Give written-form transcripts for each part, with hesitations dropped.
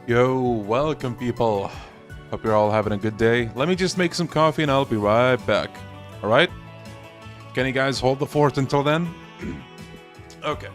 Yo, welcome people. Hope you're all having a good day. Let me just make some coffee and I'll be right back. Alright? Can you guys hold the fort until then? Okay.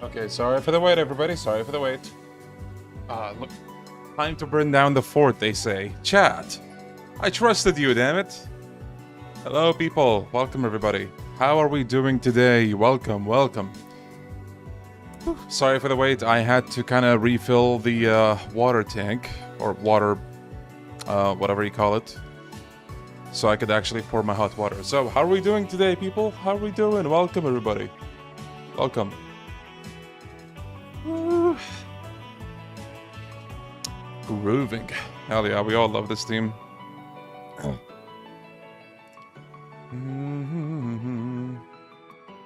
Okay, sorry for the wait, everybody. Sorry for the wait. Look, time to burn down the fort, they say. Chat, I trusted you, damn it. Hello, people. Welcome, everybody. How are we doing today? Welcome, welcome. Whew. Sorry for the wait. I had to kind of refill the water tank, or water, whatever you call it, so I could actually pour my hot water. So, how are we doing today, people? How are we doing? Welcome, everybody. Welcome. Woo. Grooving. Hell yeah, we all love this team.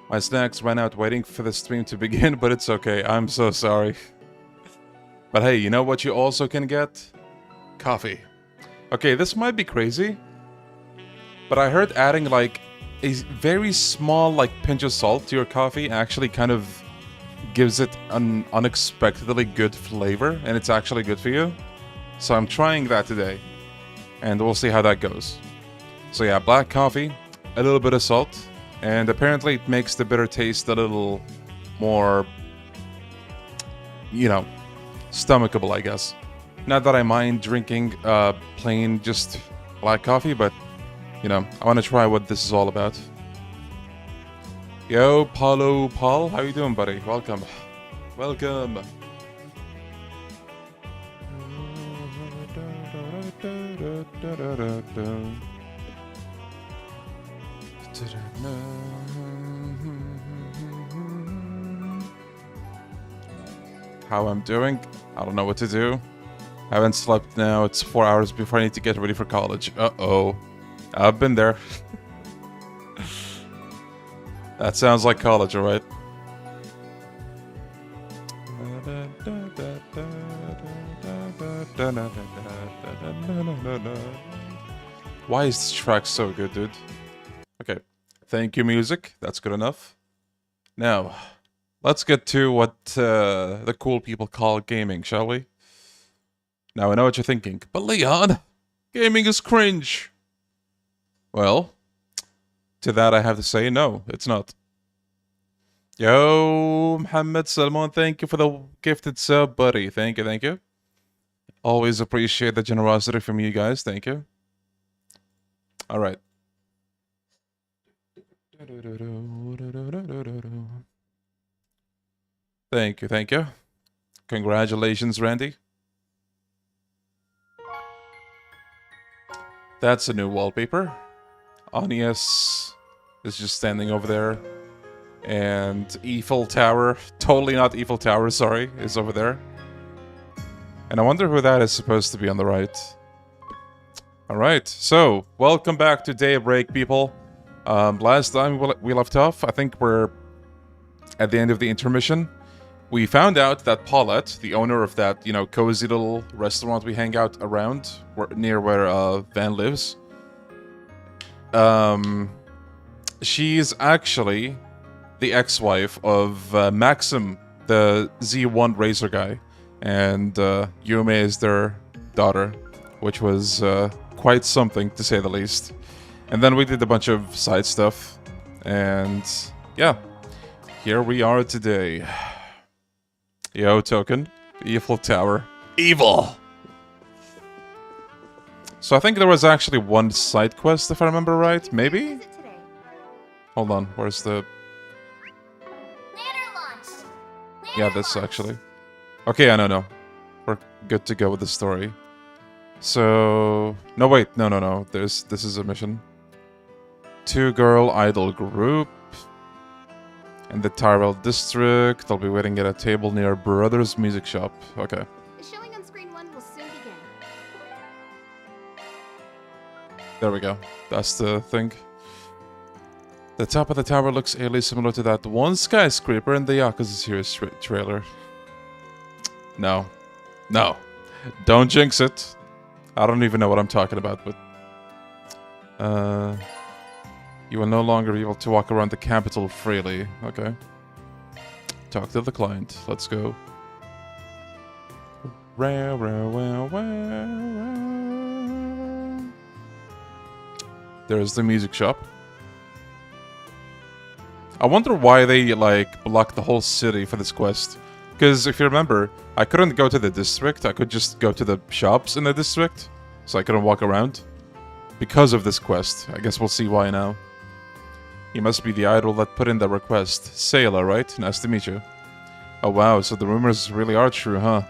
My snacks ran out waiting for the stream to begin, but it's okay. I'm so sorry. But hey, you know what you also can get? Coffee. Okay, this might be crazy, but I heard adding like a very small like pinch of salt to your coffee actually kind of gives it an unexpectedly good flavor, and it's actually good for you. So I'm trying that today, and we'll see how that goes. So yeah, black coffee, a little bit of salt, and apparently it makes the bitter taste a little more, you know, stomachable, I guess. Not that I mind drinking plain just black coffee, but, you know, I want to try what this is all about. Yo, Paulo Paul, how you doing, buddy? Welcome. Welcome. How I'm doing? I don't know what to do. I haven't slept now. It's 4 hours before I need to get ready for college. Uh-oh. I've been there. That sounds like college, alright? Why is this track so good, dude? Okay. Thank you, music. That's good enough. Now, let's get to what the cool people call gaming, shall we? Now, I know what you're thinking, but Leon, gaming is cringe. Well, to that I have to say, no, it's not. Yo, Mehmet, Salman, thank you for the gifted sub, buddy. Thank you, thank you. Always appreciate the generosity from you guys. Thank you. All right. Thank you, thank you. Congratulations, Randy. That's a new wallpaper. Anias is just standing over there. And Eiffel Tower, totally not Eiffel Tower, sorry, is over there. And I wonder who that is supposed to be on the right. Alright, so, welcome back to Daybreak, people. Last time we left off, I think we're at the end of the intermission. We found out that Paulette, the owner of that, you know, cozy little restaurant we hang out around, near where Van lives, she's actually the ex-wife of Maxim, the Z1 Racer guy, and Yume is their daughter, which was quite something, to say the least. And then we did a bunch of side stuff, and yeah, here we are today. Yo, Token, Eiffel Tower. Evil! So I think there was actually one side quest, if I remember right, maybe? Hold on, where's the... Yeah, this actually. Okay, I know. We're good to go with the story. So... No, wait, no. This is a mission. 2-girl idol group. In the TreizerL district. They'll be waiting at a table near Brother's music shop. Okay. The showing on screen 1 will soon begin. There we go. That's the thing. The top of the tower looks eerily similar to that one skyscraper in the Yakuza series trailer. No. No. Don't jinx it. I don't even know what I'm talking about, but... You will no longer be able to walk around the capital freely. Okay. Talk to the client. Let's go. There's the music shop. I wonder why they, like, blocked the whole city for this quest. Because if you remember, I couldn't go to the district, I could just go to the shops in the district. So I couldn't walk around. Because of this quest. I guess we'll see why now. You must be the idol that put in the request. Sailor, right? Nice to meet you. Oh wow, so the rumors really are true, huh?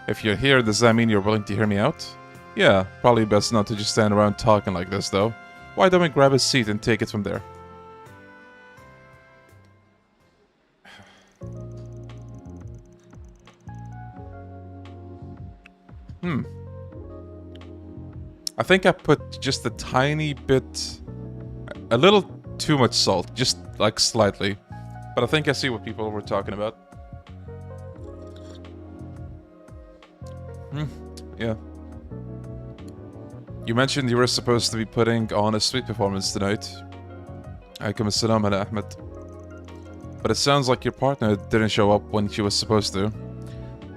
If you're here, does that mean you're willing to hear me out? Yeah, probably best not to just stand around talking like this, though. Why don't we grab a seat and take it from there? I think I put just a tiny bit... a little too much salt, just like slightly. But I think I see what people were talking about. Yeah. You mentioned you were supposed to be putting on a sweet performance tonight. Alaikum assalam ala Ahmed. But it sounds like your partner didn't show up when she was supposed to.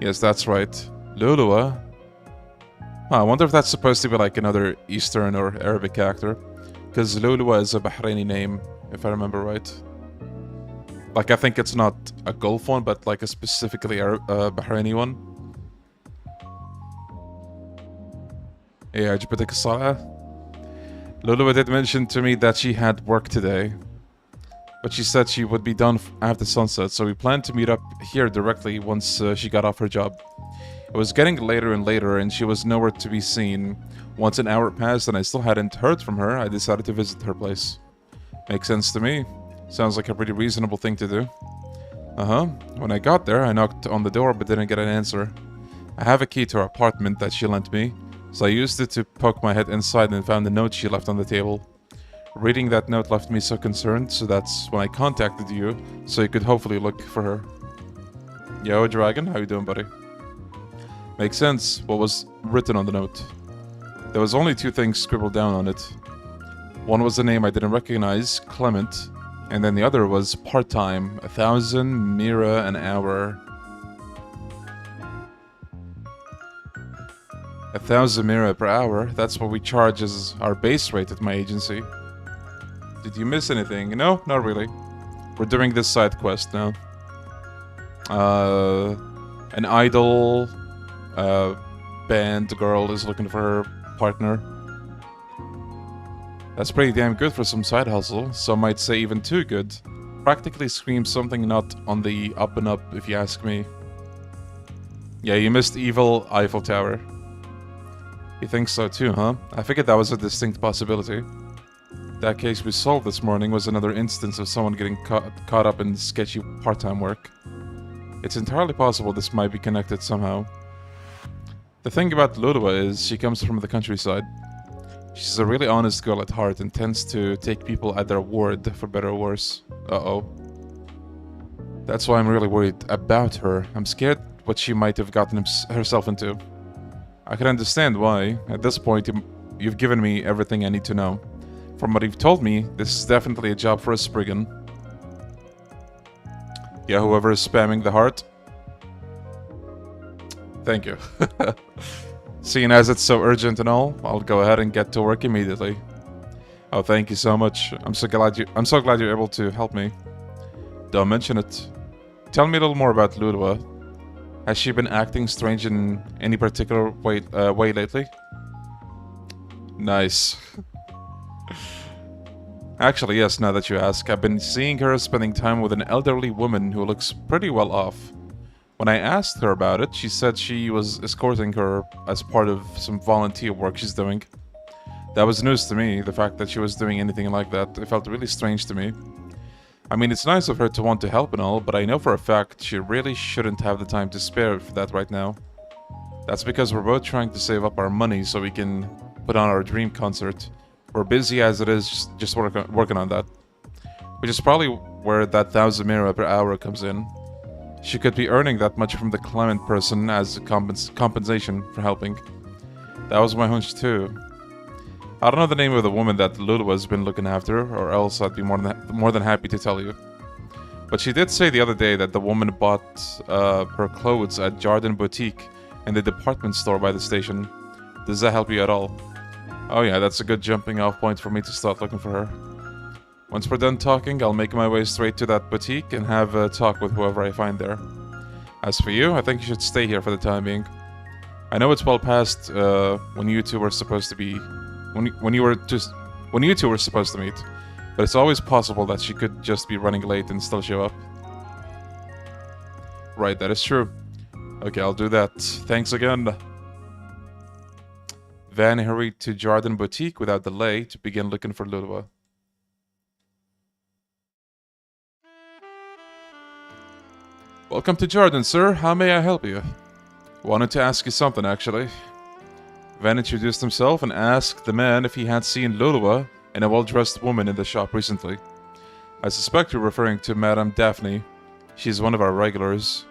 Yes, that's right. Lulua? I wonder if that's supposed to be like another Eastern or Arabic character. Because Lulua is a Bahraini name, if I remember right. Like, I think it's not a Gulf one, but like a specifically Bahraini one. Yeah, عجبتك الصلاة? Lulua did mention to me that she had work today. But she said she would be done after sunset, so we planned to meet up here directly once she got off her job. It was getting later and later, and she was nowhere to be seen. Once an hour passed and I still hadn't heard from her, I decided to visit her place. Makes sense to me. Sounds like a pretty reasonable thing to do. When I got there, I knocked on the door but didn't get an answer. I have a key to her apartment that she lent me, so I used it to poke my head inside and found the note she left on the table. Reading that note left me so concerned, so that's when I contacted you, so you could hopefully look for her. Yo, Dragon, how you doing, buddy? Makes sense. What was written on the note? There was only two things scribbled down on it. One was a name I didn't recognize, Clement, and then the other was part-time, 1,000 mira an hour. 1,000 mira per hour? That's what we charge as our base rate at my agency. Did you miss anything? No, not really. We're doing this side quest now. An idol band girl is looking for her partner. That's pretty damn good for some side hustle. Some might say even too good. Practically screams something not on the up and up, if you ask me. Yeah, you missed evil Eiffel Tower. You think so too, huh? I figured that was a distinct possibility. That case we solved this morning was another instance of someone getting caught up in sketchy part-time work. It's entirely possible this might be connected somehow. The thing about Lulua is she comes from the countryside. She's a really honest girl at heart and tends to take people at their word, for better or worse. Uh-oh. That's why I'm really worried about her. I'm scared what she might have gotten herself into. I can understand why. At this point, you've given me everything I need to know. From what you've told me, this is definitely a job for a Spriggan. Yeah, whoever is spamming the heart. Thank you. Seeing as it's so urgent and all, I'll go ahead and get to work immediately. Oh, thank you so much. I'm so glad you're able to help me. Don't mention it. Tell me a little more about Lulua. Has she been acting strange in any particular way lately? Nice. Actually, yes, now that you ask, I've been seeing her spending time with an elderly woman who looks pretty well off. When I asked her about it, she said she was escorting her as part of some volunteer work she's doing. That was news to me, the fact that she was doing anything like that. It felt really strange to me. I mean, it's nice of her to want to help and all, but I know for a fact she really shouldn't have the time to spare for that right now. That's because we're both trying to save up our money so we can put on our dream concert. We're busy as it is, just working on that. Which is probably where that 1,000 mira per hour comes in. She could be earning that much from the Clement person as compensation for helping. That was my hunch too. I don't know the name of the woman that Lulua's been looking after, or else I'd be more than happy to tell you. But she did say the other day that the woman bought her clothes at Jardin Boutique in the department store by the station. Does that help you at all? Oh yeah, that's a good jumping off point for me to start looking for her. Once we're done talking, I'll make my way straight to that boutique and have a talk with whoever I find there. As for you, I think you should stay here for the time being. I know it's well past when you two were supposed to be, when you two were supposed to meet, but it's always possible that she could just be running late and still show up. Right, that is true. Okay, I'll do that. Thanks again. Van hurried to Jordan Boutique without delay to begin looking for Lulua. Welcome to Jordan, sir. How may I help you? Wanted to ask you something, actually. Van introduced himself and asked the man if he had seen Lulua and a well-dressed woman in the shop recently. I suspect you're referring to Madame Daphne. She's one of our regulars.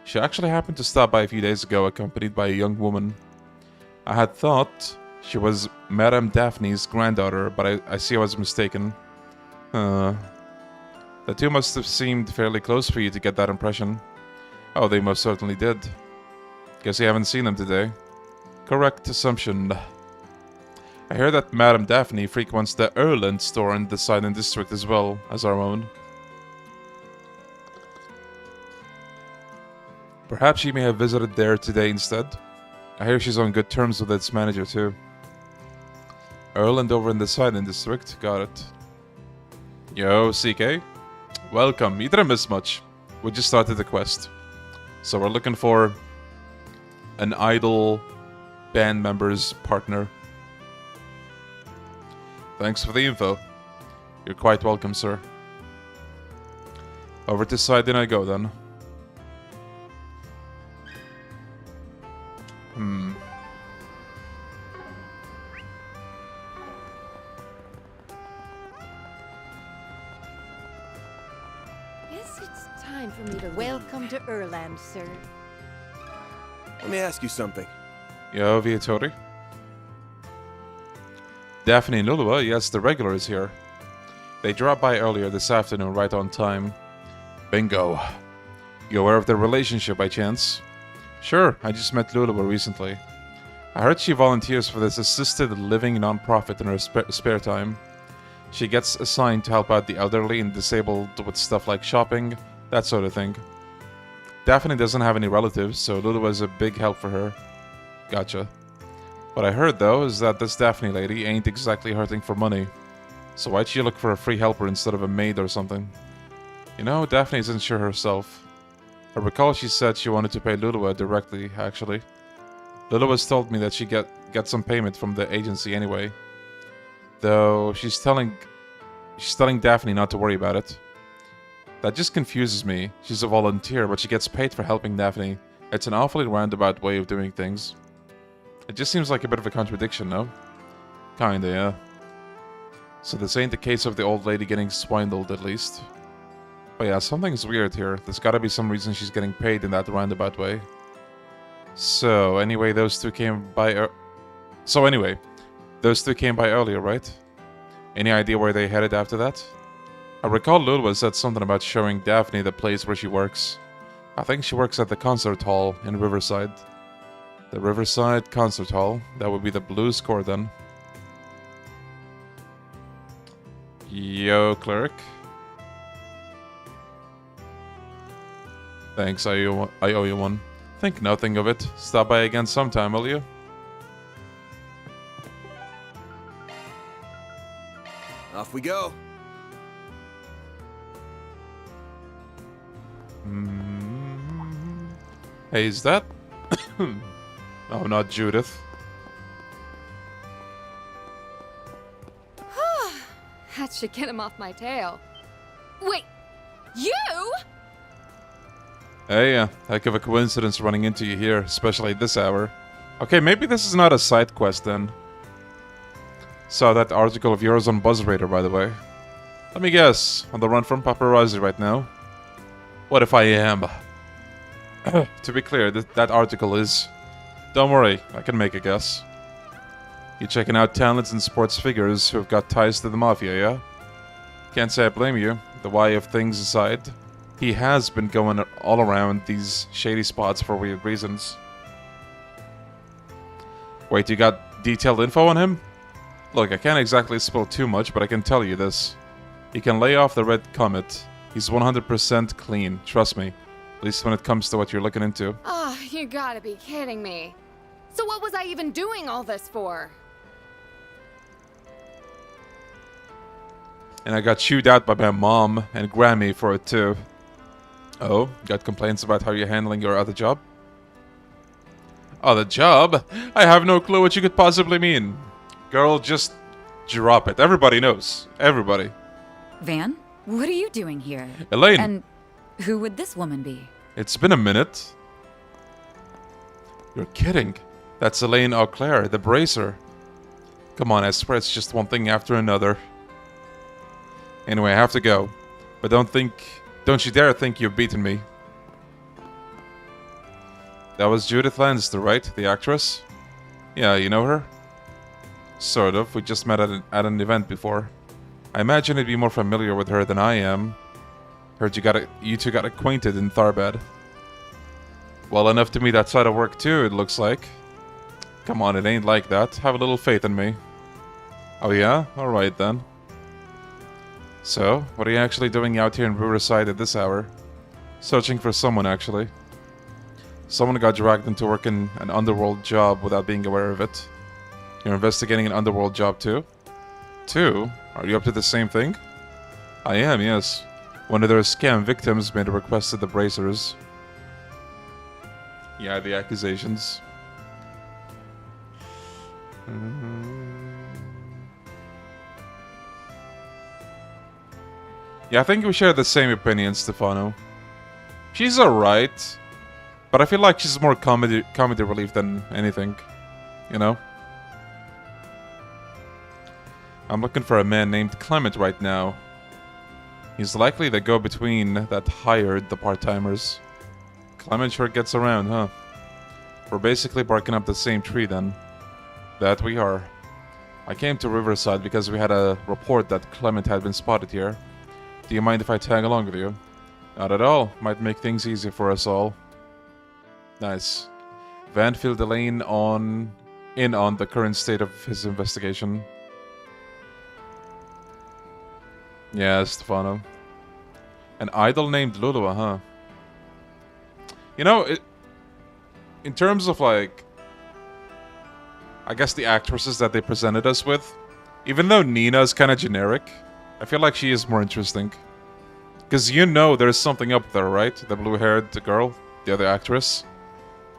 She actually happened to stop by a few days ago accompanied by a young woman. I had thought she was Madame Daphne's granddaughter, but I see I was mistaken. The two must have seemed fairly close for you to get that impression. Oh, they most certainly did. Guess you haven't seen them today. Correct assumption. I hear that Madame Daphne frequents the Erland store in the Silent District as well as our own. Perhaps she may have visited there today instead. I hear she's on good terms with its manager too. Erland over in the Silent District, got it. Yo, CK. Welcome, you didn't miss much. We just started the quest. So we're looking for an idol band member's partner. Thanks for the info. You're quite welcome, sir. Over to side then I go then. Yes, it's time for me to welcome to Erland, sir. Let me ask you something. Yo, Viatori. Daphne and Lulua, yes, the regular is here. They dropped by earlier this afternoon, right on time. Bingo. You aware of their relationship by chance? Sure, I just met Lulua recently. I heard she volunteers for this assisted living non-profit in her spare time. She gets assigned to help out the elderly and disabled with stuff like shopping, that sort of thing. Daphne doesn't have any relatives, so Lulua is a big help for her. Gotcha. What I heard, though, is that this Daphne lady ain't exactly hurting for money. So why'd she look for a free helper instead of a maid or something? You know, Daphne isn't sure herself. I recall she said she wanted to pay Lulua directly, actually. Lulua's told me that she get some payment from the agency anyway. Though she's telling Daphne not to worry about it. That just confuses me. She's a volunteer, but she gets paid for helping Daphne. It's an awfully roundabout way of doing things. It just seems like a bit of a contradiction, no? Kinda, yeah. So this ain't the case of the old lady getting swindled, at least. But yeah, something's weird here. There's gotta be some reason she's getting paid in that roundabout way. So, anyway, those two came by earlier, right? Any idea where they headed after that? I recall Lulua said something about showing Daphne the place where she works. I think she works at the concert hall in Riverside. The Riverside Concert Hall. That would be the Blues Core then. Yo, cleric. Thanks, I owe you one. Think nothing of it. Stop by again sometime, will you? Off we go. Hey, is that? Oh, not Judith. That should get him off my tail. Wait, you? Hey, heck of a coincidence running into you here, especially at this hour. Okay, maybe this is not a side quest then. Saw that article of yours on BuzzRadar, by the way. Let me guess, on the run from paparazzi right now? What if I am? To be clear, that article is... Don't worry, I can make a guess. You checking out talents and sports figures who've got ties to the Mafia, yeah? Can't say I blame you. The why of things aside, he has been going all around these shady spots for weird reasons. Wait, you got detailed info on him? Look, I can't exactly spill too much, but I can tell you this. You can lay off the red comet. He's 100% clean, trust me. At least when it comes to what you're looking into. Oh, you gotta be kidding me. So what was I even doing all this for? And I got chewed out by my mom and Grammy for it too. Oh, got complaints about how you're handling your other job? Other job? I have no clue what you could possibly mean. Girl, just drop it. Everybody knows. Everybody. Van, what are you doing here? Elaine. And who would this woman be? It's been a minute. You're kidding. That's Elaine Auclair, the bracer. Come on, I swear it's just one thing after another. Anyway, I have to go. But don't you dare think you've beaten me. That was Judith Lannister, right? The actress? Yeah, you know her? Sort of. We just met at an event before. I imagine you'd be more familiar with her than I am. Heard you two got acquainted in Tharbad. Well enough to meet outside of work too, it looks like. Come on, it ain't like that. Have a little faith in me. Oh yeah? Alright then. So, what are you actually doing out here in Riverside at this hour? Searching for someone, actually. Someone got dragged into working an underworld job without being aware of it. You're investigating an underworld job too? Two? Are you up to the same thing? I am, yes. One of their scam victims made a request to the bracers. Yeah, the accusations. Yeah, I think we share the same opinion, Stefano. She's alright, but I feel like she's more comedy relief than anything, you know? I'm looking for a man named Clement right now. He's likely the go-between that hired the part-timers. Clement sure gets around, huh? We're basically barking up the same tree then. That we are. I came to Riverside because we had a report that Clement had been spotted here. Do you mind if I tag along with you? Not at all. Might make things easier for us all. Nice. Van filled Elaine in on the current state of his investigation. Yeah, Stefano. An idol named Lulua, huh? You know, in terms of like, I guess the actresses that they presented us with, even though Nina's kind of generic, I feel like she is more interesting. Because you know there's something up there, right? The blue-haired girl, the other actress.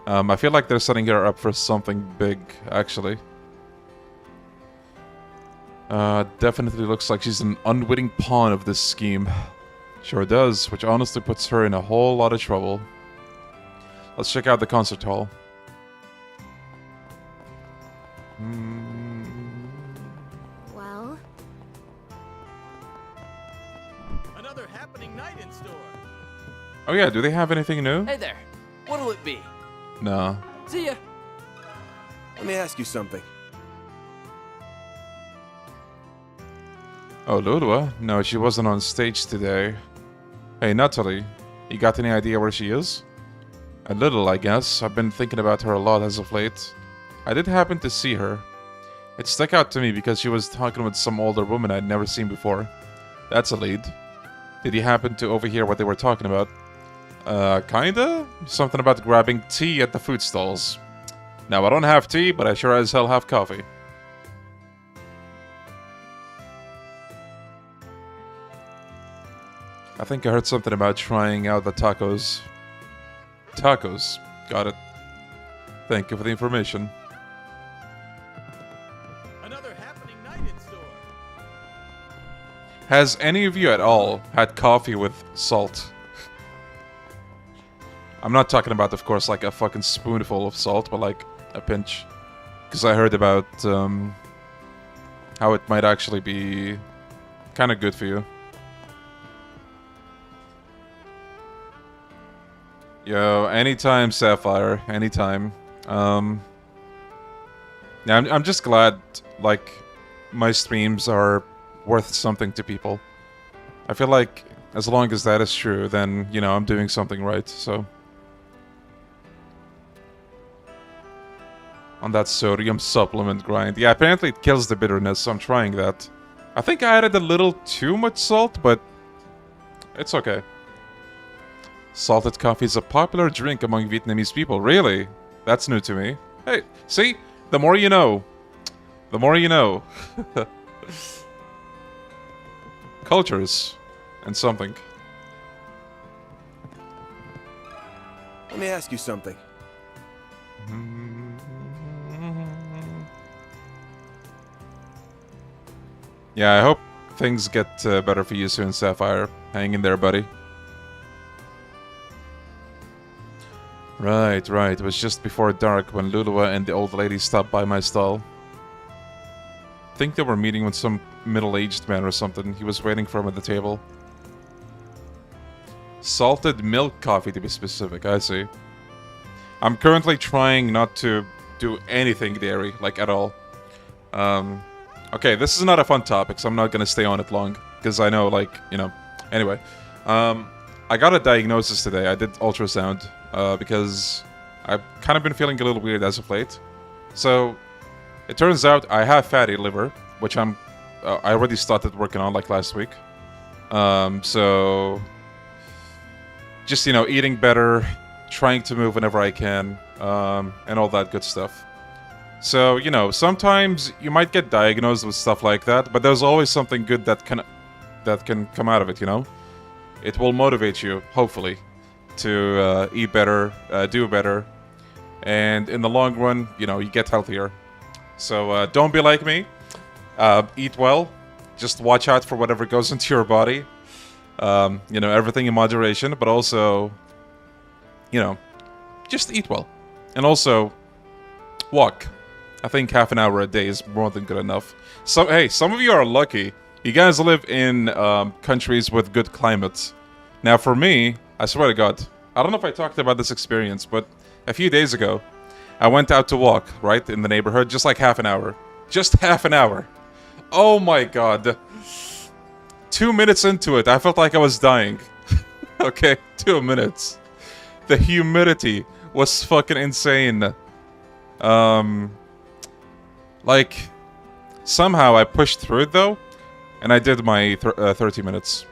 I feel like they're setting her up for something big, actually. Definitely looks like she's an unwitting pawn of this scheme. Sure does, which honestly puts her in a whole lot of trouble. Let's check out the concert hall. Well? Another happening night in store. Oh yeah, do they have anything new? Hey there. What'll it be? No. See ya. Let me ask you something. Oh, Lulua? No, she wasn't on stage today. Hey, Natalie, you got any idea where she is? A little, I guess. I've been thinking about her a lot as of late. I did happen to see her. It stuck out to me because she was talking with some older woman I'd never seen before. That's a lead. Did you happen to overhear what they were talking about? Kinda? Something about grabbing tea at the food stalls. Now, I don't have tea, but I sure as hell have coffee. I think I heard something about trying out the tacos. Tacos. Got it. Thank you for the information. Another happening night in store. Has any of you at all had coffee with salt? I'm not talking about, of course, like a fucking spoonful of salt, but like a pinch. Because I heard about how it might actually be kind of good for you. Yo, anytime, Sapphire. Anytime. Yeah, I'm just glad, like, my streams are worth something to people. I feel like, as long as that is true, then, you know, I'm doing something right, so. On that sodium supplement grind. Yeah, apparently it kills the bitterness, so I'm trying that. I think I added a little too much salt, but it's okay. Salted coffee is a popular drink among Vietnamese people. Really? That's new to me. Hey, see? The more you know. The more you know. Cultures. And something. Let me ask you something. Yeah, I hope things get better for you soon, Sapphire. Hang in there, buddy. Right. It was just before dark when Lulua and the old lady stopped by my stall. I think they were meeting with some middle-aged man or something. He was waiting for him at the table. Salted milk coffee, to be specific, I see. I'm currently trying not to do anything dairy, like at all. Okay, this is not a fun topic, so I'm not gonna stay on it long. Because I know, like, you know... Anyway. I got a diagnosis today. I did ultrasound. Because I've kind of been feeling a little weird as of late. So, it turns out I have fatty liver, which I already started working on, like, last week. So... Just, you know, eating better, trying to move whenever I can, and all that good stuff. So, you know, sometimes you might get diagnosed with stuff like that, but there's always something good that can come out of it, you know? It will motivate you, hopefully, to eat better, do better, and in the long run, you know, you get healthier. So, don't be like me. Eat well. Just watch out for whatever goes into your body. You know, everything in moderation, but also, you know, just eat well. And also, walk. I think half an hour a day is more than good enough. So, hey, some of you are lucky. You guys live in countries with good climates. Now, for me, I swear to God, I don't know if I talked about this experience, but a few days ago, I went out to walk, right, in the neighborhood, just like half an hour. Just half an hour. Oh my God. 2 minutes into it, I felt like I was dying. Okay, 2 minutes. The humidity was fucking insane. Like, somehow I pushed through it though, and I did my 30 minutes.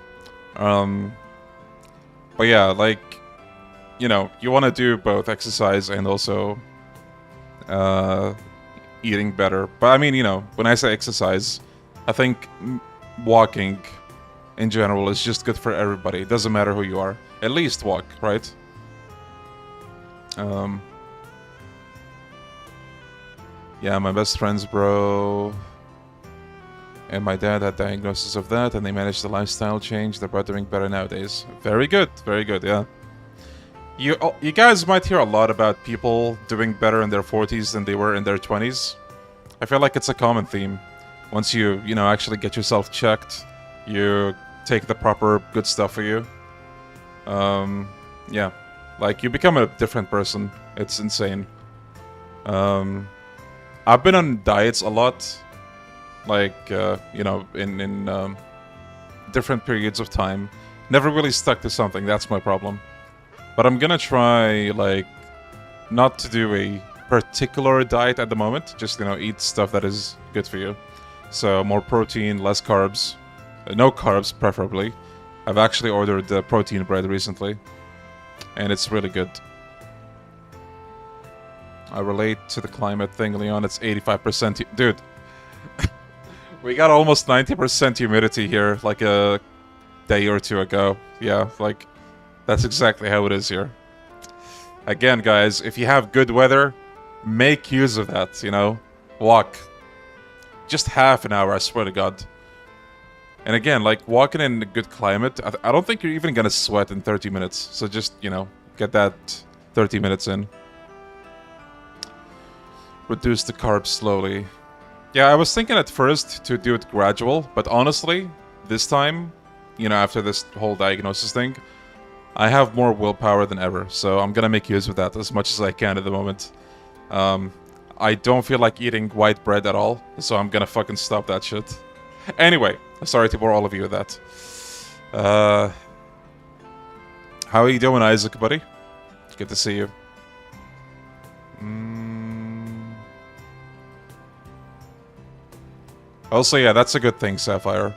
But yeah, like, you know, you want to do both exercise and also eating better. But I mean, you know, when I say exercise, I think walking in general is just good for everybody. It doesn't matter who you are. At least walk, right? Yeah, my best friends, bro. And my dad had diagnosis of that, and they managed the lifestyle change. They're both doing better nowadays. Very good, yeah. You guys might hear a lot about people doing better in their 40s than they were in their 20s. I feel like it's a common theme. Once you know, actually get yourself checked, you take the proper good stuff for you. Yeah. Like, you become a different person. It's insane. I've been on diets a lot. Like, you know, in different periods of time. Never really stuck to something, that's my problem. But I'm gonna try, like, not to do a particular diet at the moment. Just, you know, eat stuff that is good for you. So, more protein, less carbs. No carbs, preferably. I've actually ordered protein bread recently. And it's really good. I relate to the climate thing, Leon. It's 85%. Dude. We got almost 90% humidity here, like a day or two ago. Yeah, like, that's exactly how it is here. Again, guys, if you have good weather, make use of that, you know? Walk. Just half an hour, I swear to God. And again, like, walking in a good climate, I don't think you're even gonna sweat in 30 minutes. So just, you know, get that 30 minutes in. Reduce the carbs slowly. Yeah, I was thinking at first to do it gradual, but honestly, this time, you know, after this whole diagnosis thing, I have more willpower than ever, so I'm gonna make use of that as much as I can at the moment. I don't feel like eating white bread at all, so I'm gonna fucking stop that shit. Anyway, sorry to bore all of you with that. How are you doing, Isaac, buddy? Good to see you. Also, yeah, that's a good thing, Sapphire.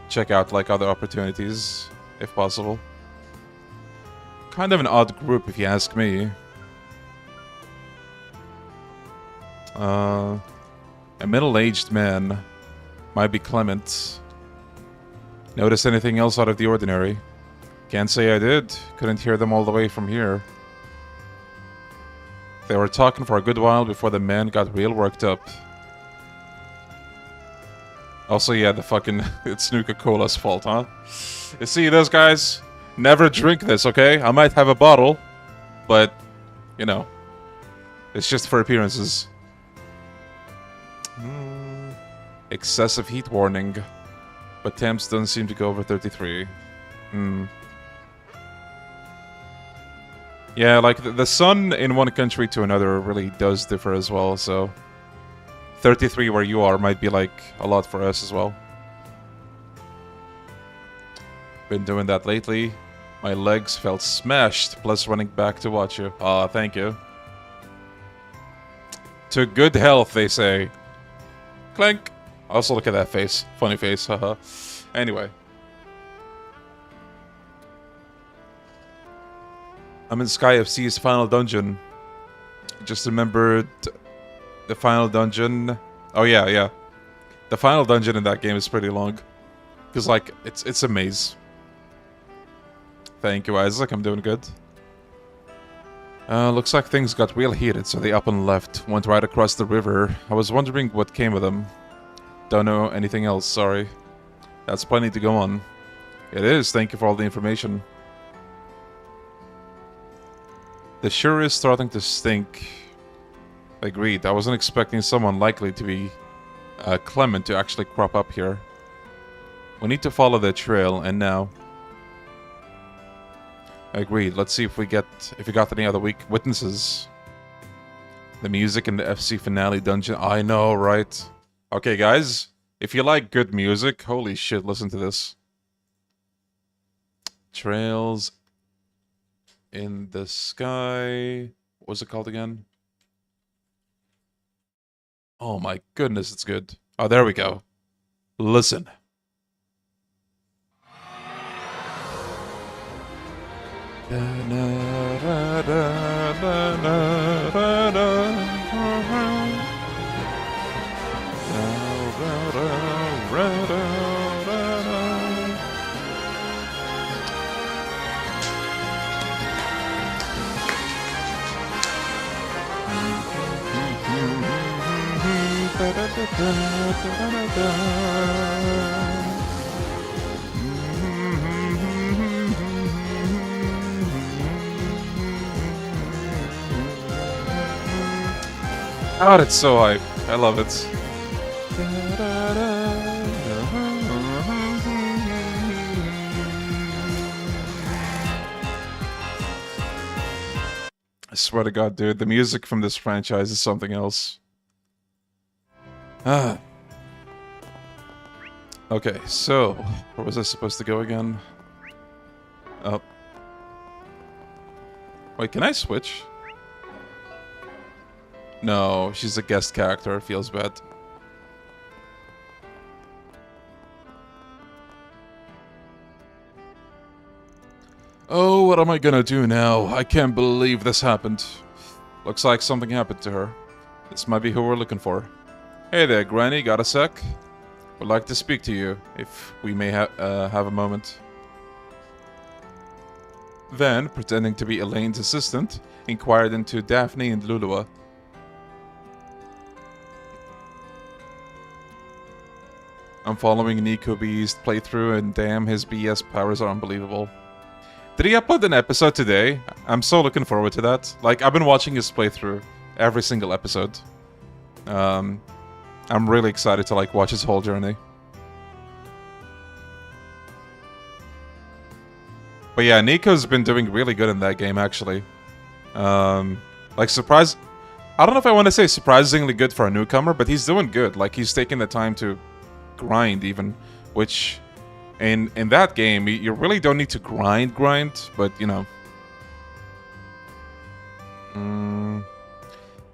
Check out, like, other opportunities, if possible. Kind of an odd group, if you ask me. A middle-aged man. Might be Clement. Notice anything else out of the ordinary? Can't say I did. Couldn't hear them all the way from here. They were talking for a good while before the man got real worked up. Also, yeah, the fucking... it's Nuka-Cola's fault, huh? You see, those guys... Never drink this, okay? I might have a bottle, but... You know. It's just for appearances. Excessive heat warning. But temps don't seem to go over 33. Yeah, like, the sun in one country to another really does differ as well, so... 33 where you are might be, like, a lot for us as well. Been doing that lately. My legs felt smashed, plus running back to watch you. Aw, thank you. To good health, they say. Clank! Also, look at that face. Funny face, haha. Anyway. I'm in Sky FC's final dungeon. Just remembered the final dungeon. Oh yeah, yeah. The final dungeon in that game is pretty long. Because, like, it's a maze. Thank you, Isaac. I'm doing good. Looks like things got real heated, so they up and left. Went right across the river. I was wondering what came of them. Don't know anything else, sorry. That's plenty to go on. It is, thank you for all the information. The sure is starting to stink. Agreed, I wasn't expecting someone likely to be Clement to actually crop up here. We need to follow the trail, and now... Agreed, let's see if we got any other weak witnesses. The music in the FC finale dungeon, I know, right? Okay, guys, if you like good music, holy shit, listen to this. Trails in the sky. What was it called again? Oh my goodness, it's good. Oh, there we go. Listen. God, it's so hype. I love it. I swear to God, dude, the music from this franchise is something else. Ah. Okay, so, where was I supposed to go again? Oh. Wait, can I switch? No, she's a guest character, feels bad. Oh, what am I gonna do now? I can't believe this happened. Looks like something happened to her. This might be who we're looking for. Hey there, Granny, got a sec? Would like to speak to you, if we may have a moment. Then, pretending to be Elaine's assistant, inquired into Daphne and Lulua. I'm following NikoB's playthrough, and damn, his BS powers are unbelievable. Did he upload an episode today? I'm so looking forward to that. Like, I've been watching his playthrough every single episode. I'm really excited to, like, watch his whole journey. But yeah, Niko's been doing really good in that game, actually. Like, surprise... I don't know if I want to say surprisingly good for a newcomer, but he's doing good. Like, he's taking the time to grind, even. Which, in that game, you really don't need to grind, but, you know.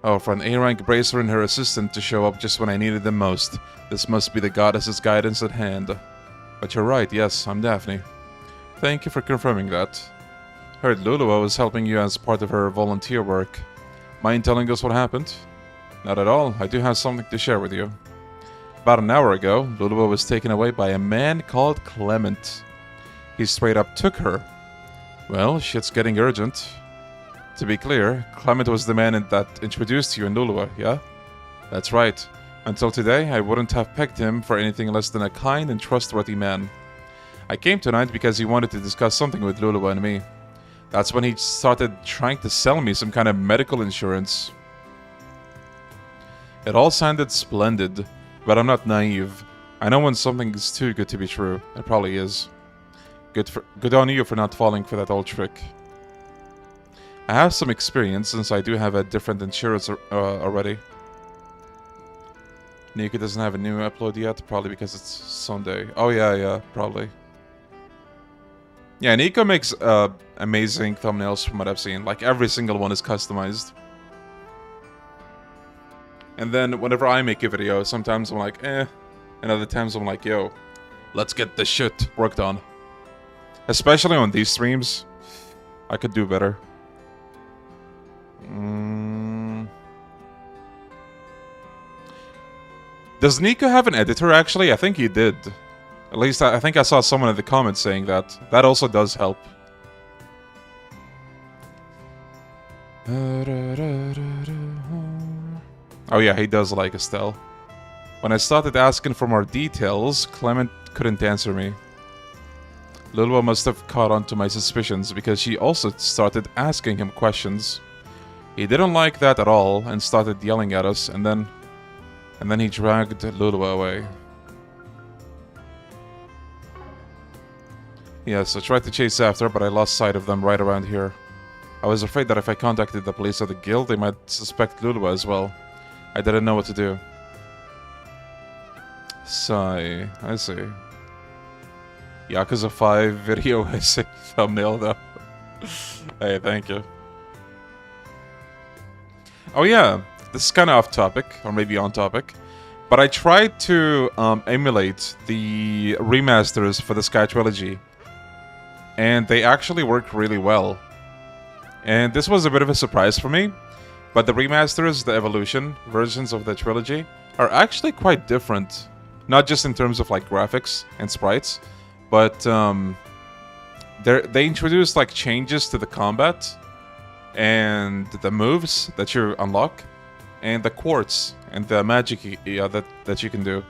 Oh, for an A-rank bracer and her assistant to show up just when I needed them most. This must be the goddess's guidance at hand. But you're right, yes, I'm Daphne. Thank you for confirming that. Heard Lulua was helping you as part of her volunteer work. Mind telling us what happened? Not at all, I do have something to share with you. About an hour ago, Lulua was taken away by a man called Clement. He straight up took her. Well, shit's getting urgent. To be clear, Clement was the man that introduced you and Lulua, yeah? That's right. Until today, I wouldn't have pegged him for anything less than a kind and trustworthy man. I came tonight because he wanted to discuss something with Lulua and me. That's when he started trying to sell me some kind of medical insurance. It all sounded splendid, but I'm not naive. I know when something is too good to be true. It probably is. Good on you for not falling for that old trick. I have some experience since I do have a different insurance already. Nico doesn't have a new upload yet, probably because it's Sunday. Oh yeah, probably. Yeah, Nico makes amazing thumbnails from what I've seen. Like, every single one is customized. And then whenever I make a video, sometimes I'm like, eh. And other times I'm like, yo, let's get this shit worked on. Especially on these streams, I could do better. Does Nico have an editor, actually? I think he did. At least I think I saw someone in the comments saying that. That also does help. Oh yeah, he does like Estelle. When I started asking for more details, Clement couldn't answer me. Lulua must have caught on to my suspicions because she also started asking him questions. He didn't like that at all and started yelling at us, and then he dragged Lulua away. Yes, I tried to chase after, but I lost sight of them right around here. I was afraid that if I contacted the police or the guild, they might suspect Lulua as well. I didn't know what to do. Sigh, I see. Yakuza 5 video essay thumbnail though. Hey, thank you. Oh yeah, this is kind of off topic, or maybe on topic, but I tried to emulate the remasters for the Sky Trilogy, and they actually work really well. And this was a bit of a surprise for me, but the remasters, the Evolution versions of the trilogy, are actually quite different. Not just in terms of like graphics and sprites, but they introduced like changes to the combat and the moves that you unlock, and the quartz and the magic that you can do.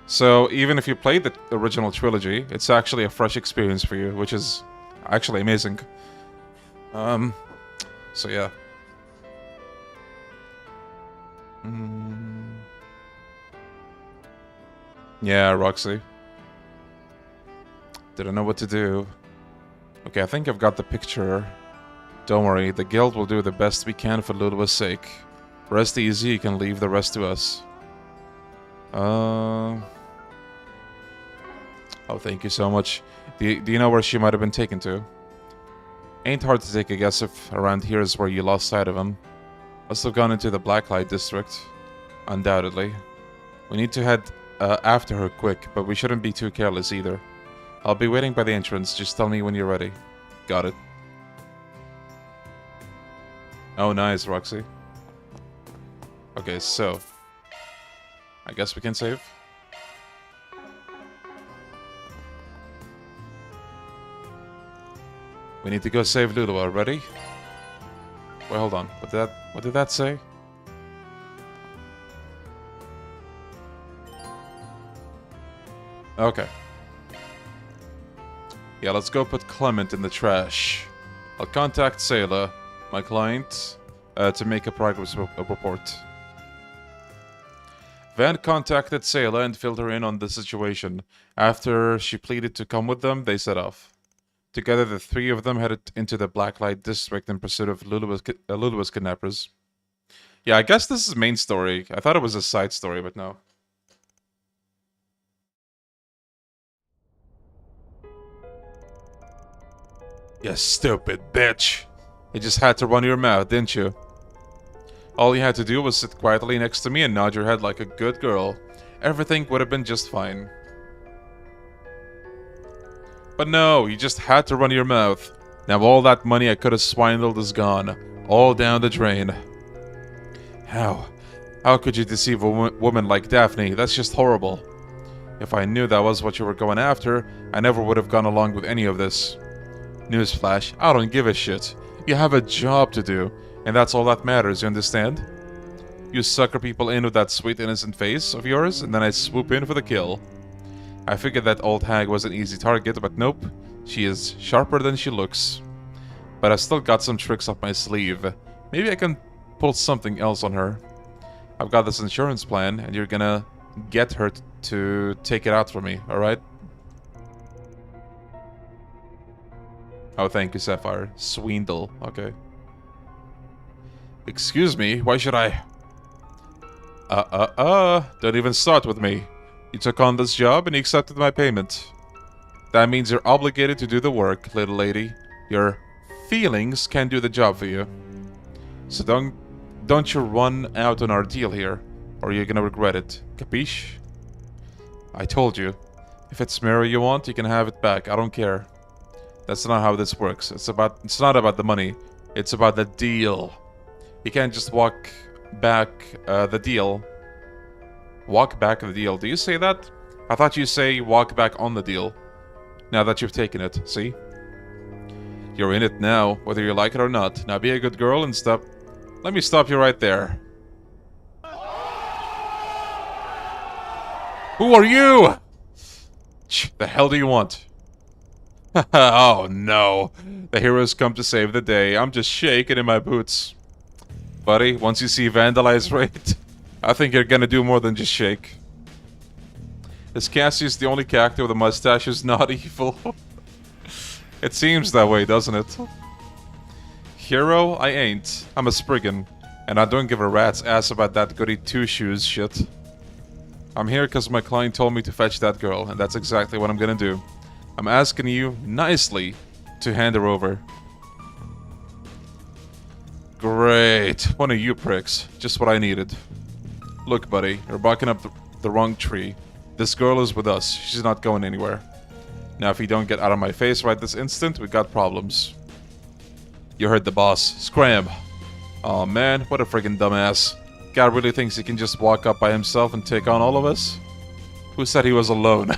So even if you played the original trilogy, it's actually a fresh experience for you, which is actually amazing. So yeah. Yeah, Roxy. Didn't know what to do. Okay, I think I've got the picture. Don't worry, the guild will do the best we can for Lulua's sake. Rest easy, you can leave the rest to us. Oh, thank you so much. Do you know where she might have been taken to? Ain't hard to take a guess if around here is where you lost sight of him. Must have gone into the Blacklight district. Undoubtedly. We need to head after her quick, but we shouldn't be too careless either. I'll be waiting by the entrance, just tell me when you're ready. Got it. Oh, nice, Roxy. Okay, so... I guess we can save. We need to go save Lulua, ready? Wait, hold on. What did that say? Okay. Yeah, let's go put Clement in the trash. I'll contact Sayla, my client, to make a progress report. Van contacted Sayla and filled her in on the situation. After she pleaded to come with them, they set off. Together, the three of them headed into the Blacklight district in pursuit of Lulua's kidnappers. Yeah, I guess this is main story. I thought it was a side story, but no. You stupid bitch. You just had to run your mouth, didn't you? All you had to do was sit quietly next to me and nod your head like a good girl. Everything would have been just fine. But no, you just had to run your mouth. Now all that money I could have swindled is gone. All down the drain. How? How could you deceive a woman like Daphne? That's just horrible. If I knew that was what you were going after, I never would have gone along with any of this. Newsflash, I don't give a shit. You have a job to do, and that's all that matters, you understand? You sucker people in with that sweet innocent face of yours, and then I swoop in for the kill. I figured that old hag was an easy target, but nope. She is sharper than she looks. But I've still got some tricks up my sleeve. Maybe I can pull something else on her. I've got this insurance plan, and you're gonna get her to take it out for me, alright? Oh, thank you, Sapphire. Swindle. Okay. Excuse me, why should I... Don't even start with me. You took on this job and you accepted my payment. That means you're obligated to do the work, little lady. Your feelings can do the job for you. So don't you run out on our deal here, or you're gonna regret it. Capiche? I told you. If it's Mary you want, you can have it back. I don't care. That's not how this works. It's not about the money. It's about the deal. You can't just walk back the deal. Walk back the deal. Do you say that? I thought you say walk back on the deal. Now that you've taken it, see? You're in it now, whether you like it or not. Now be a good girl and stop. Let me stop you right there. Who are you? The hell do you want? Oh no. The heroes come to save the day. I'm just shaking in my boots. Buddy, once you see Vandalize Raid, I think you're gonna do more than just shake. Is Cassie's the only character with a mustache who's not evil? It seems that way, doesn't it? Hero? I ain't. I'm a Spriggan. And I don't give a rat's ass about that goody two-shoes shit. I'm here because my client told me to fetch that girl, and that's exactly what I'm gonna do. I'm asking you, nicely, to hand her over. Great. One of you pricks. Just what I needed. Look, buddy, you're barking up the wrong tree. This girl is with us. She's not going anywhere. Now, if you don't get out of my face right this instant, we got problems. You heard the boss. Scram. Aw, man, what a friggin' dumbass. Guy really thinks he can just walk up by himself and take on all of us? Who said he was alone?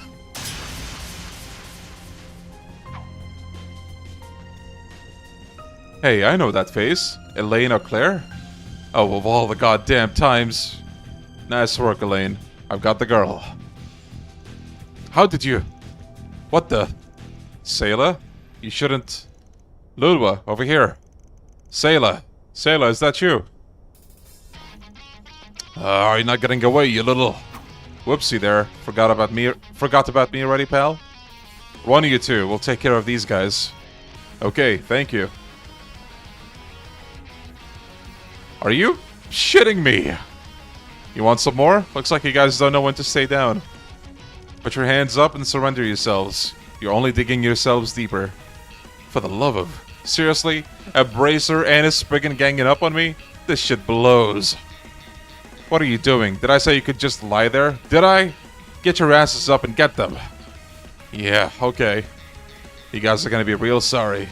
Hey, I know that face. Elaine or Claire? Oh, of all the goddamn times. Nice work, Elaine. I've got the girl. How did you... What the... Sayla? You shouldn't... Lulwa, over here. Sayla. Sayla, is that you? You're not getting away, you little... Whoopsie there. Forgot about me already, pal? One of you two. We'll take care of these guys. Okay, thank you. Are you shitting me? You want some more? Looks like you guys don't know when to stay down. Put your hands up and surrender yourselves. You're only digging yourselves deeper. For the love of... Seriously? A bracer and a Spriggan ganging up on me? This shit blows. What are you doing? Did I say you could just lie there? Did I? Get your asses up and get them. Yeah, okay. You guys are gonna be real sorry.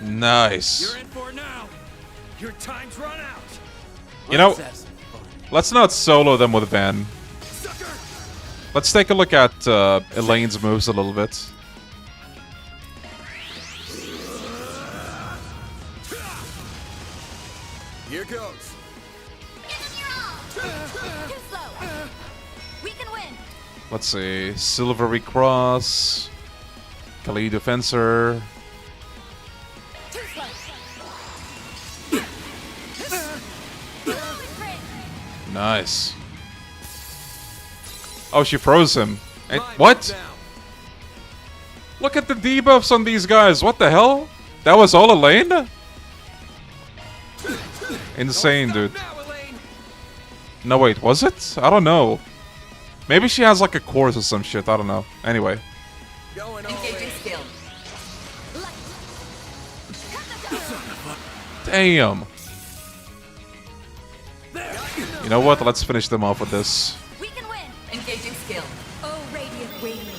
Nice. You're in for now. Your time's run out. You know, let's not solo them with Van. Let's take a look at Elaine's moves a little bit. Here goes. We can win. Let's see. Silvery Cross. Kali Defensor. Nice. Oh, she froze him. What? Look at the debuffs on these guys. What the hell? That was all Elaine? Insane, dude. No, wait, was it? I don't know. Maybe she has like a course or some shit. I don't know. Anyway. Damn. You know what? Let's finish them off with this. We can win. Engaging skill. Oh, radiant wings.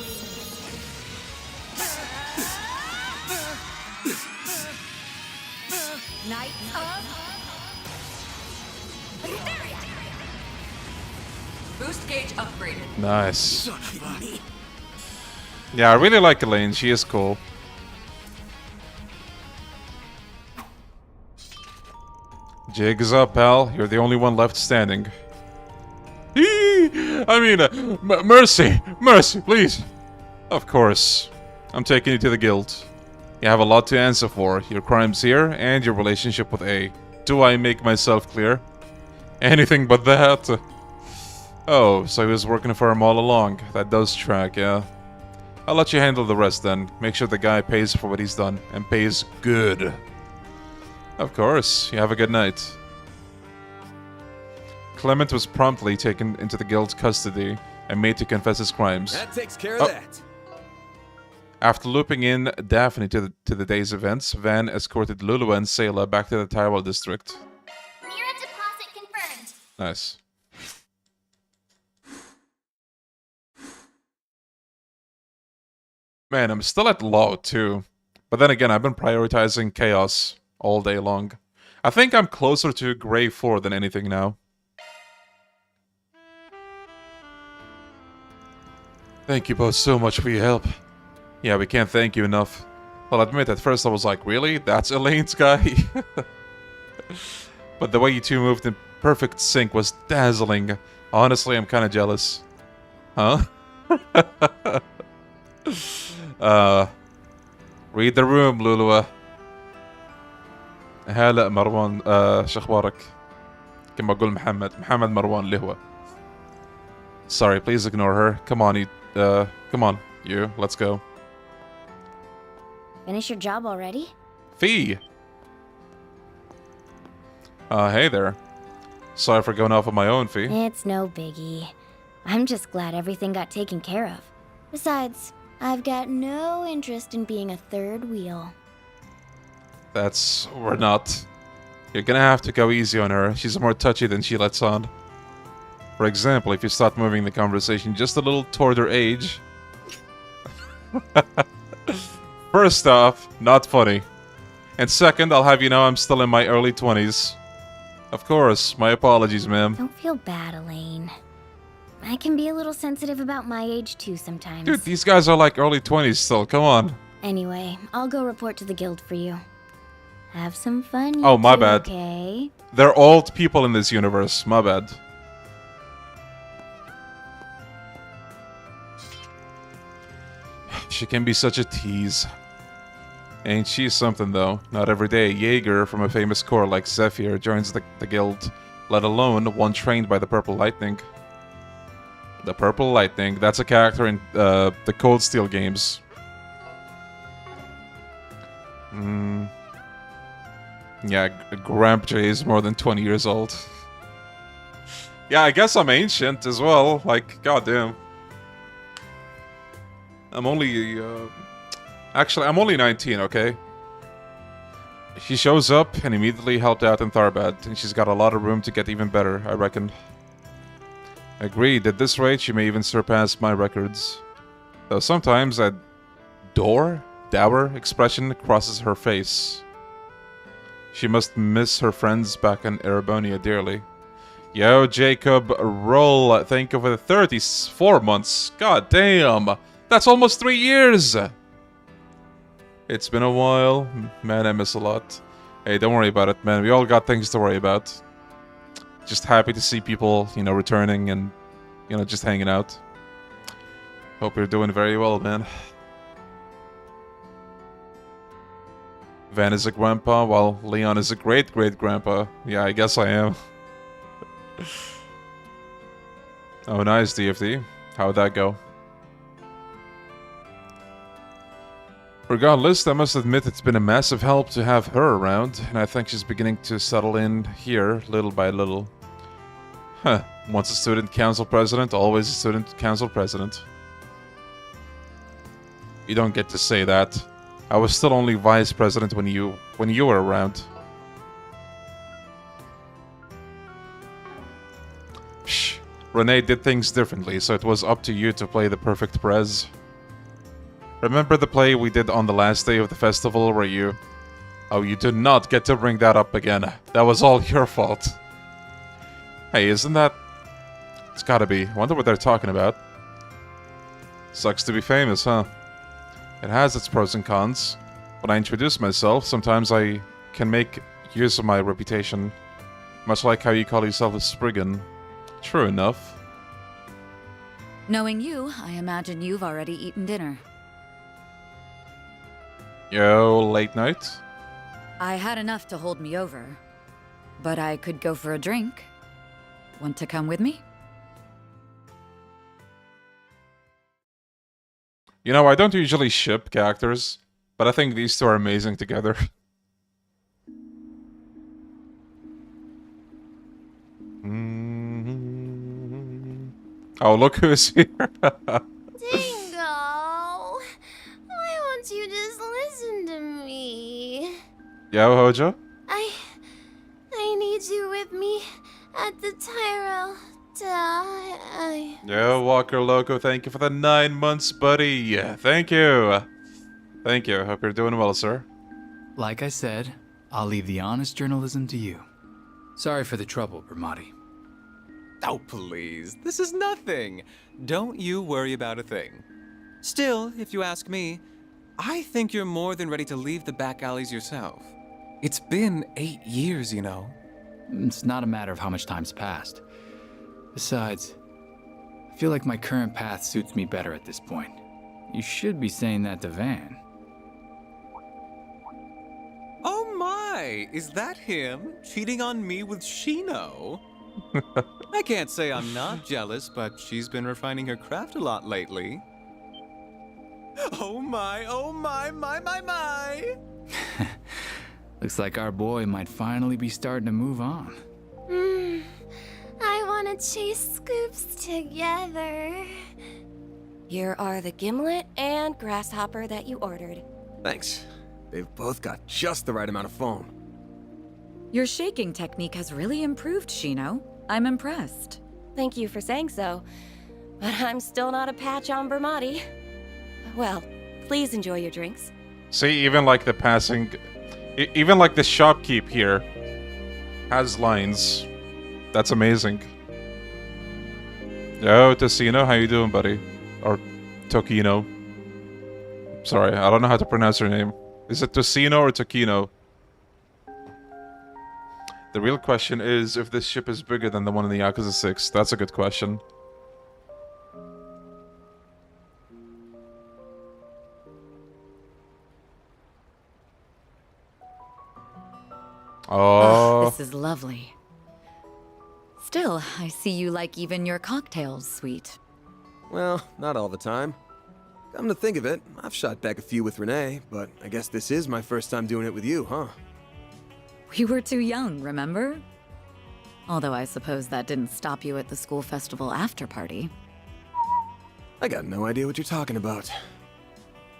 Night of Boost gauge upgraded. Nice. Yeah, I really like Elaine. She is cool. Jig's up, pal. You're the only one left standing. I mean, mercy! Mercy, please! Of course. I'm taking you to the guild. You have a lot to answer for. Your crimes here, and your relationship with A. Do I make myself clear? Anything but that. Oh, so he was working for him all along. That does track, yeah. I'll let you handle the rest then. Make sure the guy pays for what he's done, and pays good. Of course. You have a good night. Clement was promptly taken into the guild's custody and made to confess his crimes. That takes care of that. After looping in Daphne to the day's events, Van escorted Lulu and Sayla back to the Tyrell district. Mirror deposit confirmed. Nice. Man, I'm still at low too. But then again, I've been prioritizing chaos all day long. I think I'm closer to Grey 4 than anything now. Thank you both so much for your help. Yeah, we can't thank you enough. I'll admit, at first I was like, really? That's Elaine's guy? But the way you two moved in perfect sync was dazzling. Honestly, I'm kind of jealous. Huh? Read the room, Lulua. هلا مروان شو اخبارك؟ كما اقول محمد مروان اللي هو. Sorry, please ignore her. Come on, you. Let's go. Finish your job already? Fee. Hey there. Sorry for going off on my own, Fee. It's no biggie. I'm just glad everything got taken care of. Besides, I've got no interest in being a third wheel. We're not. You're gonna have to go easy on her. She's more touchy than she lets on. For example, if you start moving the conversation just a little toward her age. First off, not funny. And second, I'll have you know I'm still in my early 20s. Of course, my apologies, ma'am. Don't feel bad, Elaine. I can be a little sensitive about my age too sometimes. Dude, these guys are like early 20s still, come on. Anyway, I'll go report to the guild for you. Have some fun, you Oh, my two, bad. okay? They're old people in this universe, my bad. She can be such a tease. Ain't she something though? Not every day a Jaeger from a famous corps like Zephyr joins the guild, let alone one trained by the Purple Lightning. The Purple Lightning, that's a character in the Cold Steel games. Yeah, Gramp J is more than 20 years old. Yeah, I guess I'm ancient as well, like, goddamn. I'm only, actually, I'm only 19, okay? She shows up and immediately helped out in Tharbad, and she's got a lot of room to get even better, I reckon. Agreed, at this rate, she may even surpass my records. Though sometimes that dour expression crosses her face. She must miss her friends back in Erebonia dearly. Yo, Jacob, roll. Thank you for the 34 months. God damn. That's almost 3 years. It's been a while. Man, I miss a lot. Hey, don't worry about it, man. We all got things to worry about. Just happy to see people, you know, returning and, you know, just hanging out. Hope you're doing very well, man. Van is a grandpa, while Leon is a great-great-grandpa. Yeah, I guess I am. Oh, nice, DFD. How'd that go? Regardless, I must admit it's been a massive help to have her around, and I think she's beginning to settle in here, little by little. Huh. Once a student council president, always a student council president. You don't get to say that. I was still only vice president when you were around. Renee did things differently, so it was up to you to play the perfect Prez. Remember the play we did on the last day of the festival where you... Oh, you do not get to bring that up again. That was all your fault. Hey, isn't that... It's gotta be. I wonder what they're talking about. Sucks to be famous, huh? It has its pros and cons. When I introduce myself, sometimes I can make use of my reputation. Much like how you call yourself a Spriggan. True enough. Knowing you, I imagine you've already eaten dinner. Yo, late night? I had enough to hold me over, but I could go for a drink. Want to come with me? You know, I don't usually ship characters, but I think these two are amazing together. Oh, look who's here. Dingo, why won't you just listen to me? Yo, Hojo? I need you with me at the TreizerL. Yo, Walker Loco, thank you for the 9 months, buddy. Thank you. Thank you. Hope you're doing well, sir. Like I said, I'll leave the honest journalism to you. Sorry for the trouble, Bermati. Oh, please. This is nothing. Don't you worry about a thing. Still, if you ask me, I think you're more than ready to leave the back alleys yourself. It's been 8 years, you know. It's not a matter of how much time's passed. Besides, I feel like my current path suits me better at this point. You should be saying that to Van. Oh my! Is that him? Cheating on me with Shino? I can't say I'm not jealous, but she's been refining her craft a lot lately. Oh my, my! Looks like our boy might finally be starting to move on. I want to chase scoops together. Here are the gimlet and grasshopper that you ordered. Thanks. They've both got just the right amount of foam. Your shaking technique has really improved, Shino. I'm impressed. Thank you for saying so, but I'm still not a patch on Bermati. Well, please enjoy your drinks. See, even like the passing... Even like the shopkeep here has lines. That's amazing. Yo, Tocino, how you doing, buddy? Or Tokino. Sorry, I don't know how to pronounce your name. Is it Tocino or Tokino? The real question is if this ship is bigger than the one in the Yakuza 6. That's a good question. Oh, This is lovely. Still, I see you like even your cocktails sweet. Well, not all the time. Come to think of it, I've shot back a few with Renee, but I guess this is my first time doing it with you, huh? We were too young, remember? Although I suppose that didn't stop you at the school festival after party. I got no idea what you're talking about.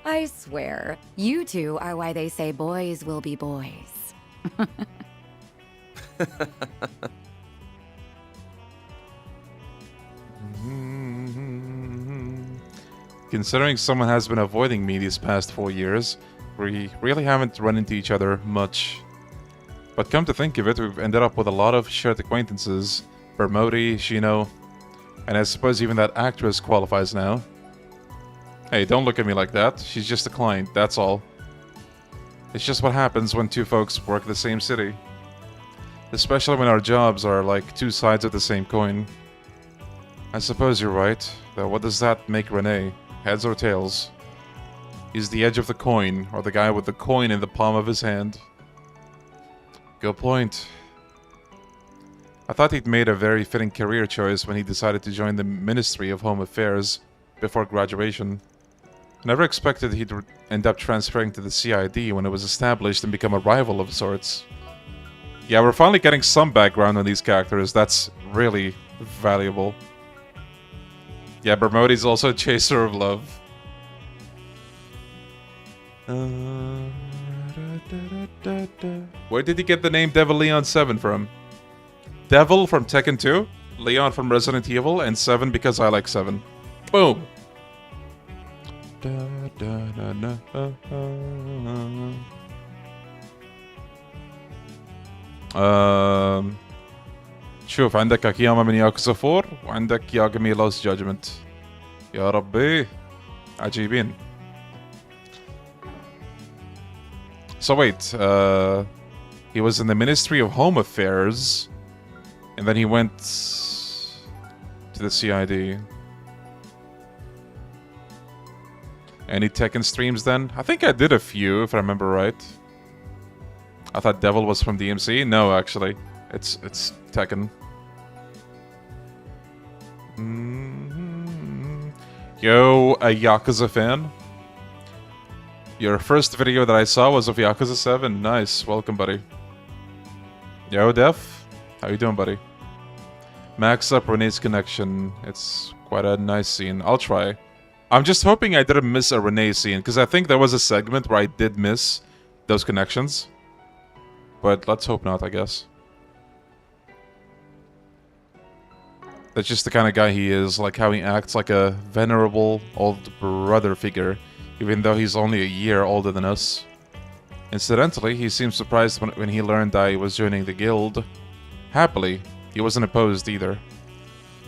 I swear, you two are why they say boys will be boys. Considering someone has been avoiding me these past 4 years, we really haven't run into each other much. But come to think of it, we've ended up with a lot of shared acquaintances. Bermoti, Shino, and I suppose even that actress qualifies now. Hey, don't look at me like that. She's just a client, that's all. It's just what happens when two folks work the same city. Especially when our jobs are like two sides of the same coin. I suppose you're right, though what does that make Renee? Heads or tails? He's the edge of the coin, or the guy with the coin in the palm of his hand. Good point. I thought he'd made a very fitting career choice when he decided to join the Ministry of Home Affairs before graduation. I never expected he'd end up transferring to the CID when it was established and become a rival of sorts. Yeah, we're finally getting some background on these characters. That's really valuable. Yeah, Bermoti's also a chaser of love. Where did he get the name Devil Leon 7 from? Devil from Tekken 2? Leon from Resident Evil, and 7 because I like 7. Boom! شوف عندك أكياما من ياكوزا 4 وعندك ياغامي Lost Judgment. يا ربي عجيبين. So wait, he was in the Ministry of Home Affairs, and then he went to the CID. Any Tekken streams then? I think I did a few, if I remember right. I thought Devil was from DMC. No, actually, it's Tekken. Yo, a Yakuza fan. Your first video that I saw was of Yakuza 7. Nice, welcome, buddy. Yo, Def, how you doing, buddy? Max up Renee's connection. It's quite a nice scene. I'll try. I'm just hoping I didn't miss a Renee scene, because I think there was a segment where I did miss those connections. But let's hope not, I guess. That's just the kind of guy he is, like how he acts like a venerable old brother figure, even though he's only a year older than us. Incidentally, he seemed surprised when he learned I was joining the guild. Happily, he wasn't opposed either.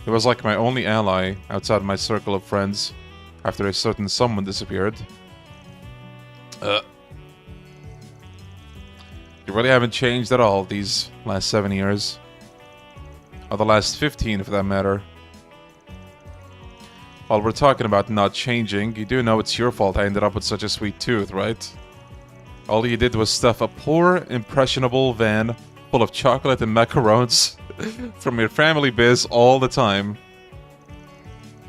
He was like my only ally outside my circle of friends after a certain someone disappeared. You really haven't changed at all these last 7 years. Or the last 15, for that matter. While we're talking about not changing, you do know it's your fault I ended up with such a sweet tooth, right? All you did was stuff a poor, impressionable van full of chocolate and macarons from your family biz all the time.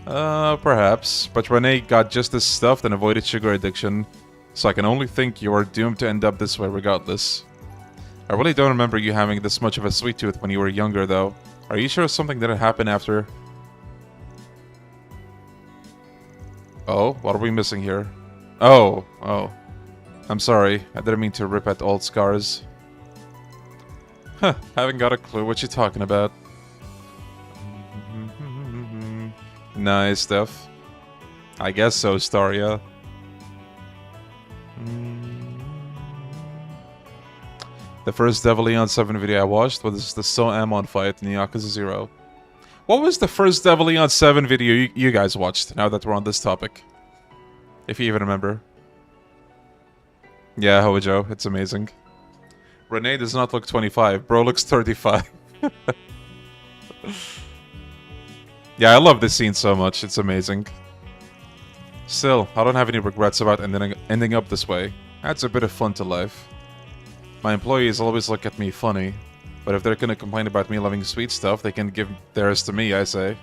Perhaps. But Renee got just as stuffed and avoided sugar addiction, so I can only think you are doomed to end up this way regardless. I really don't remember you having this much of a sweet tooth when you were younger, though. Are you sure something didn't happen after? Oh, what are we missing here? Oh. I'm sorry. I didn't mean to rip at old scars. Huh, haven't got a clue what you're talking about. Nice stuff. I guess so, Staria. The first Devil Leon 7 video I watched was the So Amon fight in Yakuza 0. What was the first Devil Leon 7 video you guys watched, now that we're on this topic? If you even remember. Yeah, Hojo, it's amazing. Renee does not look 25, bro looks 35. Yeah, I love this scene so much, it's amazing. Still, I don't have any regrets about ending up this way. Adds a bit of fun to life. My employees always look at me funny, but if they're gonna complain about me loving sweet stuff, they can give theirs to me, I say.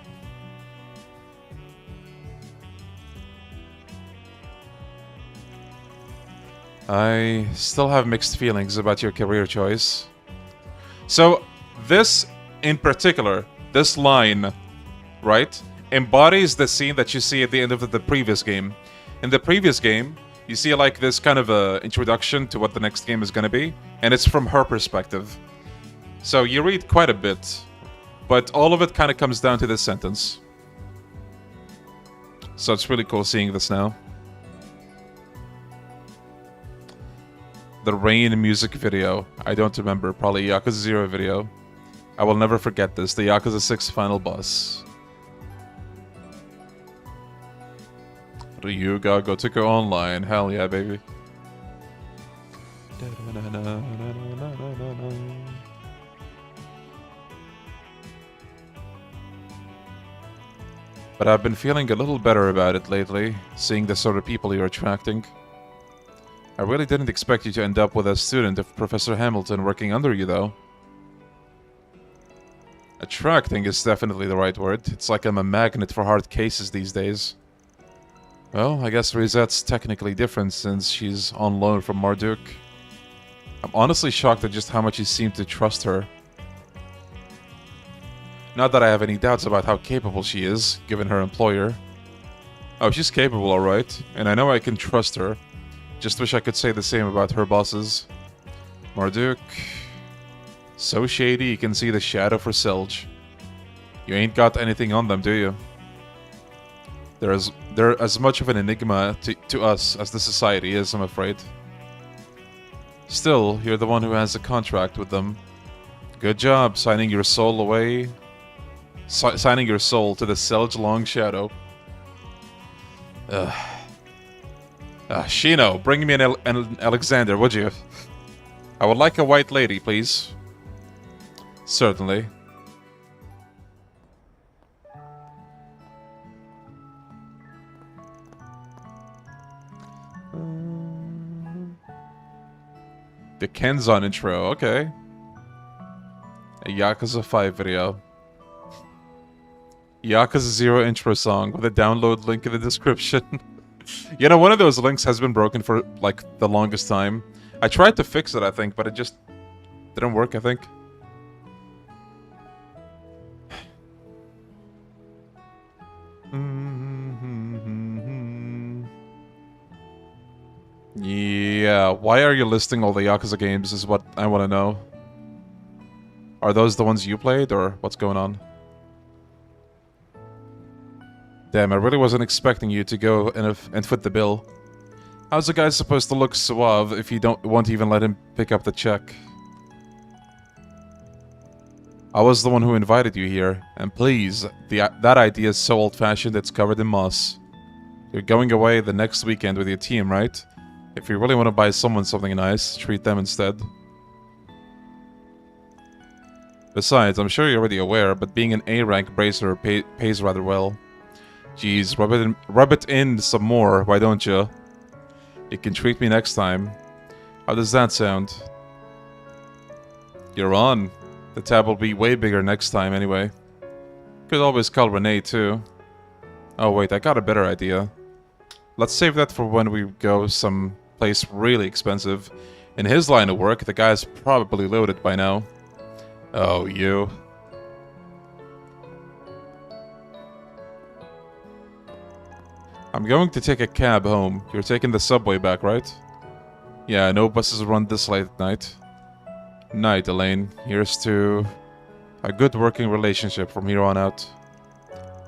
I still have mixed feelings about your career choice. So, this in particular, this line, right, embodies the scene that you see at the end of the previous game. In the previous game, you see like this kind of a introduction to what the next game is gonna be, and it's from her perspective. So you read quite a bit, but all of it kind of comes down to this sentence. So it's really cool seeing this now. The Rain music video. I don't remember, probably Yakuza 0 video. I will never forget this, the Yakuza 6 final boss. Ryuga Gotoku Online, hell yeah, baby. But I've been feeling a little better about it lately, seeing the sort of people you're attracting. I really didn't expect you to end up with a student of Professor Hamilton working under you, though. Attracting is definitely the right word. It's like I'm a magnet for hard cases these days. Well, I guess Rizette's technically different since she's on loan from Marduk. I'm honestly shocked at just how much you seem to trust her. Not that I have any doubts about how capable she is, given her employer. Oh, she's capable, alright, and I know I can trust her. Just wish I could say the same about her bosses. Marduk... so shady you can see the shadow for Selge. You ain't got anything on them, do you? They're as much of an enigma to us as the society is, I'm afraid. Still, you're the one who has a contract with them. Good job signing your soul away. Signing your soul to the Selge Long Shadow. Shino, bring me an Alexander, would you? I would like a white lady, please. Certainly. The Kenzan intro, okay. A Yakuza 5 video. Yakuza 0 intro song with a download link in the description. You know, one of those links has been broken for, like, the longest time. I tried to fix it, I think, but it just didn't work, I think. Yeah, why are you listing all the Yakuza games is what I want to know. Are those the ones you played, or what's going on? Damn, I really wasn't expecting you to go and foot the bill. How's a guy supposed to look suave if you won't even let him pick up the check? I was the one who invited you here, and please, that idea is so old-fashioned it's covered in moss. You're going away the next weekend with your team, right? If you really want to buy someone something nice, treat them instead. Besides, I'm sure you're already aware, but being an A-rank bracer pays rather well. Jeez, rub it in some more, why don't you? You can treat me next time. How does that sound? You're on. The tab will be way bigger next time anyway. Could always call Renee too. Oh wait, I got a better idea. Let's save that for when we go someplace really expensive. In his line of work, the guy's probably loaded by now. Oh, you. I'm going to take a cab home. You're taking the subway back, right? Yeah, no buses run this late at night. Night, Elaine. Here's to a good working relationship from here on out.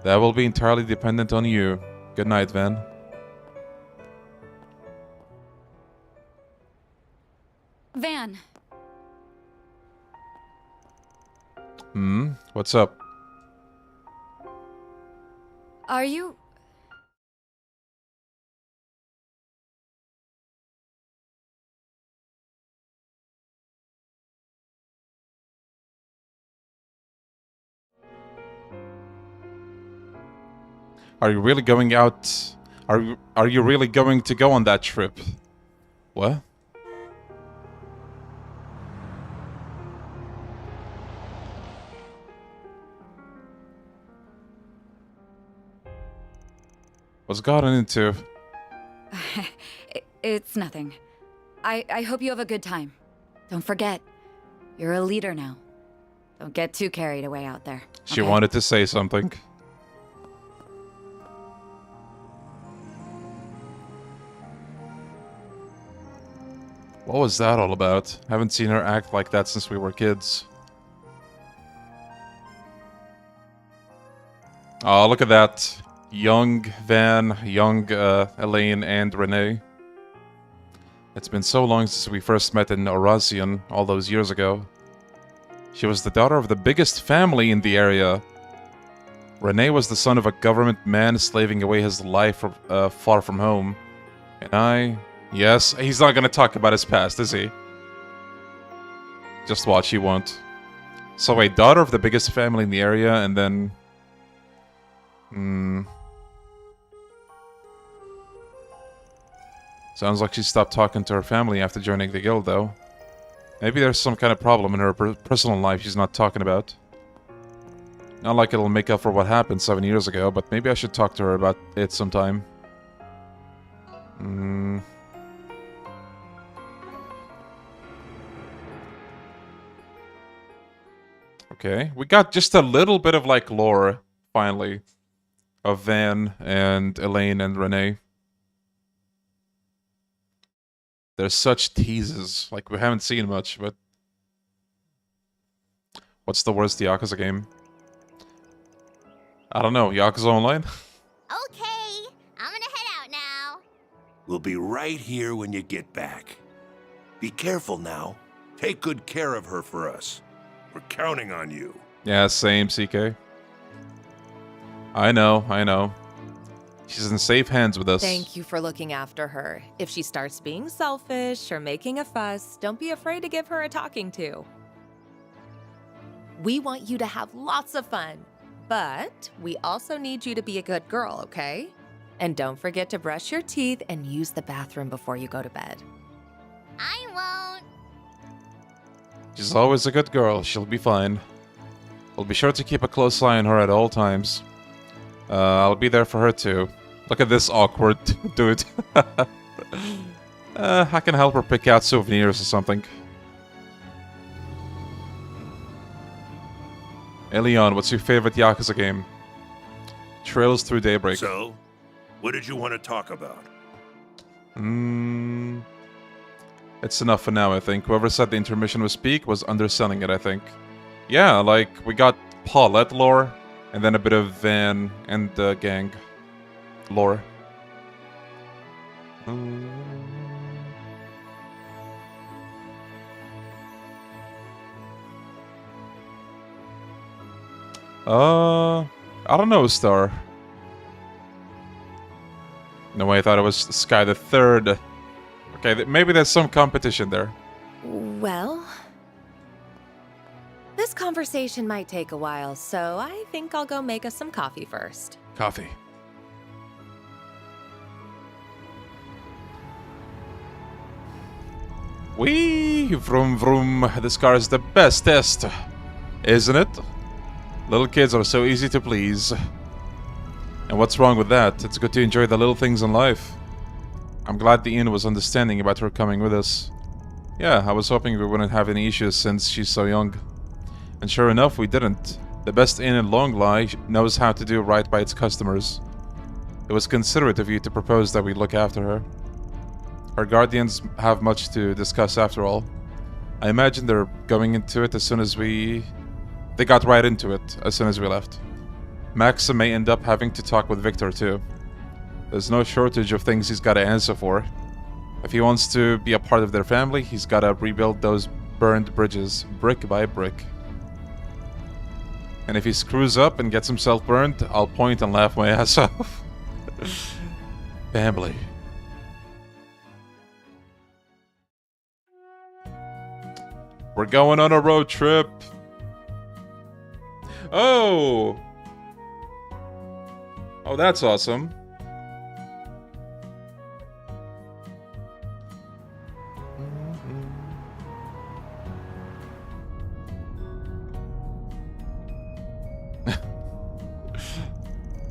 That will be entirely dependent on you. Good night, Van. Van. What's up? Are you... Are you really going out? Are you really going to go on that trip? What? What's gotten into? It's nothing. I hope you have a good time. Don't forget, you're a leader now. Don't get too carried away out there. She wanted to say something. What was that all about? Haven't seen her act like that since we were kids. Oh, look at that. Young Van, young Elaine, and Renee. It's been so long since we first met in Orazion all those years ago. She was the daughter of the biggest family in the area. Renee was the son of a government man slaving away his life far from home. And I... Yes, he's not gonna talk about his past, is he? Just watch, he won't. So a daughter of the biggest family in the area, and then... Sounds like she stopped talking to her family after joining the guild, though. Maybe there's some kind of problem in her personal life she's not talking about. Not like it'll make up for what happened 7 years ago, but maybe I should talk to her about it sometime. Okay, we got just a little bit of, like, lore, finally, of Van and Elaine and Renee. There's such teases, like, we haven't seen much, but... What's the worst Yakuza game? I don't know, Yakuza Online? Okay, I'm gonna head out now. We'll be right here when you get back. Be careful now. Take good care of her for us. We're counting on you. Yeah, same, CK. I know. She's in safe hands with us. Thank you for looking after her. If she starts being selfish or making a fuss, don't be afraid to give her a talking to. We want you to have lots of fun, but we also need you to be a good girl, okay? And don't forget to brush your teeth and use the bathroom before you go to bed. I won't. She's always a good girl. She'll be fine. We'll be sure to keep a close eye on her at all times. I'll be there for her too. Look at this awkward dude. I can help her pick out souvenirs or something. Hey Leon, what's your favorite Yakuza game? Trails Through Daybreak. So, what did you want to talk about? It's enough for now, I think. Whoever said the intermission was peak was underselling it, I think. Yeah, like, we got Paulette lore, and then a bit of Van and the gang lore. I don't know, Star. No way, I thought it was Sky the Third. Okay, maybe there's some competition there. Well, this conversation might take a while, so I think I'll go make us some coffee first. Coffee. Wee! Vroom vroom. This car is the best test. Isn't it? Little kids are so easy to please. And what's wrong with that? It's good to enjoy the little things in life. I'm glad the inn was understanding about her coming with us. Yeah, I was hoping we wouldn't have any issues since she's so young. And sure enough, we didn't. The best inn in Longlai knows how to do right by its customers. It was considerate of you to propose that we look after her. Our guardians have much to discuss after all. I imagine they're going into it as soon as we... They got right into it as soon as we left. Max may end up having to talk with Victor too. There's no shortage of things he's gotta answer for. If he wants to be a part of their family, he's gotta rebuild those burned bridges, brick by brick. And if he screws up and gets himself burned, I'll point and laugh my ass off. Family. We're going on a road trip. Oh! Oh, that's awesome.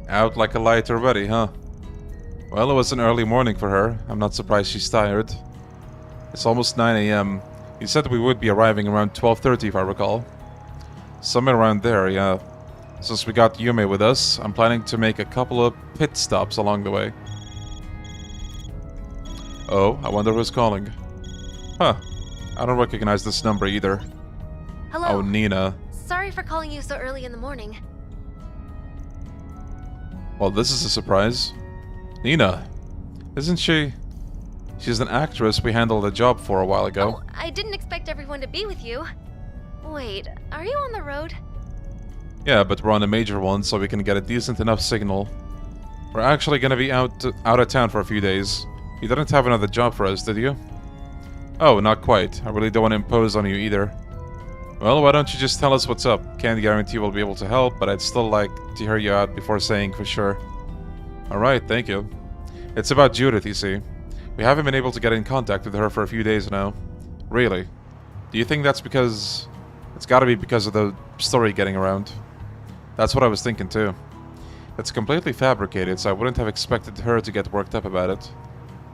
Out like a light already, huh? Well, it was an early morning for her. I'm not surprised she's tired. It's almost 9 AM. He said we would be arriving around 12:30 if I recall. Somewhere around there, yeah. Since we got Yume with us, I'm planning to make a couple of pit stops along the way. Oh, I wonder who's calling. Huh. I don't recognize this number either. Hello. Oh, Nina. Sorry for calling you so early in the morning. Well, this is a surprise. Nina. Isn't she... She's an actress we handled a job for a while ago. Oh, I didn't expect everyone to be with you. Wait, are you on the road? Yeah, but we're on a major one, so we can get a decent enough signal. We're actually gonna be out of town for a few days. You didn't have another job for us, did you? Oh, not quite. I really don't want to impose on you either. Well, why don't you just tell us what's up? Can't guarantee we'll be able to help, but I'd still like to hear you out before saying for sure. Alright, thank you. It's about Judith, you see. We haven't been able to get in contact with her for a few days now. Really? Do you think that's because... It's gotta be because of the story getting around. That's what I was thinking too. It's completely fabricated, so I wouldn't have expected her to get worked up about it.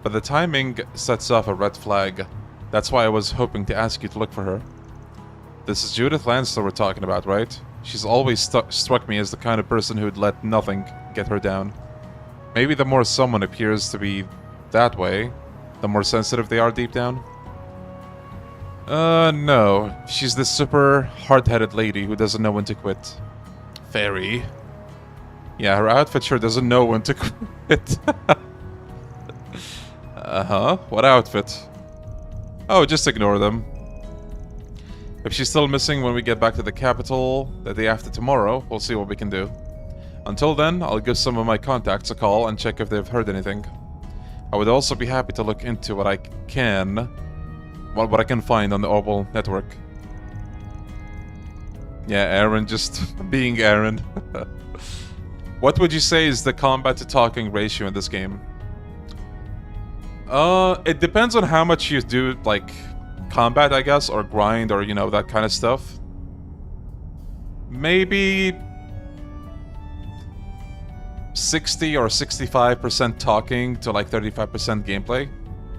But the timing sets off a red flag. That's why I was hoping to ask you to look for her. This is Judith Lancer we're talking about, right? She's always struck me as the kind of person who'd let nothing get her down. Maybe the more someone appears to be that way, the more sensitive they are deep down? No. She's this super hard-headed lady who doesn't know when to quit. Fairy. Yeah, her outfit sure doesn't know when to quit. Uh-huh. What outfit? Oh, just ignore them. If she's still missing when we get back to the capital the day after tomorrow, we'll see what we can do. Until then, I'll give some of my contacts a call and check if they've heard anything. I would also be happy to look into what I can find on the Orbital network. Yeah, Aaron just being Aaron. What would you say is the combat to talking ratio in this game? It depends on how much you do, like, combat, I guess, or grind, or, you know, that kind of stuff. Maybe 60 or 65% talking to like 35% gameplay.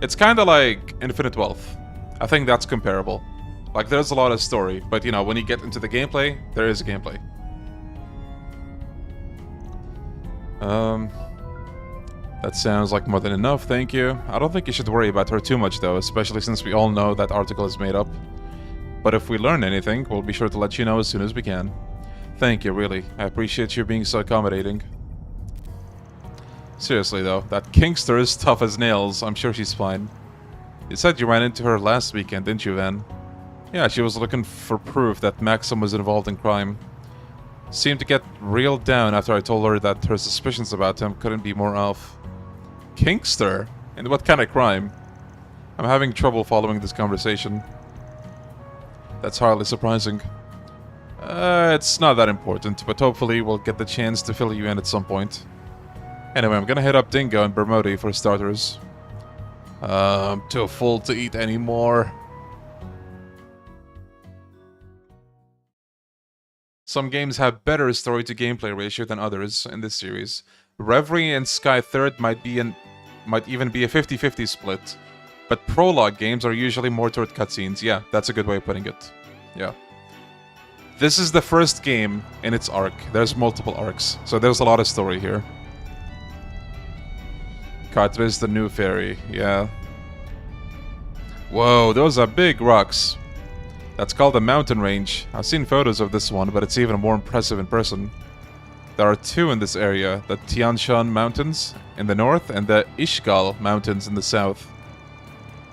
It's kind of like Infinite Wealth. I think that's comparable. Like, there's a lot of story, but, you know, when you get into the gameplay, there is gameplay. That sounds like more than enough, thank you. I don't think you should worry about her too much though, especially since we all know that article is made up. But if we learn anything, we'll be sure to let you know as soon as we can. Thank you, really. I appreciate you being so accommodating. Seriously though, that Kingster is tough as nails. I'm sure she's fine. You said you ran into her last weekend, didn't you, Van? Yeah, she was looking for proof that Maxim was involved in crime. Seemed to get real down after I told her that her suspicions about him couldn't be more off. Kingster? And what kind of crime? I'm having trouble following this conversation. That's hardly surprising. It's not that important, but hopefully we'll get the chance to fill you in at some point. Anyway, I'm gonna hit up Dingo and Bermodi for starters. I'm too full to eat anymore. Some games have better story to gameplay ratio than others in this series. Reverie and Sky Third might even be a 50-50 split, but prologue games are usually more toward cutscenes. Yeah, that's a good way of putting it. Yeah. This is the first game in its arc. There's multiple arcs, so there's a lot of story here. Cartres, the new fairy, yeah. Whoa, those are big rocks. That's called a mountain range. I've seen photos of this one, but it's even more impressive in person. There are two in this area, the Tian Shan Mountains in the north and the Ishgal Mountains in the south.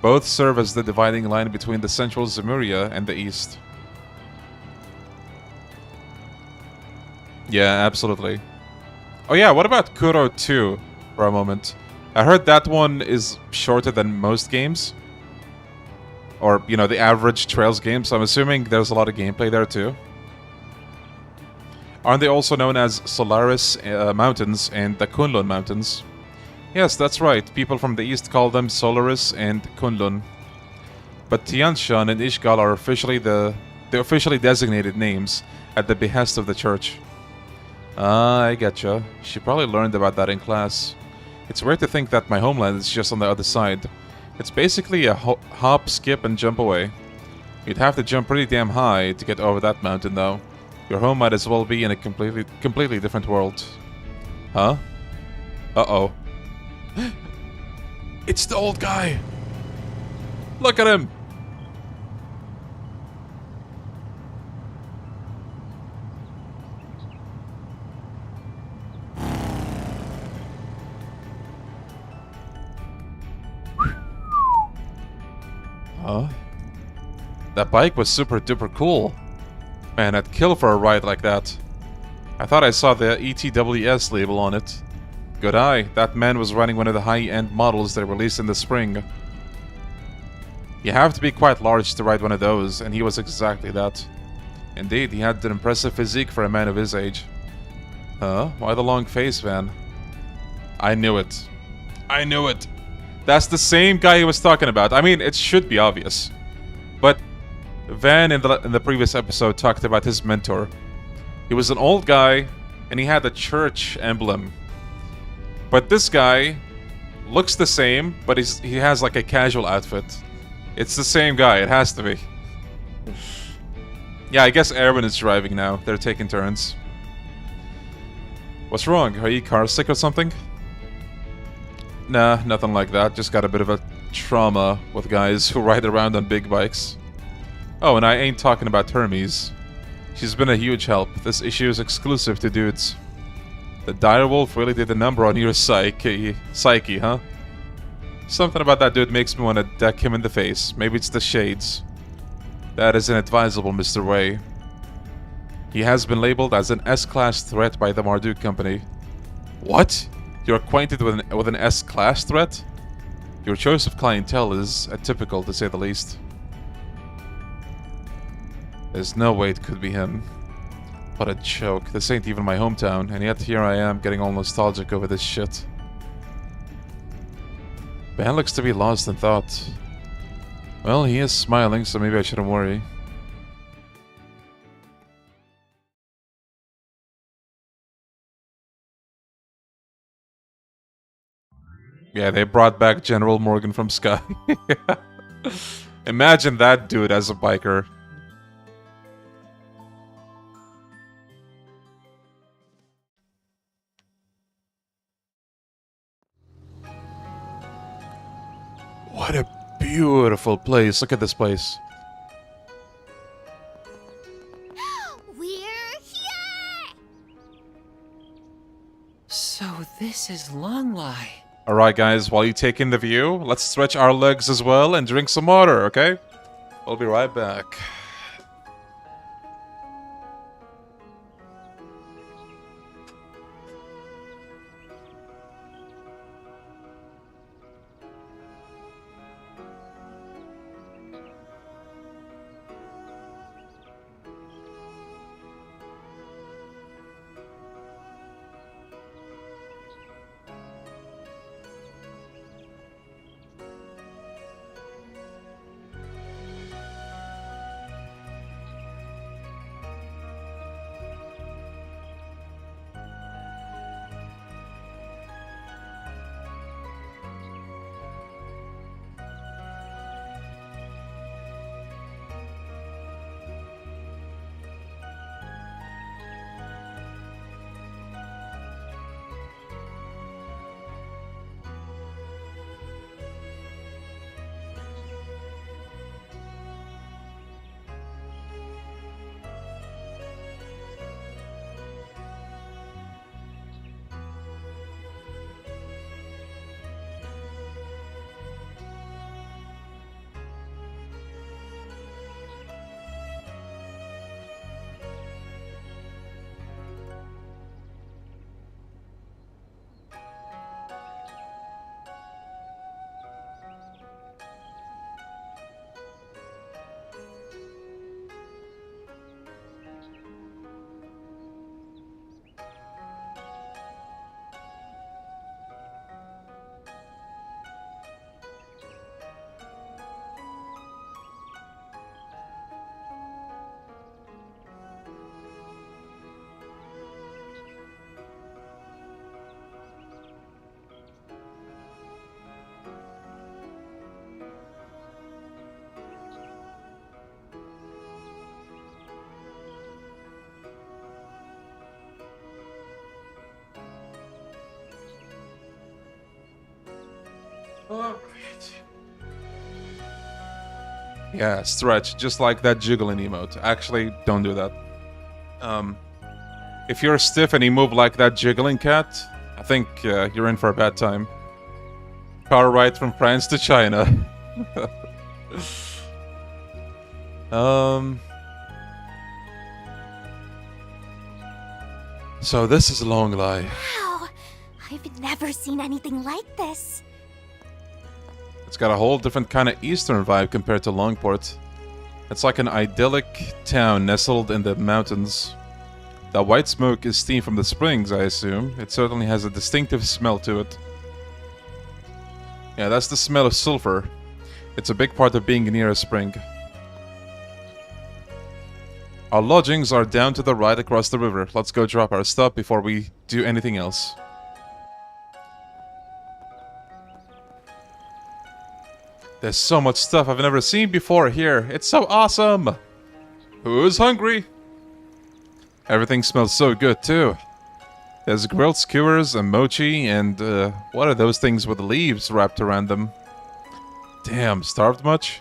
Both serve as the dividing line between the central Zemuria and the east. Yeah, absolutely. Oh yeah, what about Kuro 2 for a moment? I heard that one is shorter than most games. Or, you know, the average Trails game, so I'm assuming there's a lot of gameplay there too. Aren't they also known as Solaris Mountains and the Kunlun Mountains? Yes, that's right. People from the east call them Solaris and Kunlun. But Tian Shan and Ishgal are officially the officially designated names at the behest of the church. Ah, I getcha. She probably learned about that in class. It's weird to think that my homeland is just on the other side. It's basically a hop, skip, and jump away. You'd have to jump pretty damn high to get over that mountain, though. Your home might as well be in a completely different world. Huh? Uh-oh. It's the old guy! Look at him! Huh? That bike was super duper cool. Man, I'd kill for a ride like that. I thought I saw the ETWS label on it. Good eye, that man was running one of the high-end models they released in the spring. You have to be quite large to ride one of those, and he was exactly that. Indeed, he had an impressive physique for a man of his age. Huh? Why the long face, Van? I knew it. I knew it! That's the same guy he was talking about. I mean, it should be obvious. But Van in the previous episode talked about his mentor. He was an old guy, and he had a church emblem. But this guy looks the same, but he has like a casual outfit. It's the same guy, it has to be. Yeah, I guess Erwin is driving now. They're taking turns. What's wrong? Are you car sick or something? Nah, nothing like that. Just got a bit of a trauma with guys who ride around on big bikes. Oh, and I ain't talking about Hermes. She's been a huge help. This issue is exclusive to dudes. The direwolf really did a number on your psyche, huh? Something about that dude makes me want to deck him in the face. Maybe it's the shades. That is inadvisable, Mr. Wei. He has been labeled as an S-class threat by the Marduk Company. What? You're acquainted with an S-class threat? Your choice of clientele is atypical, to say the least. There's no way it could be him. What a joke. This ain't even my hometown, and yet here I am getting all nostalgic over this shit. Ben looks to be lost in thought. Well, he is smiling, so maybe I shouldn't worry. Yeah, they brought back General Morgan from Sky. Imagine that dude as a biker. What a beautiful place. Look at this place. We're here! So this is Longlai. Alright guys, while you take in the view, let's stretch our legs as well and drink some water, okay? We'll be right back. Yeah, stretch, just like that jiggling emote. Actually, don't do that. If you're stiff and you move like that jiggling cat, I think you're in for a bad time. Car ride from France to China. So this is Longlai. Wow, I've never seen anything like this. It's got a whole different kind of eastern vibe compared to Longport. It's like an idyllic town nestled in the mountains. The white smoke is steam from the springs, I assume. It certainly has a distinctive smell to it. Yeah, that's the smell of sulfur. It's a big part of being near a spring. Our lodgings are down to the right across the river. Let's go drop our stuff before we do anything else. There's so much stuff I've never seen before here. It's so awesome! Who's hungry? Everything smells so good too. There's grilled skewers and mochi and what are those things with leaves wrapped around them? Damn, starved much?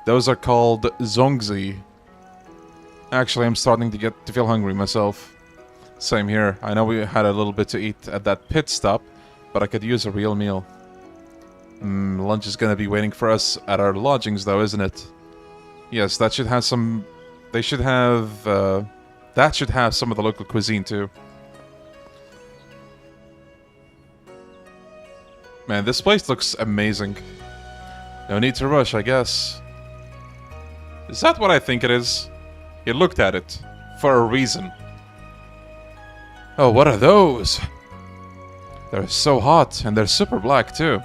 Those are called zongzi. Actually, I'm starting to feel hungry myself. Same here. I know we had a little bit to eat at that pit stop, but I could use a real meal. Lunch is gonna be waiting for us at our lodgings, though, isn't it? Yes, that should have some... They should have... that should have some of the local cuisine, too. Man, this place looks amazing. No need to rush, I guess. Is that what I think it is? You looked at it. For a reason. Oh, what are those? They're so hot, and they're super black, too.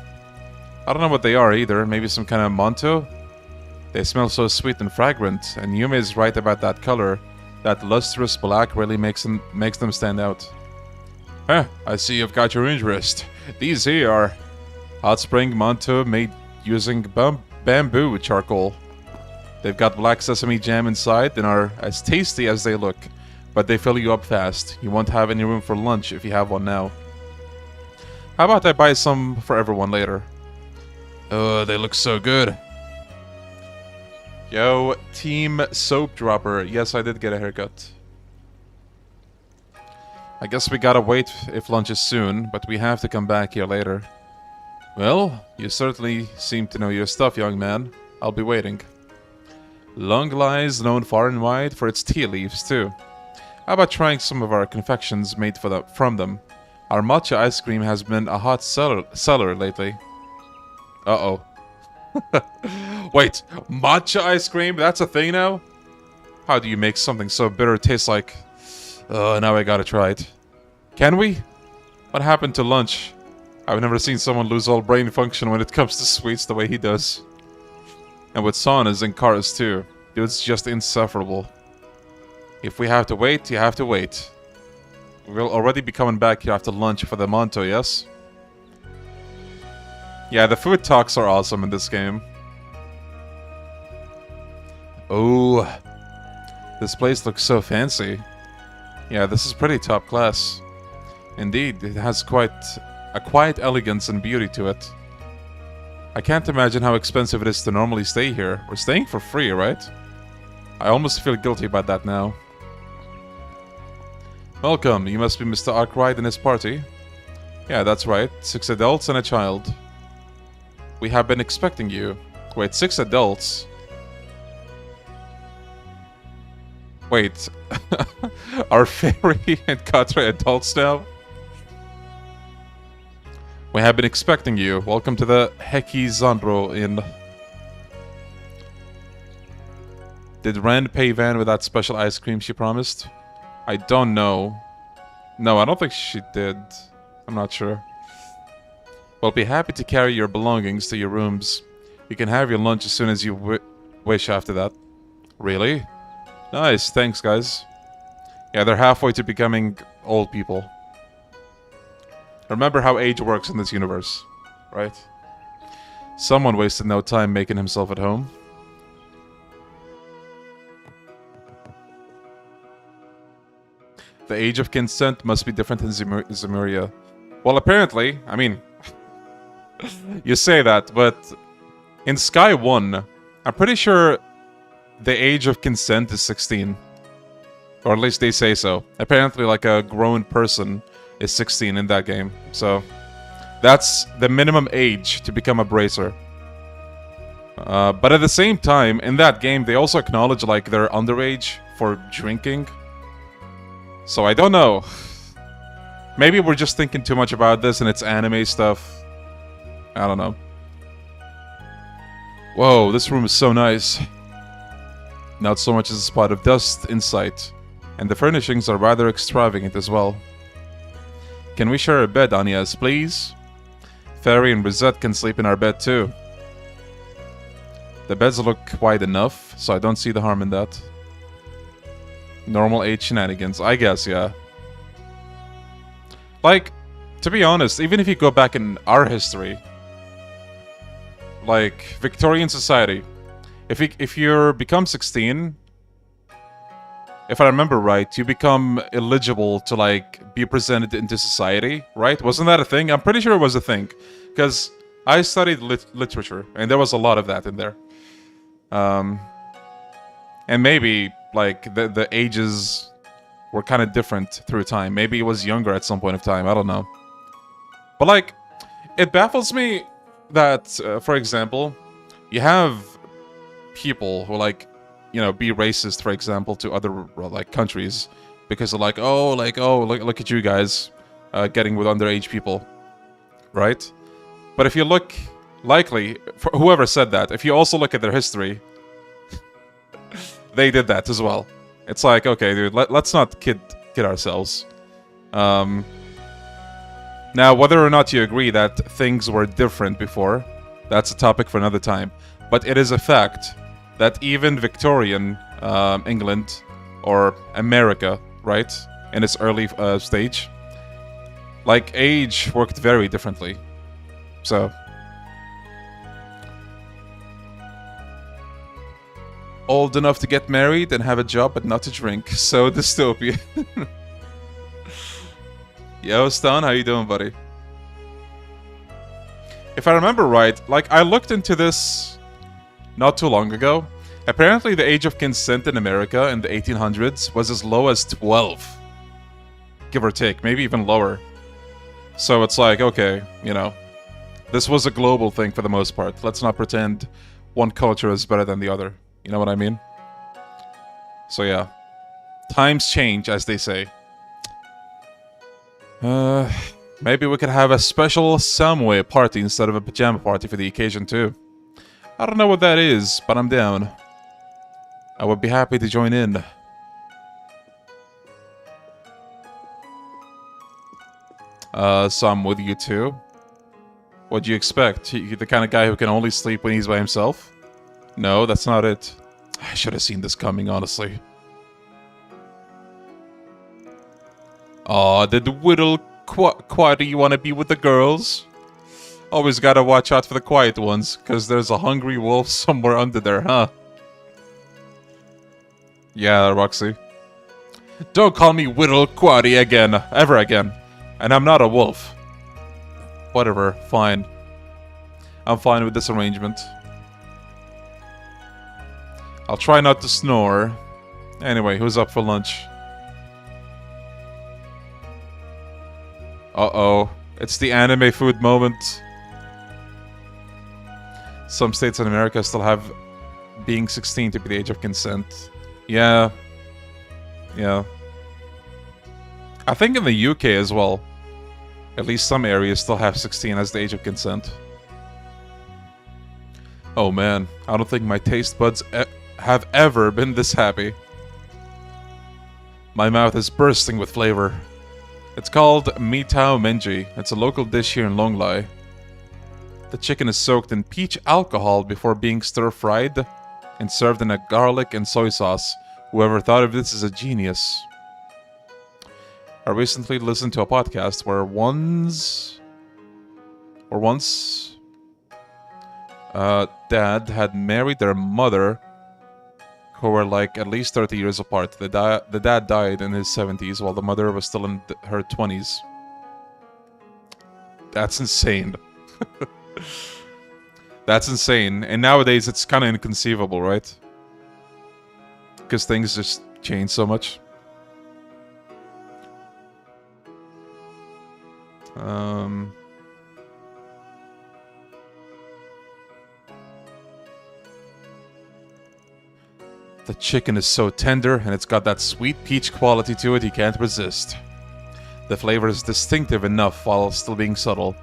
I don't know what they are, either. Maybe some kind of manto? They smell so sweet and fragrant, and Yume is right about that color. That lustrous black really makes them stand out. Huh, I see you've got your interest. These here are hot spring manto made using bamboo charcoal. They've got black sesame jam inside and are as tasty as they look, but they fill you up fast. You won't have any room for lunch if you have one now. How about I buy some for everyone later? Oh, they look so good. Yo, Team Soap Dropper. Yes, I did get a haircut. I guess we gotta wait if lunch is soon, but we have to come back here later. Well, you certainly seem to know your stuff, young man. I'll be waiting. Longlai is known far and wide for its tea leaves, too. How about trying some of our confections made from them? Our matcha ice cream has been a hot seller lately. Uh-oh. Wait, matcha ice cream? That's a thing now? How do you make something so bitter taste like... Oh, now I gotta try it. Can we? What happened to lunch? I've never seen someone lose all brain function when it comes to sweets the way he does. And with saunas and cars too. Dude's just insufferable. If we have to wait, you have to wait. We'll already be coming back here after lunch for the manto, yes? Yeah, the food talks are awesome in this game. Oh, this place looks so fancy. Yeah, this is pretty top class. Indeed, it has quite a quiet elegance and beauty to it. I can't imagine how expensive it is to normally stay here. We're staying for free, right? I almost feel guilty about that now. Welcome, you must be Mr. Arkwright and his party. Yeah, that's right. 6 adults and a child. We have been expecting you. Wait, 6 adults? Wait, are Fairy and Katre adults now? We have been expecting you. Welcome to the Heki Zandro Inn. Did Ren pay Van with that special ice cream she promised? I don't know. No, I don't think she did. I'm not sure. We'll be happy to carry your belongings to your rooms. You can have your lunch as soon as you wish after that. Really? Nice, thanks guys. Yeah, they're halfway to becoming old people. Remember how age works in this universe, right? Someone wasted no time making himself at home. The age of consent must be different in Zemuria. Well, apparently, I mean... you say that, but... in Sky 1, I'm pretty sure the age of consent is 16. Or at least they say so. Apparently, like, a grown person is 16 in that game. So, that's the minimum age to become a bracer. But at the same time, in that game, they also acknowledge, like, they're underage for drinking. So I don't know. Maybe we're just thinking too much about this and it's anime stuff. I don't know. Whoa, this room is so nice. Not so much as a spot of dust in sight. And the furnishings are rather extravagant as well. Can we share a bed, Anyas, please? Fairy and Rosette can sleep in our bed too. The beds look wide enough, so I don't see the harm in that. Normal age shenanigans, I guess, yeah. Like, to be honest, even if you go back in our history, like Victorian society, if you become 16, if I remember right, you become eligible to like be presented into society, right? Wasn't that a thing? I'm pretty sure it was a thing, because I studied literature and there was a lot of that in there. And maybe like the ages were kind of different through time. Maybe he was younger at some point of time. I don't know. But like, it baffles me that, for example, you have people who like, you know, be racist, for example, to other like countries because they're like, oh, look at you guys getting with underage people, right? But if you look, likely, for whoever said that, if you also look at their history, they did that as well. It's like, okay, dude, let's not kid ourselves. Now, whether or not you agree that things were different before, that's a topic for another time. But it is a fact that even Victorian England, or America, right, in its early stage, like, age worked very differently. So... old enough to get married and have a job but not to drink. So dystopian. Yo, Stan, how you doing, buddy? If I remember right, like, I looked into this not too long ago. Apparently the age of consent in America in the 1800s was as low as 12. Give or take, maybe even lower. So it's like, okay, you know, this was a global thing for the most part. Let's not pretend one culture is better than the other. You know what I mean? So yeah. Times change, as they say. Maybe we could have a special Samway party instead of a pajama party for the occasion too. I don't know what that is, but I'm down. I would be happy to join in. So I'm with you too. What do you expect? The kind of guy who can only sleep when he's by himself? No, that's not it. I should have seen this coming, honestly. Aw, did the little Quaddy want to be with the girls? Always gotta watch out for the quiet ones, because there's a hungry wolf somewhere under there, huh? Yeah, Roxy. Don't call me Whittle Quaddy again, ever again. And I'm not a wolf. Whatever, fine. I'm fine with this arrangement. I'll try not to snore. Anyway, who's up for lunch? Uh-oh. It's the anime food moment. Some states in America still have being 16 to be the age of consent. Yeah. Yeah. I think in the UK as well. At least some areas still have 16 as the age of consent. Oh man, I don't think my taste buds have ever been this happy. My mouth is bursting with flavor. It's called Mitao Menji. It's a local dish here in Longlai. The chicken is soaked in peach alcohol before being stir-fried and served in a garlic and soy sauce. Whoever thought of this is a genius. I recently listened to a podcast where once dad had married their mother, who were like at least 30 years apart. The dad died in his 70s while the mother was still in her 20s. That's insane. That's insane. And nowadays it's kind of inconceivable, right? Because things just change so much. The chicken is so tender, and it's got that sweet peach quality to it you can't resist. The flavor is distinctive enough while still being subtle.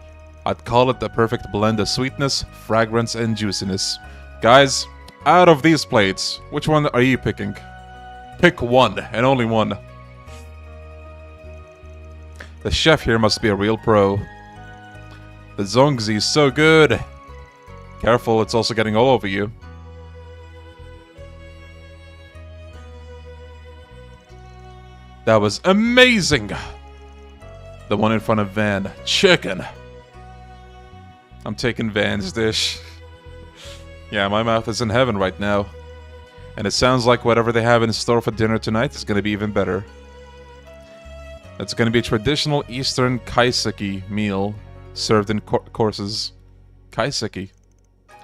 I'd call it the perfect blend of sweetness, fragrance, and juiciness. Guys, out of these plates, which one are you picking? Pick one, and only one. The chef here must be a real pro. The zongzi is so good. Careful, it's also getting all over you. That was amazing! The one in front of Van. Chicken! I'm taking Van's dish. Yeah, my mouth is in heaven right now. And it sounds like whatever they have in store for dinner tonight is going to be even better. It's going to be a traditional Eastern kaiseki meal served in courses. Kaiseki?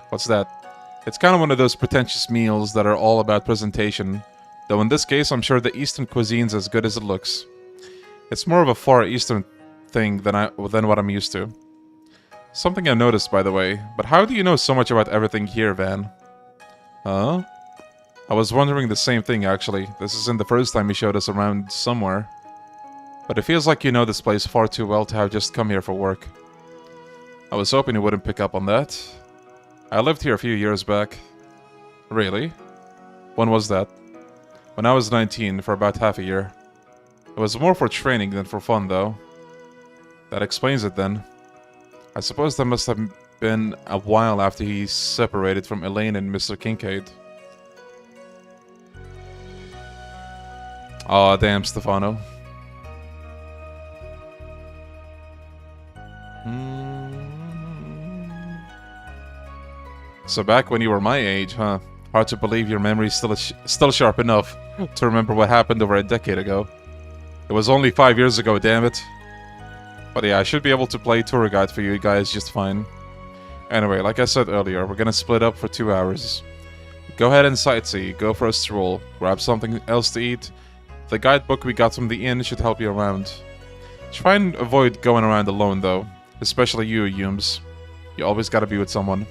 What's that? It's kind of one of those pretentious meals that are all about presentation Though in this case, I'm sure the Eastern cuisine's as good as it looks. It's more of a Far Eastern thing than what I'm used to. Something I noticed, by the way. But how do you know so much about everything here, Van? Huh? I was wondering the same thing, actually. This isn't the first time you showed us around somewhere. But it feels like you know this place far too well to have just come here for work. I was hoping you wouldn't pick up on that. I lived here a few years back. Really? When was that? When I was 19, for about half a year. It was more for training than for fun, though. That explains it, then. I suppose that must have been a while after he separated from Elaine and Mr. Kincaid. Aw, damn, Stefano. So back when you were my age, huh? Hard to believe your memory's still sharp enough to remember what happened over a decade ago. It was only 5 years ago, damn it. But yeah, I should be able to play tour guide for you guys just fine. Anyway, like I said earlier, we're gonna split up for 2 hours. Go ahead and sightsee, go for a stroll, grab something else to eat. The guidebook we got from the inn should help you around. Try and avoid going around alone, though. Especially you, Yums. You always gotta be with someone.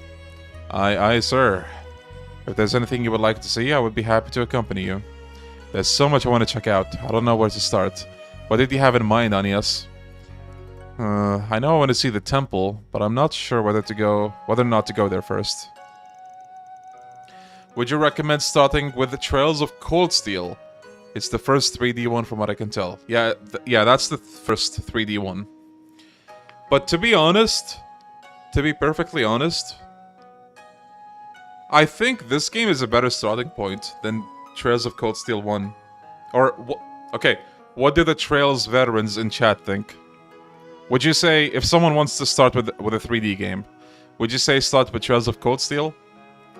Aye, aye, sir. If there's anything you would like to see, I would be happy to accompany you. There's so much I want to check out. I don't know where to start. What did you have in mind, Anias? I know I want to see the temple, but I'm not sure whether or not to go there first. Would you recommend starting with the Trails of Cold Steel? It's the first 3D one from what I can tell. Yeah, that's the first 3D one. But to be honest, to be perfectly honest, I think this game is a better starting point than Trails of Cold Steel 1. Or, okay, what do the Trails veterans in chat think? Would you say, if someone wants to start with a 3D game, would you say start with Trails of Cold Steel?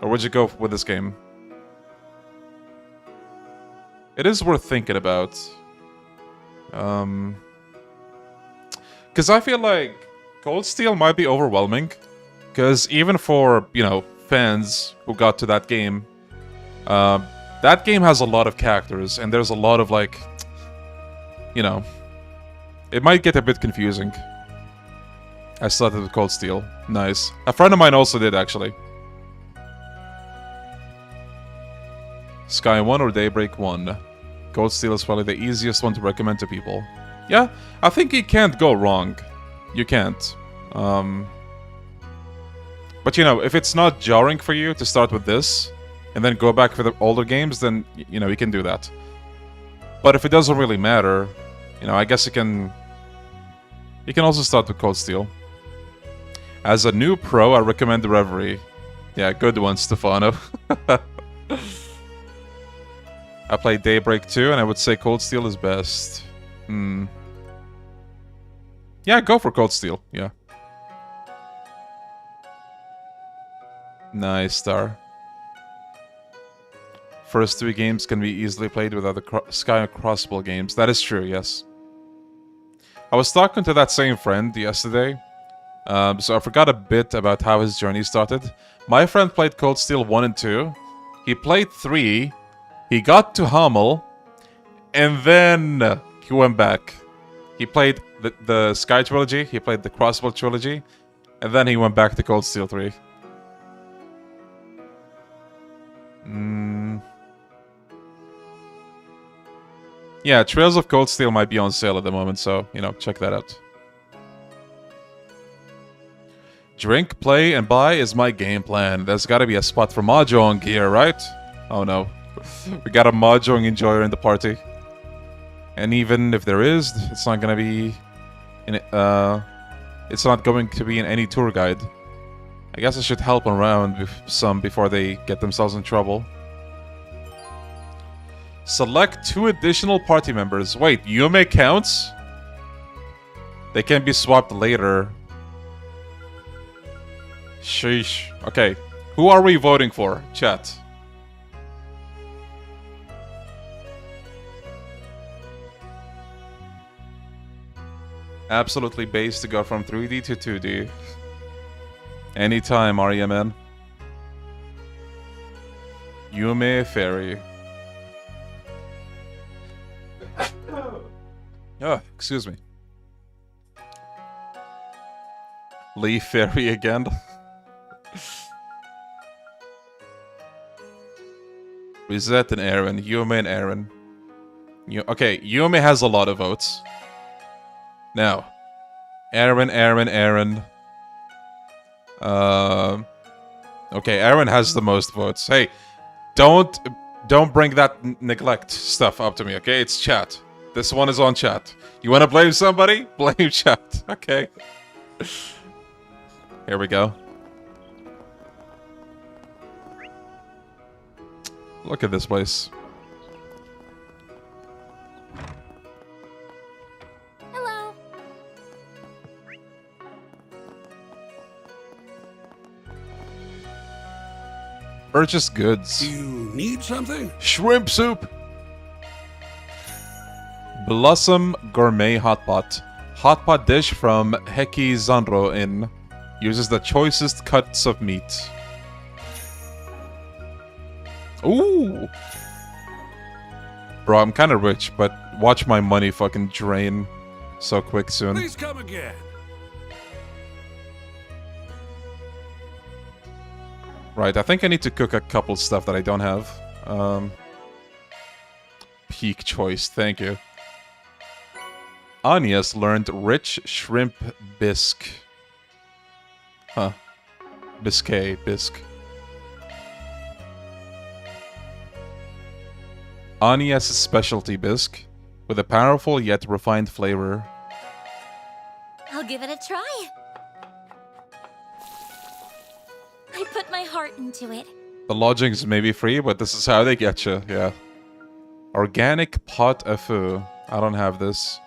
Or would you go with this game? It is worth thinking about. Because I feel like Cold Steel might be overwhelming. Because even for, you know, fans who got to that game has a lot of characters, and there's a lot of, like, you know, it might get a bit confusing. I started with Cold Steel. Nice. A friend of mine also did, actually. Sky 1 or Daybreak 1? Cold Steel is probably the easiest one to recommend to people. Yeah, I think you can't go wrong. You can't. But you know, if it's not jarring for you to start with this, and then go back for the older games, then, you know, you can do that. But if it doesn't really matter, you know, I guess you can also start with Cold Steel. As a new pro, I recommend the Reverie. Yeah, good one, Stefano. I played Daybreak 2, and I would say Cold Steel is best. Yeah, go for Cold Steel, yeah. Nice, Star. First 3 games can be easily played with other Sky Crossbow games. That is true, yes. I was talking to that same friend yesterday, so I forgot a bit about how his journey started. My friend played Cold Steel 1 and 2. He played 3. He got to Hummel, and then he went back. He played the Sky Trilogy, he played the Crossbow Trilogy, and then he went back to Cold Steel 3. Yeah, Trails of Cold Steel might be on sale at the moment, so, you know, check that out. Drink, play, and buy is my game plan. There's gotta be a spot for Mahjong here, right? Oh no. We got a Mahjong enjoyer in the party. And even if there is, it's not gonna be it's not going to be in any tour guide. I guess I should help them around with some before they get themselves in trouble. Select 2 additional party members. Wait, Yume counts? They can be swapped later. Sheesh. Okay, who are we voting for? Chat. Absolutely base to go from 3D to 2D. Anytime, REMN. Yume Fairy. Oh, excuse me. Leaf Fairy again. Reset and Aaron. Yume and Aaron. Okay, Yume has a lot of votes. Now, Aaron. Okay, Aaron has the most votes. Hey, don't bring that neglect stuff up to me, okay? It's chat. This one is on chat. You want to blame somebody? Blame chat. Okay. Here we go. Look at this place. Hello. Purchase goods. You need something? Shrimp soup. Blossom Gourmet Hot Pot. Hot pot dish from Heki Zanro Inn. Uses the choicest cuts of meat. Ooh! Bro, I'm kinda rich, but watch my money fucking drain so quick soon. Please come again. Right, I think I need to cook a couple stuff that I don't have. Peak choice, thank you. Anya's learned rich shrimp bisque. Huh. Bisque. Anya's specialty bisque, with a powerful yet refined flavor. I'll give it a try. I put my heart into it. The lodgings may be free, but this is how they get you, yeah. Organic pot au feu. I don't have this.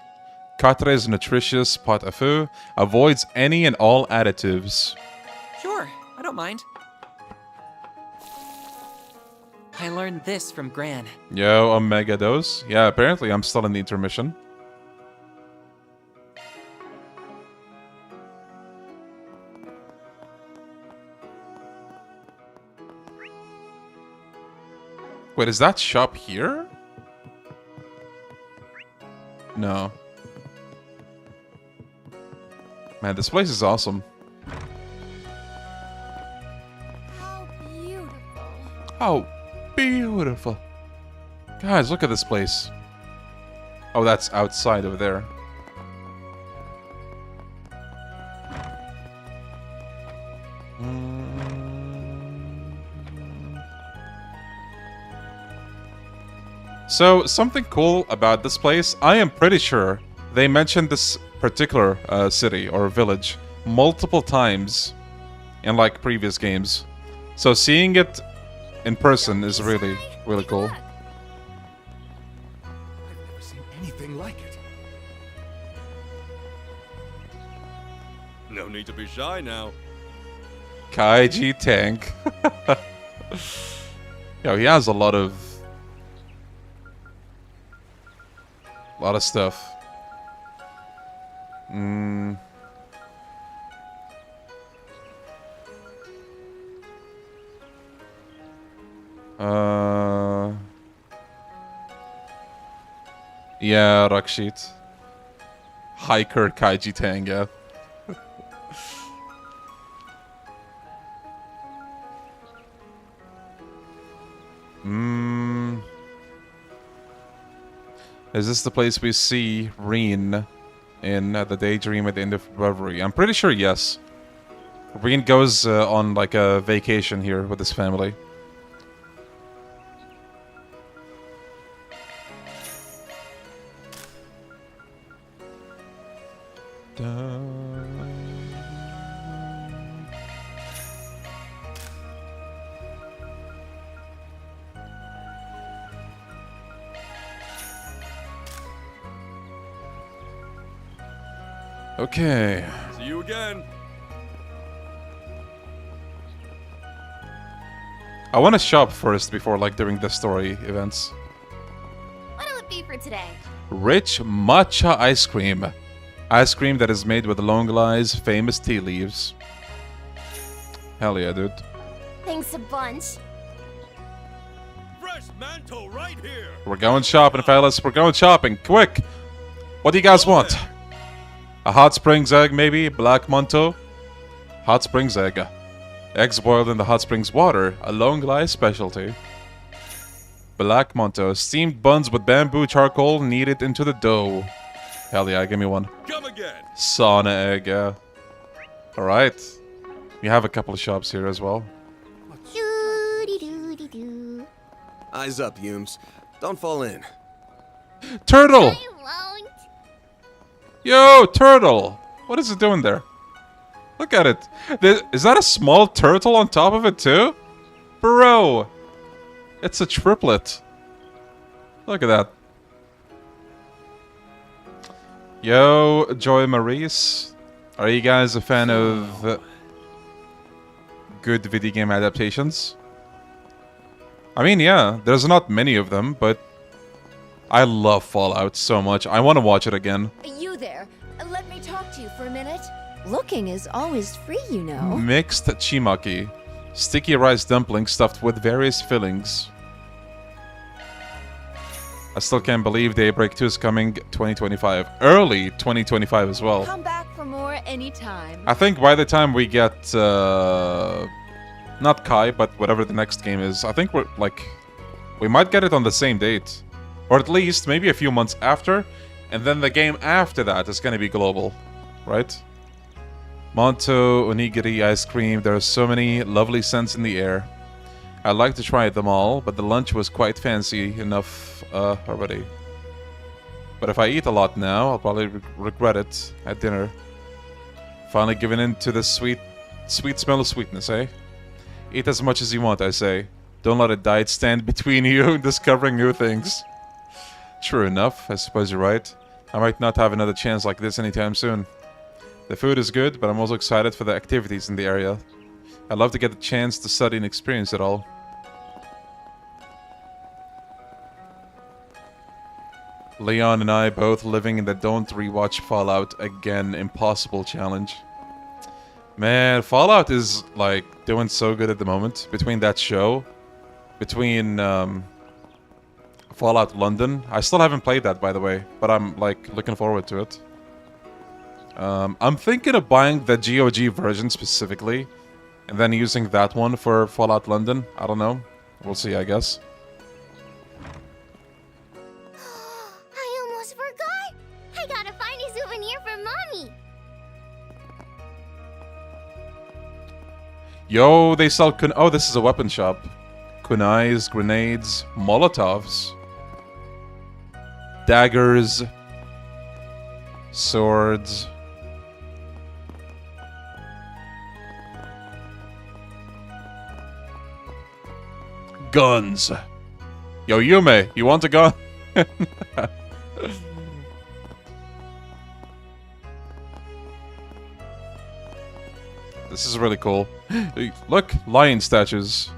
Katre's nutritious pot au feu avoids any and all additives. Sure, I don't mind. I learned this from Gran. Yo, Omega Dose. Yeah, apparently I'm still in the intermission. Wait, is that shop here? No. Man, this place is awesome. How beautiful. How beautiful. Guys, look at this place. Oh, that's outside over there. So, something cool about this place, I am pretty sure they mentioned this particular city or village multiple times in like previous games. So seeing it in person is really, really cool. I've never seen anything like it. No need to be shy now. Kaiji tank. Yo, he has a lot of stuff. Yeah, Rakshit. Hiker Kaiji Tanga. Is this the place we see Reen in the Daydream at the end of February? I'm pretty sure yes. Reen goes on like a vacation here with his family. Okay. See you again. I want to shop first before like doing the story events. What'll it be for today? Rich matcha ice cream. Ice cream that is made with Longlai's famous tea leaves. Hell yeah, dude. Thanks a bunch. Fresh mantle right here. We're going shopping, fellas. We're going shopping. Quick. What do you guys want? A hot springs egg, maybe? Black manto? Hot springs egg. Eggs boiled in the hot springs water. A Longlai specialty. Black manto. Steamed buns with bamboo charcoal kneaded into the dough. Hell yeah, give me one. Come again. Sauna egg, yeah. Alright. We have a couple of shops here as well. Eyes up, Humes. Don't fall in. Turtle! I won't. Yo, turtle! What is it doing there? Look at it. Is that a small turtle on top of it too? Bro! It's a triplet. Look at that. Yo, Joy Maurice. Are you guys a fan of good video game adaptations? I mean, yeah, there's not many of them, but I love Fallout so much. I want to watch it again. You there. Let me talk to you for a minute. Looking is always free, you know. Mixed chimaki. Sticky rice dumplings stuffed with various fillings. I still can't believe Daybreak 2 is coming 2025. Early 2025 as well. Come back for more anytime. I think by the time we get... not Kai, but whatever the next game is. I think we're, like... We might get it on the same date. Or at least maybe a few months after. And then the game after that is going to be global. Right? Monto, onigiri, ice cream. There are so many lovely scents in the air. I'd like to try them all, but the lunch was quite fancy enough already. But if I eat a lot now, I'll probably regret it at dinner. Finally giving in to the sweet smell of sweetness, eh? Eat as much as you want, I say. Don't let a diet stand between you and discovering new things. True enough, I suppose you're right. I might not have another chance like this anytime soon. The food is good, but I'm also excited for the activities in the area. I'd love to get the chance to study and experience it all. Leon and I both living in the don't rewatch Fallout again impossible challenge. Man, Fallout is like doing so good at the moment. Between that show, between Fallout London. I still haven't played that, by the way, but I'm like looking forward to it. I'm thinking of buying the GOG version specifically, and then using that one for Fallout London. I don't know. We'll see, I guess. I almost forgot. I gotta find a souvenir for Mommy. Yo, they sell oh, this is a weapon shop. Kunais, grenades, Molotovs, daggers, swords. Guns. Yo, Yume, you want a gun? This is really cool. Look, lion statues.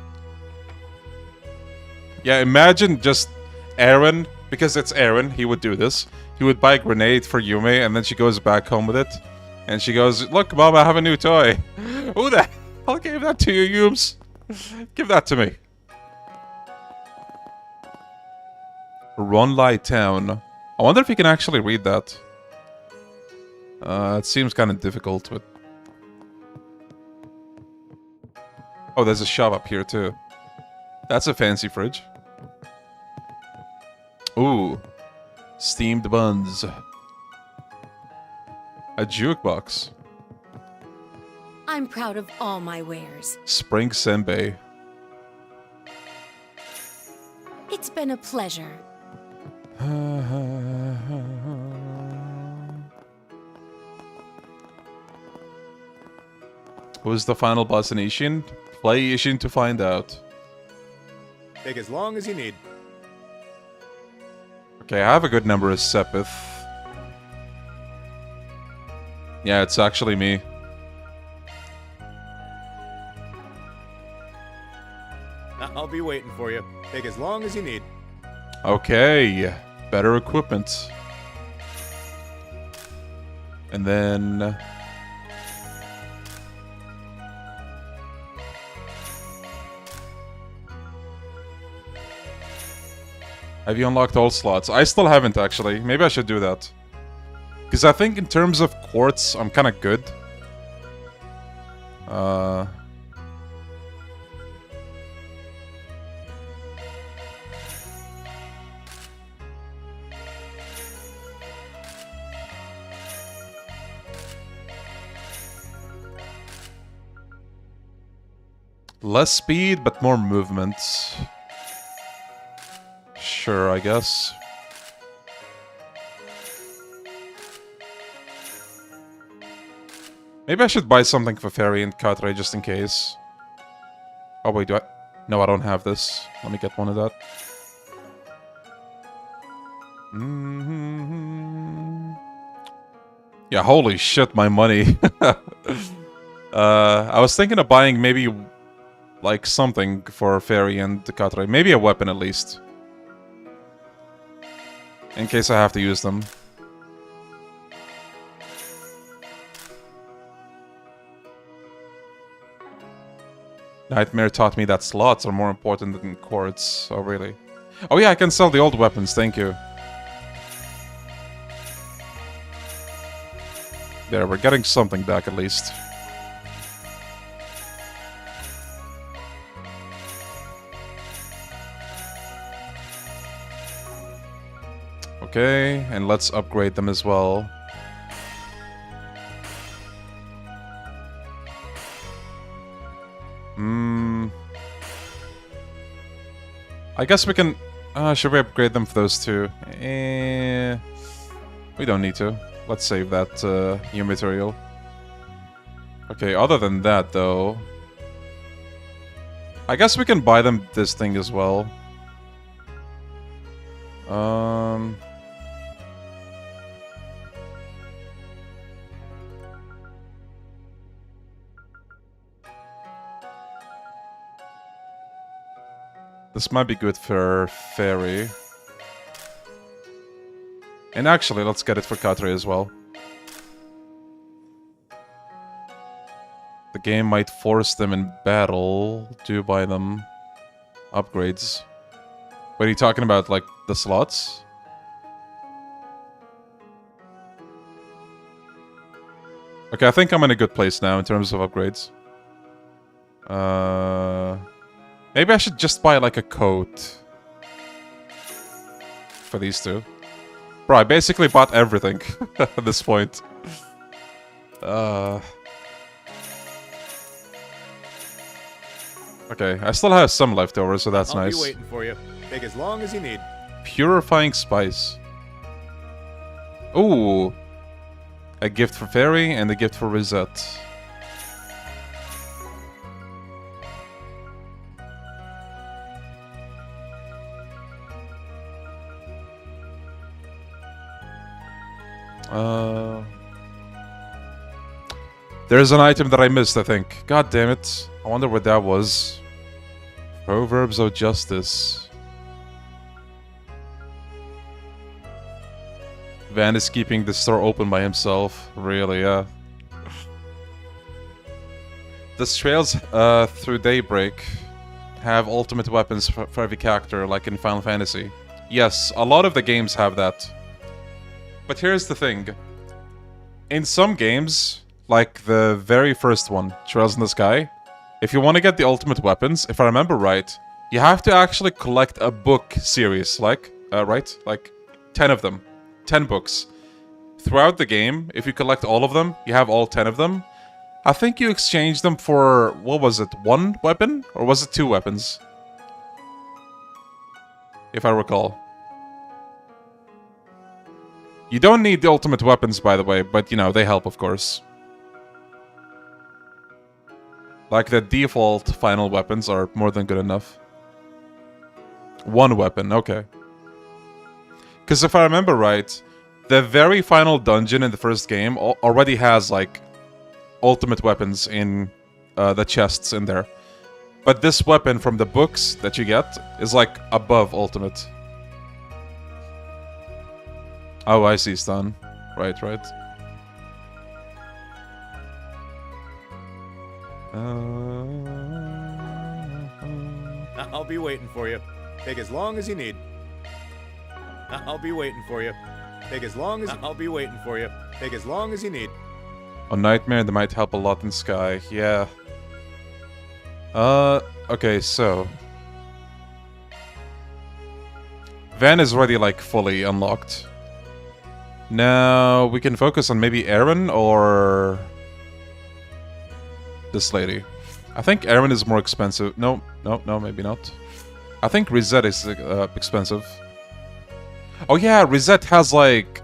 Yeah, imagine just Aaron, because it's Aaron, he would do this. He would buy a grenade for Yume, and then she goes back home with it. And she goes, look, Mom, I have a new toy. Who the hell gave that to you, Yumes? Give that to me. Longlai Town. I wonder if you can actually read that. It seems kind of difficult, but... Oh, there's a shop up here, too. That's a fancy fridge. Ooh. Steamed buns. A jukebox. I'm proud of all my wares. Spring senbei. It's been a pleasure. Who's the final boss in Ishin? Play Ishin to find out. Take as long as you need. Okay, I have a good number of Sepith. Yeah, it's actually me. I'll be waiting for you. Take as long as you need. Okay, better equipment. And then... Have you unlocked all slots? I still haven't, actually. Maybe I should do that. Because I think in terms of quartz, I'm kind of good. Less speed, but more movement. Sure, I guess. Maybe I should buy something for Fairy and Katre just in case. Oh wait, do I? No, I don't have this. Let me get one of that. Yeah, holy shit, my money. I was thinking of buying maybe like something for Fairy and Katre. Maybe a weapon at least. In case I have to use them. Nightmare taught me that slots are more important than quartz. Oh, really? Oh yeah, I can sell the old weapons, thank you. There, we're getting something back at least. Okay, and let's upgrade them as well. I guess we can... should we upgrade them for those two? We don't need to. Let's save that new material. Okay, other than that, though... I guess we can buy them this thing as well. This might be good for Fairy. And actually, let's get it for Katre as well. The game might force them in battle to buy them upgrades. What are you talking about, like the slots? Okay, I think I'm in a good place now in terms of upgrades. Maybe I should just buy like a coat for these two. Bro, I basically bought everything at this point. Okay, I still have some left over, so that's nice. I'll be waiting for you. Take as long as you need. Purifying Spice. Ooh. A gift for Fairy and a gift for Rosette. There's an item that I missed, I think. God damn it. I wonder what that was. Proverbs of Justice. Van is keeping the store open by himself. Really, yeah. Does Trails Through Daybreak have ultimate weapons for every character, like in Final Fantasy? Yes, a lot of the games have that. But here's the thing. In some games, like the very first one, Trails in the Sky, if you want to get the ultimate weapons, if I remember right, you have to actually collect a book series, like, right? Like, 10 of them. 10 books. Throughout the game, if you collect all of them, you have all 10 of them. I think you exchange them for, what was it, 1 weapon? Or was it 2 weapons? If I recall. You don't need the ultimate weapons, by the way, but, you know, they help, of course. Like, the default final weapons are more than good enough. 1 weapon, okay. Because if I remember right, the very final dungeon in the first game already has, like, ultimate weapons in the chests in there. But this weapon from the books that you get is, like, above ultimate. Oh, I see, Stan. Right, right. I'll be waiting for you. Take as long as you need. I'll be waiting for you. Take as long as... I'll be waiting for you. Take as long as you need. On Nightmare, that might help a lot in Sky. Yeah. Okay, so... Van is already, like, fully unlocked. Now, we can focus on maybe Aaron or... this lady. I think Aaron is more expensive. No, maybe not. I think Reset is expensive. Oh yeah, Reset has like...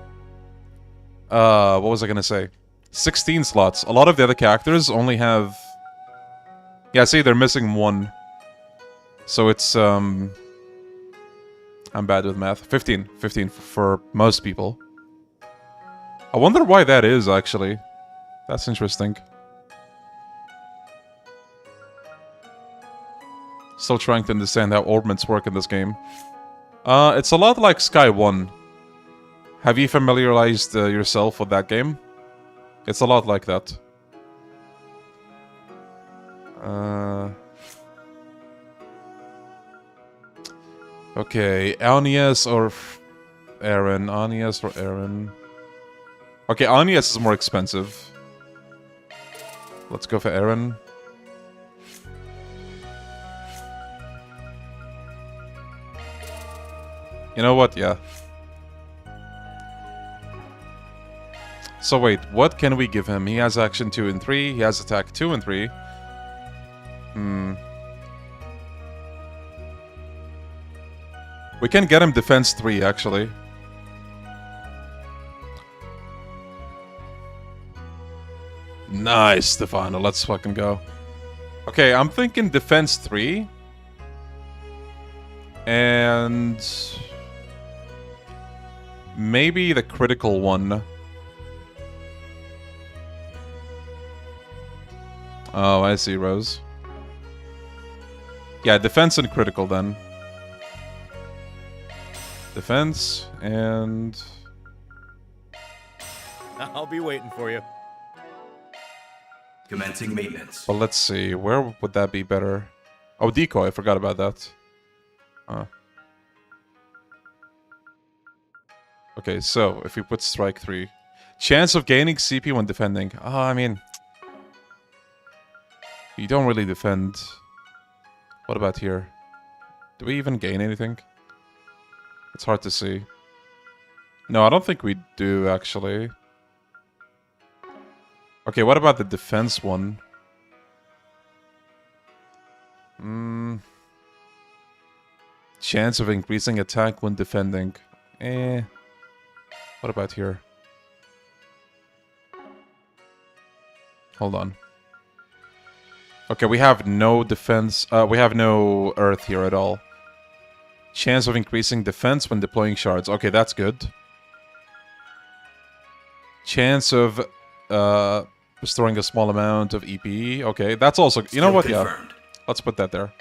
what was I gonna say? 16 slots. A lot of the other characters only have... Yeah, see, they're missing one. So it's, I'm bad with math. 15 for most people. I wonder why that is, actually. That's interesting. Still trying to understand how orbments work in this game. It's a lot like Sky 1. Have you familiarized yourself with that game? It's a lot like that. Okay, Anias or Aaron. Anias or Aaron. Okay, Anias is more expensive. Let's go for Aaron. You know what? Yeah. So wait, what can we give him? He has action 2 and 3. He has attack 2 and 3. We can get him defense 3, actually. Nice, Stefano. Let's fucking go. Okay, I'm thinking defense 3. And... maybe the critical one. Oh, I see, Rose. Yeah, defense and critical then. Defense and... I'll be waiting for you. Commencing maintenance. Well, let's see. Where would that be better? Oh, decoy. I forgot about that. Okay, so if we put strike 3. Chance of gaining CP when defending. Oh, I mean... you don't really defend. What about here? Do we even gain anything? It's hard to see. No, I don't think we do, actually. Okay, what about the defense one? Chance of increasing attack when defending. What about here? Hold on. Okay, we have no defense. We have no earth here at all. Chance of increasing defense when deploying shards. Okay, that's good. Chance of restoring a small amount of EPE. Okay, that's also... you know what? Confirmed. Yeah. Let's put that there.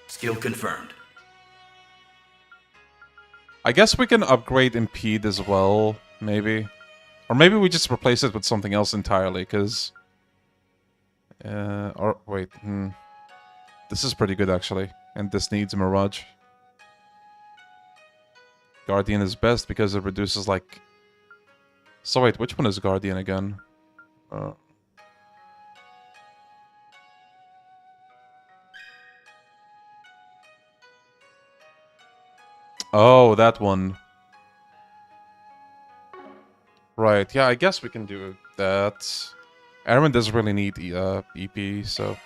Skill confirmed. I guess we can upgrade Impede as well, maybe. Or maybe we just replace it with something else entirely, because... or, wait, This is pretty good, actually. And this needs a Mirage. Guardian is best because it reduces, like... So wait, which one is Guardian again? Oh, that one. Right, yeah, I guess we can do that. Aaron doesn't really need EP, so...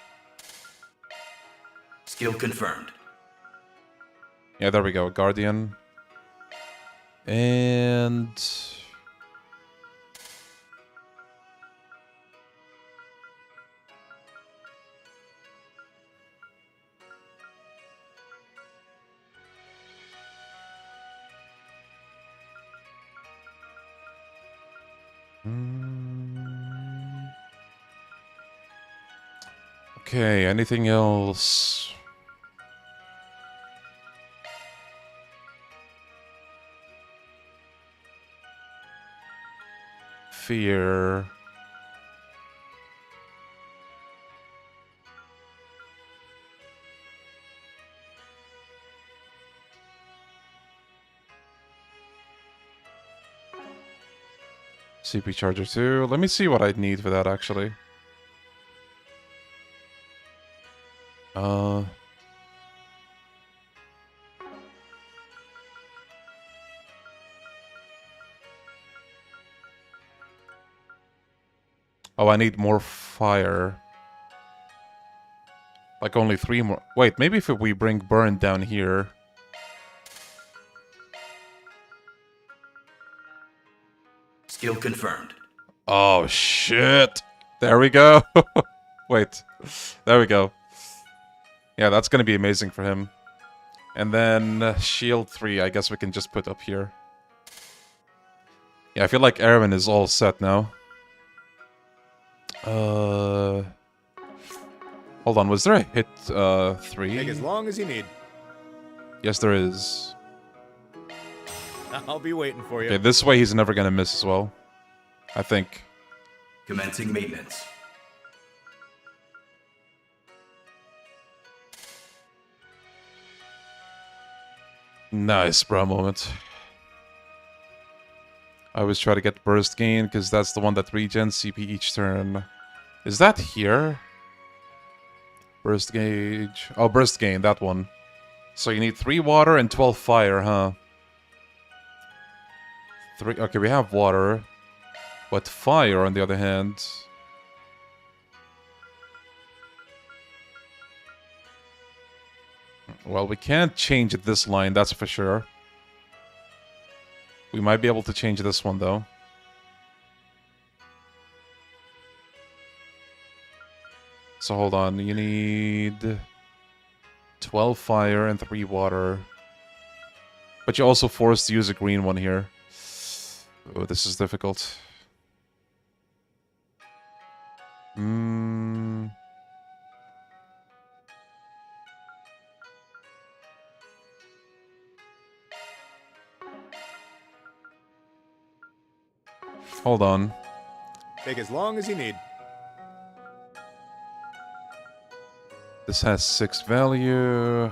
Skill confirmed. Yeah, there we go, Guardian. And... Okay, anything else? fear. CP charger 2. Let me see what I'd need for that actually. Oh, I need more fire. Like only 3 more. Wait, maybe if we bring burn down here. Skill confirmed. Oh, shit. There we go. Wait. There we go. Yeah, that's going to be amazing for him. And then shield 3, I guess we can just put up here. Yeah, I feel like Erwin is all set now. Hold on, was there a hit 3? Take as long as you need. Yes, there is. I'll be waiting for you. Okay, this way he's never gonna miss as well. I think. Commencing maintenance. Nice, bro moment. I always try to get burst gain, because that's the one that regens CP each turn. Is that here? Burst gauge. Oh, burst gain, that one. So you need 3 water and 12 fire, huh? 3. Okay, we have water. But fire, on the other hand... Well, we can't change it this line, that's for sure. We might be able to change this one, though. So hold on, you need 12 fire and 3 water. But you're also forced to use a green one here. Oh, this is difficult. Hold on. Take as long as you need. This has 6 value.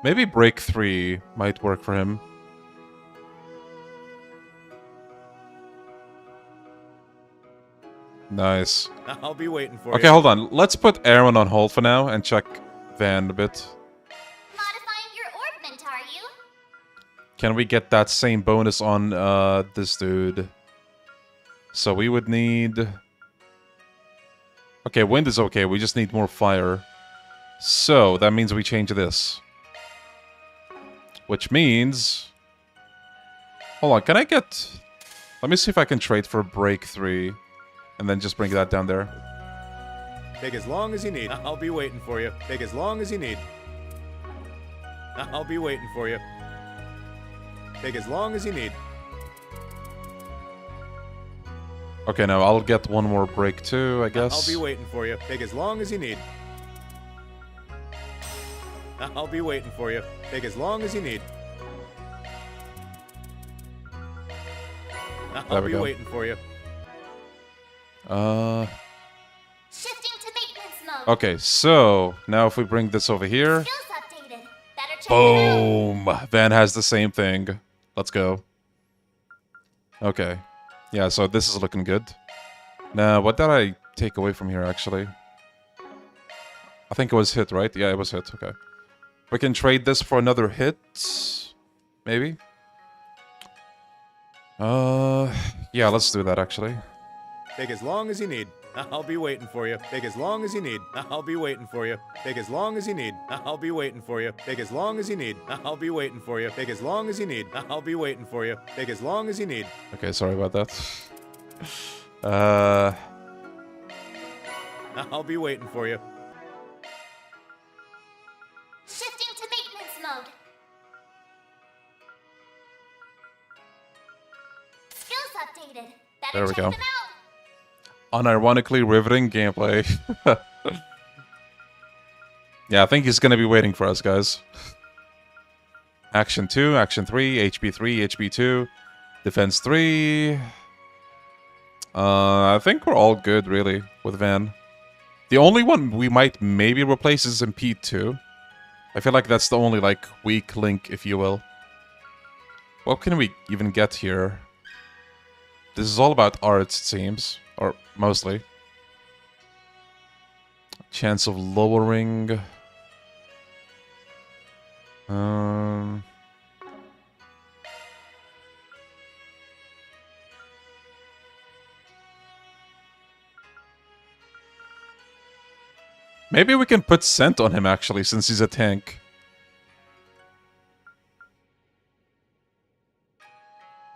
Maybe break 3 might work for him. Nice. I'll be waiting for you. Okay, hold on. Let's put Aaron on hold for now and check Van a bit. Modifying your orbment, are you? Can we get that same bonus on this dude? So we would need... Okay, wind is okay. We just need more fire. So that means we change this. Which means... Hold on, can I get... Let me see if I can trade for break 3. And then just bring that down there. Take as long as you need. I'll be waiting for you. Take as long as you need. I'll be waiting for you. Take as long as you need. Okay, now I'll get one more break too, I guess. I'll be waiting for you. Take as long as you need. I'll be waiting for you. Take as long as you need. I'll be waiting for you. Shifting to maintenance mode. Okay, so now if we bring this over here. Skills updated. Better check it Boom! Van has the same thing. Let's go. Okay. Yeah, so this is looking good. Now, what did I take away from here, actually? I think it was hit, right? Yeah, it was hit. Okay. We can trade this for another hit. Maybe? Yeah, let's do that, actually. Take as long as you need. I'll be waiting for you. Take as long as you need. I'll be waiting for you. Take as long as you need. I'll be waiting for you. Take as long as you need. I'll be waiting for you. Take as long as you need. I'll be waiting for you. Take as long as you need. Okay, sorry about that. I'll be waiting for you. Shifting to maintenance mode. Skills updated. Better There we check go. them out. Unironically riveting gameplay. Yeah, I think he's gonna be waiting for us, guys. Action 2, Action 3, HP 3, HP 2. Defense 3. I think we're all good, really, with Van. The only one we might maybe replace is Impede 2. I feel like that's the only, like, weak link, if you will. What can we even get here? This is all about arts, it seems. Or mostly. Chance of lowering. Maybe we can put Scent on him, actually, since he's a tank.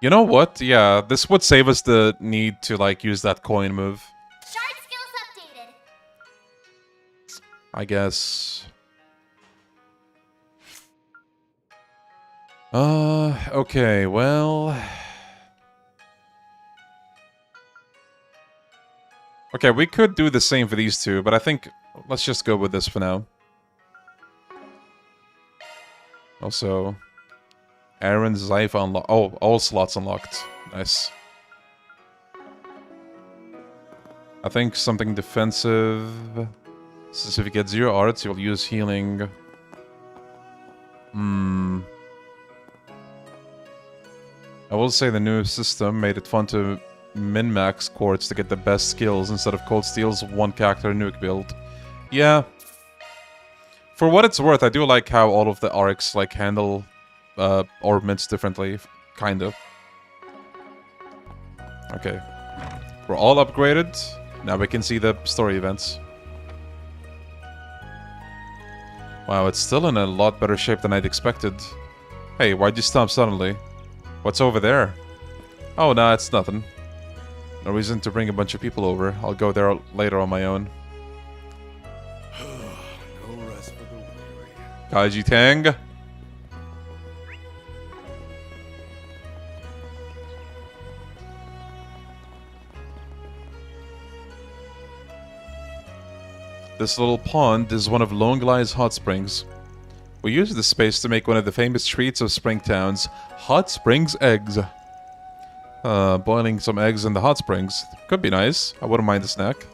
You know what? Yeah, this would save us the need to, like, use that coin move. Shard skills updated. I guess. Okay, well... Okay, we could do the same for these two, but I think let's just go with this for now. Also, Aaron's Zypha unlocked. Oh, all slots unlocked. Nice. I think something defensive. Since if you get 0 arts, you'll use healing. I will say the new system made it fun to min-max quartz to get the best skills instead of Cold Steel's one character nuke build. Yeah. For what it's worth, I do like how all of the arcs like handle orbments differently, kind of. Okay. We're all upgraded. Now we can see the story events. Wow, it's still in a lot better shape than I'd expected. Hey, why'd you stop suddenly? What's over there? Oh, nah, it's nothing. No reason to bring a bunch of people over. I'll go there later on my own. No rest for the weary. Kaiji Tang. This little pond is one of Longlai's hot springs. We use this space to make one of the famous treats of Springtown's hot springs eggs. Boiling some eggs in the hot springs. Could be nice. I wouldn't mind a snack.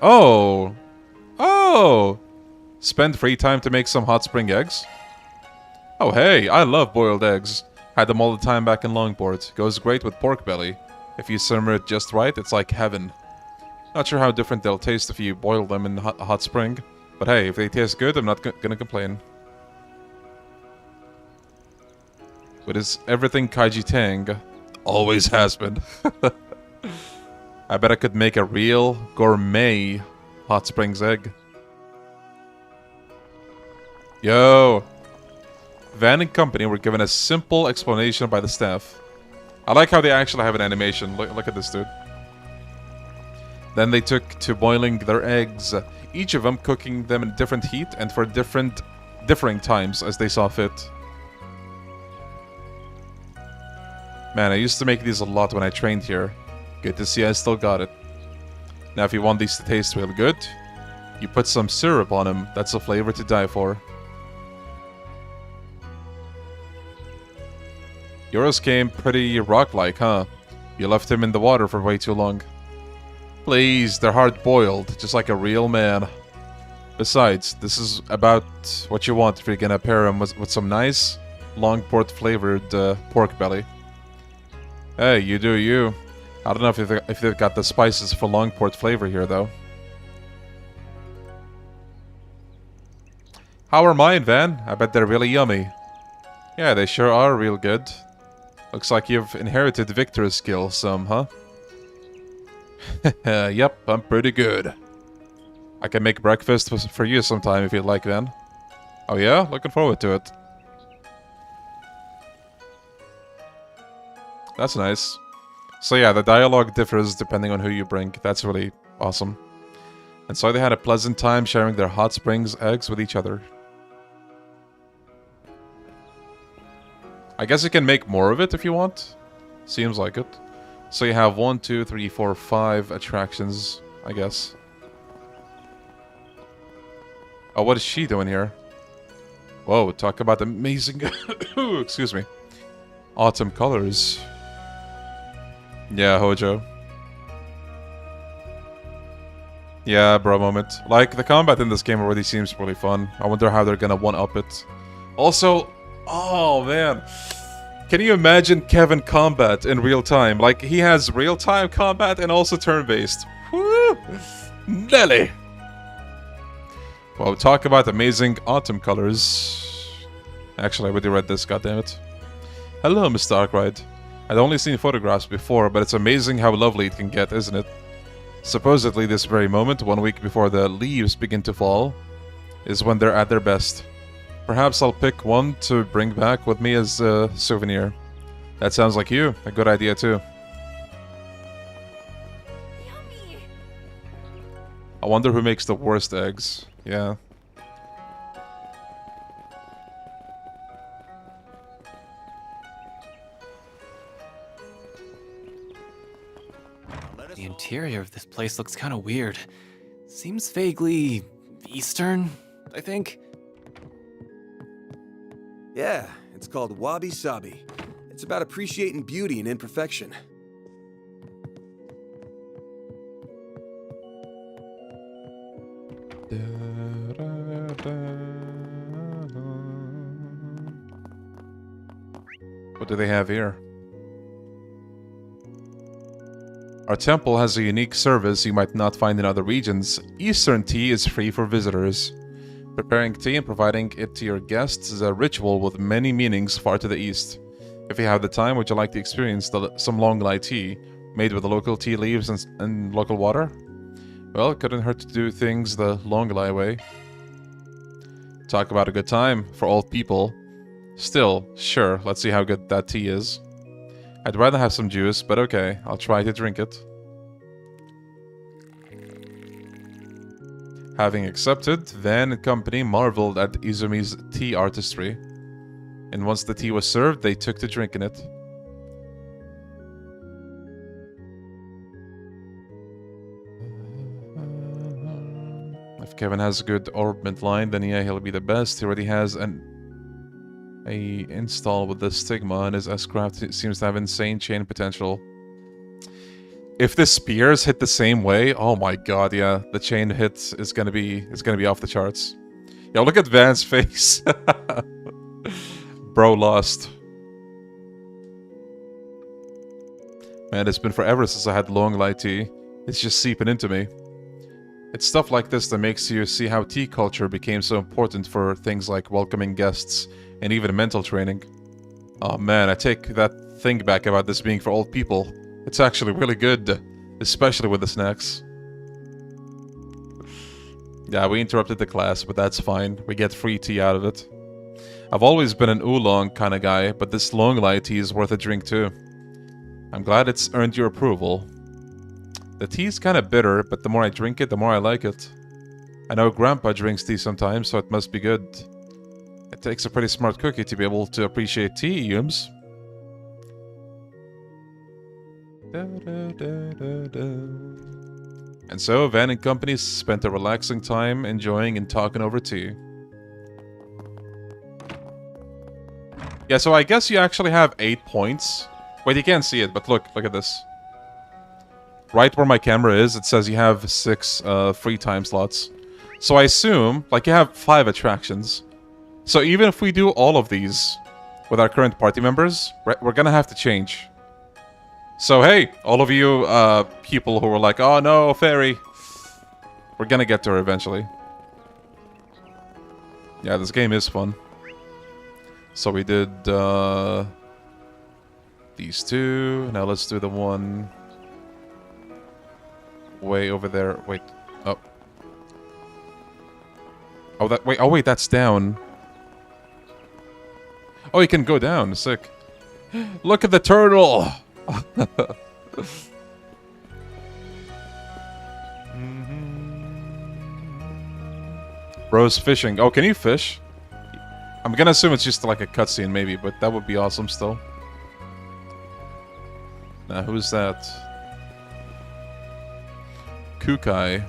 Oh! Oh! Spend free time to make some hot spring eggs? Oh hey, I love boiled eggs. Had them all the time back in Longport. Goes great with pork belly. If you simmer it just right, it's like heaven. Not sure how different they'll taste if you boil them in a hot spring. But hey, if they taste good, I'm not gonna complain. But is everything Kaiji Tang? Always has been. I bet I could make a real gourmet hot springs egg. Yo! Van and company were given a simple explanation by the staff. I like how they actually have an animation. Look at this dude. Then they took to boiling their eggs, each of them cooking them in different heat and for differing times as they saw fit. Man, I used to make these a lot when I trained here. Good to see I still got it. Now if you want these to taste real good, you put some syrup on them. That's a flavor to die for. Yours came pretty rock-like, huh? You left him in the water for way too long. Please, they're hard-boiled, just like a real man. Besides, this is about what you want if you're gonna pair them with some nice, Longport-flavored pork belly. Hey, you do you. I don't know if they've got the spices for Longport flavor here, though. How are mine, Van? I bet they're really yummy. Yeah, they sure are real good. Looks like you've inherited Victor's skill some, huh? Yep, I'm pretty good. I can make breakfast for you sometime if you'd like, Van. Oh yeah? Looking forward to it. That's nice. So yeah, the dialogue differs depending on who you bring. That's really awesome. And so they had a pleasant time sharing their hot springs eggs with each other. I guess you can make more of it if you want. Seems like it. So you have 1, 2, 3, 4, 5 attractions, I guess. Oh, what is she doing here? Whoa, talk about amazing... Excuse me. Autumn colors. Yeah, Hojo. Yeah, bro moment. Like, the combat in this game already seems really fun. I wonder how they're gonna one-up it. Also, oh man. Can you imagine Kevin combat in real time? Like, he has real-time combat and also turn-based. Woo! Nelly! Well, talk about amazing autumn colors. Actually, I already read this, goddammit. Hello, Mr. Arkwright. I'd only seen photographs before, but it's amazing how lovely it can get, isn't it? Supposedly this very moment, 1 week before the leaves begin to fall, is when they're at their best. Perhaps I'll pick one to bring back with me as a souvenir. That sounds like you. A good idea too. Yummy. I wonder who makes the worst eggs. Yeah. The interior of this place looks kind of weird. Seems vaguely Eastern, I think. Yeah, it's called Wabi Sabi. It's about appreciating beauty and imperfection. What do they have here? Our temple has a unique service you might not find in other regions. Eastern tea is free for visitors. Preparing tea and providing it to your guests is a ritual with many meanings far to the east. If you have the time, would you like to experience some Longlai tea, made with the local tea leaves and local water? Well, it couldn't hurt to do things the Longlai way. Talk about a good time for old people. Still, sure, let's see how good that tea is. I'd rather have some juice, but okay, I'll try to drink it. Having accepted, Van and company marveled at Izumi's tea artistry. And once the tea was served, they took to drinking it. If Kevin has a good orbment line, then yeah, he'll be the best. He already has a install with the stigma, and his S-craft seems to have insane chain potential. If the spears hit the same way, oh my god, yeah, the chain hit is gonna be off the charts. Yo, look at Van's face. Bro lost. Man, it's been forever since I had Longlai tea. It's just seeping into me. It's stuff like this that makes you see how tea culture became so important for things like welcoming guests and even mental training. Oh man, I take that thing back about this being for old people. It's actually really good, especially with the snacks. Yeah, we interrupted the class, but that's fine. We get free tea out of it. I've always been an oolong kind of guy, but this Longlai tea is worth a drink too. I'm glad it's earned your approval. The tea's kind of bitter, but the more I drink it, the more I like it. I know Grandpa drinks tea sometimes, so it must be good. It takes a pretty smart cookie to be able to appreciate tea, Yums. And so, Van and company spent a relaxing time enjoying and talking over tea. Yeah, so I guess you actually have 8 points. Wait, you can't see it, but look at this. Right where my camera is, it says you have 6 free time slots. So I assume, like, you have 5 attractions. So even if we do all of these with our current party members, we're gonna have to change. So hey, all of you people who were like, oh no, fairy. We're gonna get to her eventually. Yeah, this game is fun. So we did these 2. Now let's do the one way over there. Wait. Oh. Oh, that. Wait. Oh, wait. That's down. Oh, you can go down. Sick. Look at the turtle. Bro's fishing. Oh, can you fish? I'm gonna assume it's just like a cutscene, maybe, but that would be awesome still. Now, who's that? Kukai.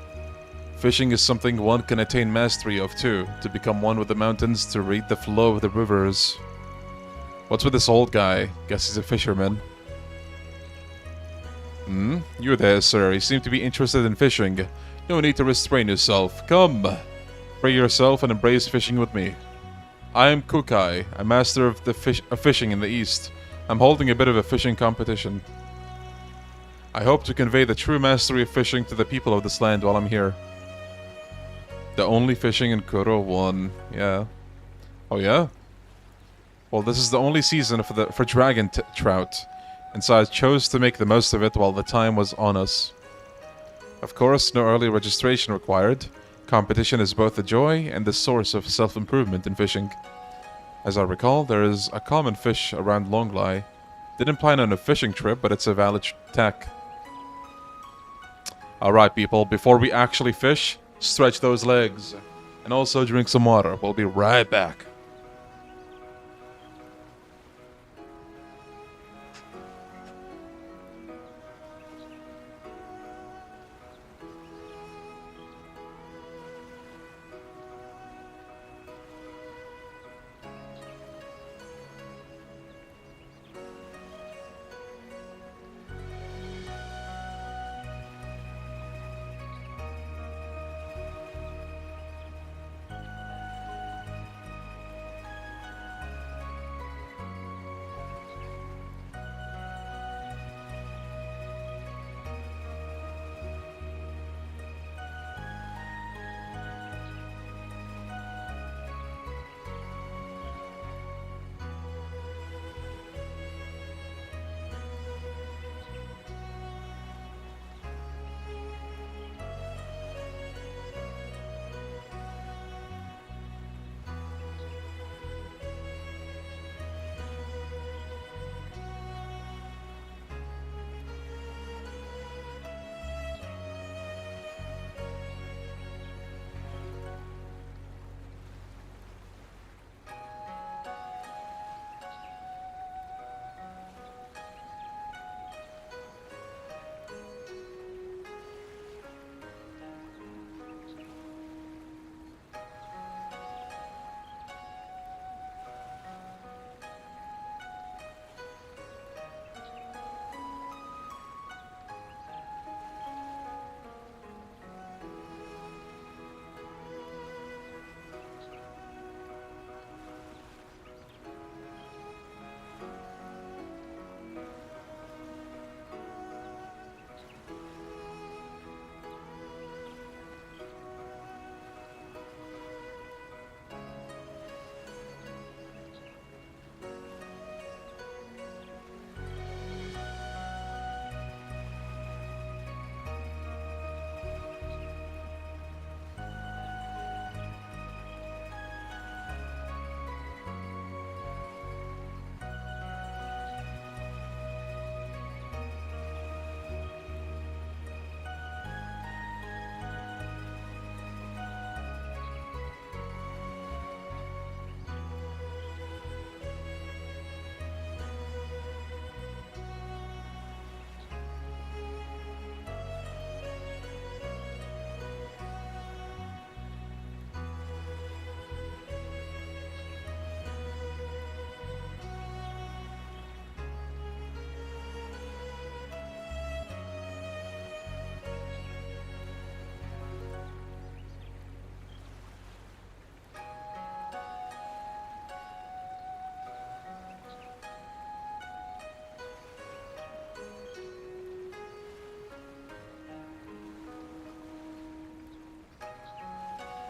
Fishing is something one can attain mastery of too, to become one with the mountains, to read the flow of the rivers. What's with this old guy? Guess he's a fisherman. Hmm? You there, sir. You seem to be interested in fishing. No need to restrain yourself. Come! Free yourself and embrace fishing with me. I am Kukai, a master of fishing in the East. I'm holding a bit of a fishing competition. I hope to convey the true mastery of fishing to the people of this land while I'm here. The only fishing in Kuro 1. Yeah. Oh yeah? Well, this is the only season for dragon trout, and so I chose to make the most of it while the time was on us. Of course, no early registration required. Competition is both a joy and the source of self-improvement in fishing. As I recall, there is a common fish around Longlai. Didn't plan on a fishing trip, but it's a valid tack. Alright people, before we actually fish, stretch those legs. And also drink some water. We'll be right back.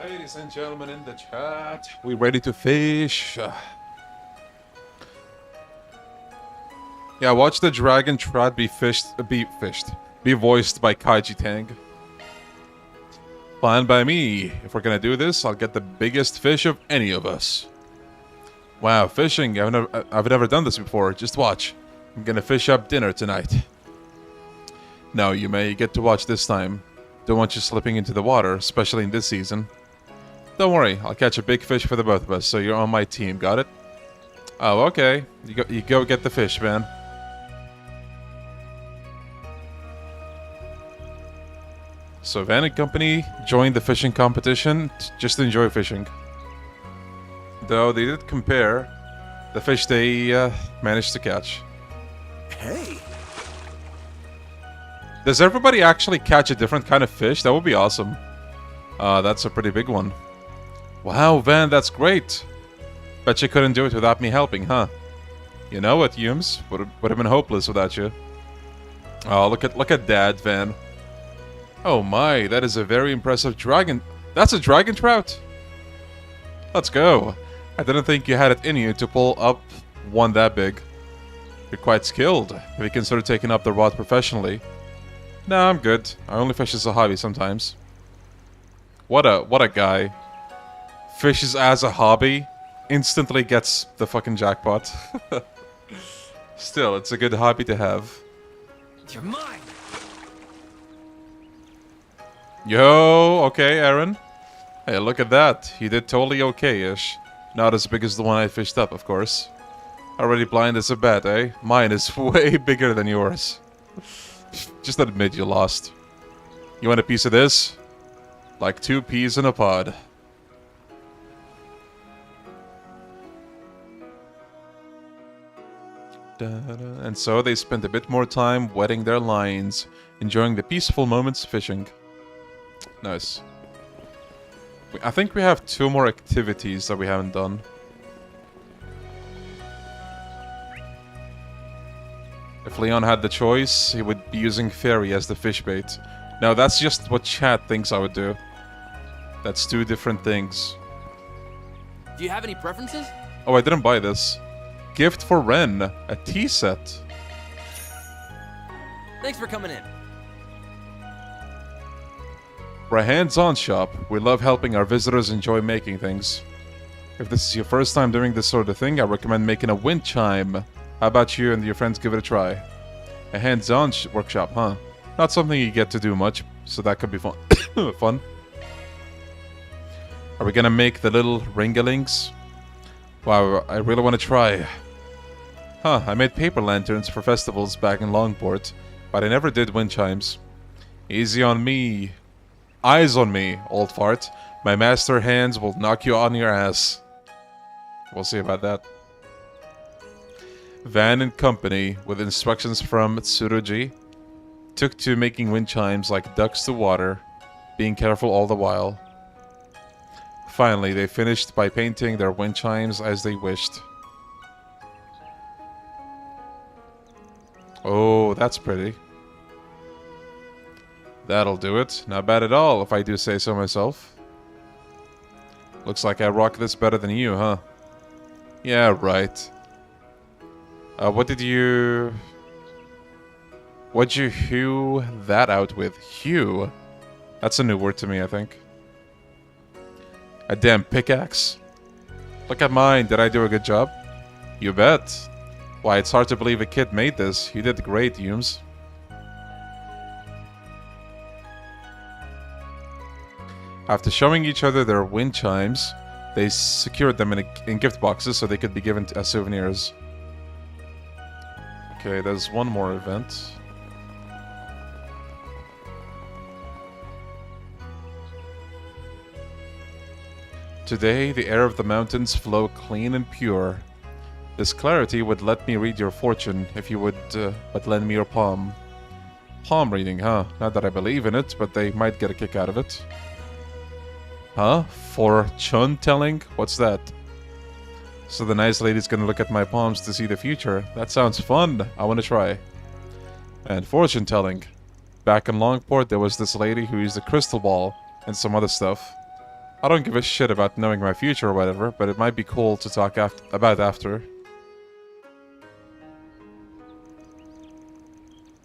Ladies and gentlemen in the chat, we ready to fish? Yeah, watch the dragon trout be voiced by Kaiji Tang. Fine by me. If we're gonna do this, I'll get the biggest fish of any of us. Wow, fishing! I've never done this before. Just watch. I'm gonna fish up dinner tonight. No, you may get to watch this time. Don't want you slipping into the water, especially in this season. Don't worry, I'll catch a big fish for the both of us, so you're on my team, got it? Oh, okay. You go get the fish, man. So Van & Company joined the fishing competition just to enjoy fishing. Though they did compare the fish they managed to catch. Hey. Does everybody actually catch a different kind of fish? That would be awesome. That's a pretty big one. Wow, Van, that's great. Bet you couldn't do it without me helping, huh? You know what, Humes? Would have been hopeless without you. Oh, look at Dad, Van. Oh my, that is a very impressive dragon. That's a dragon trout. Let's go. I didn't think you had it in you to pull up one that big. You're quite skilled. Have you considered taking up the rod professionally? Nah, I'm good. I only fish as a hobby sometimes. What a guy. Fishes as a hobby. Instantly gets the fucking jackpot. Still, it's a good hobby to have. You're mine. Yo, okay, Aaron. Hey, look at that. You did totally okay-ish. Not as big as the one I fished up, of course. Already blind as a bat, eh? Mine is way bigger than yours. Just admit you lost. You want a piece of this? Like 2 peas in a pod. And so they spent a bit more time wetting their lines, enjoying the peaceful moments fishing. Nice. I think we have 2 more activities that we haven't done. If Leon had the choice, he would be using Fairy as the fish bait. No, that's just what chat thinks I would do. That's 2 different things. Do you have any preferences? Oh, I didn't buy this. Gift for Ren, a tea set. Thanks for coming in. We're a hands-on shop. We love helping our visitors enjoy making things. If this is your first time doing this sort of thing, I recommend making a wind chime. How about you and your friends give it a try? A hands-on workshop, huh? Not something you get to do much, so that could be fun. Fun. Are we gonna make the little ringalings? Wow, I really want to try. Huh, I made paper lanterns for festivals back in Longport, but I never did wind chimes. Easy on me. Eyes on me, old fart. My master hands will knock you on your ass. We'll see about that. Van and company, with instructions from Tsurugi, took to making wind chimes like ducks to water, being careful all the while. Finally, they finished by painting their wind chimes as they wished. Oh, that's pretty. That'll do it. Not bad at all, if I do say so myself. Looks like I rock this better than you, huh? Yeah, right. What'd you hew that out with? Hew? That's a new word to me, I think. A damn pickaxe? Look at mine. Did I do a good job? You bet. Why, it's hard to believe a kid made this. You did great, Humes. After showing each other their wind chimes, they secured them in gift boxes so they could be given as souvenirs. Okay, there's one more event. Today, the air of the mountains flow clean and pure. This clarity would let me read your fortune if you would but lend me your palm. Palm reading, huh? Not that I believe in it, but they might get a kick out of it. Huh? Fortune telling? What's that? So the nice lady's gonna look at my palms to see the future. That sounds fun. I wanna try. And fortune telling. Back in Longport, there was this lady who used a crystal ball and some other stuff. I don't give a shit about knowing my future or whatever, but it might be cool to talk about after.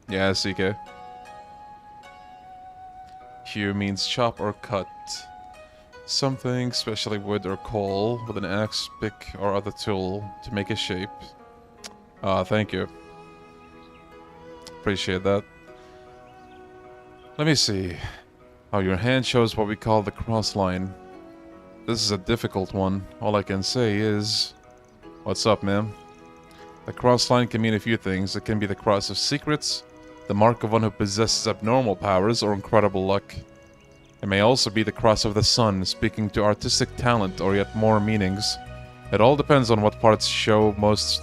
Yeah, CK. Hew means chop or cut. Something, especially wood or coal, with an axe, pick, or other tool to make a shape. Thank you. Appreciate that. Let me see. Oh, your hand shows what we call the cross line. This is a difficult one. All I can say is... What's up, ma'am? The cross line can mean a few things. It can be the cross of secrets, the mark of one who possesses abnormal powers or incredible luck. It may also be the cross of the sun, speaking to artistic talent or yet more meanings. It all depends on what parts show most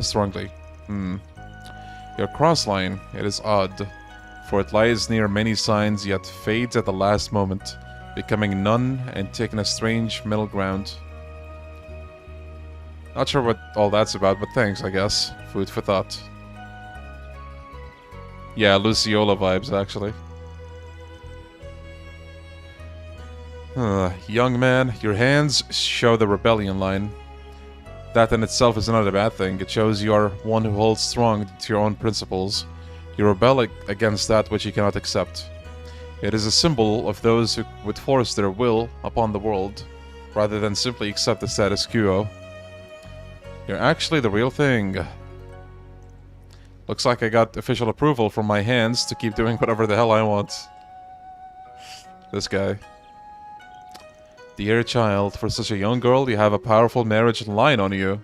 strongly. Your cross line, it is odd, for it lies near many signs yet fades at the last moment, becoming none and taking a strange middle ground. Not sure what all that's about, but thanks, I guess. Food for thought. Yeah, Luciola vibes, actually. Young man, your hands show the rebellion line. That in itself is not a bad thing. It shows you are one who holds strong to your own principles. You rebel against that which you cannot accept. It is a symbol of those who would force their will upon the world, rather than simply accept the status quo. You're actually the real thing. Looks like I got official approval from my hands to keep doing whatever the hell I want. This guy. Dear child, for such a young girl, you have a powerful marriage line on you.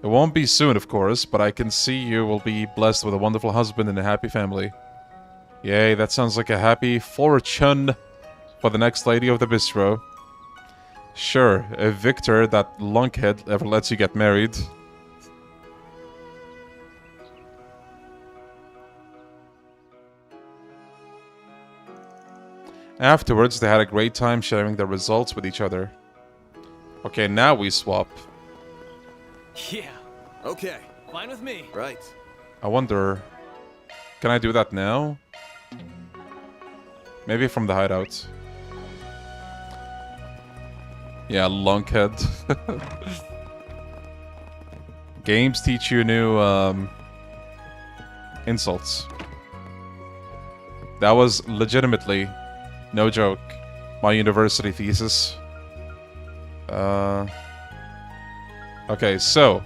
It won't be soon, of course, but I can see you will be blessed with a wonderful husband and a happy family. Yay, that sounds like a happy fortune for the next lady of the bistro. Sure, if Victor, that lunkhead, ever lets you get married. Afterwards, they had a great time sharing their results with each other. Okay, now we swap. Yeah. Okay. Fine with me. Right. I wonder... Can I do that now? Maybe from the hideout. Yeah, lunkhead. Games teach you new insults. That was legitimately, no joke, my university thesis. Okay, so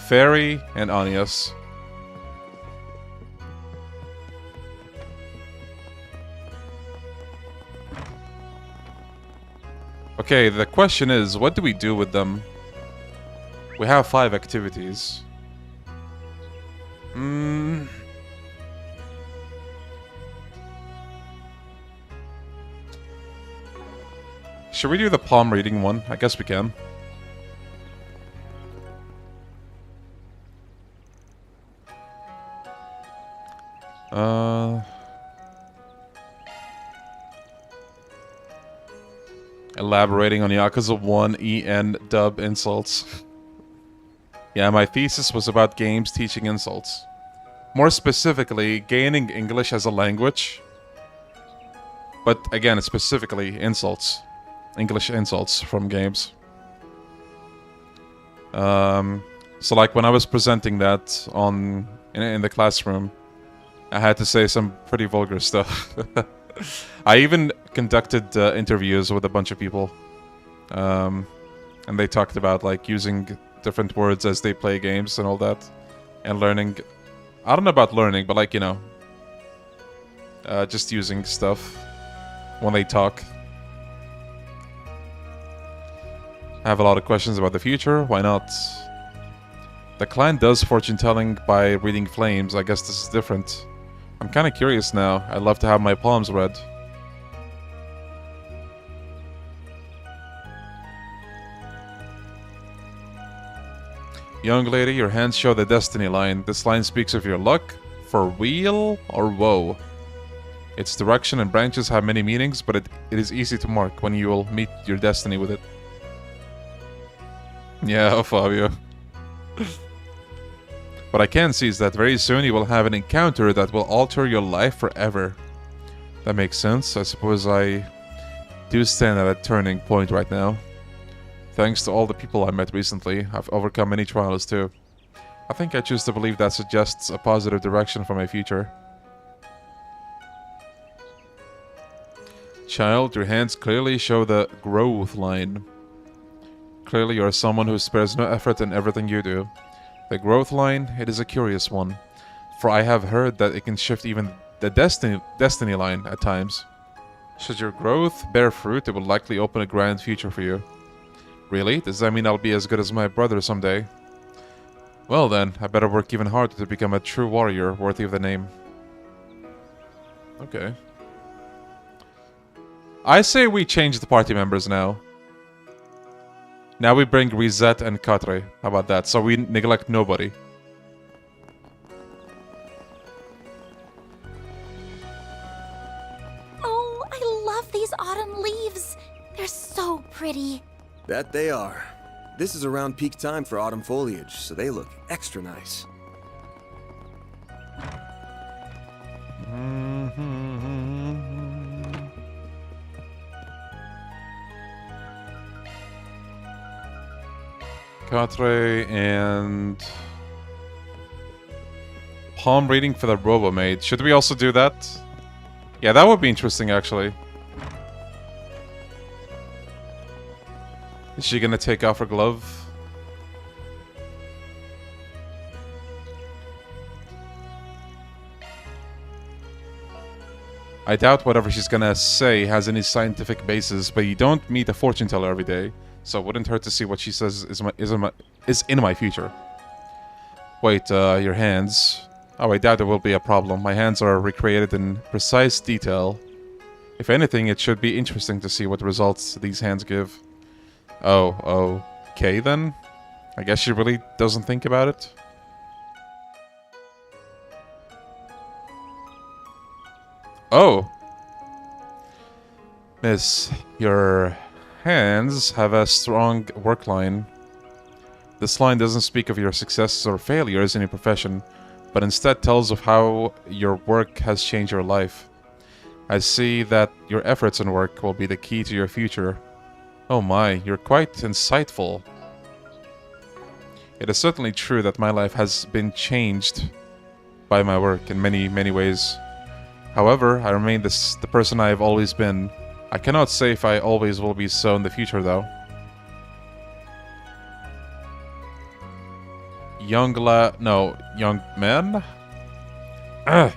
Fairy and Anias. Okay, the question is, what do we do with them? We have 5 activities. Should we do the palm reading one? I guess we can. Elaborating on Yakuza 1 EN dub insults. Yeah, my thesis was about games teaching insults. More specifically, gaining English as a language. But again, specifically insults. English insults from games. So like when I was presenting that in the classroom, I had to say some pretty vulgar stuff. I even conducted interviews with a bunch of people, and they talked about like using different words as they play games and all that, and learning. I don't know about learning, but like, you know, just using stuff when they talk. I have a lot of questions about the future. Why not? The clan does fortune telling by reading flames. I guess this is different. I'm kind of curious now. I'd love to have my palms read. Young lady, your hands show the destiny line. This line speaks of your luck, for weal or woe. Its direction and branches have many meanings, but it is easy to mark when you will meet your destiny with it. Yeah, Fabio. What I can see is that very soon you will have an encounter that will alter your life forever. That makes sense. I suppose I do stand at a turning point right now. Thanks to all the people I met recently, I've overcome many trials too. I think I choose to believe that suggests a positive direction for my future. Child, your hands clearly show the growth line. Clearly you are someone who spares no effort in everything you do. The growth line, it is a curious one, for I have heard that it can shift even the destiny line at times. Should your growth bear fruit, it will likely open a grand future for you. Really? Does that mean I'll be as good as my brother someday? Well then, I better work even harder to become a true warrior worthy of the name. Okay. I say we change the party members now. Now we bring Rizet and Katre. How about that? So we neglect nobody. Oh, I love these autumn leaves. They're so pretty. That they are. This is around peak time for autumn foliage, so they look extra nice. Katre and palm reading for the Robomaid. Should we also do that? Yeah, that would be interesting, actually. Is she gonna take off her glove? I doubt whatever she's gonna say has any scientific basis, but you don't meet a fortune teller every day, so it wouldn't hurt to see what she says is in my future. Wait, your hands. Oh, I doubt there will be a problem. My hands are recreated in precise detail. If anything, it should be interesting to see what results these hands give. Oh, okay then. I guess she really doesn't think about it. Oh! Miss, your hands have a strong work line. This line doesn't speak of your successes or failures in your profession, but instead tells of how your work has changed your life. I see that your efforts and work will be the key to your future. Oh my, you're quite insightful. It is certainly true that my life has been changed by my work in many, many ways. However, I remain the person I have always been. I cannot say if I always will be so in the future, though. Young man?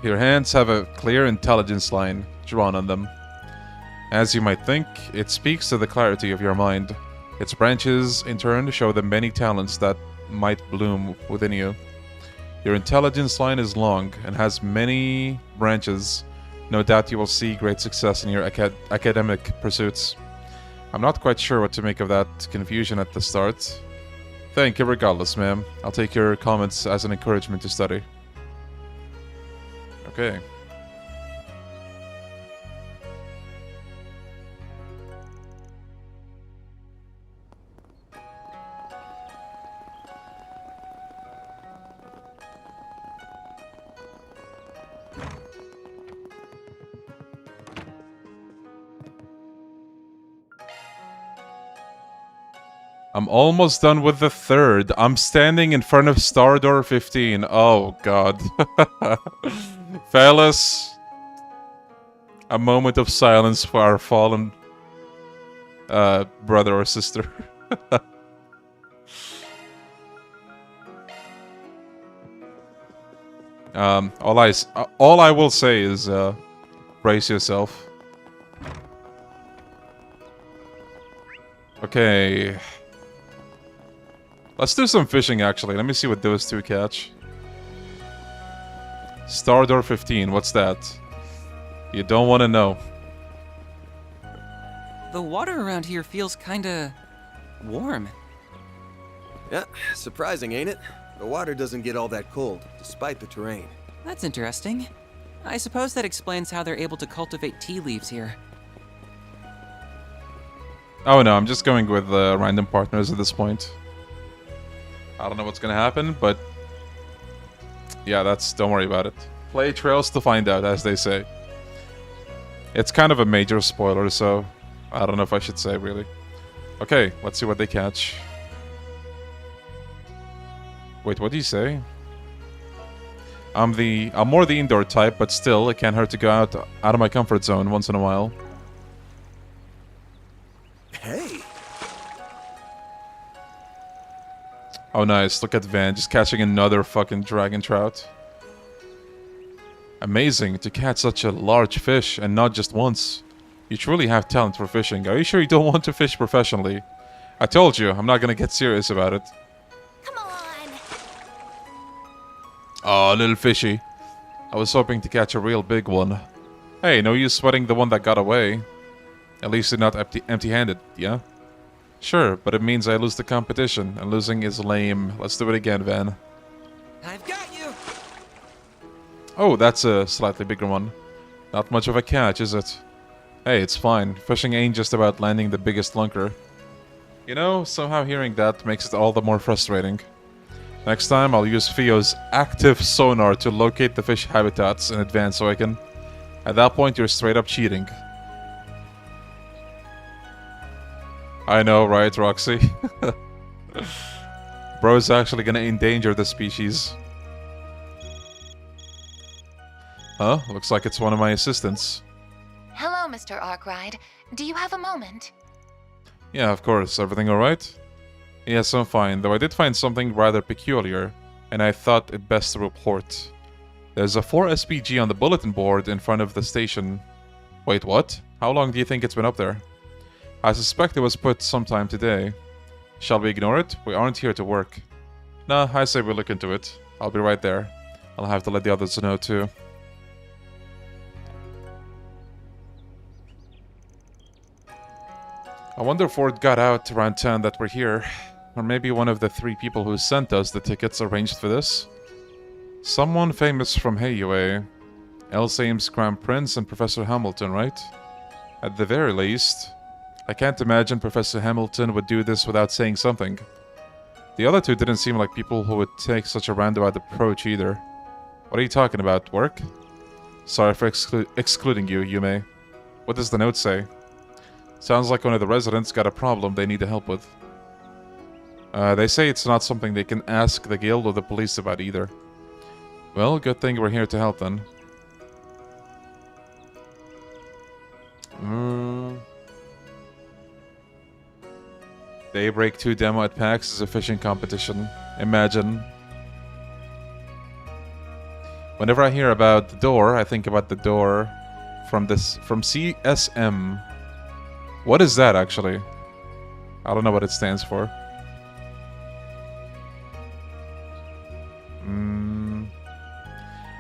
Your hands have a clear intelligence line drawn on them. As you might think, it speaks to the clarity of your mind. Its branches, in turn, show the many talents that might bloom within you. Your intelligence line is long and has many branches. No doubt you will see great success in your academic pursuits. I'm not quite sure what to make of that confusion at the start. Thank you regardless, ma'am. I'll take your comments as an encouragement to study. Okay. I'm almost done with the third. I'm standing in front of Star Door 15. Oh, God. Fellas, a moment of silence for our fallen brother or sister. All I will say is brace yourself. Okay. Let's do some fishing, actually. Let me see what those two catch. Star Door 15, what's that? You don't want to know. The water around here feels kinda warm. Yeah, surprising, ain't it? The water doesn't get all that cold, despite the terrain. That's interesting. I suppose that explains how they're able to cultivate tea leaves here. Oh no, I'm just going with random partners at this point. I don't know what's gonna happen, but yeah, don't worry about it. Play trails to find out, as they say. It's kind of a major spoiler, so I don't know if I should say, really. Okay, let's see what they catch. Wait, what do you say? I'm more the indoor type, but still, it can't hurt to go out of my comfort zone once in a while. Hey! Oh, nice. Look at Van, just catching another fucking dragon trout. Amazing to catch such a large fish, and not just once. You truly have talent for fishing. Are you sure you don't want to fish professionally? I told you, I'm not gonna get serious about it. Come on! Aw, little fishy. I was hoping to catch a real big one. Hey, no use sweating the one that got away. At least you're not empty-handed, yeah? Sure, but it means I lose the competition, and losing is lame. Let's do it again, Van. I've got you! Oh, that's a slightly bigger one. Not much of a catch, is it? Hey, it's fine. Fishing ain't just about landing the biggest lunker. You know, somehow hearing that makes it all the more frustrating. Next time, I'll use Theo's active sonar to locate the fish habitats in advance so I can... At that point, you're straight up cheating. I know, right, Roxy? Bro's actually gonna endanger the species. Huh? Looks like it's one of my assistants. Hello, Mr. Arkwright. Do you have a moment? Yeah, of course. Everything alright? Yes, I'm fine, though I did find something rather peculiar, and I thought it best to report. There's a 4 SPG on the bulletin board in front of the station. Wait, what? How long do you think it's been up there? I suspect it was put sometime today. Shall we ignore it? We aren't here to work. Nah, I say we look into it. I'll be right there. I'll have to let the others know too. I wonder if word got out around town that we're here. Or maybe one of the 3 people who sent us the tickets arranged for this. Someone famous from Hanoae. Elsaim's Crown Prince and Professor Hamilton, right? At the very least... I can't imagine Professor Hamilton would do this without saying something. The other 2 didn't seem like people who would take such a roundabout approach either. What are you talking about, work? Sorry for excluding you, Yume. What does the note say? Sounds like one of the residents got a problem they need help with. They say it's not something they can ask the guild or the police about either. Well, good thing we're here to help then. Daybreak 2 demo at PAX is a fishing competition. Imagine. Whenever I hear about the door, I think about the door from CSM. What is that actually? I don't know what it stands for.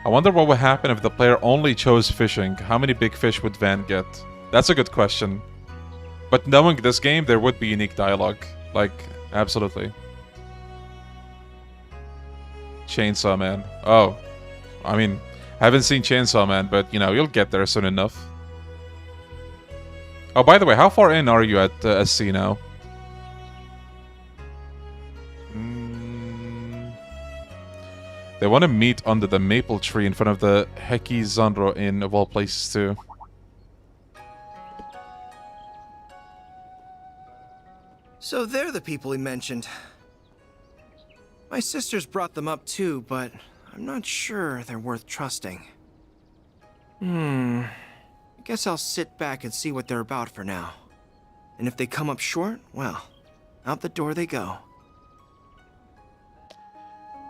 I wonder what would happen if the player only chose fishing. How many big fish would Van get? That's a good question. But knowing this game, there would be unique dialogue. Like, absolutely. Chainsaw Man. Oh. I mean, I haven't seen Chainsaw Man, but, you know, you'll get there soon enough. Oh, by the way, how far in are you at SC now? They want to meet under the maple tree in front of the Heki Zanro Inn, of all places, too. So they're the people he mentioned. My sisters brought them up too, but I'm not sure they're worth trusting. I guess I'll sit back and see what they're about for now. And if they come up short, well, out the door they go.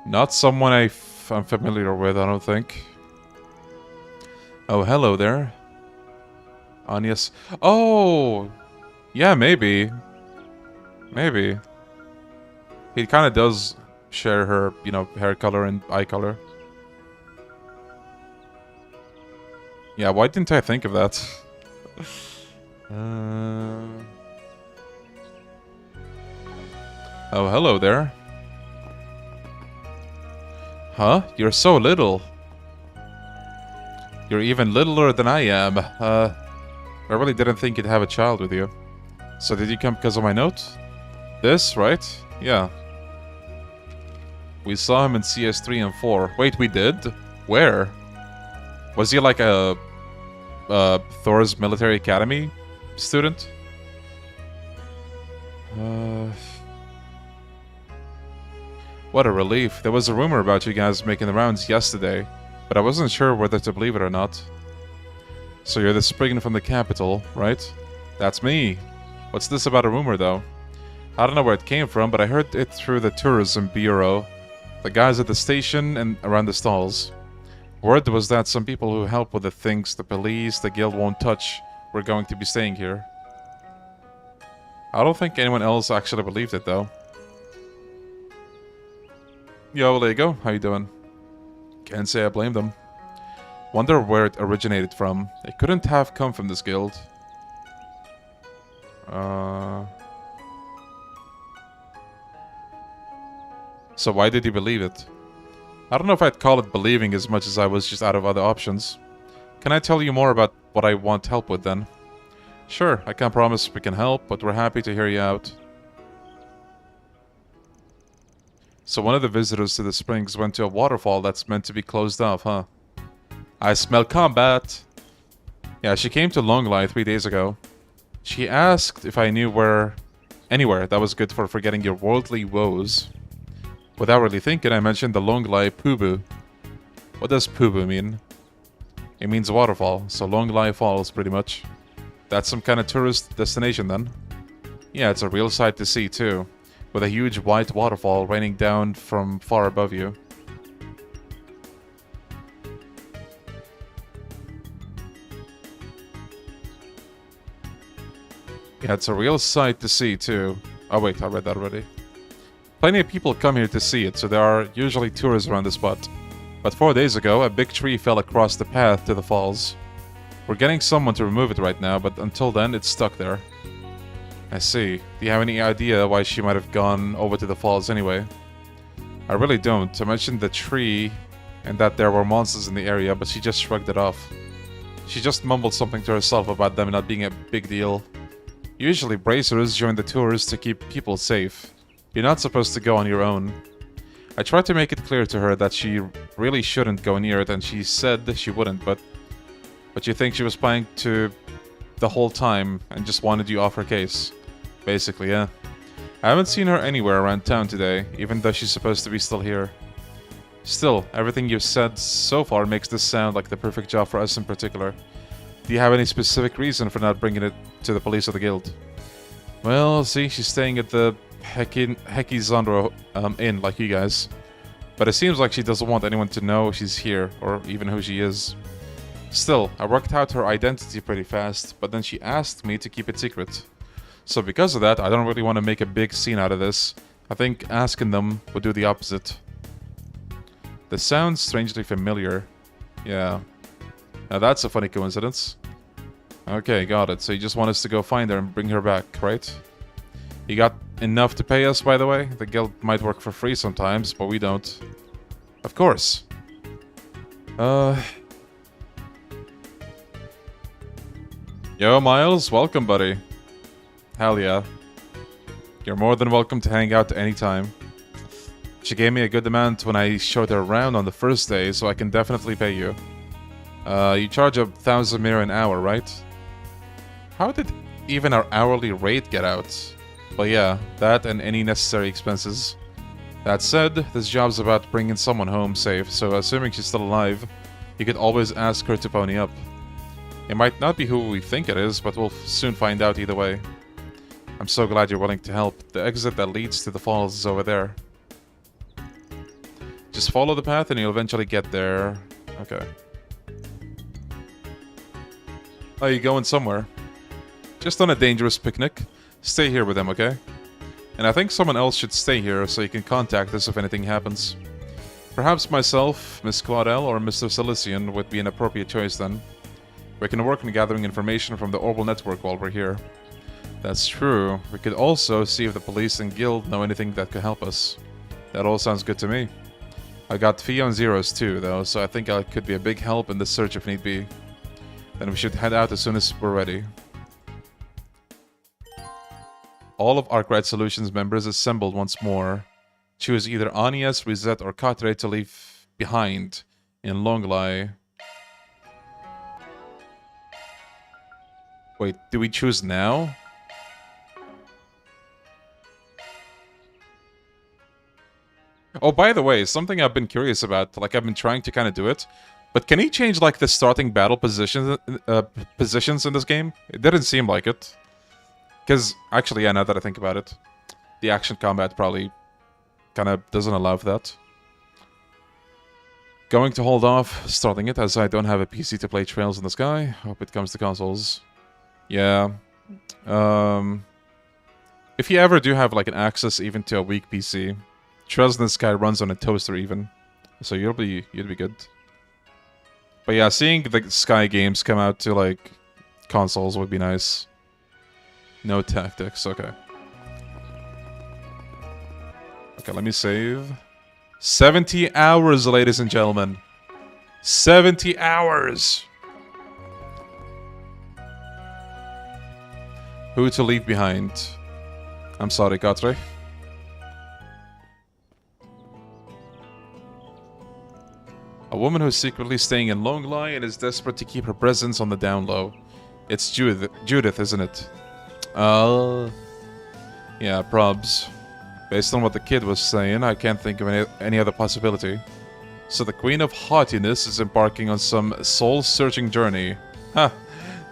Not someone I'm familiar with, I don't think. Oh, hello there. Anya's... Oh! Yeah, maybe. Maybe. He kind of does share her, you know, hair color and eye color. Yeah, why didn't I think of that? Oh, hello there. Huh? You're so little. You're even littler than I am. I really didn't think you'd have a child with you. So did you come because of my note? This, right? Yeah. We saw him in CS3 and 4. Wait, we did? Where? Was he like a Thor's Military Academy student? What a relief. There was a rumor about you guys making the rounds yesterday, but I wasn't sure whether to believe it or not. So you're the Spriggan from the capital, right? That's me. What's this about a rumor, though? I don't know where it came from, but I heard it through the tourism bureau. The guys at the station and around the stalls. Word was that some people who help with the things the police, the guild won't touch, were going to be staying here. I don't think anyone else actually believed it, though. Yo, Lego, how you doing? Can't say I blame them. Wonder where it originated from. It couldn't have come from this guild. So why did he believe it? I don't know if I'd call it believing as much as I was just out of other options. Can I tell you more about what I want help with then? Sure, I can't promise we can help, but we're happy to hear you out. So one of the visitors to the springs went to a waterfall that's meant to be closed off, huh? I smell combat! Yeah, she came to Longlai 3 days ago. She asked if I knew anywhere that was good for forgetting your worldly woes. Without really thinking, I mentioned the Longlai Pubu. What does Pubu mean? It means waterfall, so Longlai Falls, pretty much. That's some kind of tourist destination, then? Yeah, it's a real sight to see, too. With a huge white waterfall raining down from far above you. Yeah, it's a real sight to see, too. Oh wait, I read that already. Plenty of people come here to see it, so there are usually tourists around the spot. But 4 days ago, a big tree fell across the path to the falls. We're getting someone to remove it right now, but until then, it's stuck there. I see. Do you have any idea why she might have gone over to the falls anyway? I really don't. I mentioned the tree and that there were monsters in the area, but she just shrugged it off. She just mumbled something to herself about them not being a big deal. Usually bracers join the tours to keep people safe. You're not supposed to go on your own. I tried to make it clear to her that she really shouldn't go near it, and she said that she wouldn't, but you think she was planning to the whole time and just wanted you off her case. Basically, yeah. I haven't seen her anywhere around town today, even though she's supposed to be still here. Still, everything you've said so far makes this sound like the perfect job for us in particular. Do you have any specific reason for not bringing it to the police or the guild? Well, see, she's staying at the Hekizandro Inn, like you guys. But it seems like she doesn't want anyone to know she's here, or even who she is. Still, I worked out her identity pretty fast, but then she asked me to keep it secret. So because of that, I don't really want to make a big scene out of this. I think asking them would do the opposite. This sounds strangely familiar. Yeah. Now that's a funny coincidence. Okay, got it. So you just want us to go find her and bring her back, right? You got enough to pay us, by the way? The guild might work for free sometimes, but we don't. Of course. Yo, Miles. Welcome, buddy. Hell yeah. You're more than welcome to hang out anytime. She gave me a good amount when I showed her around on the first day, so I can definitely pay you. You charge 1,000 mira an hour, right? How did even our hourly rate get out? But yeah, that and any necessary expenses. That said, this job's about bringing someone home safe, so assuming she's still alive, you could always ask her to pony up. It might not be who we think it is, but we'll soon find out either way. I'm so glad you're willing to help. The exit that leads to the falls is over there. Just follow the path and you'll eventually get there. Okay. Oh, you going somewhere? Just on a dangerous picnic. Stay here with them, okay? And I think someone else should stay here so you can contact us if anything happens. Perhaps myself, Miss Claudel, or Mr. Silician would be an appropriate choice then. We can work on gathering information from the Orbital Network while we're here. That's true. We could also see if the police and guild know anything that could help us. That all sounds good to me. I got Fee on zeros too, though, so I think I could be a big help in this search if need be. Then we should head out as soon as we're ready. All of Arkwright Solutions members assembled once more. Choose either Anias, Rizet, or Katre to leave behind in Longlai. Wait, do we choose now? Oh, by the way, something I've been curious about, like I've been trying to kind of do it, but can he change like the starting battle positions in this game? It didn't seem like it. Because, actually, yeah, now that I think about it, the action combat probably kind of doesn't allow for that. Going to hold off starting it, as I don't have a PC to play Trails in the Sky. Hope it comes to consoles. Yeah. If you ever do have like an access even to a weak PC, Trails in the Sky runs on a toaster even. So you'll be good. But yeah, seeing the Sky games come out to like consoles would be nice. No tactics, okay. Okay, let me save. 70 hours, ladies and gentlemen. 70 hours. Who to leave behind? I'm sorry, Katre. A woman who's secretly staying in Longlai and is desperate to keep her presence on the down low. It's Judith, isn't it? Yeah, probs. Based on what the kid was saying, I can't think of any other possibility. So the Queen of Haughtiness is embarking on some soul-searching journey. Huh,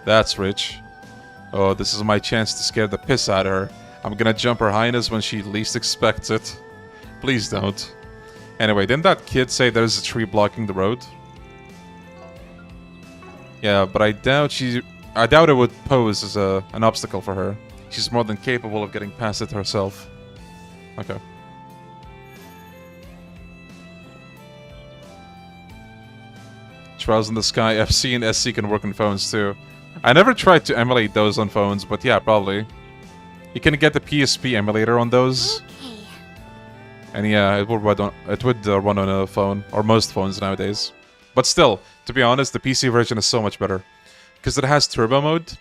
that's rich. Oh, this is my chance to scare the piss out of her. I'm gonna jump Her Highness when she least expects it. Please don't. Anyway, didn't that kid say there's a tree blocking the road? Yeah, but I doubt it would pose as an obstacle for her. She's more than capable of getting past it herself. Okay. Trials in the Sky FC and SC can work on phones too. I never tried to emulate those on phones, but yeah, probably. You can get the PSP emulator on those. And yeah, it would run on a phone, or most phones nowadays. But still, to be honest, the PC version is so much better. Because it has turbo mode,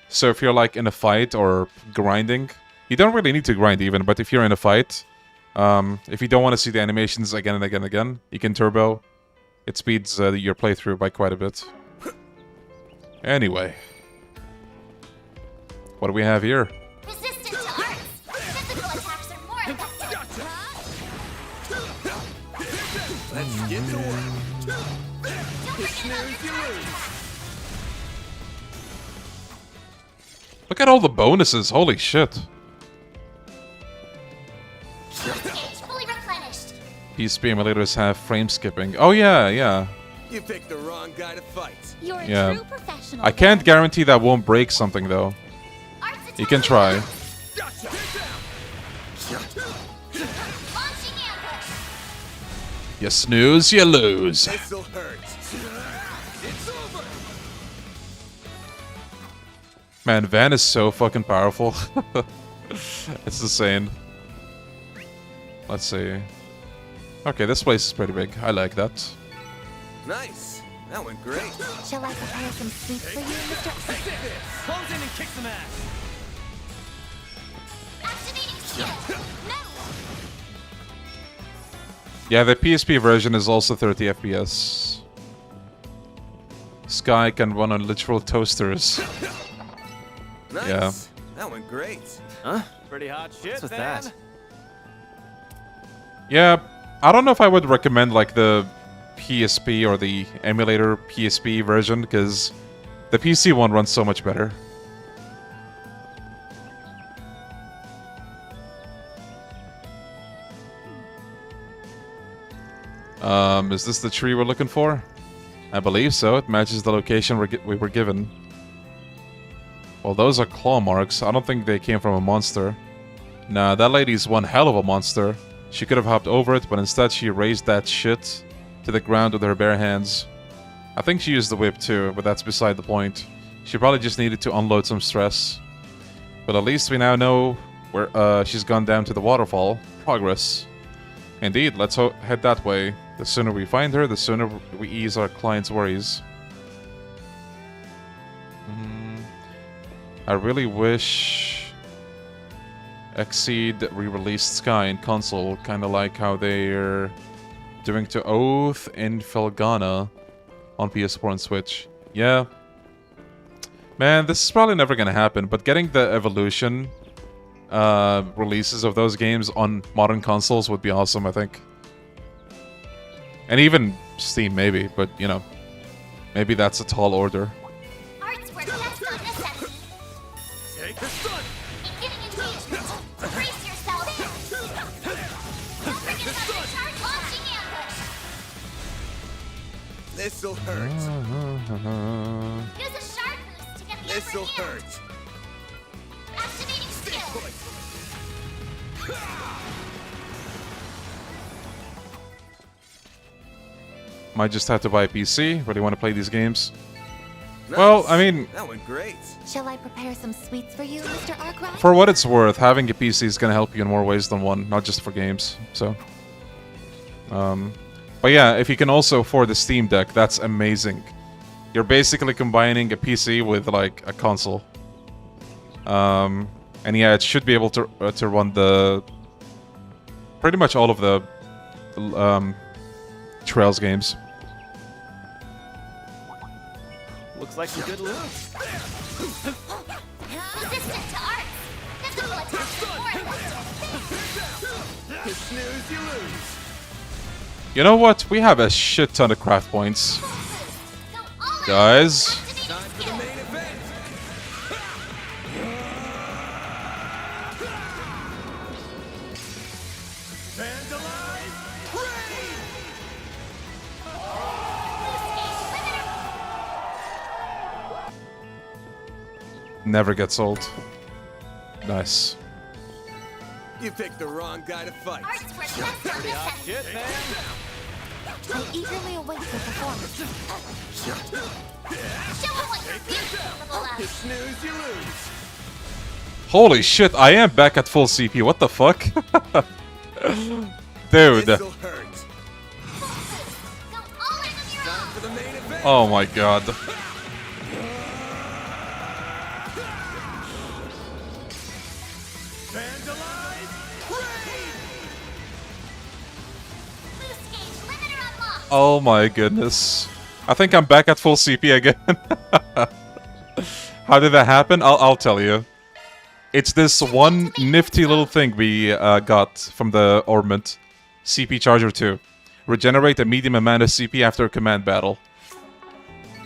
so if you're like in a fight or grinding, you don't really need to grind even, but if you're in a fight, if you don't want to see the animations again and again and again, you can turbo. It speeds your playthrough by quite a bit. Anyway. What do we have here? Resistant to arts. Physical attacks are more effective. Let's get to work. Look at all the bonuses, holy shit. Fully replenished. PSP emulators have frame skipping. Oh yeah, yeah. You picked the wrong guy to fight. You're a Yeah. true professional. I can't guarantee that won't break something though. You can try. You snooze, you lose. This'll hurt. It's over. Man, Van is so fucking powerful. It's insane. Let's see. Okay, this place is pretty big. I like that. Nice. That went great. Shall I prepare some sweets for you, Mr. Close in and kick some ass. Activating skill. No. Yeah, the PSP version is also 30 FPS. Sky can run on literal toasters. Nice. Yeah. That went great. Huh? Pretty hot shit, What's with man. that? Yeah, I don't know if I would recommend like the PSP or the emulator PSP version because the PC one runs so much better. Is this the tree we're looking for? I believe so. It matches the location we were given. Well, those are claw marks. I don't think they came from a monster. Nah, that lady's one hell of a monster. She could have hopped over it, but instead she raised that shit to the ground with her bare hands. I think she used the whip too, but that's beside the point. She probably just needed to unload some stress. But at least we now know where she's gone down to the waterfall. Progress. Indeed, let's head that way. The sooner we find her, the sooner we ease our client's worries. I really wish Exceed re-released Sky in console, kind of like how they're doing to Oath and Felghana on PS4 and Switch. Yeah. Man, this is probably never gonna happen, but getting the Evolution releases of those games on modern consoles would be awesome, I think. And even Steam, maybe, but, you know, maybe that's a tall order. Arts work, that's not necessity. Take the sun. Beginning engagement. Brace yourself. Don't forget about the charge launching ambush. This'll hurt. Use a sharp boost to get the This'll upper hand. hurt. Activating skill. Might just have to buy a PC. Really want to play these games. Well, I mean, That went great. Shall I prepare some sweets for you, Mr. Arkwright? for what it's worth, having a PC is going to help you in more ways than one, not just for games. So, But yeah, if you can also afford the Steam Deck, that's amazing. You're basically combining a PC with like a console. And yeah, it should be able to run the pretty much all of the Trails games. Looks like some good loot. Resistant to arts. Physical attacks more effective. You snooze, you lose. You know what? We have a shit ton of craft points. Guys. Time for the main event. Vandalize, raid! Never gets old. Nice. You picked the wrong guy to fight. Arts were left on this end. Shit, man. I eagerly await your performance. Show them what you're capable You of. snooze, you lose. Holy shit, I am back at full CP. What the fuck? Dude. This'll hurt. Time for the main event. Oh my god. Vandalize, raid! Loose gauge limiter unlocked. Oh my goodness. I think I'm back at full CP again. How did that happen? I'll tell you. It's this one nifty little thing we got from the Ornament. CP Charger 2. Regenerate a medium amount of CP after a command battle.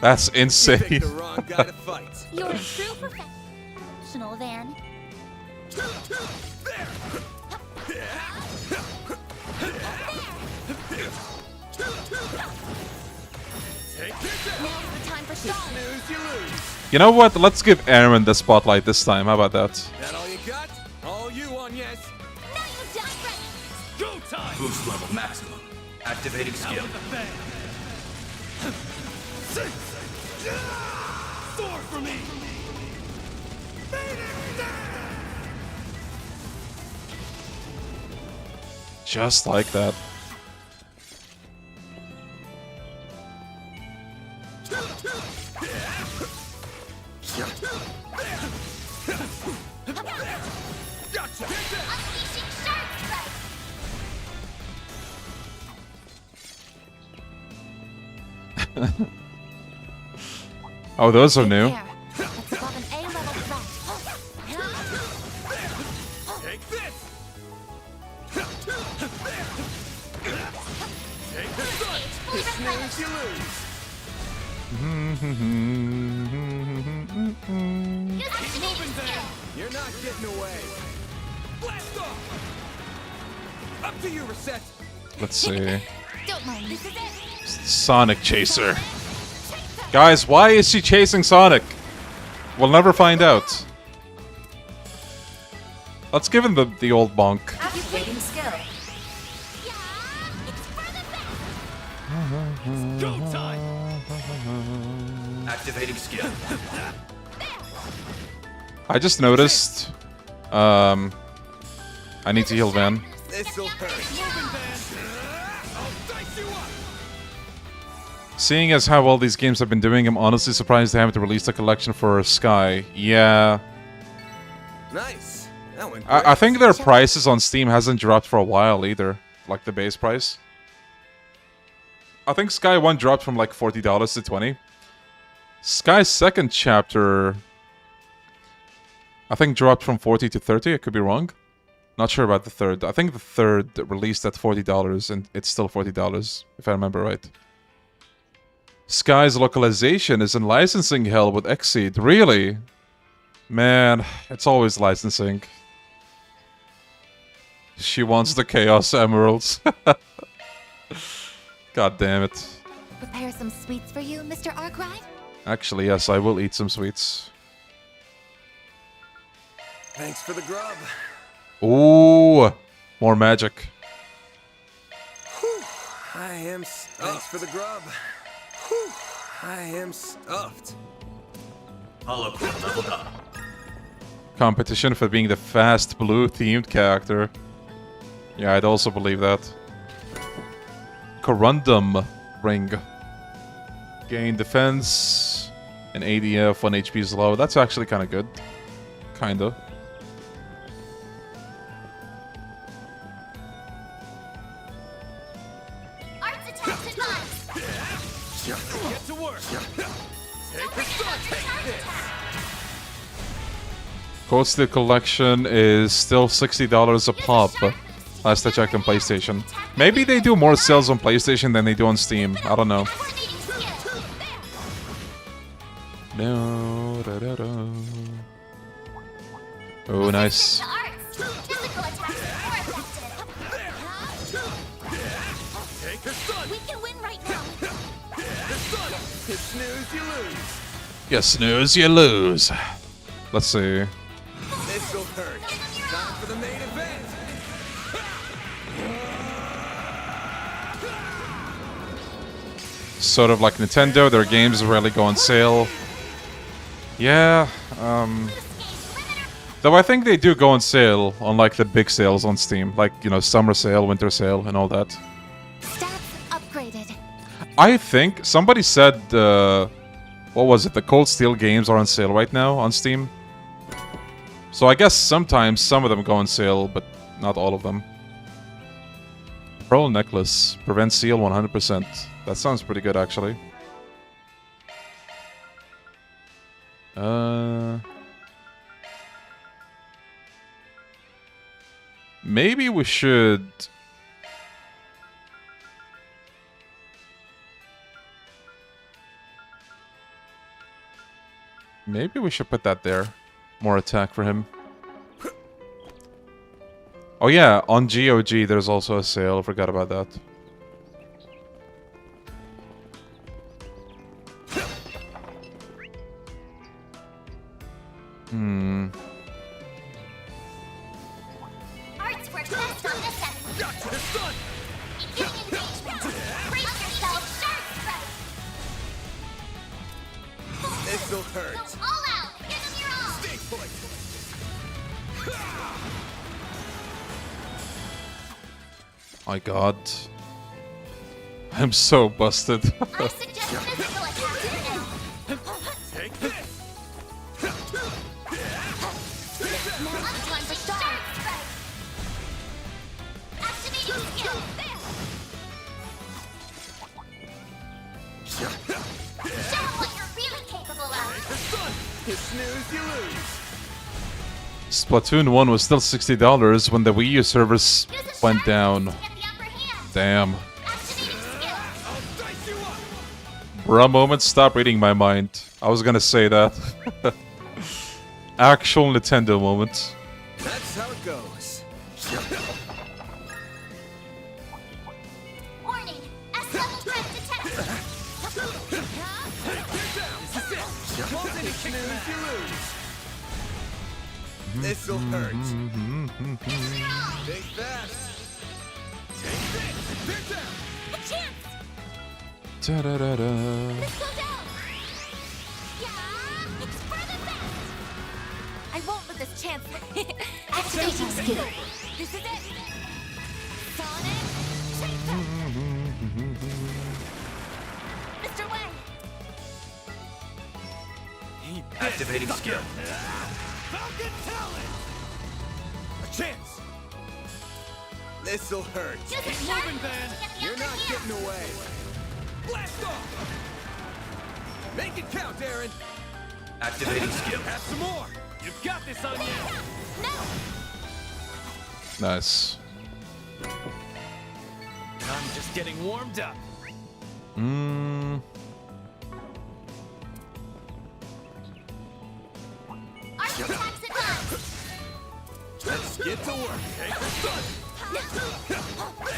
That's You insane. picked the wrong guy to fight. You're a true professional, then. Now's the time for stars. Snooze, you lose. You know what? Let's give Aaron the spotlight this time. How about that? That all you got? All you on, yes. Now you die ready. Go time! Boost level maximum. Activating skill. Sword for me! Just like that. Gotcha! Unleashing shark strike. Oh, those are new. There. That's above an A-level threat. Take this! Take this! Fully Snooze, replenished. you lose. Activating skill. You're not getting away. Blast off! Up to you, Reset. Let's see. Don't mind me. This is it. Sonic Chaser. Guys, why is she chasing Sonic? We'll never find out. Let's give him the old bonk. Activating skill. Go time! Activating skill. I just noticed. I need to heal Van. This'll hurt. I'll dice you up. Seeing as how well these games have been doing, I'm honestly surprised they haven't released a collection for Sky. Yeah. Nice. That went I great. think their prices on Steam hasn't dropped for a while either. Like the base price. I think Sky 1 dropped from like $40 to $20. Sky's second chapter, I think, dropped from $40 to $30. I could be wrong. Not sure about the third. I think the third released at $40 and it's still $40 if I remember right. Sky's localization is in licensing hell with Exceed. Really? Man, it's always licensing. She wants the Chaos Emeralds. God damn it. Prepare some sweets for you, Mr. Arkwright? Actually, yes, I will eat some sweets. Thanks for the grub. Ooh, more magic. Whew, I am Thanks for the grub. Whew, I am stuffed. HamuAku leveled up. Competition for being the fast blue themed character. Yeah, I'd also believe that. Corundum ring. Gain defense and ADF when HP is low. That's actually kind of good. Kinda. Get to work. Ghosted Collection is still $60 a pop. Last I checked on PlayStation. Maybe they do more sales on PlayStation than they do on Steam. I don't know. No, da, da, da. Oh, nice. We can win right now. Snooze, you lose. You snooze, you lose. Let's see. This'll hurt. Time for the main event. Sort of like Nintendo, their games rarely go on sale. Yeah, though I think they do go on sale on like the big sales on Steam, like, you know, summer sale, winter sale, and all that. Stats upgraded. I think somebody said, what was it? The Cold Steel games are on sale right now on Steam. So I guess sometimes some of them go on sale, but not all of them. Pearl necklace prevents seal 100%. That sounds pretty good, actually. Maybe we should. Maybe we should put that there. More attack for him. Oh yeah, on GOG there's also a sale. Forgot about that. Arts work best on this end. Gotcha, the sun. Begin engagement. Brace yourself. Shark strike. This'll hurt. Go all out. Give them your all. Stay put. My god. I'm so busted. I suggest physical attack now. Take this. Now it's time for shark strike. Activating skill. Show them what you're really capable of. You snooze, you lose. Splatoon 1 was still $60 when the Wii U servers went down. Damn. Bruh moment, stop reading my mind. I was gonna say that. Actual Nintendo moment. That's how it goes. Warning. S-level threat detected. Snooze, you lose. This'll hurt. Think fast. Take this. They're down. A chance. Da-da-da-da. Let's go down. Yeah, it's for the best. I won't let this chance. Activating skill. This is it. Sonic. Mr. Wang. Activating skill. Falcon talent. A chance. This'll hurt. Use a Keep shark moving, Van. to get the You're upper not hand. getting away. Blast off. Make it count, Aaron. Activating skill. Have some more. You've got this on you. Nice. I'm just getting warmed up. Arch attacks advanced. Let's get to work. Take the sun. Show them what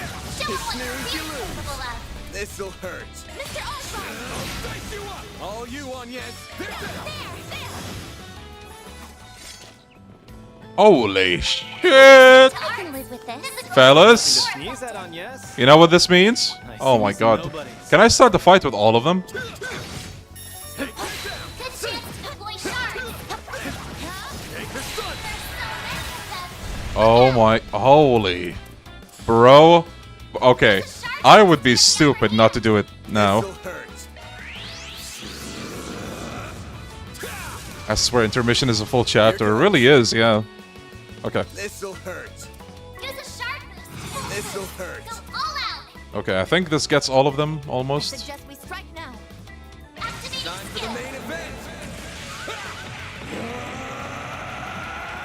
you're Snooze, you really lose. capable of. This'll hurt. Mr. Osborne. I'll dice you up. All you on, yes. They're down. Holy shit! I can live with this. Fellas! Sneeze that on yes. You know what this means? Oh my god. Can I start the fight with all of them? Good chance to deploy sharks. Oh my... Holy... Bro... Okay. I would be stupid not to do it now. I swear, intermission is a full chapter. It really is, yeah. Okay. This'll hurt. This'll hurt. Okay, I think this gets all of them, almost. We strike now. Time for the main event.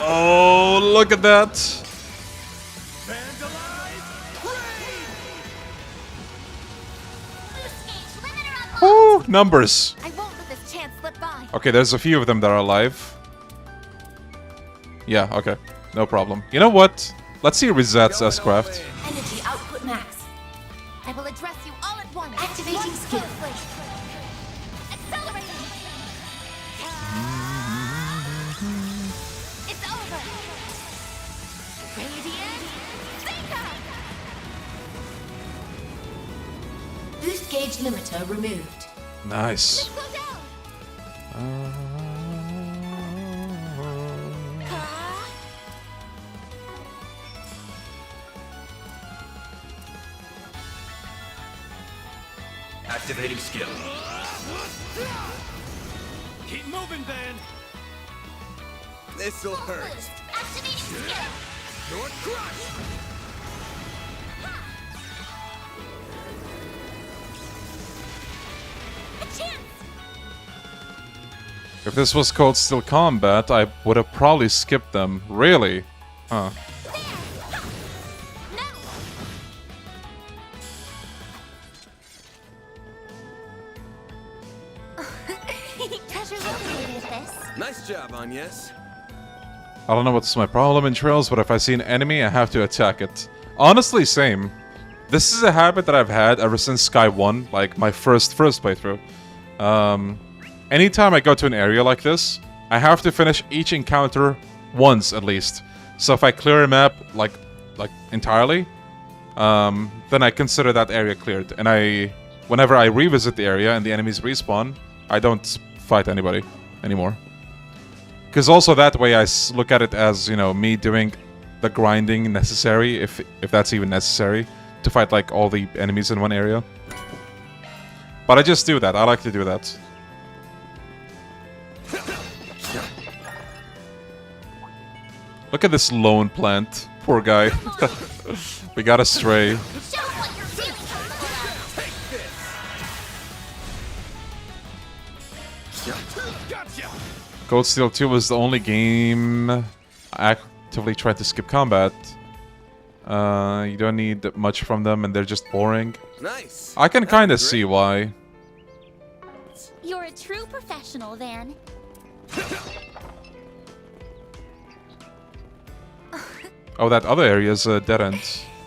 Oh, look at that! Woo, numbers! I won't let this chance slip by. Okay, there's a few of them that are alive. Yeah, okay. No problem. You know what? Let's see Reset's S-Craft. Energy output max. I will address you all at once. Activating skill. Accelerating. It's over. Radiant Seeker. Boost gauge limiter removed. Nice. Activating skill. Keep moving, Ben. This'll hurt. Activating skill. Your crush. A chance. If this was called Still Combat, I would have probably skipped them. Really? Huh. Nice job, Hannya. I don't know what's my problem in Trails, but if I see an enemy, I have to attack it. Honestly, same. This is a habit that I've had ever since Sky 1, like my first playthrough. Anytime I go to an area like this, I have to finish each encounter once at least. So if I clear a map like entirely, then I consider that area cleared. And whenever I revisit the area and the enemies respawn, I don't fight anybody anymore. Because also that way I look at it as, you know, me doing the grinding necessary, if that's even necessary, to fight like all the enemies in one area. But I just do that. I like to do that. Look at this lone plant. Poor guy. We got a stray. Cold Steel 2 was the only game I actively tried to skip combat. You don't need much from them and they're just boring. Nice. I can kind of see why. You're a true professional, then. Oh, that other area is a dead end.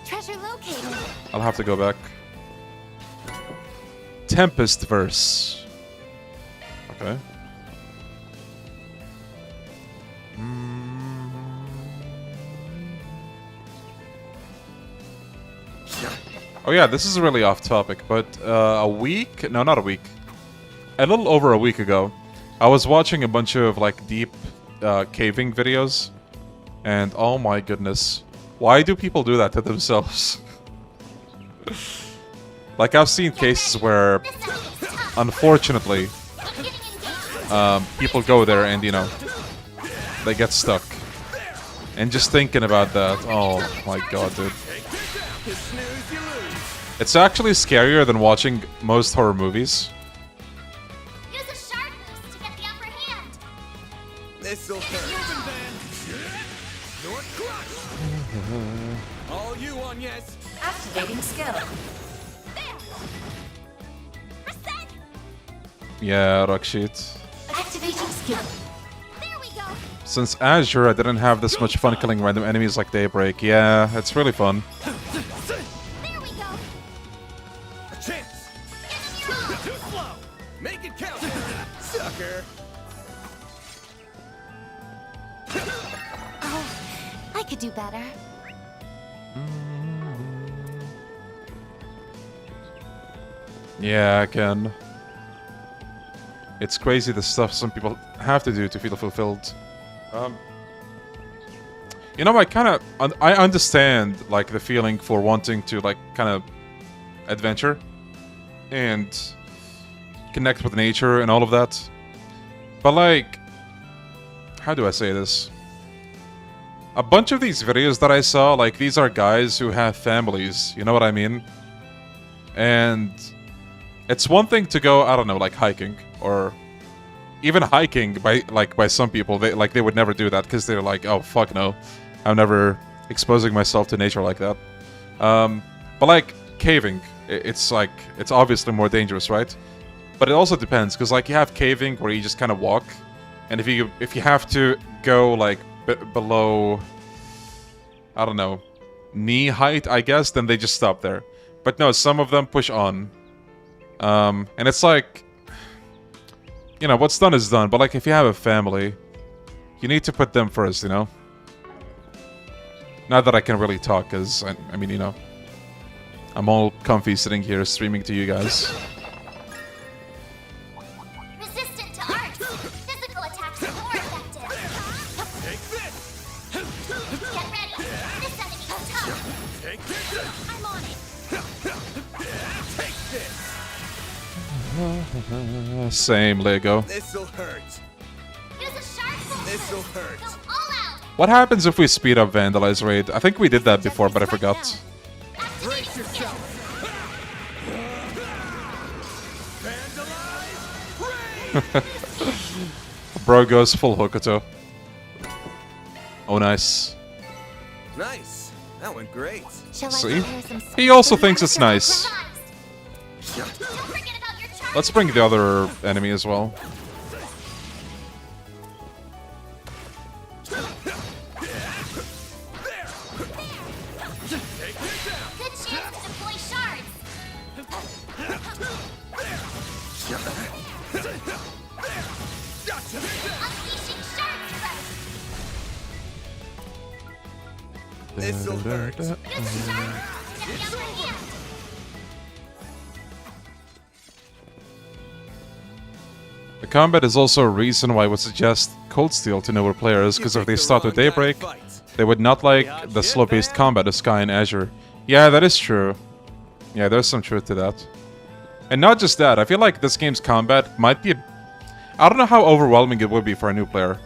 Treasure located. I'll have to go back. Tempest Verse. Okay. Oh yeah, this is really off topic, but a week? No, not a week. A little over a week ago, I was watching a bunch of like deep caving videos, and oh my goodness, why do people do that to themselves? Like I've seen cases where, unfortunately, people go there and, you know, they get stuck. And just thinking about that, oh my god, dude. It's actually scarier than watching most horror movies. Use a sharp boost to get the upper hand. This'll hurt. All you, Hannya. Activating skill. Yeah, Rakshit. Activating skill. There we go. Since Azure, I didn't have this much fun killing random enemies like Daybreak. Yeah, it's really fun. There we go. A chance. Too slow. Make it count. Sucker. Oh, I could do better. Yeah, I can. It's crazy the stuff some people have to do to feel fulfilled. You know, I understand like the feeling for wanting to like kind of adventure and connect with nature and all of that. But like, how do I say this? A bunch of these videos that I saw, like, these are guys who have families, you know what I mean? And it's one thing to go, I don't know, like hiking, or even hiking by some people. They would never do that because they're like, oh fuck no, I'm never exposing myself to nature like that. But like caving, it's obviously more dangerous, right? But it also depends, because like you have caving where you just kind of walk, and if you have to go like below, I don't know, knee height, I guess, then they just stop there. But no, some of them push on. And it's like, you know, what's done is done. But like, if you have a family, you need to put them first, you know? Not that I can really talk, because, I mean, you know, I'm all comfy sitting here streaming to you guys. Resistant to arts. Physical attacks are more effective. Take this. Get ready. This enemy is tough. Take this. I'm on it. Take this. Same, Lego. This'll hurt. Use a sharp this'll hurt. Go all out. What happens if we speed up Vandalize Raid? I think we did that before, but I forgot. Brace yourself. Bro goes full Hokuto. Oh, nice. Nice. That went great. See? He also thinks it's nice. Let's bring the other enemy as well. Good chance to deploy shards. Unleashing shard thrust. This'll hurt. Use the shard to get the upper hand. The combat is also a reason why I would suggest Cold Steel to newer players, because if they start with Daybreak, they would not like the slow-paced combat of Sky and Azure. Yeah, that is true. Yeah, there's some truth to that. And not just that, I feel like this game's combat might be... I don't know how overwhelming it would be for a new player.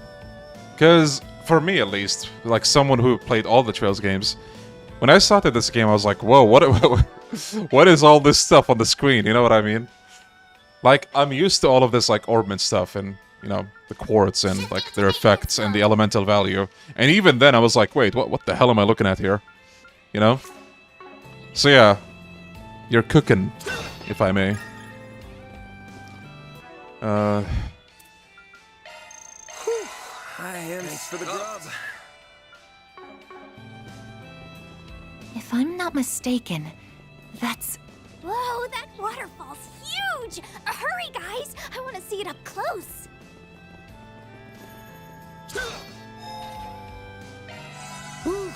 Because, for me at least, like someone who played all the Trails games, when I started this game I was like, whoa, what is all this stuff on the screen, you know what I mean? Like, I'm used to all of this, like, orbment stuff and, you know, the quartz and, like, their effects and the elemental value. And even then, I was like, wait, what the hell am I looking at here? You know? So, yeah. You're cooking, if I may. I am for the grub. If I'm not mistaken, that's... Whoa, that waterfall's huge! Hurry, guys! I want to see it up close. Whew,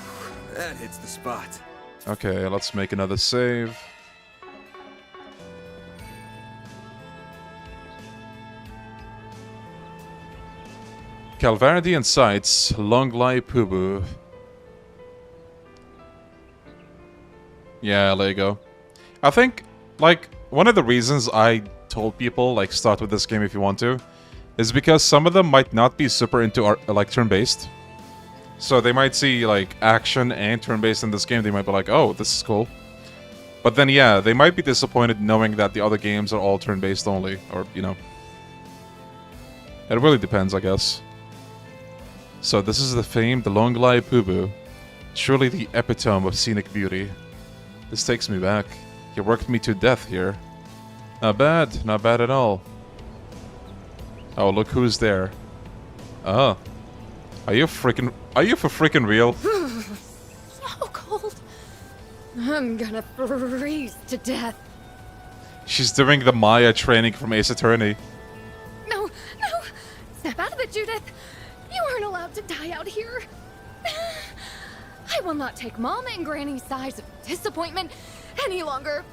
that hits the spot. Okay, let's make another save. Calvardi and Sights, Longlai Pubu. Yeah, Lego. I think, like, one of the reasons I told people, like, start with this game if you want to, is because some of them might not be super into, like, turn-based. So they might see, like, action and turn-based in this game, they might be like, oh, this is cool. But then, yeah, they might be disappointed knowing that the other games are all turn-based only, or, you know. It really depends, I guess. So this is the famed Longlai Pubu, surely the epitome of scenic beauty. This takes me back. You worked me to death here. Not bad at all. Oh, look who's there. Oh. Are you for freaking real? So cold. I'm gonna freeze to death. She's doing the Maya training from Ace Attorney. No. Snap out of it, Judith. You aren't allowed to die out here. I will not take Mom and Granny's sighs of disappointment any longer.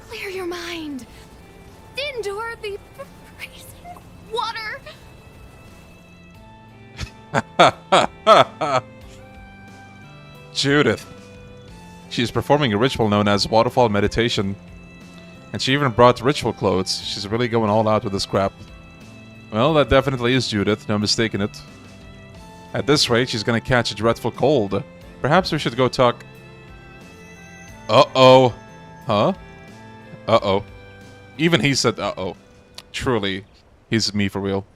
Clear your mind. Endure the freezing water. She's performing a ritual known as Waterfall Meditation. And she even brought ritual clothes. She's really going all out with this crap. Well, that definitely is Judith, no mistaking it. At this rate, she's gonna catch a dreadful cold. Perhaps we should go talk... Uh-oh. Huh? Uh-oh. Even he said uh-oh. Truly, he's me for real.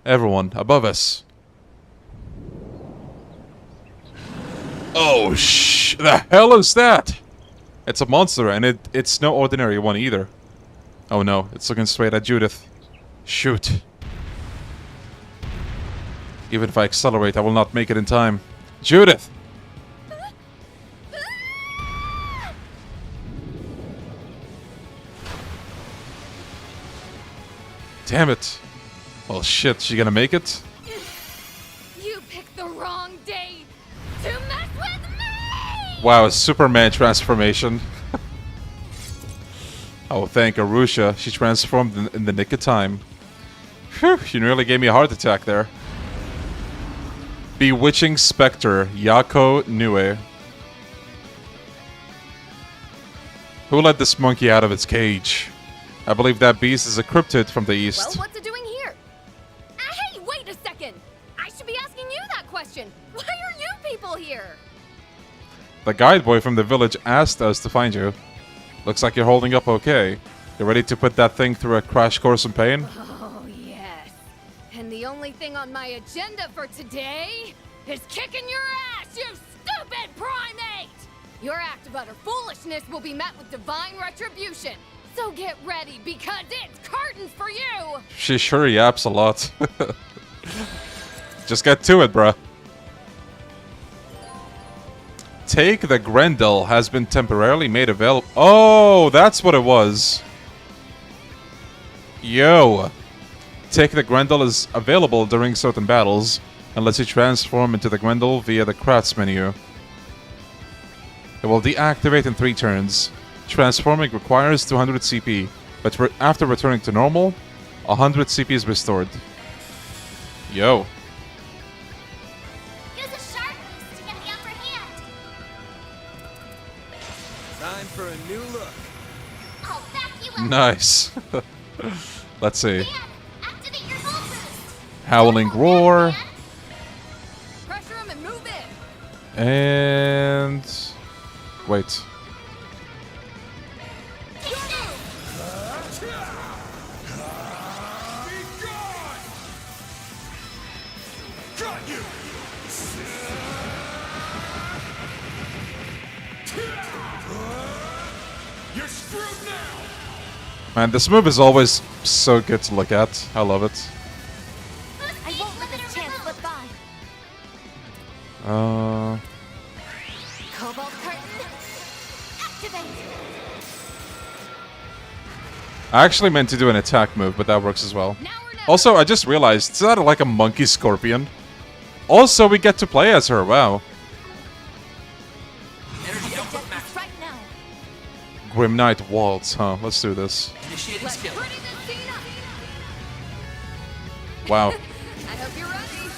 Everyone, above us. Oh, the hell is that? It's a monster, and it's no ordinary one either. Oh no, it's looking straight at Judith. Shoot. Even if I accelerate, I will not make it in time. Judith! Damn it. Well, shit, she gonna make it? You picked the wrong day to mess with me! Wow, a Superman transformation. Oh, thank Arusha. She transformed in the nick of time. Phew, she nearly gave me a heart attack there. Bewitching Spectre, Yako Nue. Who let this monkey out of its cage? I believe that beast is a cryptid from the east. Well, what's it doing here? Hey, wait a second! I should be asking you that question. Why are you people here? The guide boy from the village asked us to find you. Looks like you're holding up okay. You ready to put that thing through a crash course in pain? Oh, yes. And the only thing on my agenda for today is kicking your ass, you stupid primate! Your act of utter foolishness will be met with divine retribution. So get ready, because it's curtains for you! She sure yaps a lot. Just get to it, bruh. Take the Grendel has been temporarily made available. Oh, that's what it was. Yo. Take the Grendel is available during certain battles, and lets you transform into the Grendel via the crafts menu. It will deactivate in 3 turns. Transforming requires 200 CP, but after returning to normal, 100 CP is restored. Yo. Use a sharp beast to get the upper hand. Time for a new look. I'll back you up. Nice. Let's see. Activate your full boost. Howling Roar. Pressure him and move in. And... wait. You're screwed now. Man, this move is always so good to look at. I love it. I won't let this chance slip by. Cobalt curtain. Activate. I actually meant to do an attack move, but that works as well. Also, I just realized, it's not like a monkey scorpion. Also, we get to play as her, wow. Right now. Grim Knight Waltz, huh? Let's do this. Initiating skill. Wow. I hope you're ready.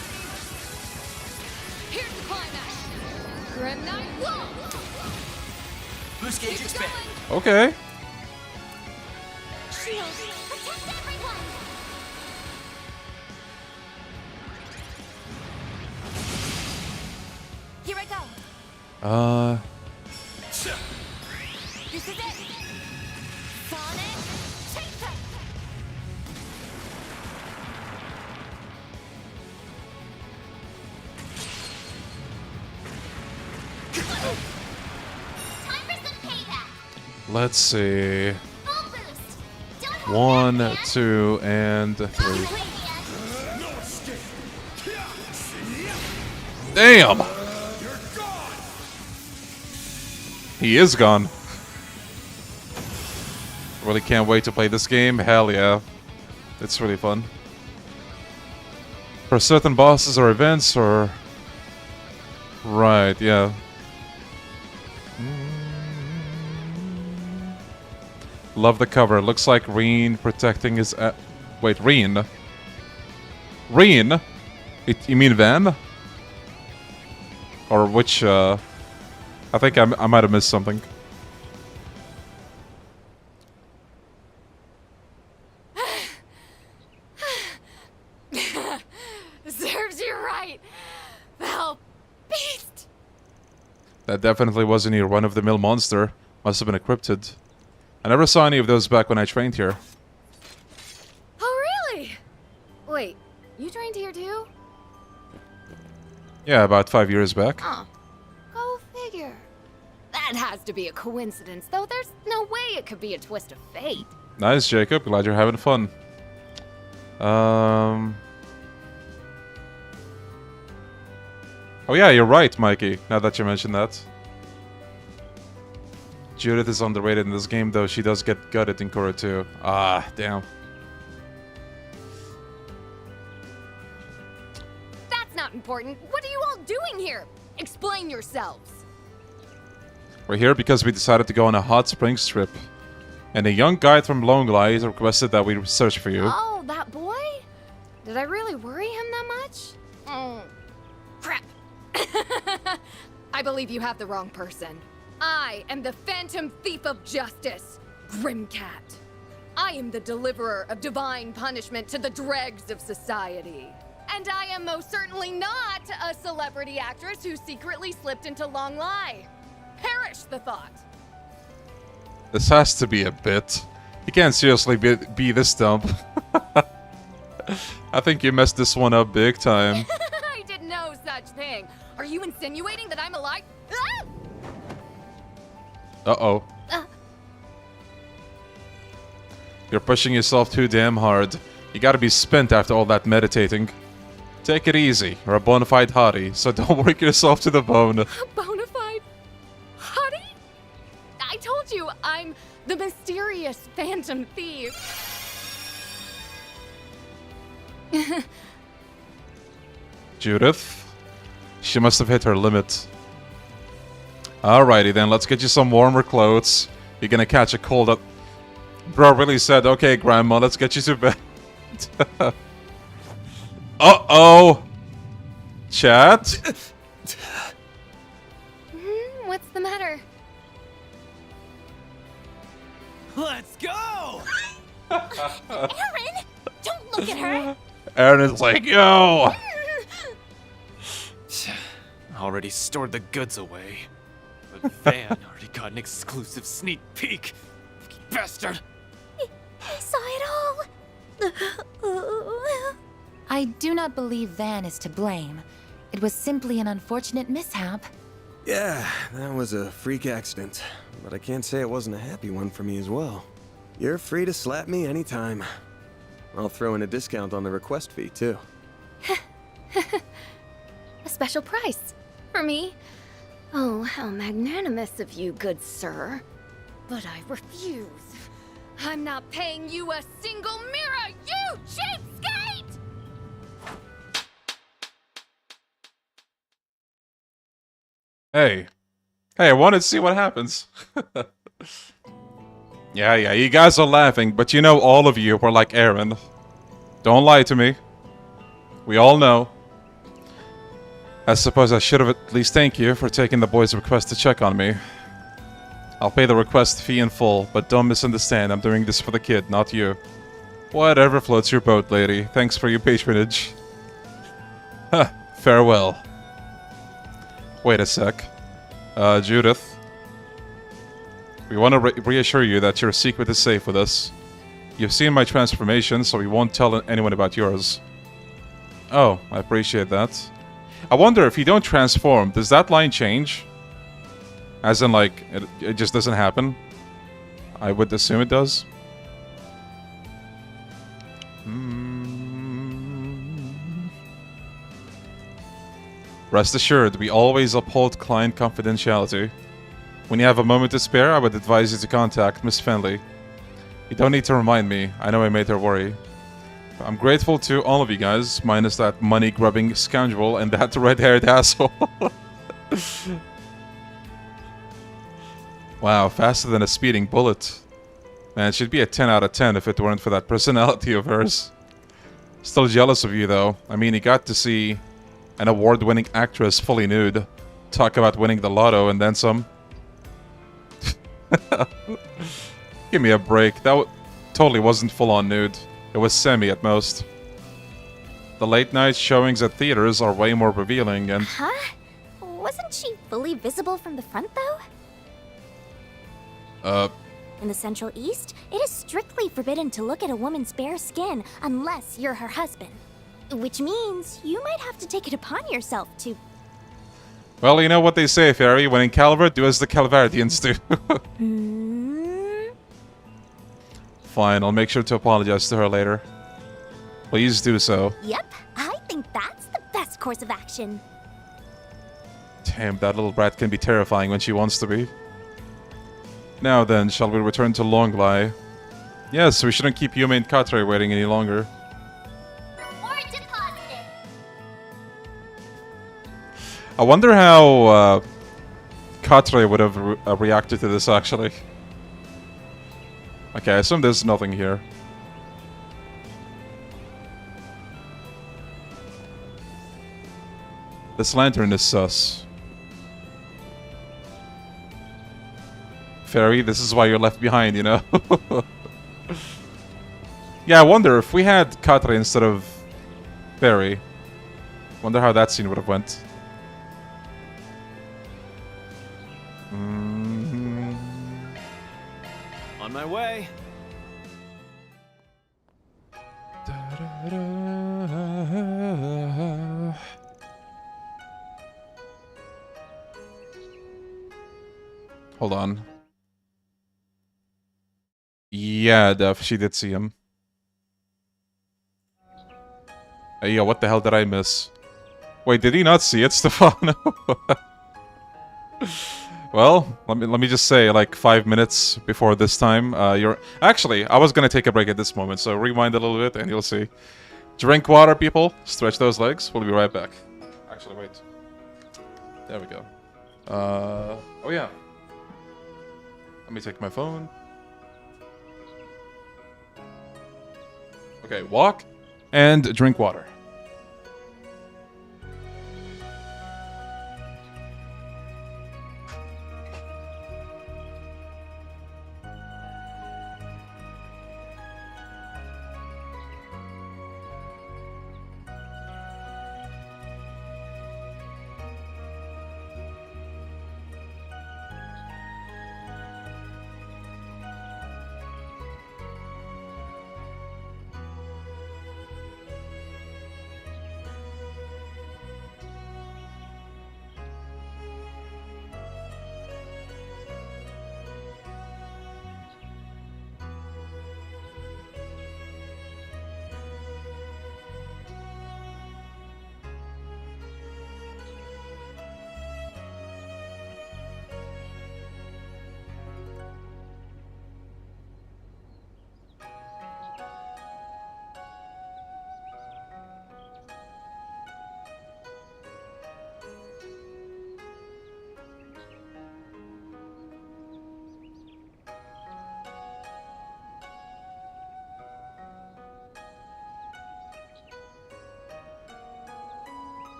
Here's the climax. Grim Knight Wall. Boost gauge expand. Okay. Shield. Protect everyone. Here I go. This is it. Sonic Chaser. Time for some payback. Let's see. Full boost. Don't hold 1, back, man. 2, and 3. Damn! He is gone. Really can't wait to play this game. Hell yeah. It's really fun. For certain bosses or events or... Right, yeah. Love the cover. Looks like Reen protecting his... wait, Reen? Reen? You mean Van? Or which, I I think I might have missed something. Serves you right, thou beast. That definitely wasn't your run-of-the-mill monster. Must have been a cryptid. I never saw any of those back when I trained here. Oh, really? Wait, you trained here too? Yeah, about 5 years back. Oh, go figure. That has to be a coincidence, though. There's no way it could be a twist of fate. Nice, Jacob. Glad you're having fun. Oh yeah, you're right, Mikey, now that you mentioned that. Judith is underrated in this game, though. She does get gutted in Korra too. Ah, damn. That's not important. What are you all doing here? Explain yourselves. We're here because we decided to go on a hot springs trip. And a young guide from Longlai requested that we search for you. Oh, that boy? Did I really worry him that much? Oh, crap. I believe you have the wrong person. I am the Phantom Thief of Justice, Grimcat. I am the deliverer of divine punishment to the dregs of society. And I am most certainly not a celebrity actress who secretly slipped into Longlai. Perish the thought. This has to be a bit. You can't seriously be this dumb. I think you messed this one up big time. I did no such thing. Are you insinuating that I'm alive? Ah! Uh-oh. You're pushing yourself too damn hard. You gotta be spent after all that meditating. Take it easy. You're a bona fide hottie, so don't work yourself to the bone. A bona fide hottie? I told you, I'm the mysterious Phantom Thief. Judith? She must have hit her limit. Alrighty then, let's get you some warmer clothes. You're gonna catch a cold up. Bro really said, okay, Grandma, let's get you to bed. Uh-oh! Chat? What's the matter? Let's go! Aaron! Don't look at her! Aaron is like, yo! Already stored the goods away. But Van already got an exclusive sneak peek. Bastard! He saw it all! I do not believe Van is to blame. It was simply an unfortunate mishap. Yeah, that was a freak accident. But I can't say it wasn't a happy one for me as well. You're free to slap me anytime. I'll throw in a discount on the request fee, too. A special price for me? Oh, how magnanimous of you, good sir. But I refuse. I'm not paying you a single mirror, you cheapskate! Hey. Hey, I wanted to see what happens. Yeah, you guys are laughing, but you know all of you were like Aaron. Don't lie to me. We all know. I suppose I should have at least thanked you for taking the boy's request to check on me. I'll pay the request fee in full, but don't misunderstand, I'm doing this for the kid, not you. Whatever floats your boat, lady. Thanks for your patronage. Huh, farewell. Wait a sec. Judith. We want to reassure you that your secret is safe with us. You've seen my transformation, so we won't tell anyone about yours. Oh, I appreciate that. I wonder if you don't transform, does that line change? As in, like, it just doesn't happen? I would assume it does. Rest assured, we always uphold client confidentiality. When you have a moment to spare, I would advise you to contact Miss Fenley. You don't need to remind me, I know I made her worry. I'm grateful to all of you guys, minus that money-grubbing scoundrel and that red-haired asshole. Wow, faster than a speeding bullet. Man, she'd be a 10 out of 10 if it weren't for that personality of hers. Still jealous of you, though. I mean, you got to see an award-winning actress fully nude. Talk about winning the lotto and then some. Give me a break. That totally wasn't full-on nude. It was semi at most. The late-night showings at theaters are way more revealing and... Huh? Wasn't she fully visible from the front, though? In the Central East, it is strictly forbidden to look at a woman's bare skin unless you're her husband. Which means you might have to take it upon yourself to... Well, you know what they say, Fairy. When in Calvert, do as the Calvardians do. Fine, I'll make sure to apologize to her later. Please do so. Yep, I think that's the best course of action. Damn, that little brat can be terrifying when she wants to be. Now then, shall we return to Longlai? Yes, we shouldn't keep Yume and Katre waiting any longer. Reward deposited. I wonder how Katre would have reacted to this, actually. Okay, I assume there's nothing here. This lantern is sus. Fairy, this is why you're left behind, you know? Yeah, I wonder if we had Katre instead of Fairy. Wonder how that scene would have went. On my way. Hold on. Yeah, Def, she did see him. Hey, yo, what the hell did I miss? Wait, did he not see it, Stefano? Well, let me just say, like 5 minutes before this time, you're... Actually, I was gonna take a break at this moment, so rewind a little bit and you'll see. Drink water, people. Stretch those legs. We'll be right back. Actually, wait. There we go. Oh yeah. Let me take my phone. Okay, walk and drink water.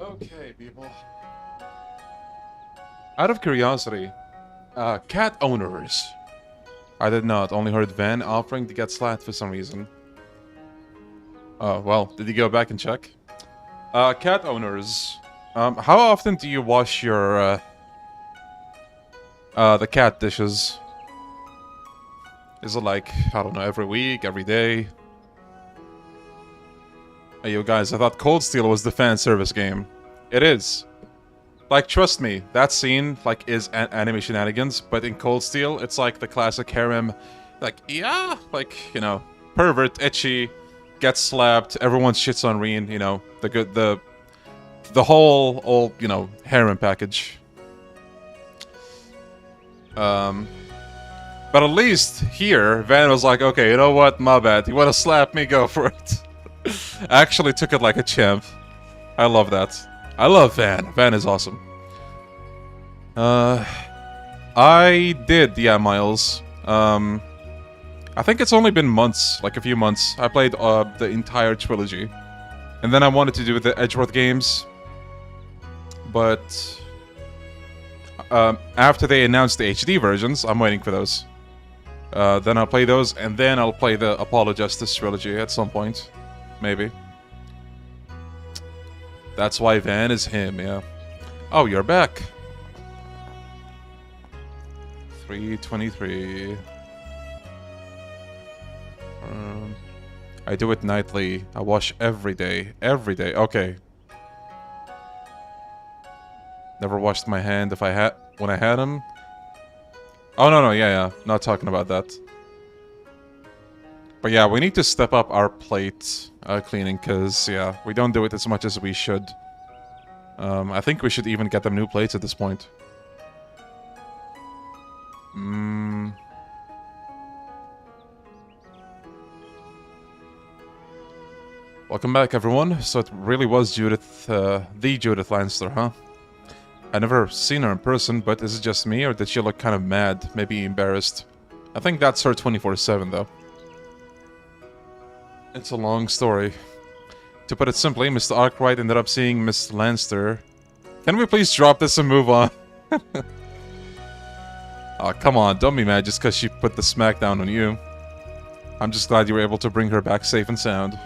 Okay, people. Out of curiosity, cat owners. I did not. Only heard Van offering to get slapped for some reason. Oh, well, did you go back and check? Cat owners. How often do you wash your, the cat dishes? Is it like, I don't know, every week, every day? Hey, you guys, I thought Cold Steel was the fan service game. It is. Like, trust me, that scene, like, is anime shenanigans, but in Cold Steel, it's like the classic harem, like, yeah, like, you know, pervert, etchy, gets slapped, everyone shits on Reen, you know, the whole, you know, harem package. But at least here, Van was like, okay, you know what, my bad, you wanna slap me, go for it. Actually took it like a champ. I love that. I love Van. Van is awesome. I did, yeah, Miles. I think it's only been months, like a few months. I played the entire trilogy. And then I wanted to do the Edgeworth games. But after they announced the HD versions, I'm waiting for those. Then I'll play those, and then I'll play the Apollo Justice trilogy at some point. Maybe. That's why Van is him, yeah. Oh, you're back. 3:23. I do it nightly. I wash every day. Every day. Okay. Never washed my hand if I had when I had him. Oh no, yeah. Not talking about that. But yeah, we need to step up our plate cleaning, because, yeah, we don't do it as much as we should. I think we should even get them new plates at this point. Welcome back, everyone. So it really was Judith, the Judith Lannister, huh? I never seen her in person, but is it just me, or did she look kind of mad, maybe embarrassed? I think that's her 24/7, though. It's a long story. To put it simply, Mr. Arkwright ended up seeing Miss Lannister. Can we please drop this and move on? Oh, come on, don't be mad just because she put the smackdown on you. I'm just glad you were able to bring her back safe and sound.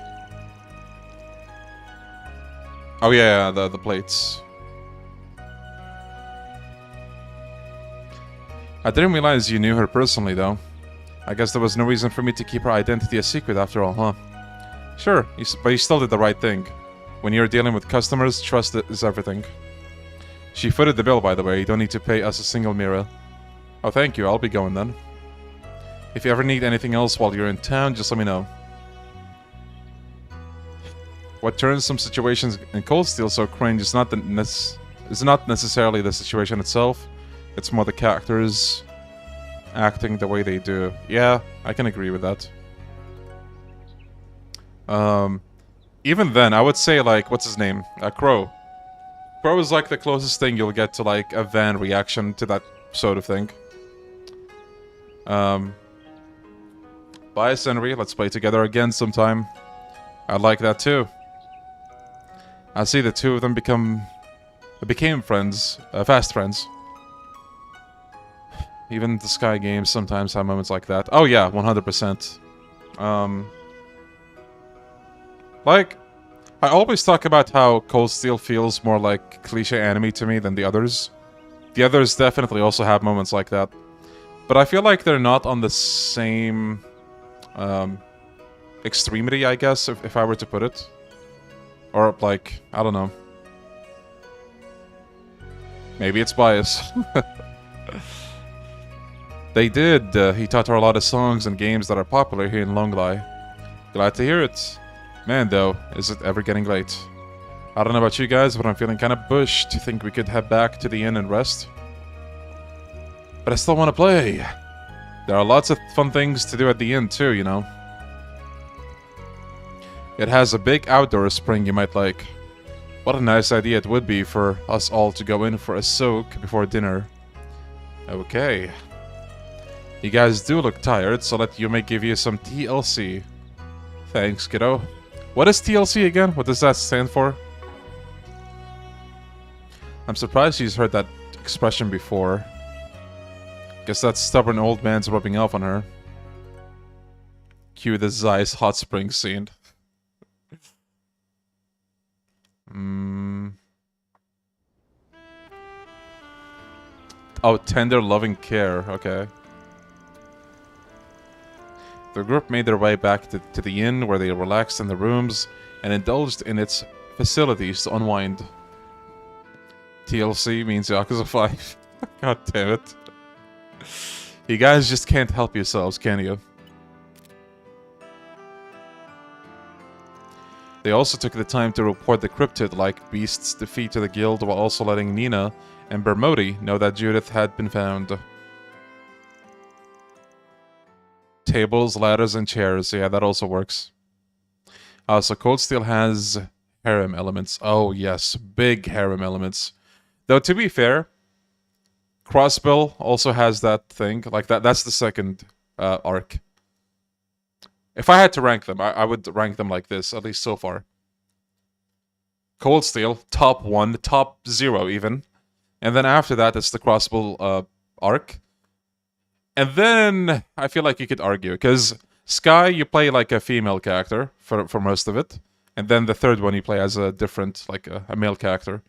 Oh yeah, the plates. I didn't realize you knew her personally, though. I guess there was no reason for me to keep her identity a secret after all, huh? Sure, but you still did the right thing. When you're dealing with customers, trust is everything. She footed the bill, by the way. You don't need to pay us a single mirror. Oh, thank you. I'll be going then. If you ever need anything else while you're in town, just let me know. What turns some situations in Cold Steel so cringe is not necessarily the situation itself. It's more the characters acting the way they do. Yeah, I can agree with that. Even then, I would say, like, what's his name? Crow. Crow is like the closest thing you'll get to, like, a Van reaction to that sort of thing. Bye, Senri. Let's play together again sometime. I'd like that too. I see the two of them became friends, fast friends. Even the Sky games sometimes have moments like that. Oh yeah, 100%. Like, I always talk about how Cold Steel feels more like cliche anime to me than the others. The others definitely also have moments like that. But I feel like they're not on the same extremity, I guess, if I were to put it. Or, like, I don't know. Maybe it's bias. They did. He taught her a lot of songs and games that are popular here in Longlai. Glad to hear it. Man, though, is it ever getting late? I don't know about you guys, but I'm feeling kind of bushed to think we could head back to the inn and rest. But I still want to play. There are lots of fun things to do at the inn, too, you know. It has a big outdoor spring you might like. What a nice idea it would be for us all to go in for a soak before dinner. Okay. You guys do look tired, so let Yume give you some TLC. Thanks, kiddo. What is TLC again? What does that stand for? I'm surprised she's heard that expression before. Guess that stubborn old man's rubbing off on her. Cue the Zeiss hot spring scene. Oh, tender loving care, okay. The group made their way back to the inn where they relaxed in the rooms and indulged in its facilities to unwind. TLC means Yakuza 5. God damn it. You guys just can't help yourselves, can you? They also took the time to report the cryptid-like beast's defeat to the guild while also letting Nina and Bermodi know that Judith had been found. Tables, ladders, and chairs. Yeah, that also works. So Cold Steel has harem elements. Oh, yes. Big harem elements. Though, to be fair, Crossbill also has that thing. Like, that's the second arc. If I had to rank them, I would rank them like this, at least so far. Cold Steel, top 1, top 0 even. And then after that, it's the Crossbill arc. And then, I feel like you could argue, because Sky, you play like a female character for most of it. And then the third one you play as a different, like a male character.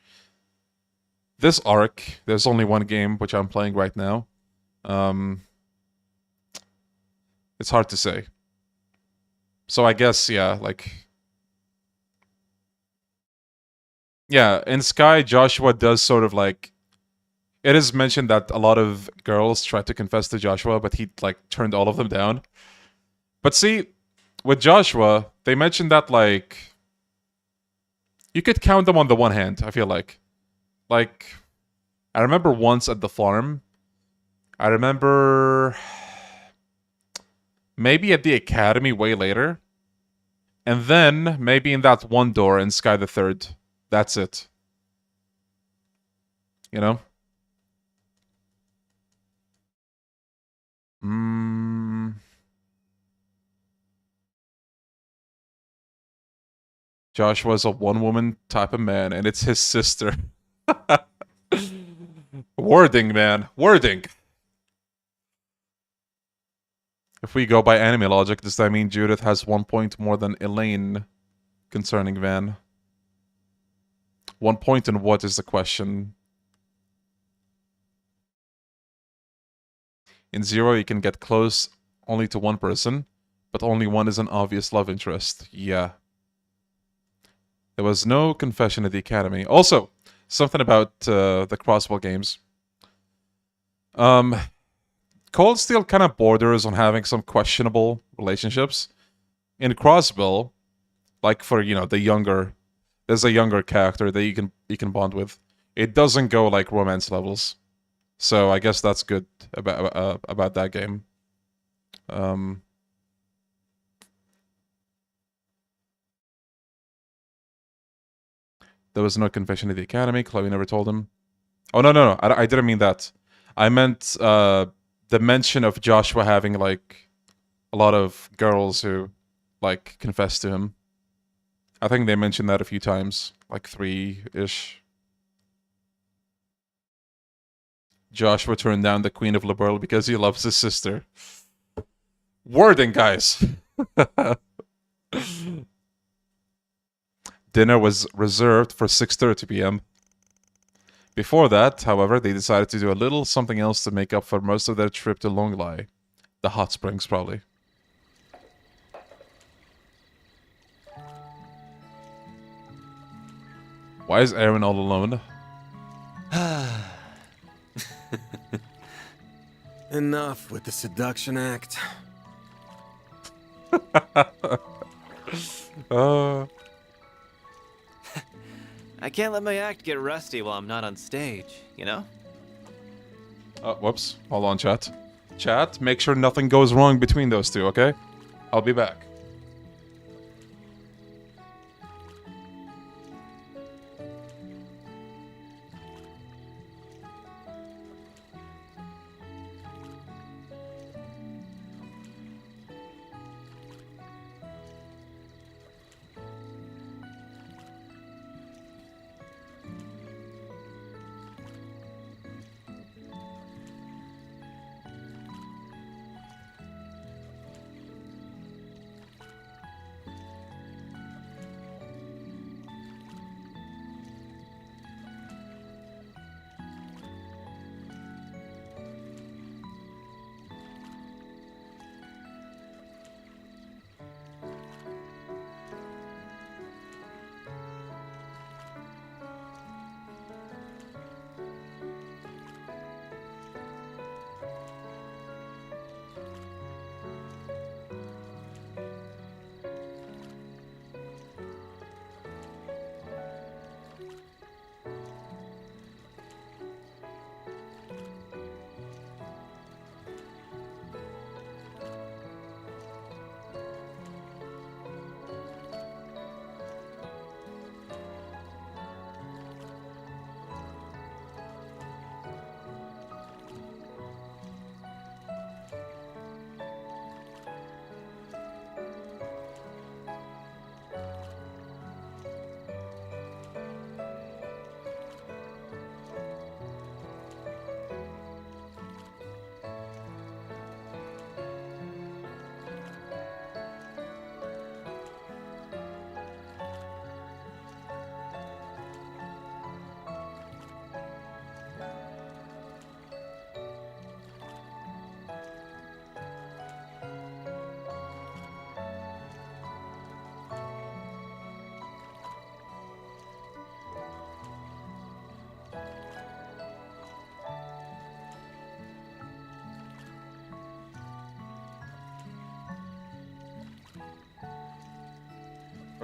This arc, there's only one game, which I'm playing right now. It's hard to say. So I guess, yeah, like... Yeah, in Sky, Joshua does sort of like... It is mentioned that a lot of girls tried to confess to Joshua, but he, like, turned all of them down. But see, with Joshua, they mentioned that, like... You could count them on the one hand, I feel like. Like, I remember once at the farm. I remember... Maybe at the academy way later. And then, maybe in that one door in Sky the Third. That's it. You know? Joshua's a one-woman type of man, and it's his sister. Wording, man. Wording. If we go by anime logic, does that mean Judith has 1 point more than Elaine concerning Van? 1 point in what is the question? In Zero, you can get close only to one person, but only one is an obvious love interest. Yeah. There was no confession at the academy. Also, something about the Crossbow games. Cold Steel kind of borders on having some questionable relationships. In Crossbill, like for, you know, the younger... There's a younger character that you can bond with. It doesn't go like romance levels. So I guess that's good about that game. There was no confession at the academy. Chloe never told him. Oh, no. I didn't mean that. I meant the mention of Joshua having, like, a lot of girls who, like, confessed to him. I think they mentioned that a few times. Like 3-ish. Joshua turned down the Queen of Liberl because he loves his sister. Wording, guys! Dinner was reserved for 6:30 p.m. Before that, however, they decided to do a little something else to make up for most of their trip to Longlai. The hot springs, probably. Why is Aaron all alone? Enough with the seduction act. I can't let my act get rusty while I'm not on stage, you know? Whoops. Hold on, chat. Chat, make sure nothing goes wrong between those two, okay? I'll be back.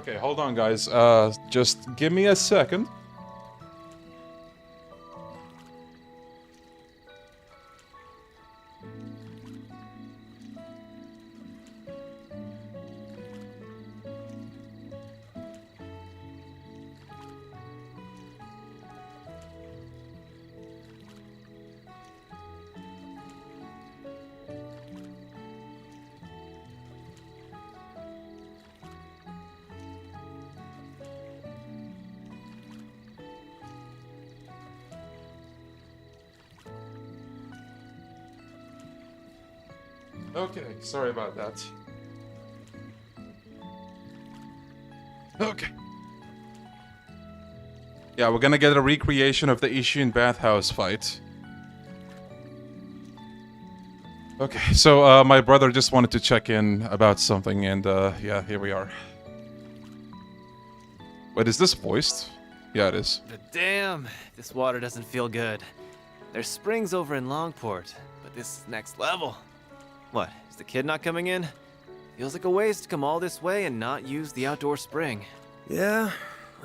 Okay, hold on, guys. Just give me a second. Okay, sorry about that. Okay. Yeah, we're gonna get a recreation of the Ishin bathhouse fight. Okay, so my brother just wanted to check in about something, and yeah, here we are. Wait, is this voiced? Yeah, it is. But damn, this water doesn't feel good. There's springs over in Longport, but this is next level. What, is the kid not coming in? Feels like a waste to come all this way and not use the outdoor spring. Yeah,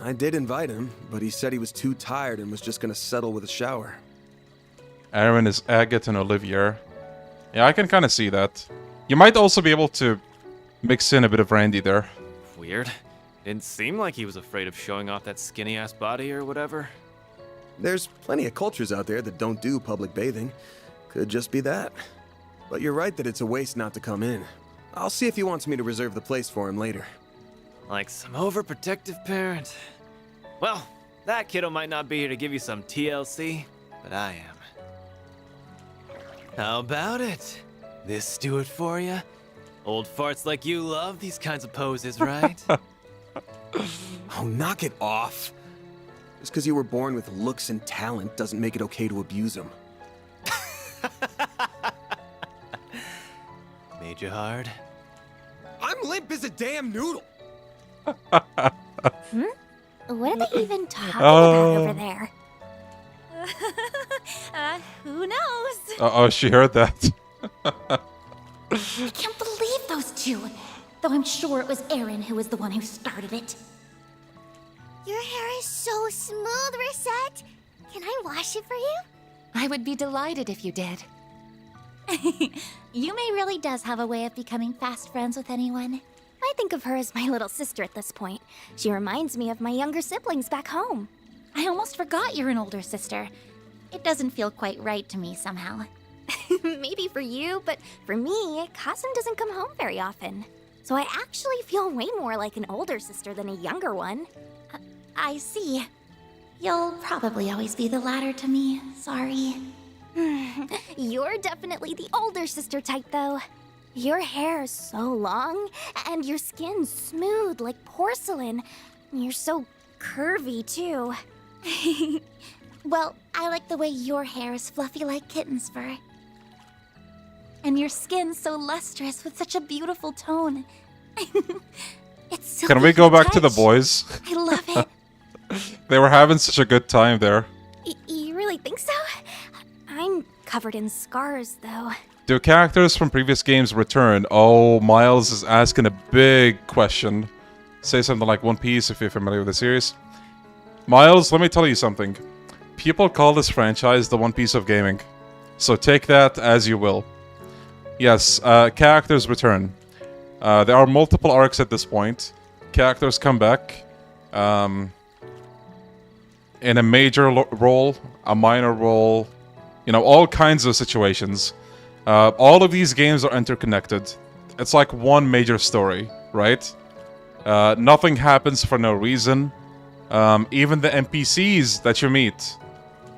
I did invite him, but he said he was too tired and was just gonna settle with a shower. Aaron is Agate and Olivier. Yeah, I can kind of see that. You might also be able to mix in a bit of Randy there. Weird. Didn't seem like he was afraid of showing off that skinny-ass body or whatever. There's plenty of cultures out there that don't do public bathing. Could just be that. But you're right that it's a waste not to come in. I'll see if he wants me to reserve the place for him later. Like some overprotective parent. Well, that kiddo might not be here to give you some TLC, but I am. How about it? This do it for ya? Old farts like you love these kinds of poses, right? Oh, knock it off. Just because you were born with looks and talent doesn't make it okay to abuse them. Made you hard? I'm limp as a damn noodle! What are they even talking about over there? Who knows? Uh-oh, she heard that. I can't believe those two. Though I'm sure it was Aaron who was the one who started it. Your hair is so smooth, Reset. Can I wash it for you? I would be delighted if you did. Yume really does have a way of becoming fast friends with anyone. I think of her as my little sister at this point. She reminds me of my younger siblings back home. I almost forgot you're an older sister. It doesn't feel quite right to me somehow. Maybe for you, but for me, Kasim doesn't come home very often. So I actually feel way more like an older sister than a younger one. I see. You'll probably always be the latter to me. Sorry. You're definitely the older sister type, though. Your hair is so long, and your skin's smooth like porcelain. You're so curvy, too. Well, I like the way your hair is fluffy like kitten's fur. And your skin's so lustrous with such a beautiful tone. It's so Can we go back to the boys? I love it. They were having such a good time there. You really think so? I'm covered in scars, though. Do characters from previous games return? Oh, Miles is asking a big question. Say something like One Piece if you're familiar with the series. Miles, let me tell you something. People call this franchise the One Piece of gaming. So take that as you will. Yes, characters return. There are multiple arcs at this point. Characters come back. In a major role, a minor role, you know, all kinds of situations. All of these games are interconnected. It's like one major story, right? Nothing happens for no reason. Even the NPCs that you meet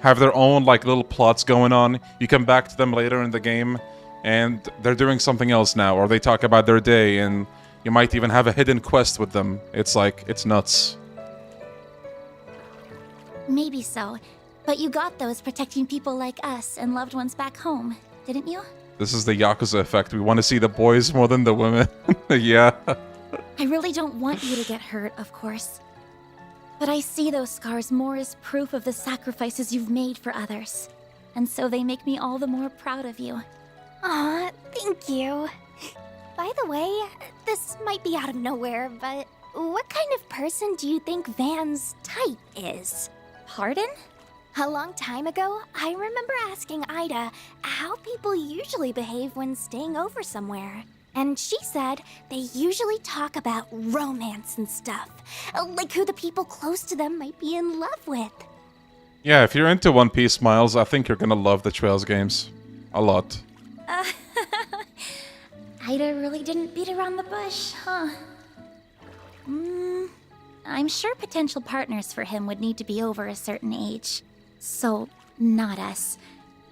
have their own like little plots going on. You come back to them later in the game, and they're doing something else now, or they talk about their day, and you might even have a hidden quest with them. It's like, it's nuts. Maybe so. But you got those protecting people like us and loved ones back home, didn't you? This is the Yakuza effect. We want to see the boys more than the women. Yeah. I really don't want you to get hurt, of course. But I see those scars more as proof of the sacrifices you've made for others. And so they make me all the more proud of you. Aw, thank you. By the way, this might be out of nowhere, but what kind of person do you think Van's type is? Pardon? A long time ago, I remember asking Ida how people usually behave when staying over somewhere. And she said they usually talk about romance and stuff, like who the people close to them might be in love with. Yeah, if you're into One Piece, Miles, I think you're gonna love the Trails games. A lot. Ida really didn't beat around the bush, huh? I'm sure potential partners for him would need to be over a certain age. So, not us.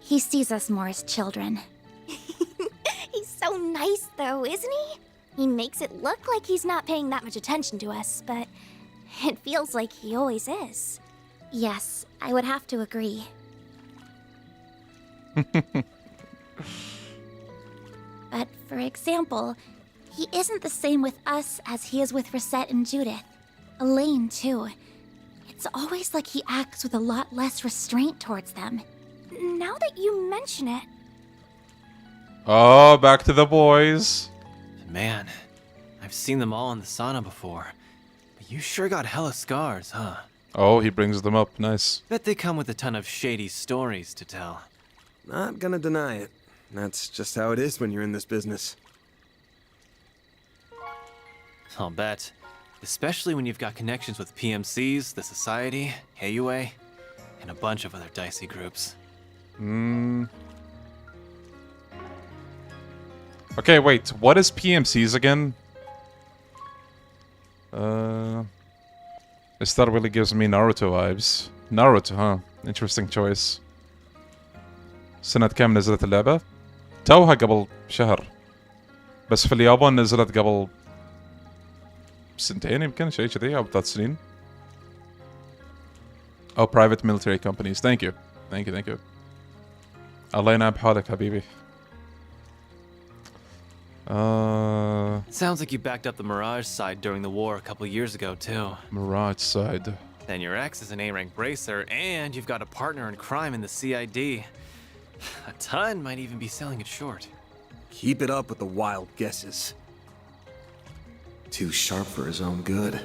He sees us more as children. He's so nice, though, isn't he? He makes it look like he's not paying that much attention to us, but it feels like he always is. Yes, I would have to agree. But, for example, he isn't the same with us as he is with Rosette and Judith. Elaine, too. It's always like he acts with a lot less restraint towards them. Now that you mention it... Oh, back to the boys. Man, I've seen them all in the sauna before. But you sure got hella scars, huh? Oh, he brings them up. Nice. Bet they come with a ton of shady stories to tell. Not gonna deny it. That's just how it is when you're in this business. I'll bet. Especially when you've got connections with PMCs, the Society, Hanoae, and a bunch of other dicey groups. Okay, wait. What is PMCs again? This that really gives me Naruto vibes. Naruto, huh? Interesting choice. سنة كام نزلت اللعبة؟ توها قبل شهر. بس في اليابان نزلت قبل سنتين يمكن شيء كذي أو 3 سنين. Oh, private military companies. Thank you. Thank you, thank you. الله ينعم بحالك حبيبي. Sounds like you backed up the Mirage side during the war a couple years ago, too. Mirage side. Then your ex is an A-rank bracer, and you've got a partner in crime in the CID. A ton might even be selling it short. Keep it up with the wild guesses. Too sharp for his own good.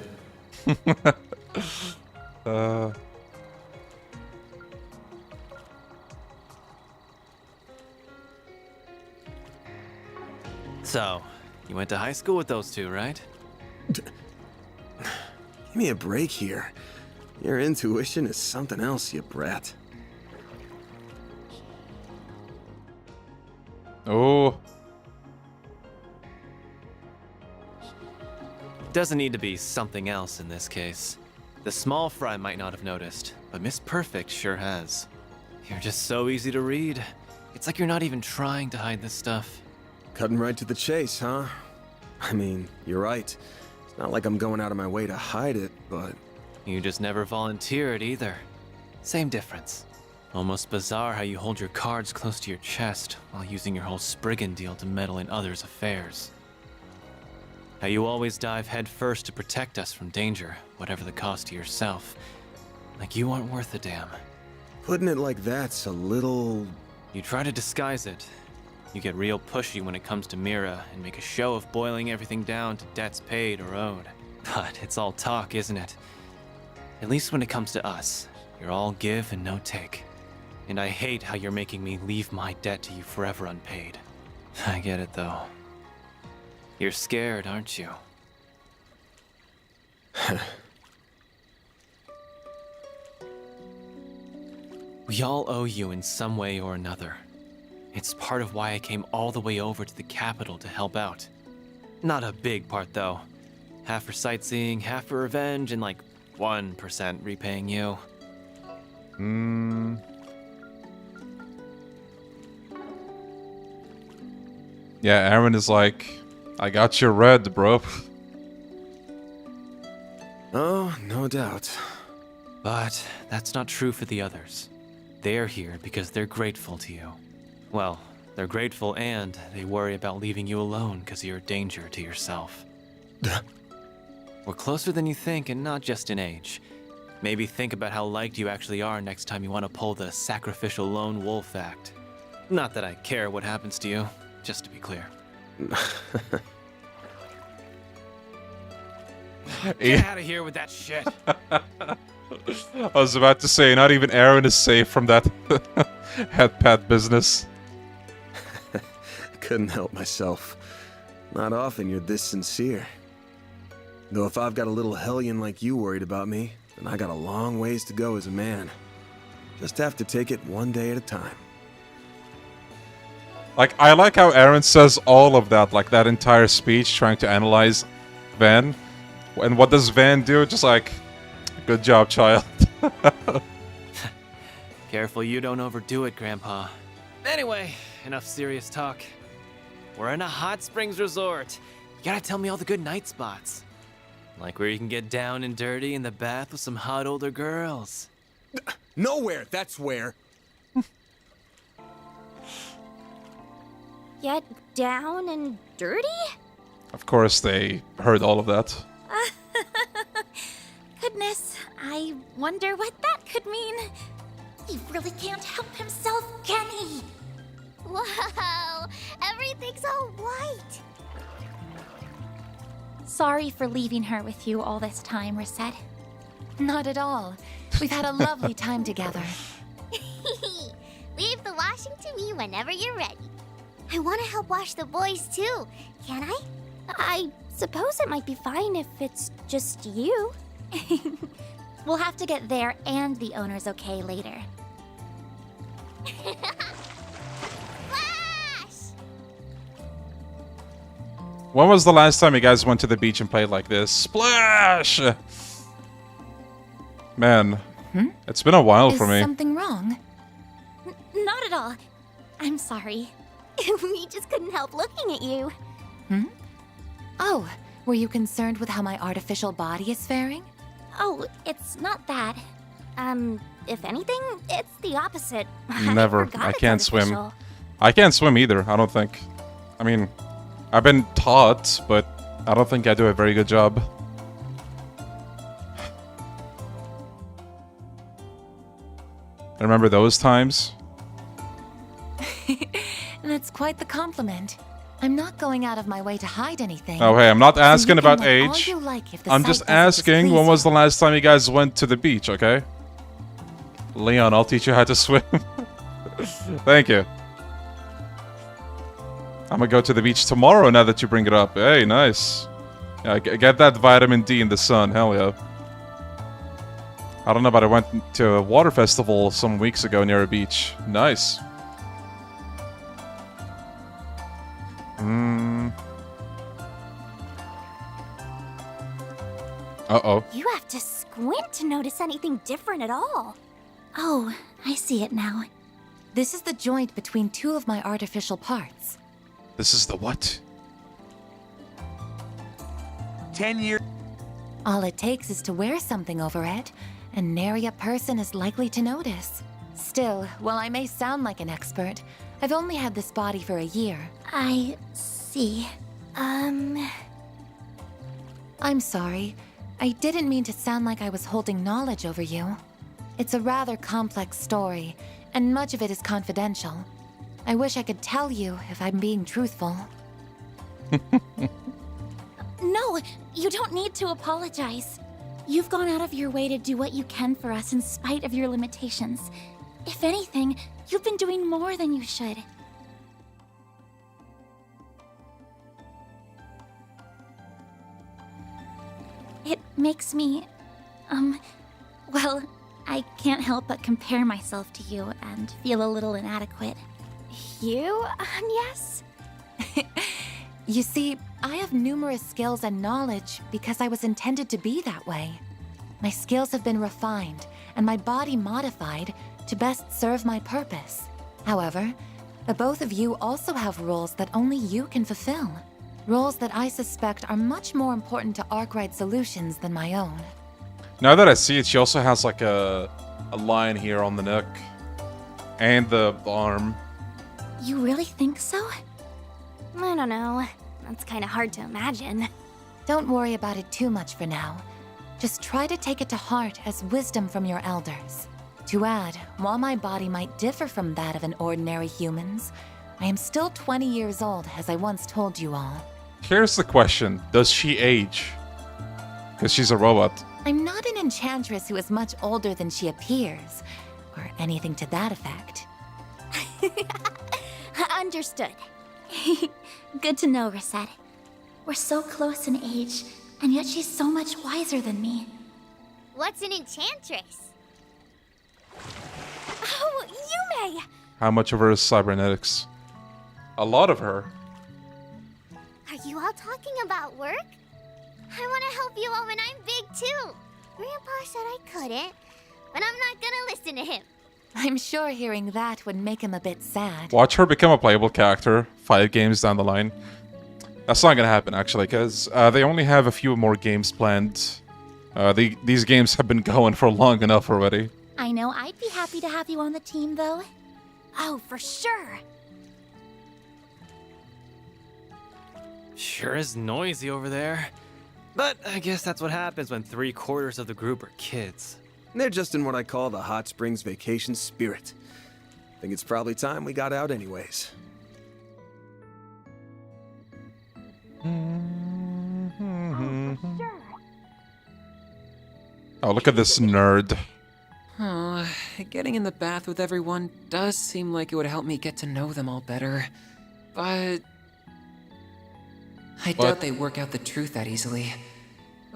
So, you went to high school with those two, right? Give me a break here. Your intuition is something else, you brat. Oh. Doesn't need to be something else in this case. The small fry might not have noticed, but Miss Perfect sure has. You're just so easy to read. It's like you're not even trying to hide this stuff. Cutting right to the chase, huh? I mean, you're right. It's not like I'm going out of my way to hide it, but... You just never volunteered either. Same difference. Almost bizarre how you hold your cards close to your chest while using your whole Spriggan deal to meddle in others' affairs. How you always dive headfirst to protect us from danger, whatever the cost to yourself. Like you aren't worth a damn. Putting it like that's a little... You try to disguise it. You get real pushy when it comes to Mira and make a show of boiling everything down to debts paid or owed. But it's all talk, isn't it? At least when it comes to us, you're all give and no take. And I hate how you're making me leave my debt to you forever unpaid. I get it though. You're scared, aren't you? We all owe you in some way or another. It's part of why I came all the way over to the capital to help out. Not a big part though. Half for sightseeing, half for revenge, and like 1% repaying you. Yeah, Aaron is like, I got your red, bro. Oh, no doubt. But that's not true for the others. They're here because they're grateful to you. Well, they're grateful and they worry about leaving you alone because you're a danger to yourself. We're closer than you think, and not just in age. Maybe think about how liked you actually are next time you want to pull the sacrificial lone wolf act. Not that I care what happens to you, just to be clear. Get out of here with that shit. I was about to say, not even Aaron is safe from that head pat business. Couldn't help myself. Not often you're this sincere. Though if I've got a little hellion like you worried about me, then I got a long ways to go as a man. Just have to take it one day at a time. Like, I like how Aaron says all of that, like that entire speech trying to analyze Van. And what does Van do? Just like, good job, child. Careful you don't overdo it, Grandpa. Anyway, enough serious talk. We're in a hot springs resort. You gotta tell me all the good night spots. Like where you can get down and dirty in the bath with some hot older girls. Nowhere, that's where. Get down and dirty? Of course, they heard all of that. Goodness, I wonder what that could mean. He really can't help himself, can he? Whoa, everything's all white. Sorry for leaving her with you all this time, Reset. Not at all. We've had a lovely time together. Leave the washing to me whenever you're ready. I want to help wash the boys too. Can I? I suppose it might be fine if it's just you. We'll have to get there and the owner's okay later. When was the last time you guys went to the beach and played like this? Splash! Man, it's been a while for me. Is something wrong? Not at all. I'm sorry. We just couldn't help looking at you. Oh, were you concerned with how my artificial body is faring? Oh, it's not that. If anything, it's the opposite. Never. forgot I it's can't swim. artificial. I can't swim either, I don't think. I mean, I've been taught, but I don't think I do a very good job. I remember those times? That's quite the compliment. I'm not going out of my way to hide anything. Oh, hey, I'm not So asking you can about look all age. you like if the I'm sight just doesn't asking, displease when was the last time you guys went to the beach, okay? Leon, I'll teach you how to swim. Thank you. I'm gonna go to the beach tomorrow now that you bring it up. Hey, nice. Yeah, get that vitamin D in the sun, hell yeah. I don't know, but I went to a water festival some weeks ago near a beach. Nice. Uh-oh. You have to squint to notice anything different at all. Oh, I see it now. This is the joint between two of my artificial parts. This is the what? 10 years. All it takes is to wear something over it, and nary a person is likely to notice. Still, while I may sound like an expert, I've only had this body for a year. I see. I'm sorry. I didn't mean to sound like I was holding knowledge over you. It's a rather complex story, and much of it is confidential. I wish I could tell you if I'm being truthful. No, you don't need to apologize. You've gone out of your way to do what you can for us in spite of your limitations. If anything, you've been doing more than you should. It makes me, well, I can't help but compare myself to you and feel a little inadequate. You, yes? You see, I have numerous skills and knowledge because I was intended to be that way. My skills have been refined and my body modified to best serve my purpose. However, the both of you also have roles that only you can fulfill. Roles that I suspect are much more important to Arkwright Solutions than my own. Now that I see it, she also has like a line here on the neck. And the arm. You really think so? I don't know. That's kind of hard to imagine. Don't worry about it too much for now. Just try to take it to heart as wisdom from your elders. To add, while my body might differ from that of an ordinary human's, I am still 20 years old, as I once told you all. Here's the question. Does she age? Because she's a robot. I'm not an enchantress who is much older than she appears, or anything to that effect. Understood. Good to know, Rosette. We're so close in age, and yet she's so much wiser than me. What's an enchantress? Oh, Yume! How much of her is cybernetics? A lot of her. Are you all talking about work? I want to help you all when I'm big too. Grandpa said I couldn't, but I'm not gonna listen to him. I'm sure hearing that would make him a bit sad. Watch her become a playable character 5 games down the line. That's not gonna happen, actually, because they only have a few more games planned. These games have been going for long enough already. I know I'd be happy to have you on the team, though. Oh, for sure. Sure is noisy over there. But I guess that's what happens when 3/4 of the group are kids. They're just in what I call the Hot Springs vacation spirit. Think it's probably time we got out anyways. Oh, look at this nerd. Oh, getting in the bath with everyone does seem like it would help me get to know them all better. But I doubt they work out the truth that easily.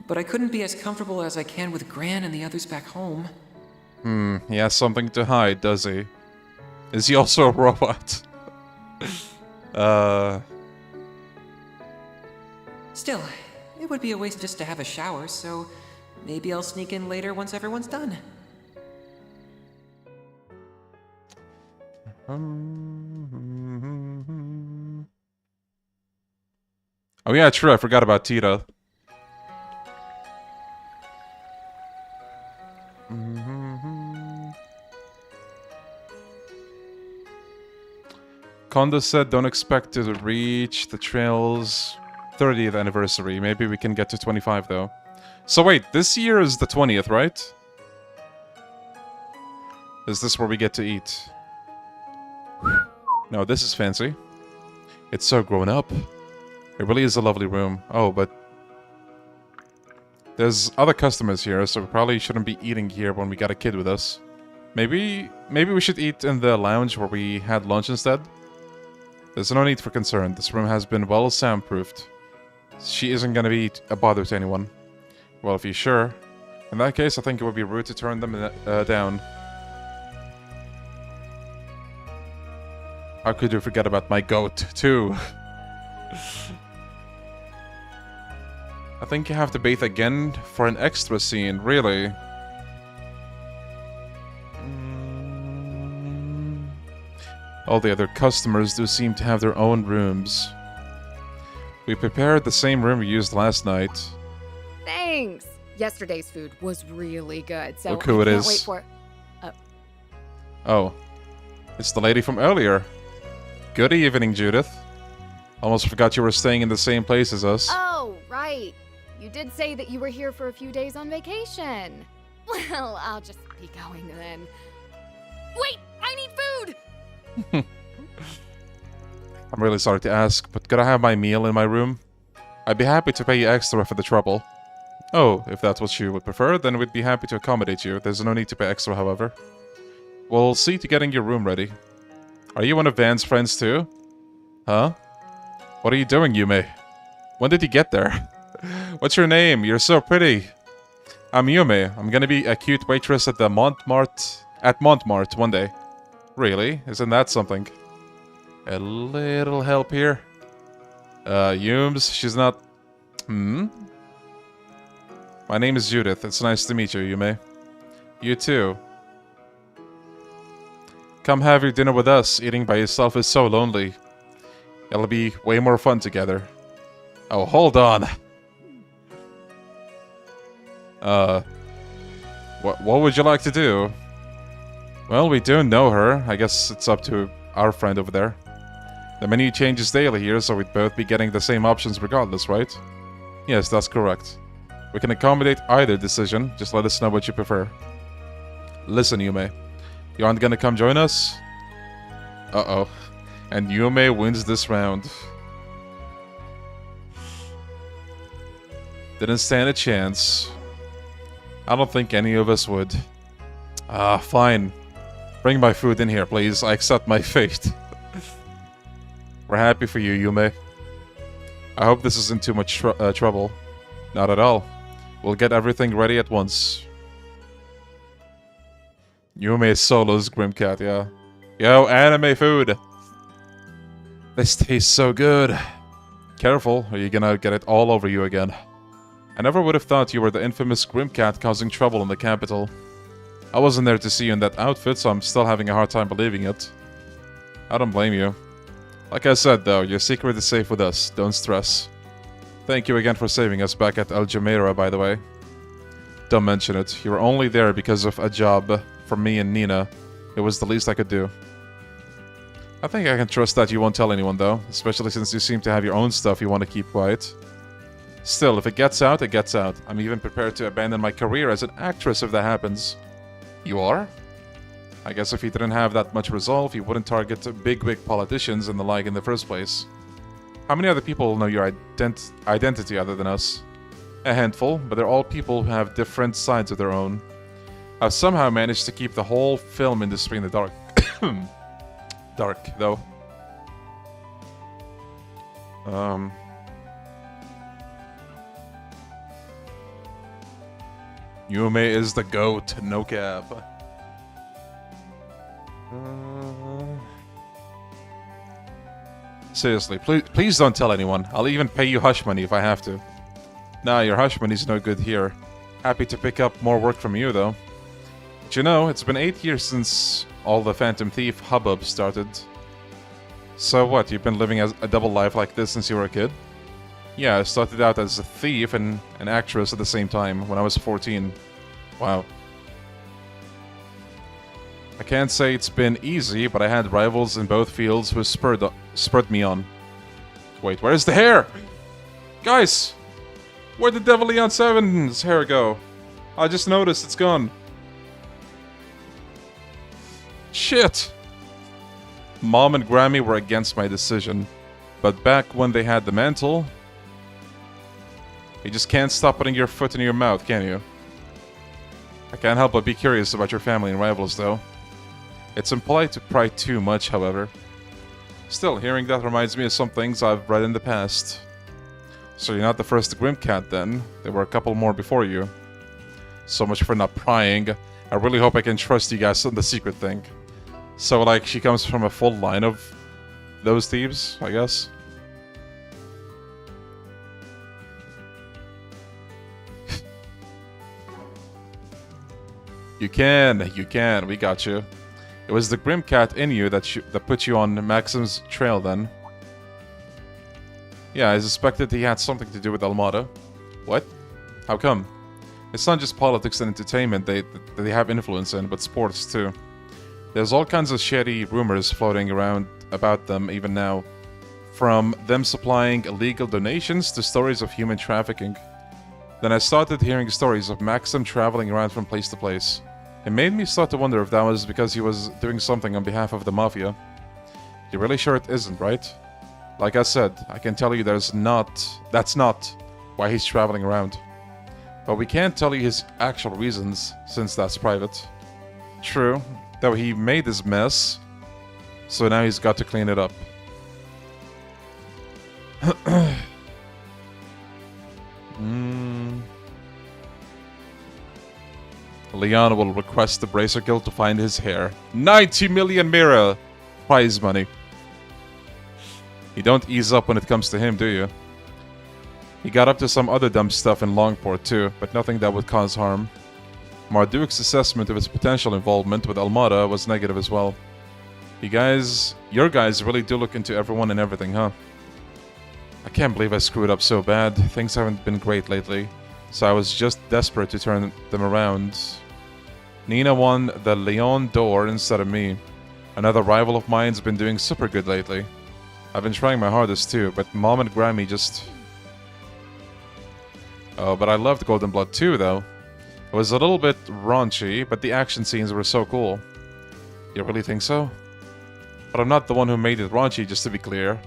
But I couldn't be as comfortable as I can with Gran and the others back home. He has something to hide, does he? Is he also a robot? Still, it would be a waste just to have a shower, so maybe I'll sneak in later once everyone's done. Oh yeah, true, I forgot about Tita. Kondo said don't expect to reach the trail's 30th anniversary. Maybe we can get to 25 though. So wait, this year is the 20th, right? Is this where we get to eat? No, this is fancy. It's so grown up. It really is a lovely room. Oh, but there's other customers here, so we probably shouldn't be eating here when we got a kid with us. Maybe we should eat in the lounge where we had lunch instead? There's no need for concern. This room has been well soundproofed. She isn't gonna be a bother to anyone. Well, if you're sure. In that case, I think it would be rude to turn them down. How could you forget about my goat, too? I think you have to bathe again for an extra scene, really. All the other customers do seem to have their own rooms. We prepared the same room we used last night. Thanks. Yesterday's food was really good, so Look who it I can't is. wait for. Oh, it's the lady from earlier. Good evening, Judith. Almost forgot you were staying in the same place as us. Oh, right. You did say that you were here for a few days on vacation. Well, I'll just be going then. Wait, I need food! I'm really sorry to ask, but could I have my meal in my room? I'd be happy to pay you extra for the trouble. Oh, if that's what you would prefer, then we'd be happy to accommodate you. There's no need to pay extra, however. We'll see to getting your room ready. Are you one of Van's friends too? Huh? What are you doing, Yume? When did you get there? What's your name? You're so pretty. I'm Yume. I'm gonna be a cute waitress at the Montmartre one day. Really? Isn't that something? A little help here? Yumes, she's not... My name is Judith. It's nice to meet you, Yume. You too. Come have your dinner with us. Eating by yourself is so lonely. It'll be way more fun together. Oh, hold on. What would you like to do? Well, we do know her. I guess it's up to our friend over there. The menu changes daily here, so we'd both be getting the same options regardless, right? Yes, that's correct. We can accommodate either decision. Just let us know what you prefer. Listen, Yume. You aren't gonna come join us? Uh-oh. And Yume wins this round. Didn't stand a chance. I don't think any of us would. Fine. Bring my food in here, please. I accept my fate. We're happy for you, Yume. I hope this isn't too much trouble. Not at all. We'll get everything ready at once. Yume Solo's Grimcat, yeah. Yo, anime food! This tastes so good. Careful, or you're gonna get it all over you again. I never would have thought you were the infamous Grimcat causing trouble in the capital. I wasn't there to see you in that outfit, so I'm still having a hard time believing it. I don't blame you. Like I said, though, your secret is safe with us. Don't stress. Thank you again for saving us back at El Jumeirah, by the way. Don't mention it. You were only there because of a job from me and Nina. It was the least I could do. I think I can trust that you won't tell anyone, though. Especially since you seem to have your own stuff you want to keep quiet. Still, if it gets out, it gets out. I'm even prepared to abandon my career as an actress if that happens. You are? I guess if you didn't have that much resolve, you wouldn't target bigwig politicians and the like in the first place. How many other people know your identity other than us? A handful, but they're all people who have different sides of their own. I've somehow managed to keep the whole film industry in the dark. Dark, though. Yume is the goat, no cap. Seriously, please don't tell anyone. I'll even pay you hush money if I have to. Nah, your hush money's no good here. Happy to pick up more work from you, though. But you know, it's been 8 years since all the Phantom Thief hubbub started. So what, you've been living as a double life like this since you were a kid? Yeah, I started out as a thief and an actress at the same time, when I was 14. Wow. I can't say it's been easy, but I had rivals in both fields who spurred me on. Wait, where's the hair? Guys! Where did Devil Leon 7's hair go? I just noticed it's gone. Shit! Mom and Grammy were against my decision, but back when they had the mantle... You just can't stop putting your foot in your mouth, can you? I can't help but be curious about your family and rivals, though. It's impolite to pry too much, however. Still, hearing that reminds me of some things I've read in the past. So you're not the first Grimcat, then. There were a couple more before you. So much for not prying. I really hope I can trust you guys on the secret thing. So, like, she comes from a full line of those thieves, I guess? You can, we got you. It was the Grimcat in you that put you on Maxim's trail then. Yeah, I suspected he had something to do with Almada. What? How come? It's not just politics and entertainment that they have influence in, but sports too. There's all kinds of shady rumors floating around about them even now. From them supplying illegal donations to stories of human trafficking. Then I started hearing stories of Maxim traveling around from place to place. It made me start to wonder if that was because he was doing something on behalf of the Mafia. You're really sure it isn't, right? Like I said, I can tell you that's not why he's traveling around. But we can't tell you his actual reasons, since that's private. True, though he made this mess, so now he's got to clean it up. Leon will request the Bracer Guild to find his hair. 90 million Mira prize money. You don't ease up when it comes to him, do you? He got up to some other dumb stuff in Longport too, but nothing that would cause harm. Marduk's assessment of his potential involvement with Almada was negative as well. Your guys really do look into everyone and everything, huh? I can't believe I screwed up so bad. Things haven't been great lately, so I was just desperate to turn them around. Nina won the Leon d'Or instead of me. Another rival of mine's been doing super good lately. I've been trying my hardest too, but Mom and Grammy just... Oh, but I loved Golden Blood too, though. It was a little bit raunchy, but the action scenes were so cool. You really think so? But I'm not the one who made it raunchy, just to be clear.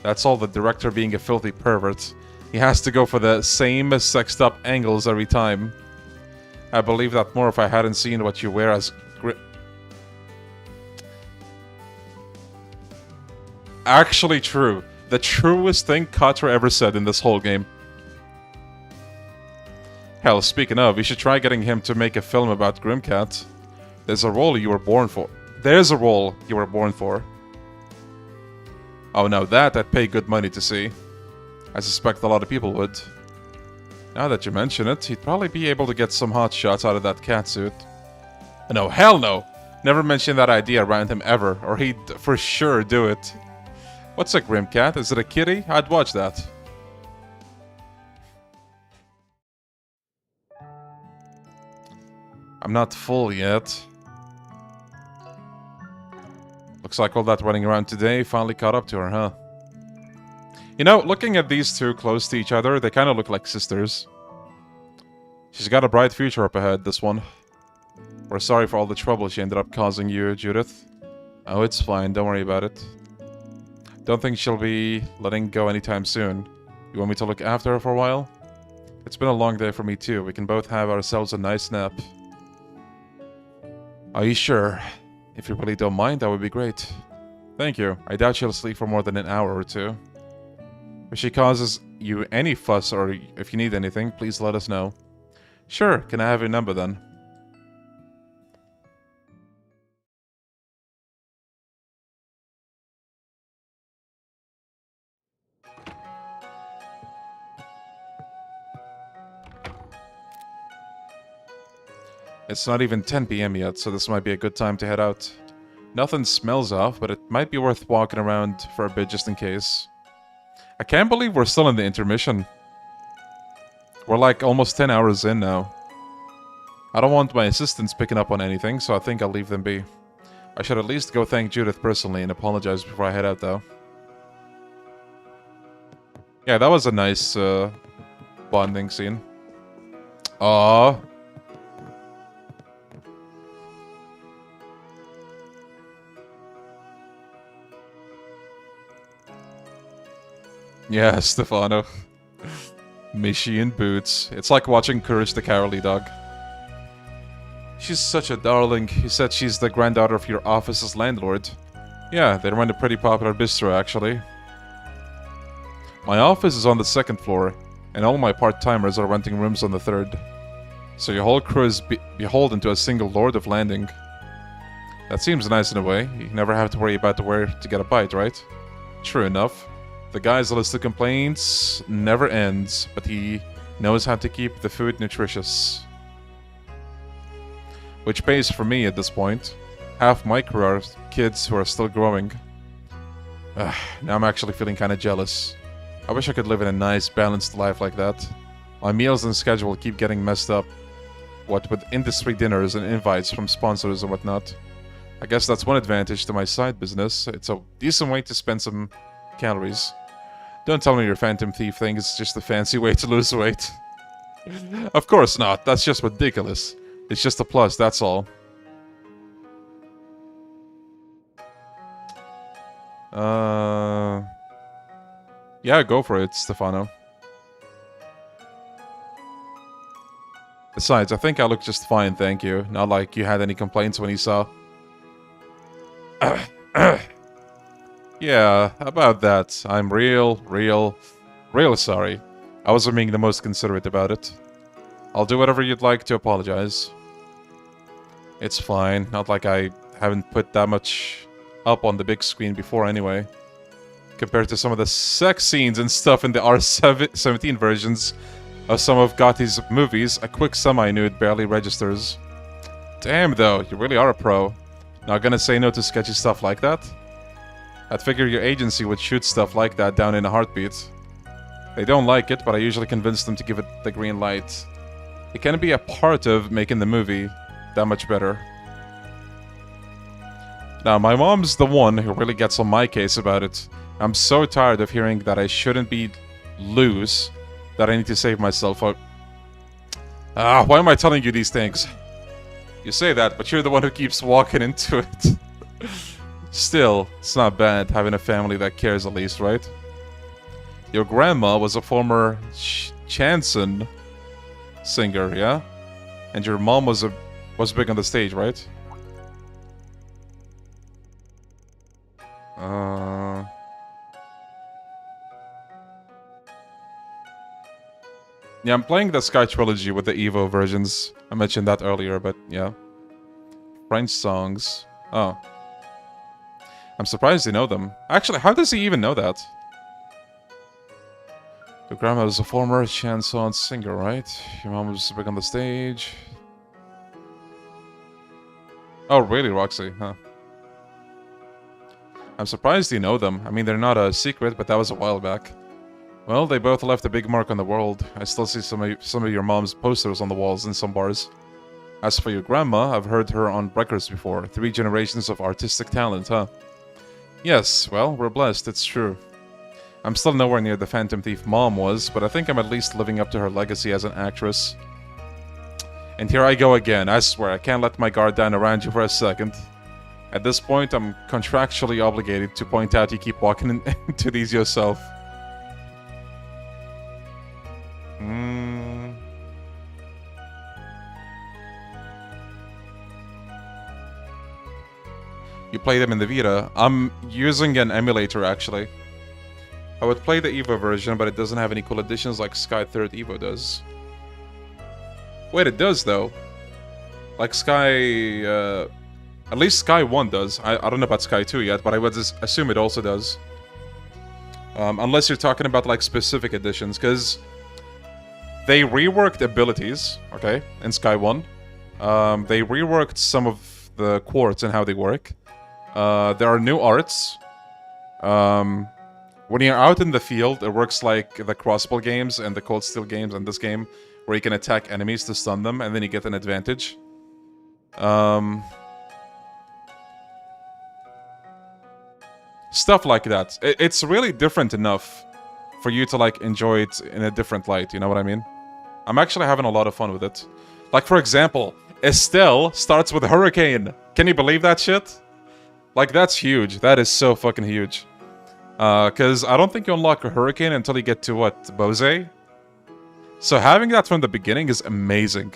That's all the director being a filthy pervert. He has to go for the same sexed up angles every time. I believe that more if I hadn't seen what you wear as actually true. The truest thing Kaizer ever said in this whole game. Hell, speaking of, we should try getting him to make a film about Grimcat. There's a role you were born for. There's a role you were born for. Oh, now that I'd pay good money to see. I suspect a lot of people would. Now that you mention it, he'd probably be able to get some hot shots out of that catsuit. No, hell no! Never mention that idea around him ever, or he'd for sure do it. What's a Grimcat? Is it a kitty? I'd watch that. I'm not full yet. Looks like all that running around today finally caught up to her, huh? You know, looking at these two close to each other, they kind of look like sisters. She's got a bright future up ahead, this one. We're sorry for all the trouble she ended up causing you, Judith. Oh, it's fine, don't worry about it. Don't think she'll be letting go anytime soon. You want me to look after her for a while? It's been a long day for me too. We can both have ourselves a nice nap. Are you sure? If you really don't mind, that would be great. Thank you. I doubt she'll sleep for more than an hour or two. If she causes you any fuss or if you need anything, please let us know. Sure, can I have your number then? It's not even 10 PM yet, so this might be a good time to head out. Nothing smells off, but it might be worth walking around for a bit just in case. I can't believe we're still in the intermission. We're like almost 10 hours in now. I don't want my assistants picking up on anything, so I think I'll leave them be. I should at least go thank Judith personally and apologize before I head out, though. Yeah, that was a nice bonding scene. Aww. Yeah, Stefano. Mishi in boots. It's like watching Courage the Cowardly Dog. She's such a darling. You said she's the granddaughter of your office's landlord. Yeah, they run a pretty popular bistro, actually. My office is on the 2nd floor, and all my part-timers are renting rooms on the 3rd. So your whole crew is beholden to a single Lord of Landing. That seems nice in a way. You never have to worry about where to get a bite, right? True enough. The guy's list of complaints never ends, but he knows how to keep the food nutritious. Which pays for me at this point. Half my crew are kids who are still growing. Now I'm actually feeling kinda jealous. I wish I could live in a nice, balanced life like that. My meals and schedule keep getting messed up. What with industry dinners and invites from sponsors and whatnot. I guess that's one advantage to my side business. It's a decent way to spend some calories. Don't tell me your Phantom Thief thing is just a fancy way to lose weight. Of course not, that's just ridiculous. It's just a plus, that's all. Yeah, go for it, Stefano. Besides, I think I look just fine, thank you. Not like you had any complaints when you saw... Yeah, about that. I'm real sorry. I wasn't being the most considerate about it. I'll do whatever you'd like to apologize. It's fine. Not like I haven't put that much up on the big screen before anyway. Compared to some of the sex scenes and stuff in the R17 versions of some of Gothi's movies, a quick semi-nude barely registers. Damn though, you really are a pro. Not gonna say no to sketchy stuff like that? I'd figure your agency would shoot stuff like that down in a heartbeat. They don't like it, but I usually convince them to give it the green light. It can be a part of making the movie that much better. Now, my mom's the one who really gets on my case about it. I'm so tired of hearing that I shouldn't be loose, that I need to save myself. Why am I telling you these things? You say that, but you're the one who keeps walking into it. Still, it's not bad having a family that cares at least, right? Your grandma was a former chanson singer, yeah? And your mom was big on the stage, right? Yeah, I'm playing the Sky Trilogy with the Evo versions. I mentioned that earlier, but yeah. French songs. Oh. I'm surprised you know them. Actually, how does he even know that? Your grandma was a former chanson singer, right? Your mom was big on the stage. Oh, really, Roxy? Huh. I'm surprised you know them. I mean, they're not a secret, but that was a while back. Well, they both left a big mark on the world. I still see some of your mom's posters on the walls in some bars. As for your grandma, I've heard her on records before. 3 generations of artistic talent, huh? Yes, well, we're blessed, it's true. I'm still nowhere near the Phantom Thief mom was, but I think I'm at least living up to her legacy as an actress. And here I go again, I swear, I can't let my guard down around you for a second. At this point, I'm contractually obligated to point out you keep walking into these yourself. You play them in the Vita. I'm using an emulator, actually. I would play the Evo version, but it doesn't have any cool additions like Sky 3rd Evo does. Wait, it does, though. Like Sky... at least Sky 1 does. I don't know about Sky 2 yet, but I would assume it also does. Unless you're talking about, like, specific additions, because... They reworked abilities, okay, in Sky 1. They reworked some of the quartz and how they work. There are new arts. When you're out in the field, it works like the crossbow games and the cold steel games in this game, where you can attack enemies to stun them, and then you get an advantage. Stuff like that. It's really different enough for you to, like, enjoy it in a different light, you know what I mean? I'm actually having a lot of fun with it. Like, for example, Estelle starts with Hurricane. Can you believe that shit? Like, that's huge. That is so fucking huge. Because I don't think you unlock a Hurricane until you get to, what, Bose? So having that from the beginning is amazing.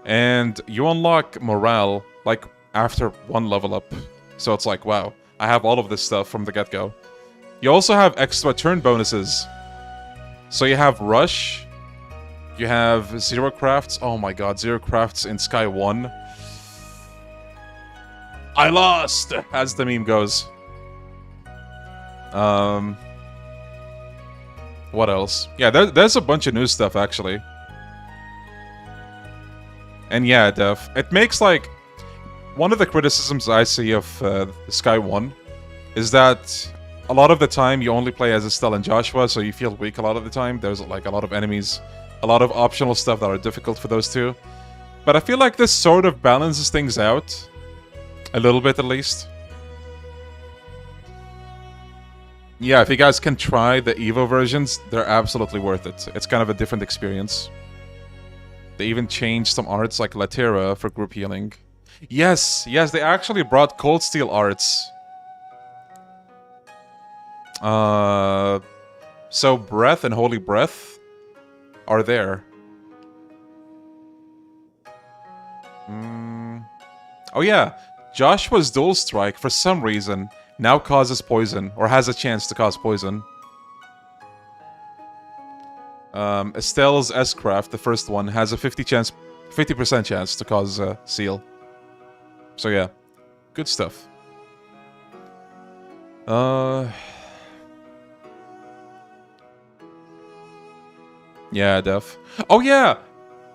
And you unlock Morale, like, after 1 level up. So it's like, wow, I have all of this stuff from the get-go. You also have extra turn bonuses. So you have Rush... You have 0 crafts. Oh my god, 0 crafts in Sky 1. I lost! As the meme goes. What else? Yeah, there's a bunch of new stuff, actually. And yeah, Def, it makes, like... One of the criticisms I see of Sky 1 is that a lot of the time you only play as Estelle and Joshua, so you feel weak a lot of the time. There's, like, a lot of enemies... A lot of optional stuff that are difficult for those two. But I feel like this sort of balances things out. A little bit, at least. Yeah, if you guys can try the Evo versions, they're absolutely worth it. It's kind of a different experience. They even changed some arts like Latera for group healing. Yes, they actually brought Cold Steel arts. So Breath and Holy Breath are there. Oh yeah, Joshua's Dual Strike, for some reason, now causes poison, or has a chance to cause poison. Estelle's S-Craft, the first one, has a 50% chance to cause Seal. So yeah, good stuff. Yeah, Def. Oh yeah!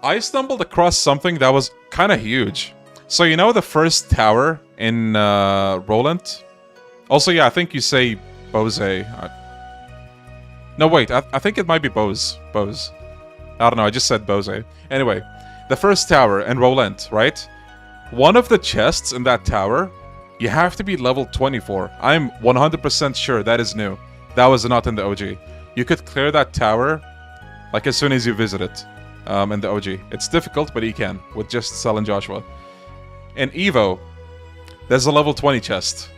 I stumbled across something that was kind of huge. So you know the first tower in Roland? Also, yeah, I think you say Bose. No, wait, I think it might be Bose. Bose. I don't know, I just said Bose. Anyway, the first tower in Roland, right? One of the chests in that tower, you have to be level 24. I'm 100% sure that is new. That was not in the OG. You could clear that tower... Like, as soon as you visit it, in the OG. It's difficult, but you can, with just Cell and Joshua. In Evo, there's a level 20 chest.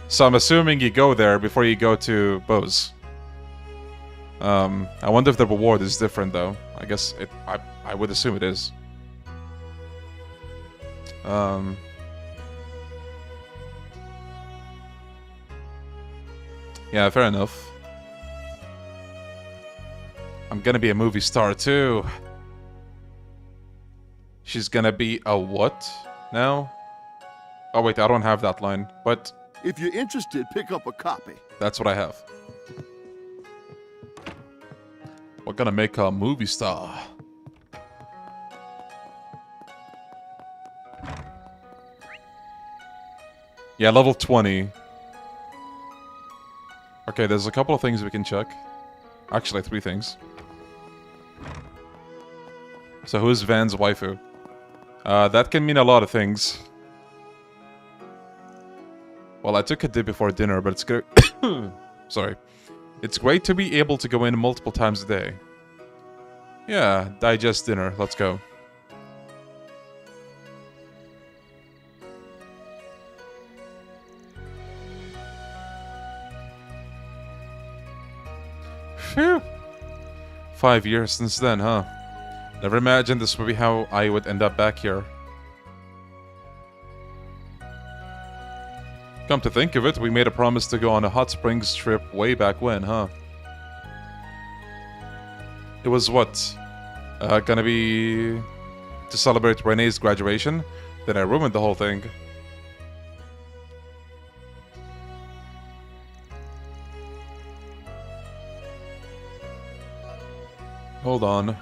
So I'm assuming you go there before you go to Bose. I wonder if the reward is different though. I guess I would assume it is. Yeah, fair enough. I'm gonna be a movie star too. She's gonna be a what now? Oh wait, I don't have that line, but if you're interested, pick up a copy. That's what I have. We're gonna make a movie star. Yeah, level 20. Okay, there's a couple of things we can check. Actually, 3 things. So who's Van's waifu? That can mean a lot of things. Well, I took a dip before dinner, but it's great. Sorry. It's great to be able to go in multiple times a day. Yeah, digest dinner. Let's go. Phew. 5 years since then, huh? Never imagined this would be how I would end up back here. Come to think of it, we made a promise to go on a hot springs trip way back when, huh? It was what? Gonna be to celebrate Renee's graduation? Then I ruined the whole thing. Hold on.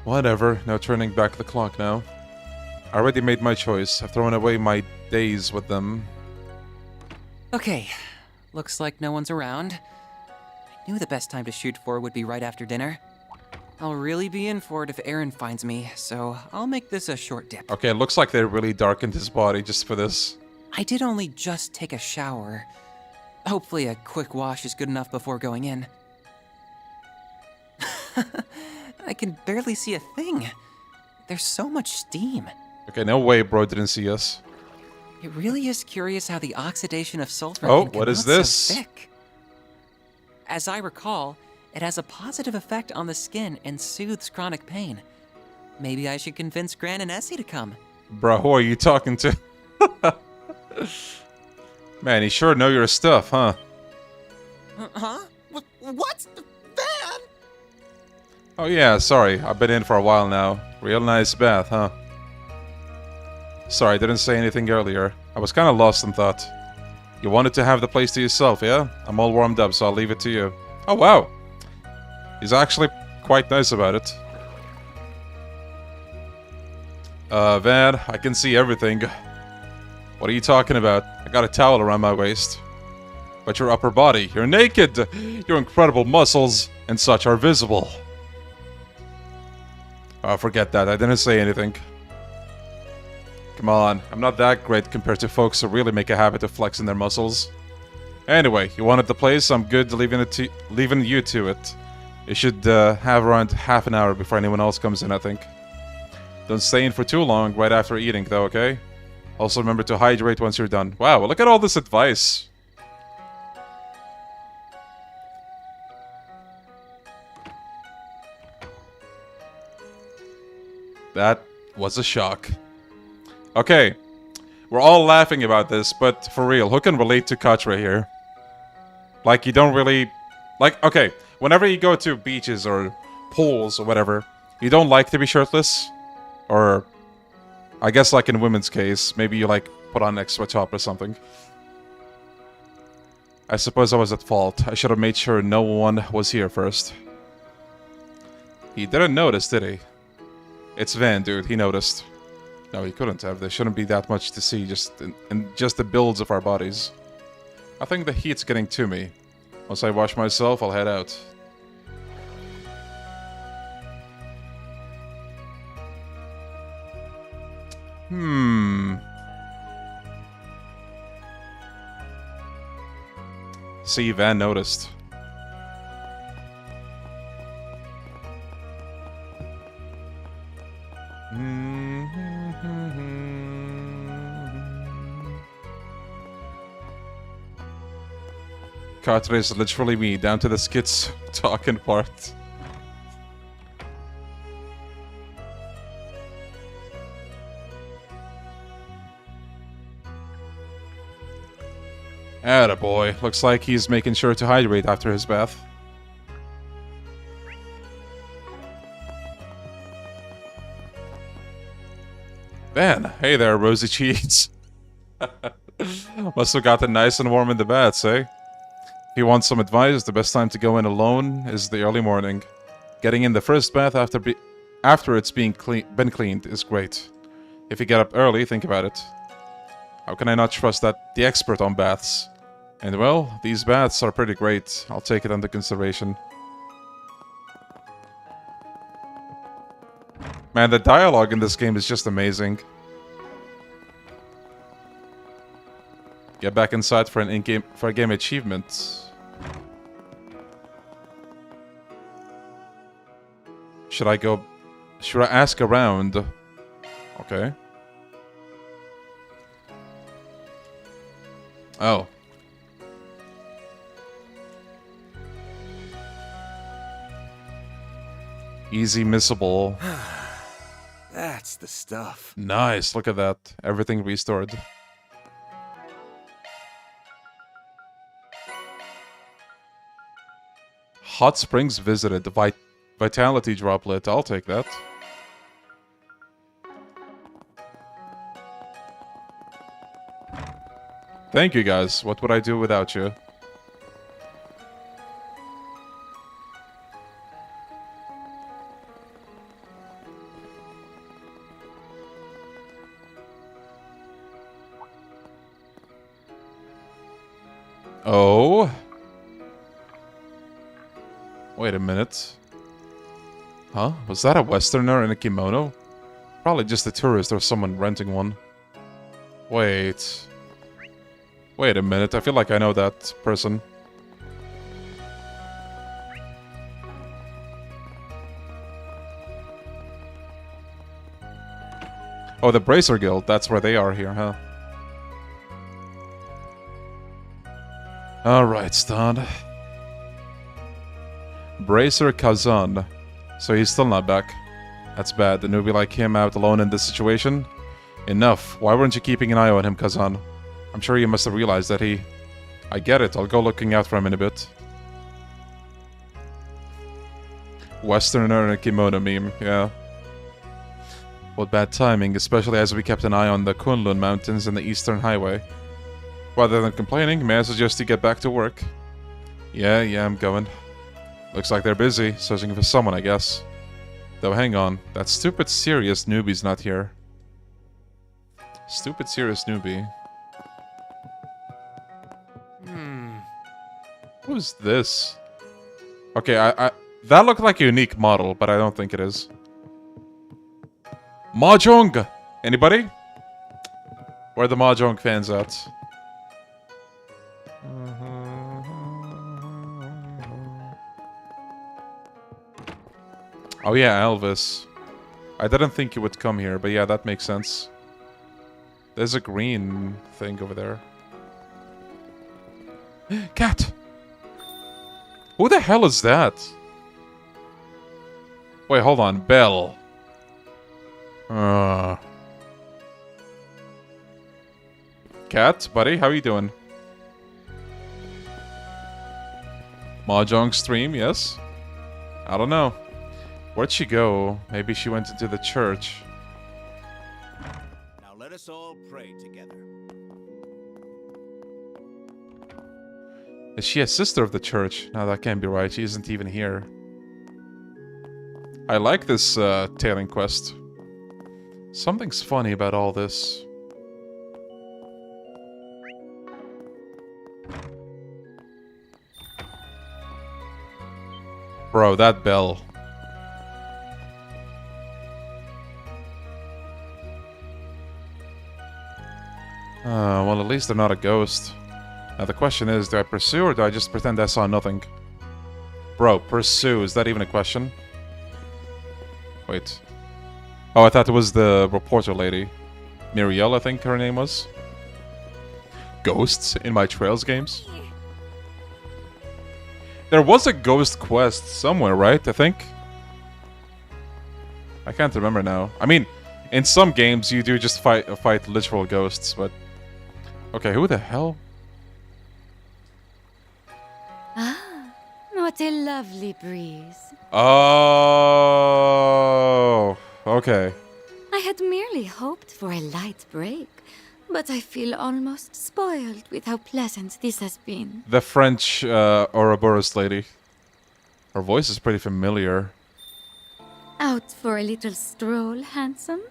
Whatever, no turning back the clock now. I already made my choice. I've thrown away my days with them. Okay, looks like no one's around. I knew the best time to shoot for would be right after dinner. I'll really be in for it if Aaron finds me, so I'll make this a short dip. Okay, it looks like they really darkened his body just for this. I did only just take a shower. Hopefully a quick wash is good enough before going in. I can barely see a thing. There's so much steam. Okay, no way bro didn't see us. It really is curious how the oxidation of sulfur Oh, can come what is out this? so thick. As I recall, it has a positive effect on the skin and soothes chronic pain. Maybe I should convince Gran and Essie to come. Bro, who are you talking to? Man, you sure know your stuff, huh? Huh? What? Van? Oh yeah, sorry. I've been in for a while now. Real nice bath, huh? Sorry, I didn't say anything earlier. I was kind of lost in thought. You wanted to have the place to yourself, yeah? I'm all warmed up, so I'll leave it to you. Oh, wow. He's actually quite nice about it. Van, I can see everything. What are you talking about? I got a towel around my waist. But your upper body, you're naked! Your incredible muscles and such are visible. Oh, forget that. I didn't say anything. Come on, I'm not that great compared to folks who really make a habit of flexing their muscles. Anyway, you wanted the place, I'm good leaving you to it. You should have around half an hour before anyone else comes in, I think. Don't stay in for too long right after eating, though, okay? Also remember to hydrate once you're done. Wow, look at all this advice. That was a shock. Okay, we're all laughing about this, but for real, who can relate to Katra here? Like, you don't really... Like, okay, whenever you go to beaches or pools or whatever, you don't like to be shirtless? Or, I guess like in women's case, maybe you like put on an extra top or something. I suppose I was at fault. I should have made sure no one was here first. He didn't notice, did he? It's Van, dude. He noticed. No, he couldn't have. There shouldn't be that much to see just in just the builds of our bodies. I think the heat's getting to me. Once I wash myself, I'll head out. See, Van noticed. Kaizer is literally me, down to the skits talking part. Attaboy. Looks like he's making sure to hydrate after his bath. Man, hey there, rosy cheeks. Must have gotten nice and warm in the baths, eh? If you want some advice, the best time to go in alone is the early morning. Getting in the first bath after it's been cleaned is great. If you get up early, think about it. How can I not trust that the expert on baths? And well, these baths are pretty great. I'll take it under consideration. Man, the dialogue in this game is just amazing. Get back inside for a game achievement. Should I ask around? Okay. Oh. Easy missable. That's the stuff. Nice, look at that. Everything restored. Hot springs visited. Vitality droplet. I'll take that. Thank you guys. What would I do without you? Oh. Wait a minute. Huh? Was that a Westerner in a kimono? Probably just a tourist or someone renting one. Wait. Wait a minute. I feel like I know that person. Oh, the Bracer Guild. That's where they are here, huh? Alright, Stan. Bracer Kazan. So he's still not back. That's bad. A newbie like him out alone in this situation? Enough. Why weren't you keeping an eye on him, Kazan? I'm sure you must have realized that he... I get it. I'll go looking out for him in a bit. Westerner in a kimono meme. Yeah. What bad timing, especially as we kept an eye on the Kunlun Mountains and the Eastern Highway. Rather than complaining, may I suggest you get back to work? Yeah, I'm going. Looks like they're busy, searching for someone, I guess. Though hang on, that stupid serious newbie's not here. Stupid serious newbie. Who's this? Okay, I that looked like a unique model, but I don't think it is. Mahjong! Anybody? Where are the Mahjong fans at? Oh yeah, Elvis. I didn't think he would come here, but yeah, that makes sense. There's a green thing over there. Cat! Who the hell is that? Wait, hold on. Belle. Cat, buddy, how are you doing? Mahjong stream, yes? I don't know. Where'd she go? Maybe she went into the church. Now let us all pray together. Is she a sister of the church? No, that can't be right. She isn't even here. I like this tailing quest. Something's funny about all this. Bro, that bell. Well, at least they're not a ghost. Now the question is, do I pursue or do I just pretend I saw nothing? Bro, pursue, is that even a question? Wait. Oh, I thought it was the reporter lady. Murillo, I think her name was. Ghosts in my Trails games? There was a ghost quest somewhere, right? I think. I can't remember now. I mean, in some games you do just fight literal ghosts, but okay, who the hell? Ah, what a lovely breeze. Oh, okay. I had merely hoped for a light break, but I feel almost spoiled with how pleasant this has been. The French Ouroboros lady. Her voice is pretty familiar. Out for a little stroll, handsome?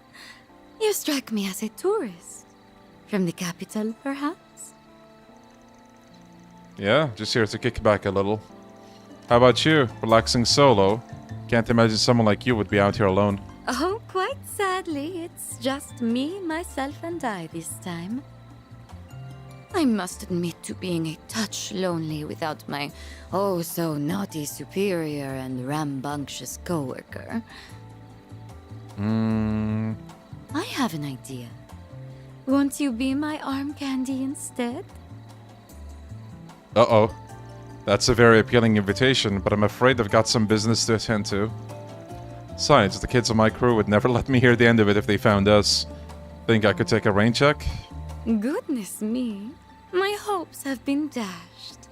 You strike me as a tourist. From the capital, perhaps? Yeah, just here to kick back a little. How about you? Relaxing solo? Can't imagine someone like you would be out here alone. Oh, quite sadly, it's just me, myself, and I this time. I must admit to being a touch lonely without my oh-so-naughty superior and rambunctious coworker. I have an idea. Won't you be my arm candy instead? Uh-oh. That's a very appealing invitation, but I'm afraid I've got some business to attend to. Besides, the kids on my crew would never let me hear the end of it if they found us. Think I could take a rain check? Goodness me. My hopes have been dashed.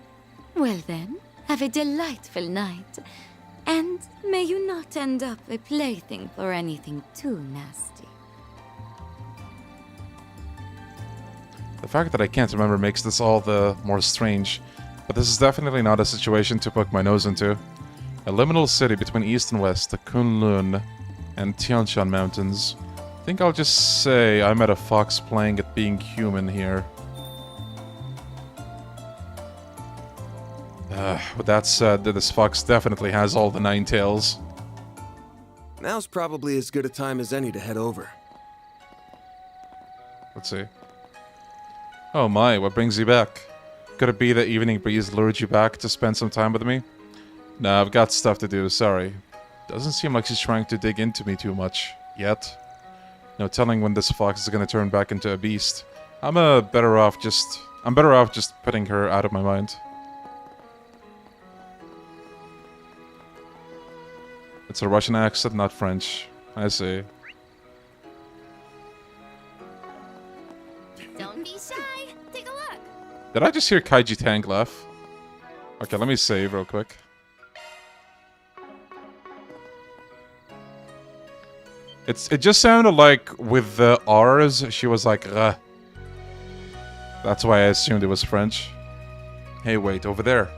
Well then, have a delightful night. And may you not end up a plaything for anything too nasty. The fact that I can't remember makes this all the more strange, but this is definitely not a situation to poke my nose into. A liminal city between east and west, the Kunlun and Tianshan mountains. I think I'll just say I met a fox playing at being human here. With that said, this fox definitely has all the 9 tails. Now's probably as good a time as any to head over. Let's see. Oh my, what brings you back? Could it be that evening breeze lured you back to spend some time with me? Nah, I've got stuff to do, sorry. Doesn't seem like she's trying to dig into me too much. Yet. No telling when this fox is gonna turn back into a beast. I'm better off just putting her out of my mind. It's a Russian accent, not French. I see. Don't be shy. Take a look. Did I just hear Kaiji Tank laugh? Okay, let me save real quick. It just sounded like with the R's, she was like, Rah. That's why I assumed it was French. Hey, wait, over there.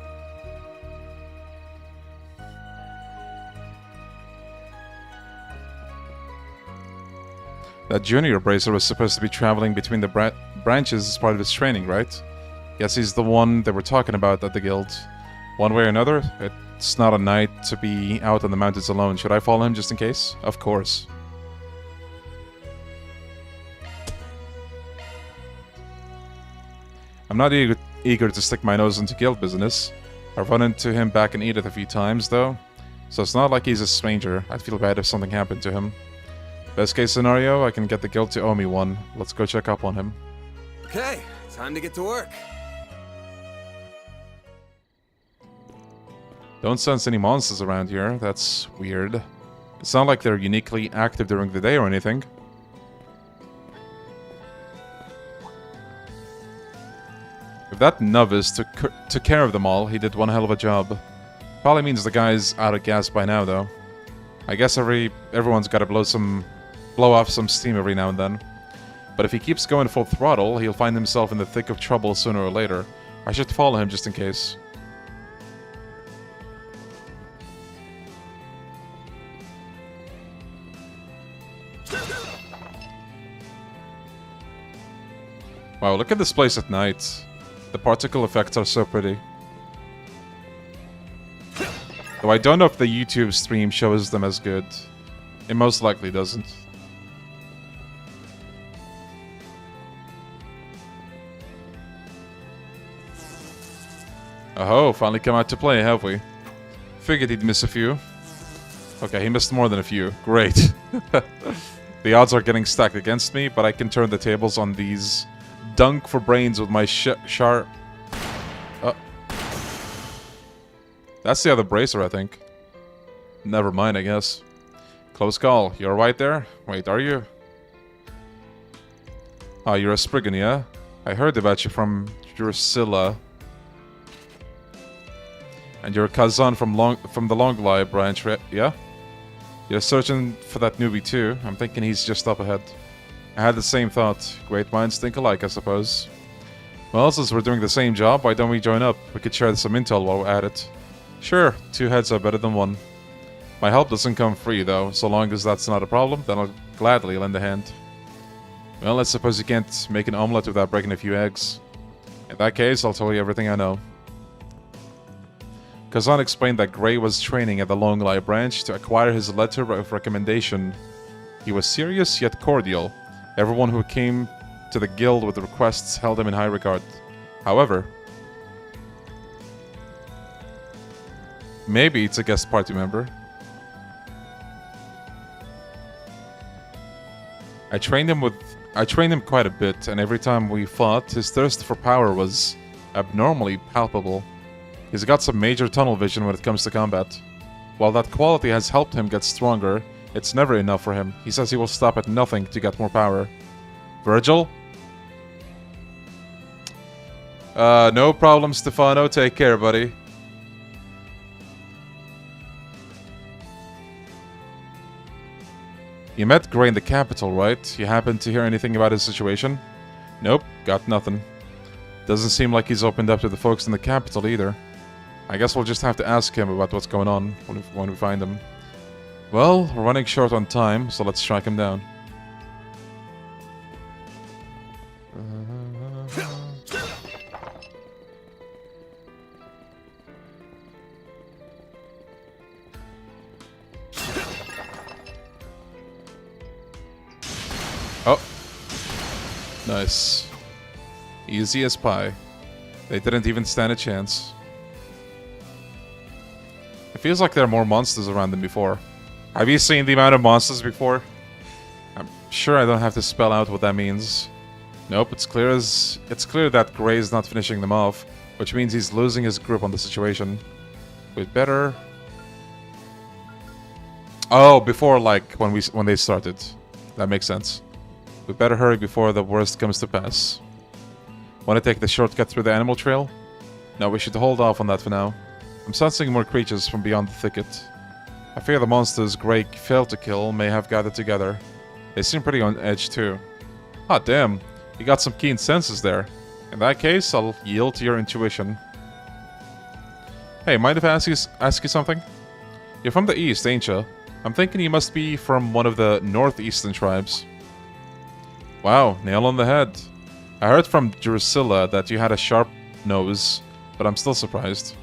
That junior bracer was supposed to be traveling between the branches as part of his training, right? Guess he's the one they were talking about at the guild. One way or another, it's not a night to be out on the mountains alone. Should I follow him just in case? Of course. I'm not eager to stick my nose into guild business. I've run into him back in Edith a few times, though. So it's not like he's a stranger. I'd feel bad if something happened to him. Best case scenario, I can get the guild to owe me one. Let's go check up on him. Okay, time to get to work. Don't sense any monsters around here. That's weird. It's not like they're uniquely active during the day or anything. If that novice took care of them all, he did one hell of a job. Probably means the guy's out of gas by now, though. I guess everyone's got to blow off some steam every now and then. But if he keeps going full throttle, he'll find himself in the thick of trouble sooner or later. I should follow him just in case. Wow, look at this place at night. The particle effects are so pretty. Though I don't know if the YouTube stream shows them as good. It most likely doesn't. Oh, finally come out to play, have we? Figured he'd miss a few. Okay, he missed more than a few. Great. The odds are getting stacked against me, but I can turn the tables on these dunk for brains with my sharp... That's the other bracer, I think. Never mind, I guess. Close call. You're right there? Wait, are you? Oh, you're a Spriggan, yeah? I heard about you from Drusilla. And you're Kazan from the Longlai branch, yeah? You're searching for that newbie too. I'm thinking he's just up ahead. I had the same thought. Great minds think alike, I suppose. Well, since we're doing the same job, why don't we join up? We could share some intel while we're at it. Sure, 2 heads are better than 1. My help doesn't come free, though. So long as that's not a problem, then I'll gladly lend a hand. Well, let's suppose you can't make an omelette without breaking a few eggs. In that case, I'll tell you everything I know. Kazan explained that Gray was training at the Longlai branch to acquire his letter of recommendation. He was serious yet cordial. Everyone who came to the guild with requests held him in high regard. However, maybe it's a guest party member. I trained him quite a bit, and every time we fought, his thirst for power was abnormally palpable. He's got some major tunnel vision when it comes to combat. While that quality has helped him get stronger, it's never enough for him. He says he will stop at nothing to get more power. Virgil? No problem, Stefano. Take care, buddy. You met Gray in the capital, right? You happen to hear anything about his situation? Nope, got nothing. Doesn't seem like he's opened up to the folks in the capital either. I guess we'll just have to ask him about what's going on when we find him. Well, we're running short on time, so let's track him down. Oh. Nice. Easy as pie. They didn't even stand a chance. It feels like there are more monsters around than before. Have you seen the amount of monsters before? I'm sure I don't have to spell out what that means. Nope, it's clear that Gray is not finishing them off, which means he's losing his grip on the situation. We'd better... Oh, before, like, when they started. That makes sense. We better hurry before the worst comes to pass. Want to take the shortcut through the animal trail? No, we should hold off on that for now. I'm sensing more creatures from beyond the thicket. I fear the monsters Gray failed to kill may have gathered together. They seem pretty on edge too. Ah, damn. You got some keen senses there. In that case, I'll yield to your intuition. Hey, mind if I ask you something? You're from the east, ain't you? I'm thinking you must be from one of the northeastern tribes. Wow, nail on the head. I heard from Drusilla that you had a sharp nose, but I'm still surprised.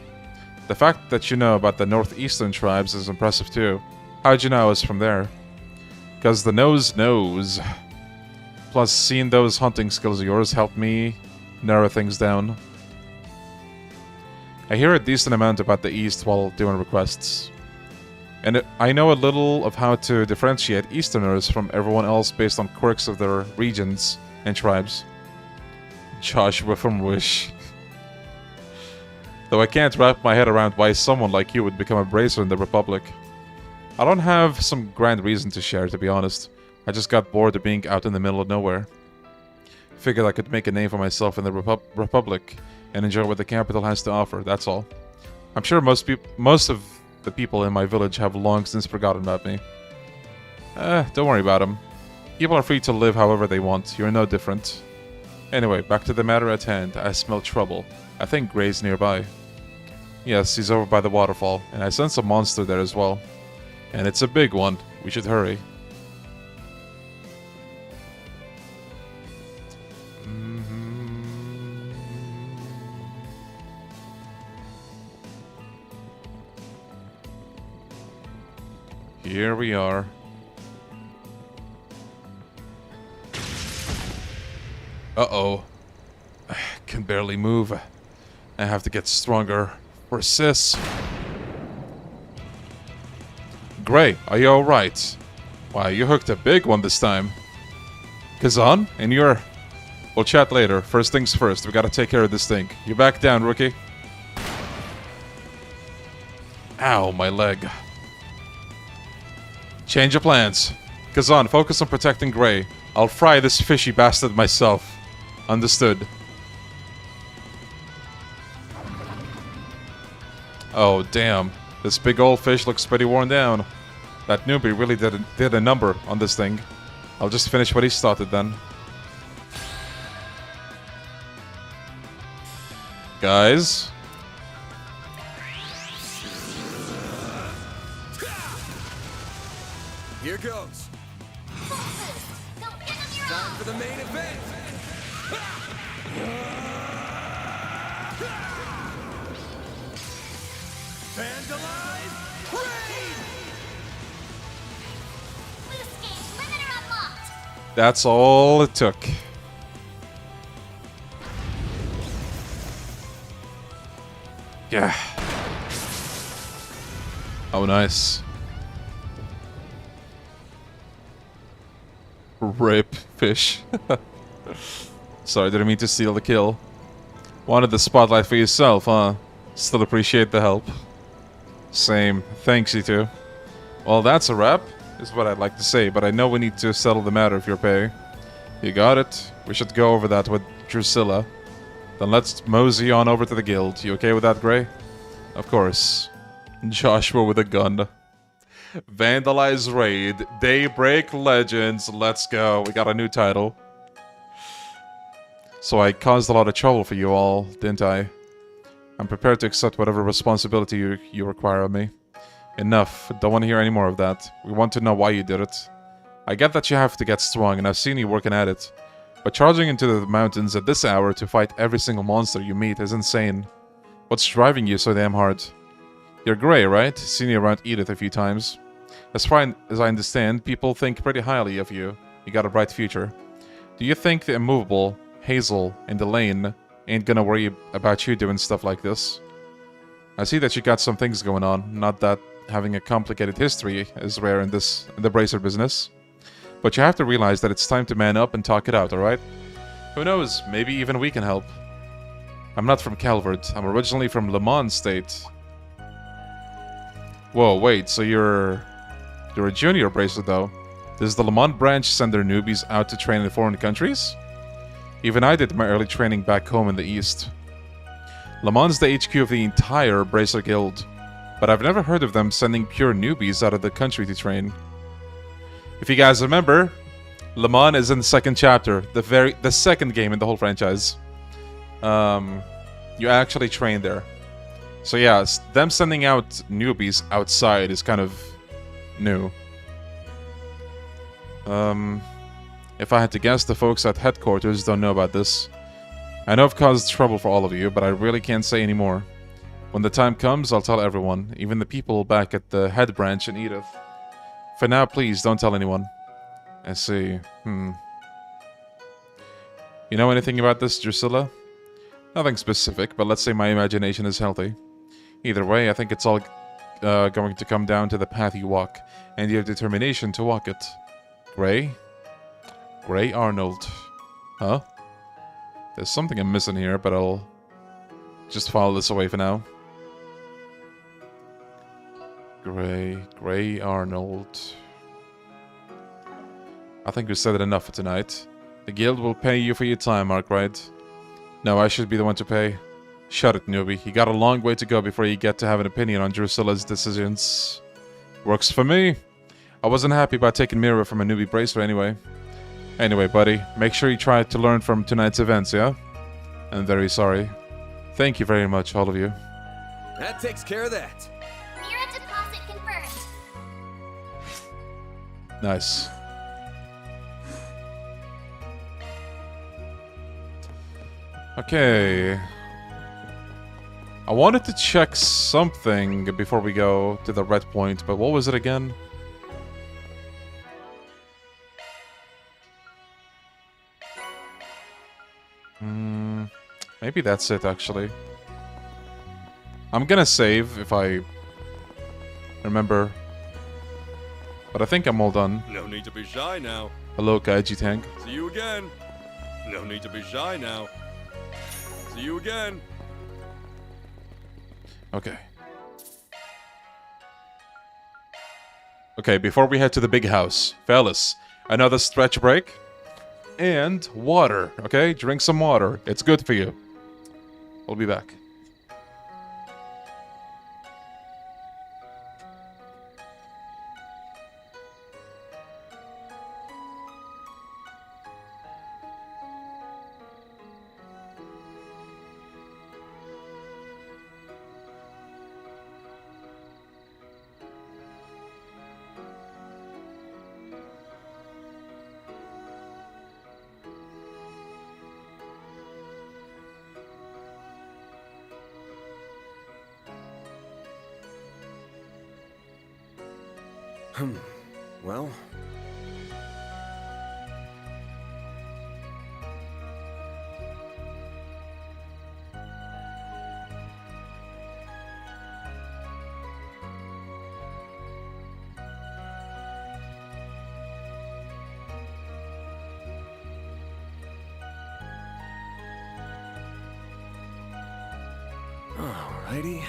The fact that you know about the northeastern tribes is impressive too. How'd you know I was from there? Because the nose knows. Plus, seeing those hunting skills of yours helped me narrow things down. I hear a decent amount about the east while doing requests. And I know a little of how to differentiate Easterners from everyone else based on quirks of their regions and tribes. Joshua from Wish. Though I can't wrap my head around why someone like you would become a bracer in the Republic. I don't have some grand reason to share, to be honest. I just got bored of being out in the middle of nowhere. Figured I could make a name for myself in the Republic and enjoy what the capital has to offer, that's all. I'm sure most of the people in my village have long since forgotten about me. Don't worry about them. People are free to live however they want. You're no different. Anyway, back to the matter at hand. I smell trouble. I think Gray's nearby. Yes, he's over by the waterfall, and I sense a monster there as well. And it's a big one. We should hurry. Here we are. Uh-oh. I can barely move. I have to get stronger. For sis. Gray, are you alright? Why, you hooked a big one this time. Kazan, and you're... We'll chat later. First things first, we gotta take care of this thing. You back down, rookie. Ow, my leg. Change of plans. Kazan, focus on protecting Gray. I'll fry this fishy bastard myself. Understood. Oh, damn. This big old fish looks pretty worn down. That newbie really did a number on this thing. I'll just finish what he started then. Guys. Here goes. Time for the main event. Vandalize Raid! Boost game limiter unlocked. That's all it took. Yeah. Oh, nice. Rip fish. Sorry, didn't mean to steal the kill. Wanted the spotlight for yourself, huh? Still appreciate the help. Same. Thanks, you two. Well, that's a wrap, is what I'd like to say, but I know we need to settle the matter of your pay. You got it. We should go over that with Drusilla. Then let's mosey on over to the guild. You okay with that, Gray? Of course. Joshua with a gun. Vandalize Raid. Daybreak Legends. Let's go. We got a new title. So I caused a lot of trouble for you all, didn't I? I'm prepared to accept whatever responsibility you require of me. Enough. Don't want to hear any more of that. We want to know why you did it. I get that you have to get strong, and I've seen you working at it. But charging into the mountains at this hour to fight every single monster you meet is insane. What's driving you so damn hard? You're Gray, right? Seen you around Edith a few times. As far as I understand, people think pretty highly of you. You got a bright future. Do you think the immovable, Hazel, and Elaine ain't gonna worry about you doing stuff like this? I see that you got some things going on. Not that having a complicated history is rare in the bracer business. But you have to realize that it's time to man up and talk it out, alright? Who knows, maybe even we can help. I'm not from Calvert. I'm originally from Le Mans State. Whoa, wait, so you're a junior bracer though. Does the Le Mans branch send their newbies out to train in foreign countries? Even I did my early training back home in the east. Le Mans is the HQ of the entire bracer guild, but I've never heard of them sending pure newbies out of the country to train. If you guys remember, Le Mans is in the second chapter, the second game in the whole franchise. You actually train there. So yeah, them sending out newbies outside is kind of new. If I had to guess, the folks at headquarters don't know about this. I know I've caused trouble for all of you, but I really can't say any more. When the time comes, I'll tell everyone, even the people back at the head branch in Edith. For now, please, don't tell anyone. I see. You know anything about this, Drusilla? Nothing specific, but let's say my imagination is healthy. Either way, I think it's all going to come down to the path you walk, and your determination to walk it. Gray? Gray Arnold. Huh? There's something I'm missing here, but I'll just file this away for now. Gray Arnold. I think we said it enough for tonight. The guild will pay you for your time, Mark, right? No, I should be the one to pay. Shut it, newbie. You got a long way to go before you get to have an opinion on Drusilla's decisions. Works for me. I wasn't happy about taking Mira from a newbie bracer anyway. Anyway, buddy, make sure you try to learn from tonight's events, yeah? I'm very sorry. Thank you very much, all of you. That takes care of that. Mira deposit confirmed. Nice. Okay. I wanted to check something before we go to the red point, but what was it again? Maybe that's it, actually. I'm gonna save if I remember. But I think I'm all done. No need to be shy now. Hello, Kaiji Tank. See you again. No need to be shy now. See you again. Okay. Okay, before we head to the big house, fellas, another stretch break and water, okay? Drink some water. It's good for you. We'll be back. Well... Alrighty.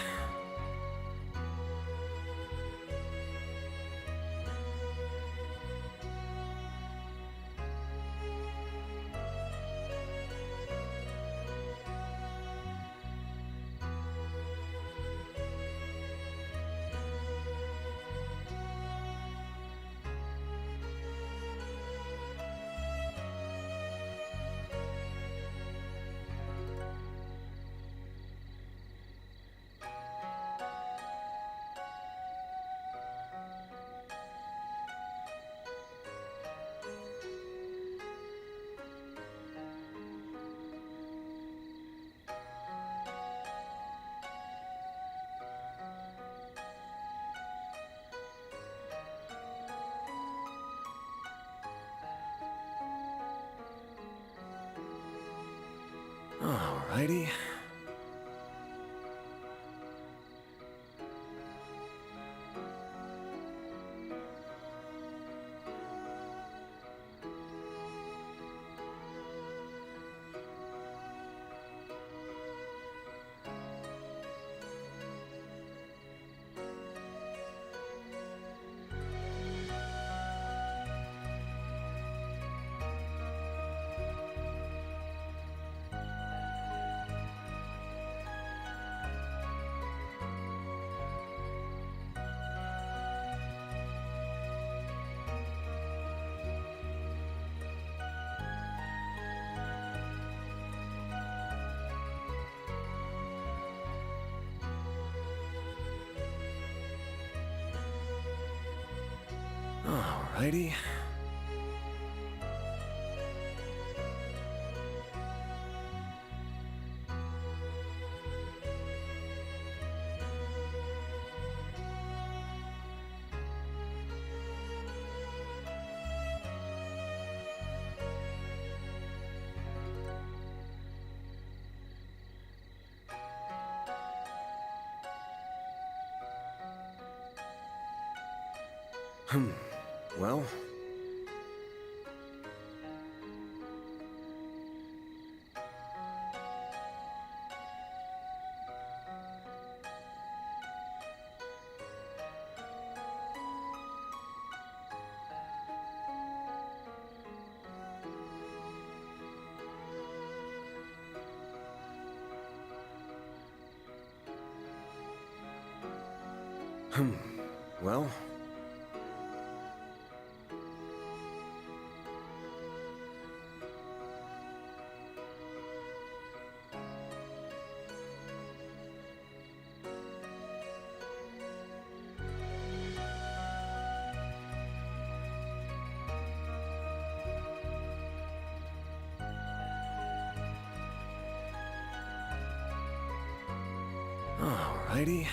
Alrighty. Alrighty. Well... well... Alrighty.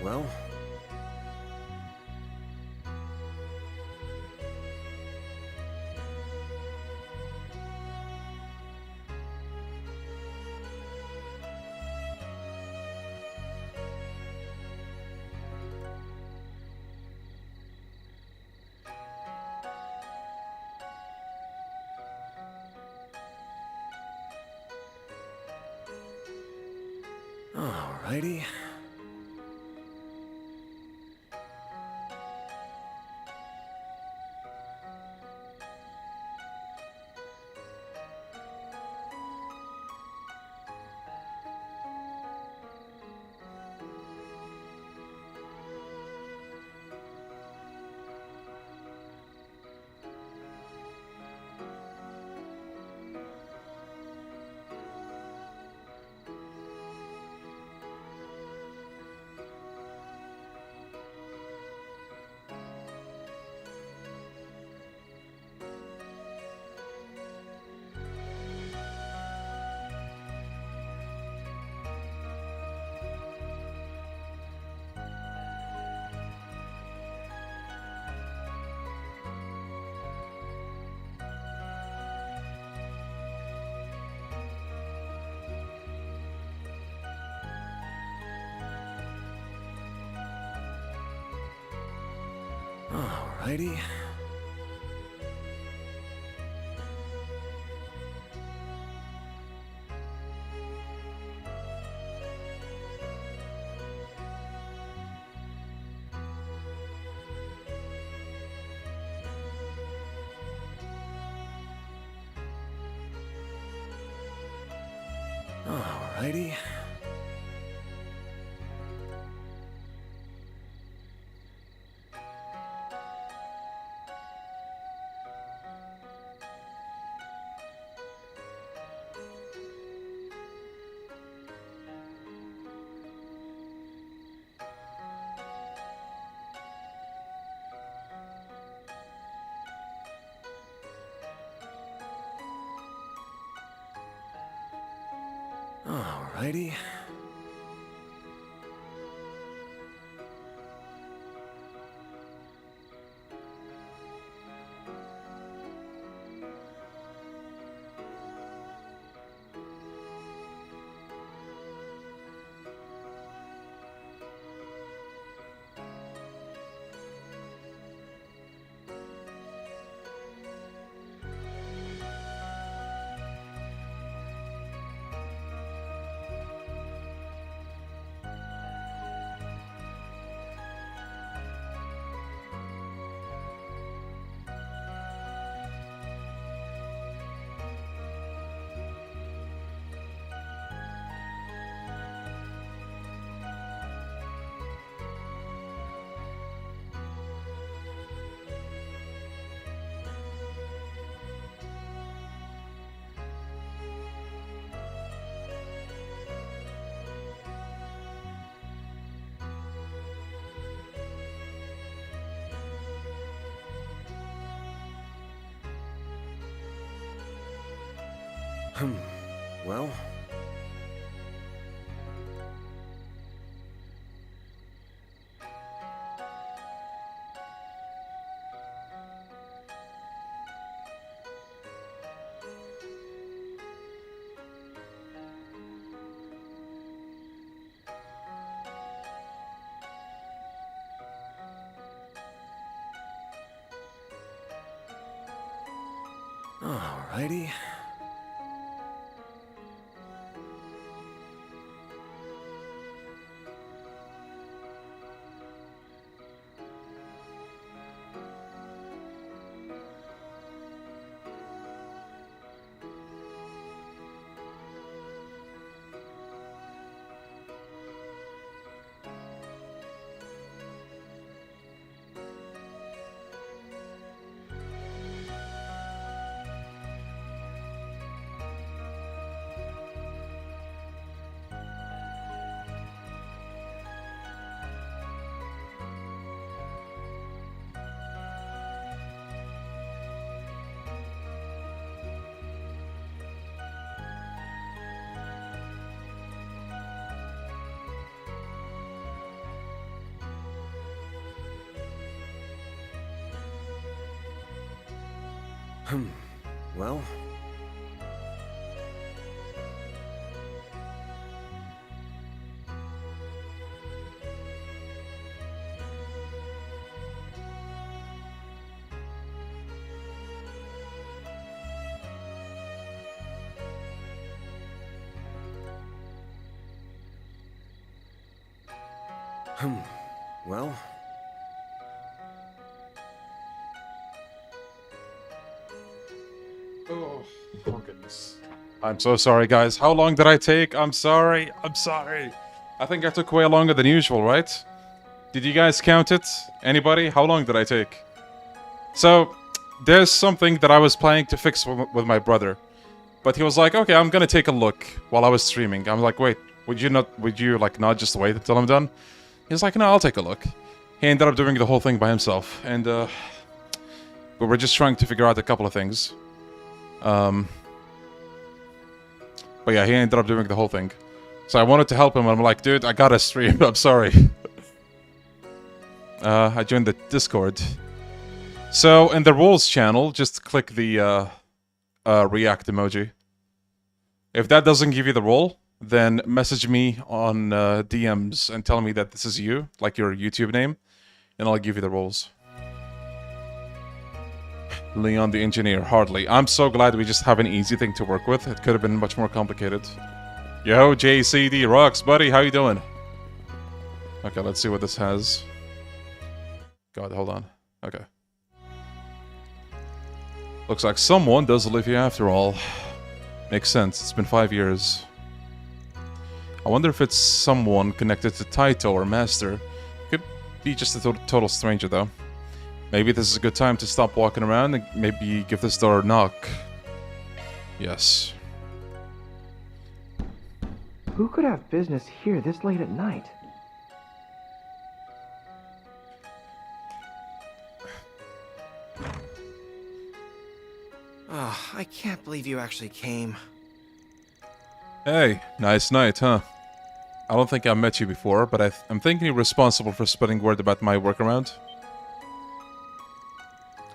Well... Alrighty. Alrighty. Alrighty. Alrighty. Well. Alrighty. Well. Well... Oh, goodness. I'm so sorry, guys. How long did I take? I'm sorry. I'm sorry. I think I took way longer than usual, right? Did you guys count it? Anybody? How long did I take? So, there's something that I was planning to fix with my brother. But he was like, okay, I'm gonna take a look while I was streaming. I'm like, wait, would you not just wait until I'm done? He's like, no, I'll take a look. He ended up doing the whole thing by himself. And, we were just trying to figure out a couple of things. But yeah, he ended up doing the whole thing. So I wanted to help him, and I'm like, dude, I gotta stream, I'm sorry. I joined the Discord. So, in the rules channel, just click the, react emoji. If that doesn't give you the role, then message me on, DMs and tell me that this is you, like your YouTube name, and I'll give you the roles. Leon the engineer, hardly. I'm so glad we just have an easy thing to work with. It could have been much more complicated. Yo, JCD Rocks, buddy, how you doing? Okay, let's see what this has. God, hold on. Okay. Looks like someone does live here after all. Makes sense, it's been 5 years. I wonder if it's someone connected to Taito or Master. Could be just a total stranger, though. Maybe this is a good time to stop walking around and maybe give this door a knock. Yes. Who could have business here this late at night? Oh, I can't believe you actually came. Hey, nice night, huh? I don't think I met you before, but I'm thinking you're responsible for spreading word about my work around.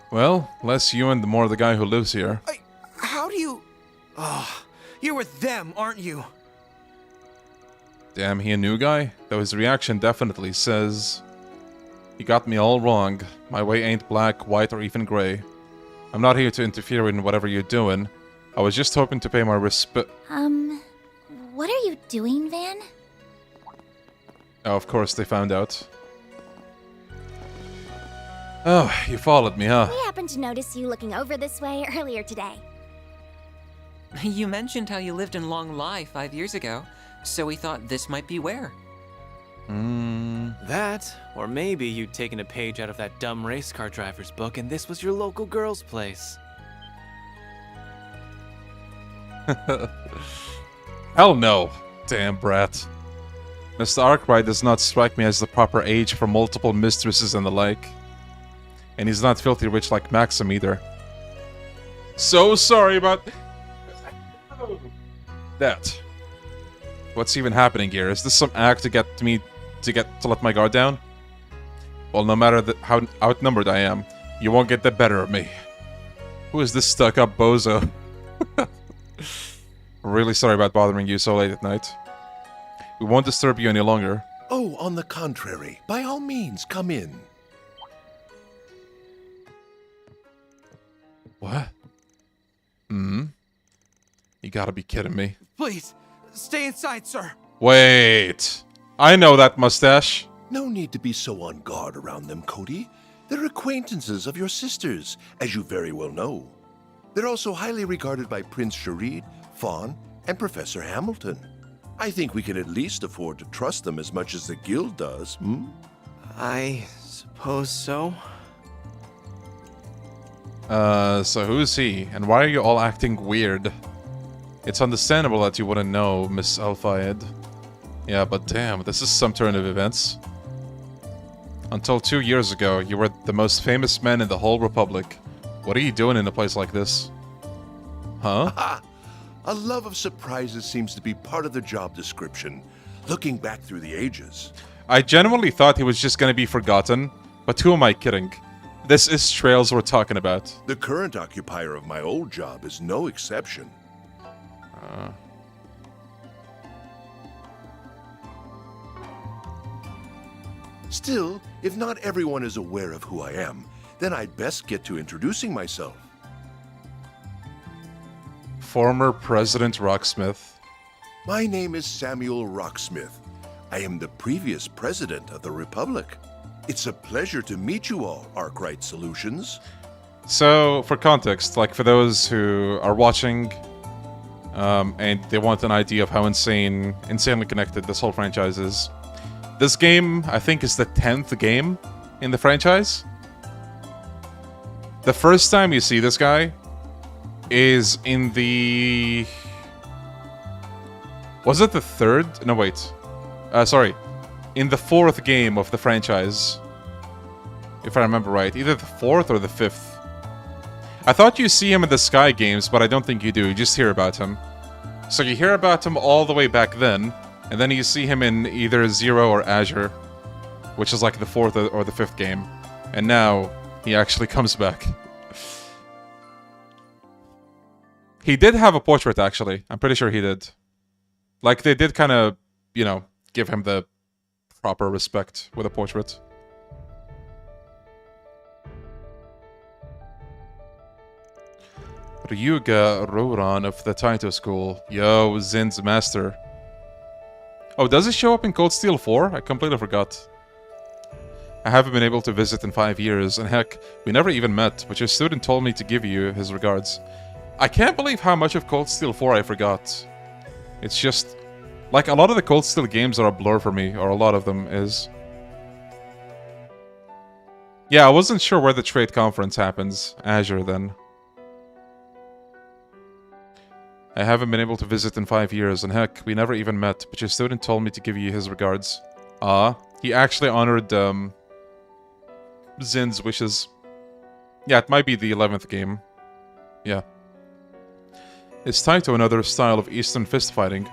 Well, less you and the more the guy who lives here. How do you... Oh, you're with them, aren't you? Damn, he a new guy? Though his reaction definitely says... You got me all wrong. My way ain't black, white, or even gray. I'm not here to interfere in whatever you're doing. I was just hoping to pay my respect... What are you doing, Van? Oh, of course they found out. Oh, you followed me, huh? We happened to notice you looking over this way earlier today. You mentioned how you lived in Longlai 5 years ago, so we thought this might be where. That, or maybe you'd taken a page out of that dumb race car driver's book and this was your local girl's place. Hell no, damn brat. Mr. Arkwright does not strike me as the proper age for multiple mistresses and the like. And he's not filthy rich like Maxim either. So sorry about that. What's even happening here? Is this some act to get me to let my guard down? Well, no matter how outnumbered I am, you won't get the better of me. Who is this stuck-up bozo? Really sorry about bothering you so late at night. We won't disturb you any longer. Oh, on the contrary, by all means, come in. What? You gotta be kidding me. Please, stay inside, sir. Wait. I know that mustache. No need to be so on guard around them, Cody. They're acquaintances of your sisters, as you very well know. They're also highly regarded by Prince Sharid, Fawn, and Professor Hamilton. I think we can at least afford to trust them as much as the guild does, I suppose so. So who's he? And why are you all acting weird? It's understandable that you wouldn't know, Miss Al-Fayed. Yeah, but damn, this is some turn of events. Until 2 years ago, you were the most famous man in the whole Republic. What are you doing in a place like this? Huh? A love of surprises seems to be part of the job description, looking back through the ages. I genuinely thought he was just gonna be forgotten, but who am I kidding? This is Trails we're talking about. The current occupier of my old job is no exception. Still, if not everyone is aware of who I am, then I'd best get to introducing myself. Former President Rocksmith. My name is Samuel Rocksmith. I am the previous president of the Republic. It's a pleasure to meet you all, Arkwright Solutions. So, for context, like for those who are watching, and they want an idea of how insanely connected this whole franchise is. This game, I think, is the 10th game in the franchise. The first time you see this guy is in the... Was it the third? No, wait. Sorry. In the 4th game of the franchise. If I remember right. Either the 4th or the 5th. I thought you see him in the Sky games, but I don't think you do. You just hear about him. So you hear about him all the way back then, and then you see him in either Zero or Azure, which is like the 4th or the 5th game. And now, he actually comes back. He did have a portrait, actually. I'm pretty sure he did. Like, they did kind of, you know, give him the proper respect with a portrait. Ryuga Roran of the Taito School. Yo, Zin's master. Oh, does he show up in Cold Steel 4? I completely forgot. I haven't been able to visit in 5 years, and heck, we never even met, but your student told me to give you his regards. I can't believe how much of Cold Steel 4 I forgot. It's just... like, a lot of the Cold Steel games are a blur for me, or a lot of them is. Yeah, I wasn't sure where the trade conference happens. Azure, then. I haven't been able to visit in 5 years, and heck, we never even met, but your student told me to give you his regards. He actually honored, Zin's wishes. Yeah, it might be the 11th game. Yeah. Is Taito another style of Eastern fist fighting?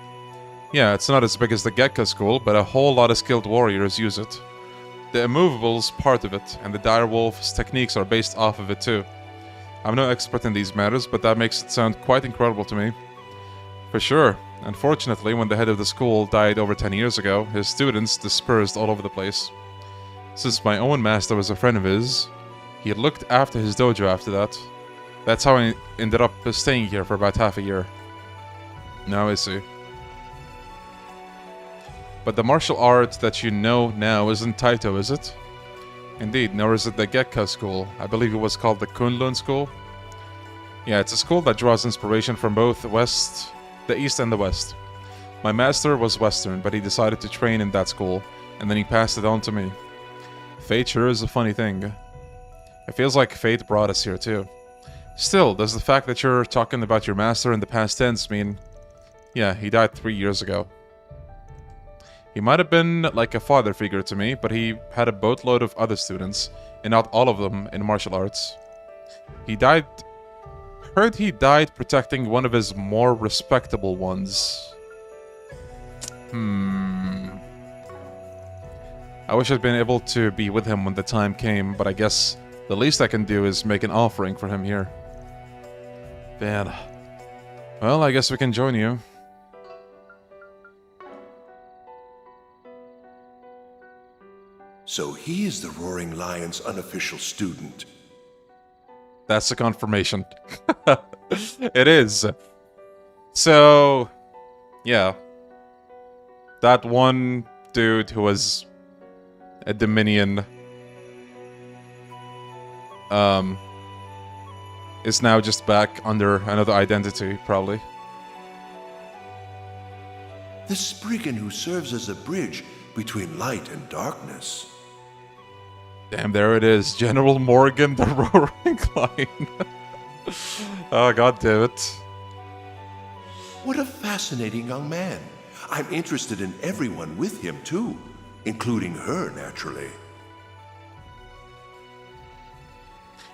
Yeah, it's not as big as the Gekka school, but a whole lot of skilled warriors use it. The immovable's part of it, and the direwolf's techniques are based off of it too. I'm no expert in these matters, but that makes it sound quite incredible to me. For sure. Unfortunately, when the head of the school died over 10 years ago, his students dispersed all over the place. Since my own master was a friend of his, he had looked after his dojo after that. That's how I ended up staying here for about half a year. Now I see. But the martial art that you know now isn't Taito, is it? Indeed, nor is it the Gekka school. I believe it was called the Kunlun school. Yeah, it's a school that draws inspiration from both the East and the West. My master was Western, but he decided to train in that school, and then he passed it on to me. Fate sure is a funny thing. It feels like fate brought us here too. Still, does the fact that you're talking about your master in the past tense mean... Yeah, he died 3 years ago. He might have been like a father figure to me, but he had a boatload of other students, and not all of them in martial arts. He died... Heard he died protecting one of his more respectable ones. I wish I'd been able to be with him when the time came, but I guess the least I can do is make an offering for him here. Man. Well, I guess we can join you. So he is the Roaring Lion's unofficial student. That's a confirmation. It is. So, yeah. That one dude who was a Dominion is now just back under another identity, probably. The Spriggan who serves as a bridge between light and darkness. Damn, there it is. General Morgan, the Roaring Lion. Oh, god damn it. What a fascinating young man. I'm interested in everyone with him, too. Including her, naturally.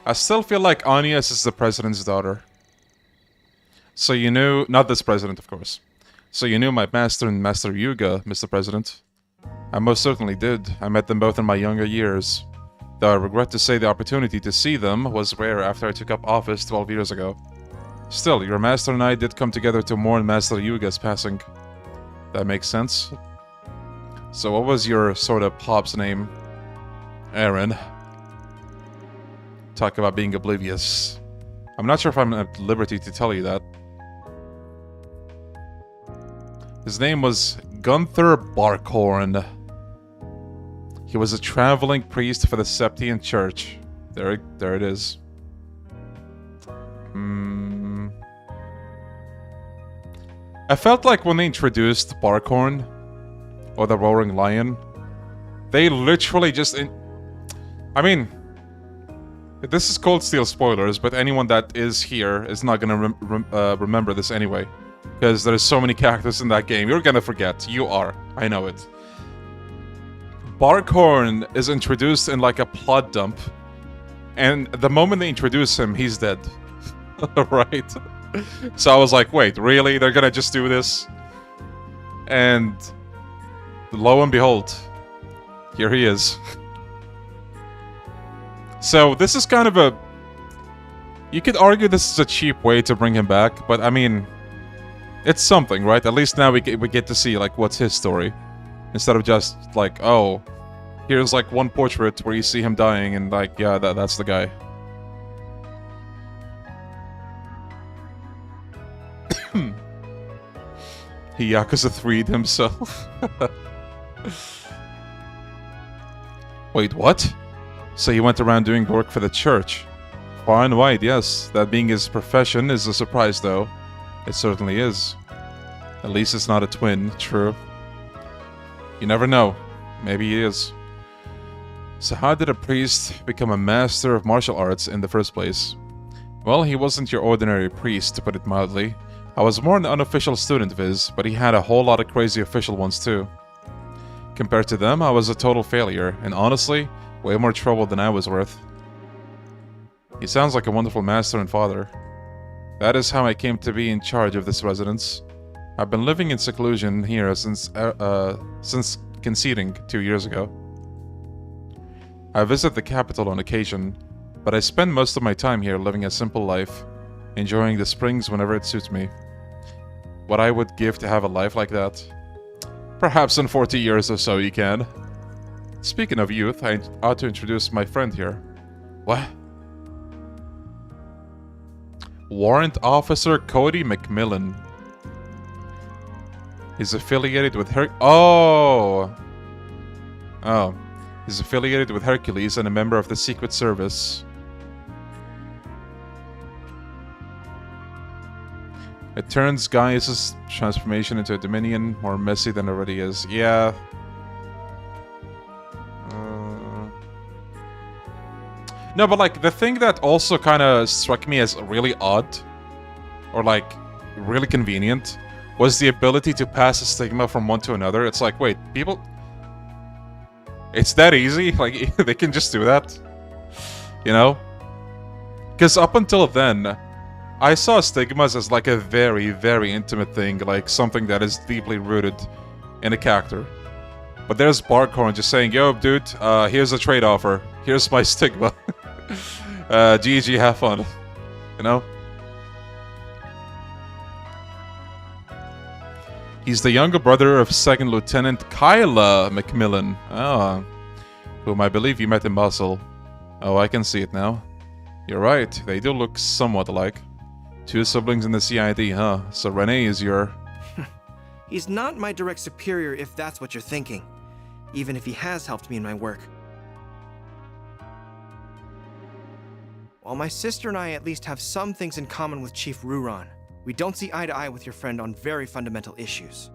I still feel like Agnes is the president's daughter. So you knew... Not this president, of course. So you knew my master and Master Yuga, Mr. President. I most certainly did. I met them both in my younger years. Though I regret to say the opportunity to see them was rare after I took up office 12 years ago. Still, your master and I did come together to mourn Master Yuga's passing. That makes sense. So what was your sort of pop's name? Aaron. Talk about being oblivious. I'm not sure if I'm at liberty to tell you that. His name was Gunther Barkhorn. He was a traveling priest for the Septian Church. There it is. I felt like when they introduced Barkhorn, or the Roaring Lion, they literally just... I mean, this is Cold Steel spoilers, but anyone that is here is not gonna remember this anyway. Because there's so many characters in that game, you're gonna forget. You are. I know it. Barkhorn is introduced in like a plot dump, and the moment they introduce him, he's dead. Right? So I was like, wait, really? They're gonna just do this? And lo and behold, here he is. So this is kind of a... You could argue this is a cheap way to bring him back, but I mean, it's something, right? At least now we get to see like what's his story, instead of just like, oh, here's like one portrait where you see him dying and like, yeah, that's the guy. He Yakuza 3'd himself. Wait, what? So he went around doing work for the church. Far and wide, yes. That being his profession is a surprise, though. It certainly is. At least it's not a twin, true. You never know. Maybe he is. So how did a priest become a master of martial arts in the first place? Well, he wasn't your ordinary priest, to put it mildly. I was more an unofficial student of his, but he had a whole lot of crazy official ones too. Compared to them, I was a total failure, and honestly, way more trouble than I was worth. He sounds like a wonderful master and father. That is how I came to be in charge of this residence. I've been living in seclusion here since conceding 2 years ago. I visit the capital on occasion, but I spend most of my time here living a simple life, enjoying the springs whenever it suits me. What I would give to have a life like that. Perhaps in 40 years or so you can. Speaking of youth, I ought to introduce my friend here. What? Warrant Officer Cody McMillan. He's affiliated with Oh! He's affiliated with Hercules and a member of the Secret Service. It turns Gaius' transformation into a Dominion more messy than it already is. Yeah. No, but like, the thing that also kind of struck me as really odd, or like, really convenient, was the ability to pass a stigma from one to another. It's like, wait, people... It's that easy? Like, they can just do that? You know? Because up until then, I saw stigmas as like a very, very intimate thing, like something that is deeply rooted in a character. But there's Barkhorn just saying, yo, dude, here's a trade offer. Here's my stigma. GG, have fun. You know? He's the younger brother of 2nd Lieutenant Kyla McMillan. Whom I believe you met in Basel. Oh, I can see it now. You're right, they do look somewhat alike. 2 siblings in the CID, huh? So Renee is your... He's not my direct superior if that's what you're thinking. Even if he has helped me in my work. While my sister and I at least have some things in common with Chief Ruron, we don't see eye to eye with your friend on very fundamental issues.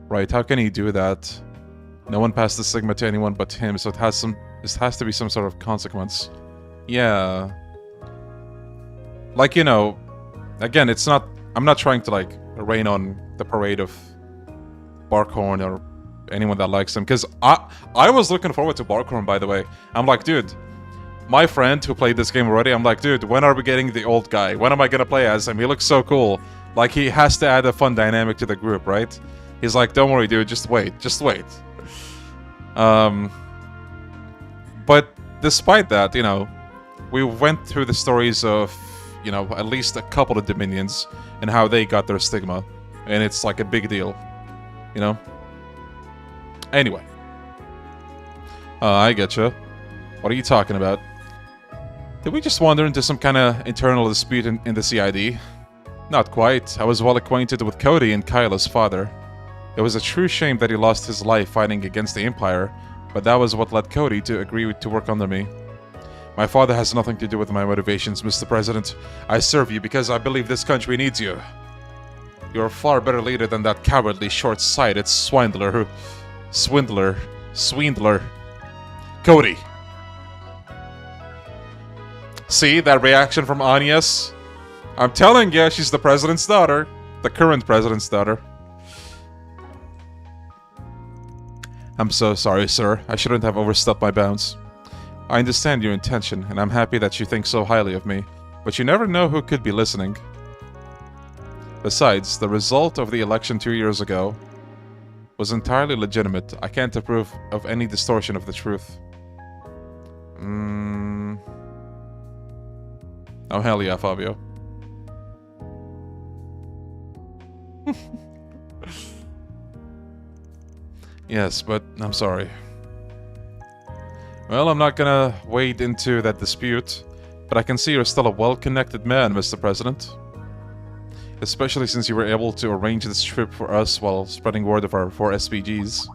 Right, how can he do that? No one passed the stigma to anyone but him, so it has to be some sort of consequence. Yeah. Like, you know, again, it's not... I'm not trying to, like, rain on the parade of Barkhorn or anyone that likes him, because I was looking forward to Barkhorn, by the way. I'm like, dude, my friend who played this game already, I'm like, dude, when are we getting the old guy? When am I gonna play as him? He looks so cool. Like, he has to add a fun dynamic to the group, right? He's like, don't worry, dude, just wait. But despite that, you know, we went through the stories of, you know, at least a couple of Dominions and how they got their stigma. And it's like a big deal, you know? Anyway. I getcha. What are you talking about? Did we just wander into some kind of internal dispute in the CID? Not quite. I was well acquainted with Cody and Kyla's father. It was a true shame that he lost his life fighting against the Empire, but that was what led Cody to agree to work under me. My father has nothing to do with my motivations, Mr. President. I serve you because I believe this country needs you. You're a far better leader than that cowardly, short-sighted swindler. Cody. See that reaction from Agnes? I'm telling you, she's the president's daughter. The current president's daughter. I'm so sorry, sir. I shouldn't have overstepped my bounds. I understand your intention, and I'm happy that you think so highly of me, but you never know who could be listening. Besides, the result of the election 2 years ago was entirely legitimate. I can't approve of any distortion of the truth. Oh, hell yeah, Fabio. Yes, but I'm sorry. Well, I'm not gonna wade into that dispute, but I can see you're still a well-connected man, Mr. President. Especially since you were able to arrange this trip for us while spreading word of our 4 SPGs.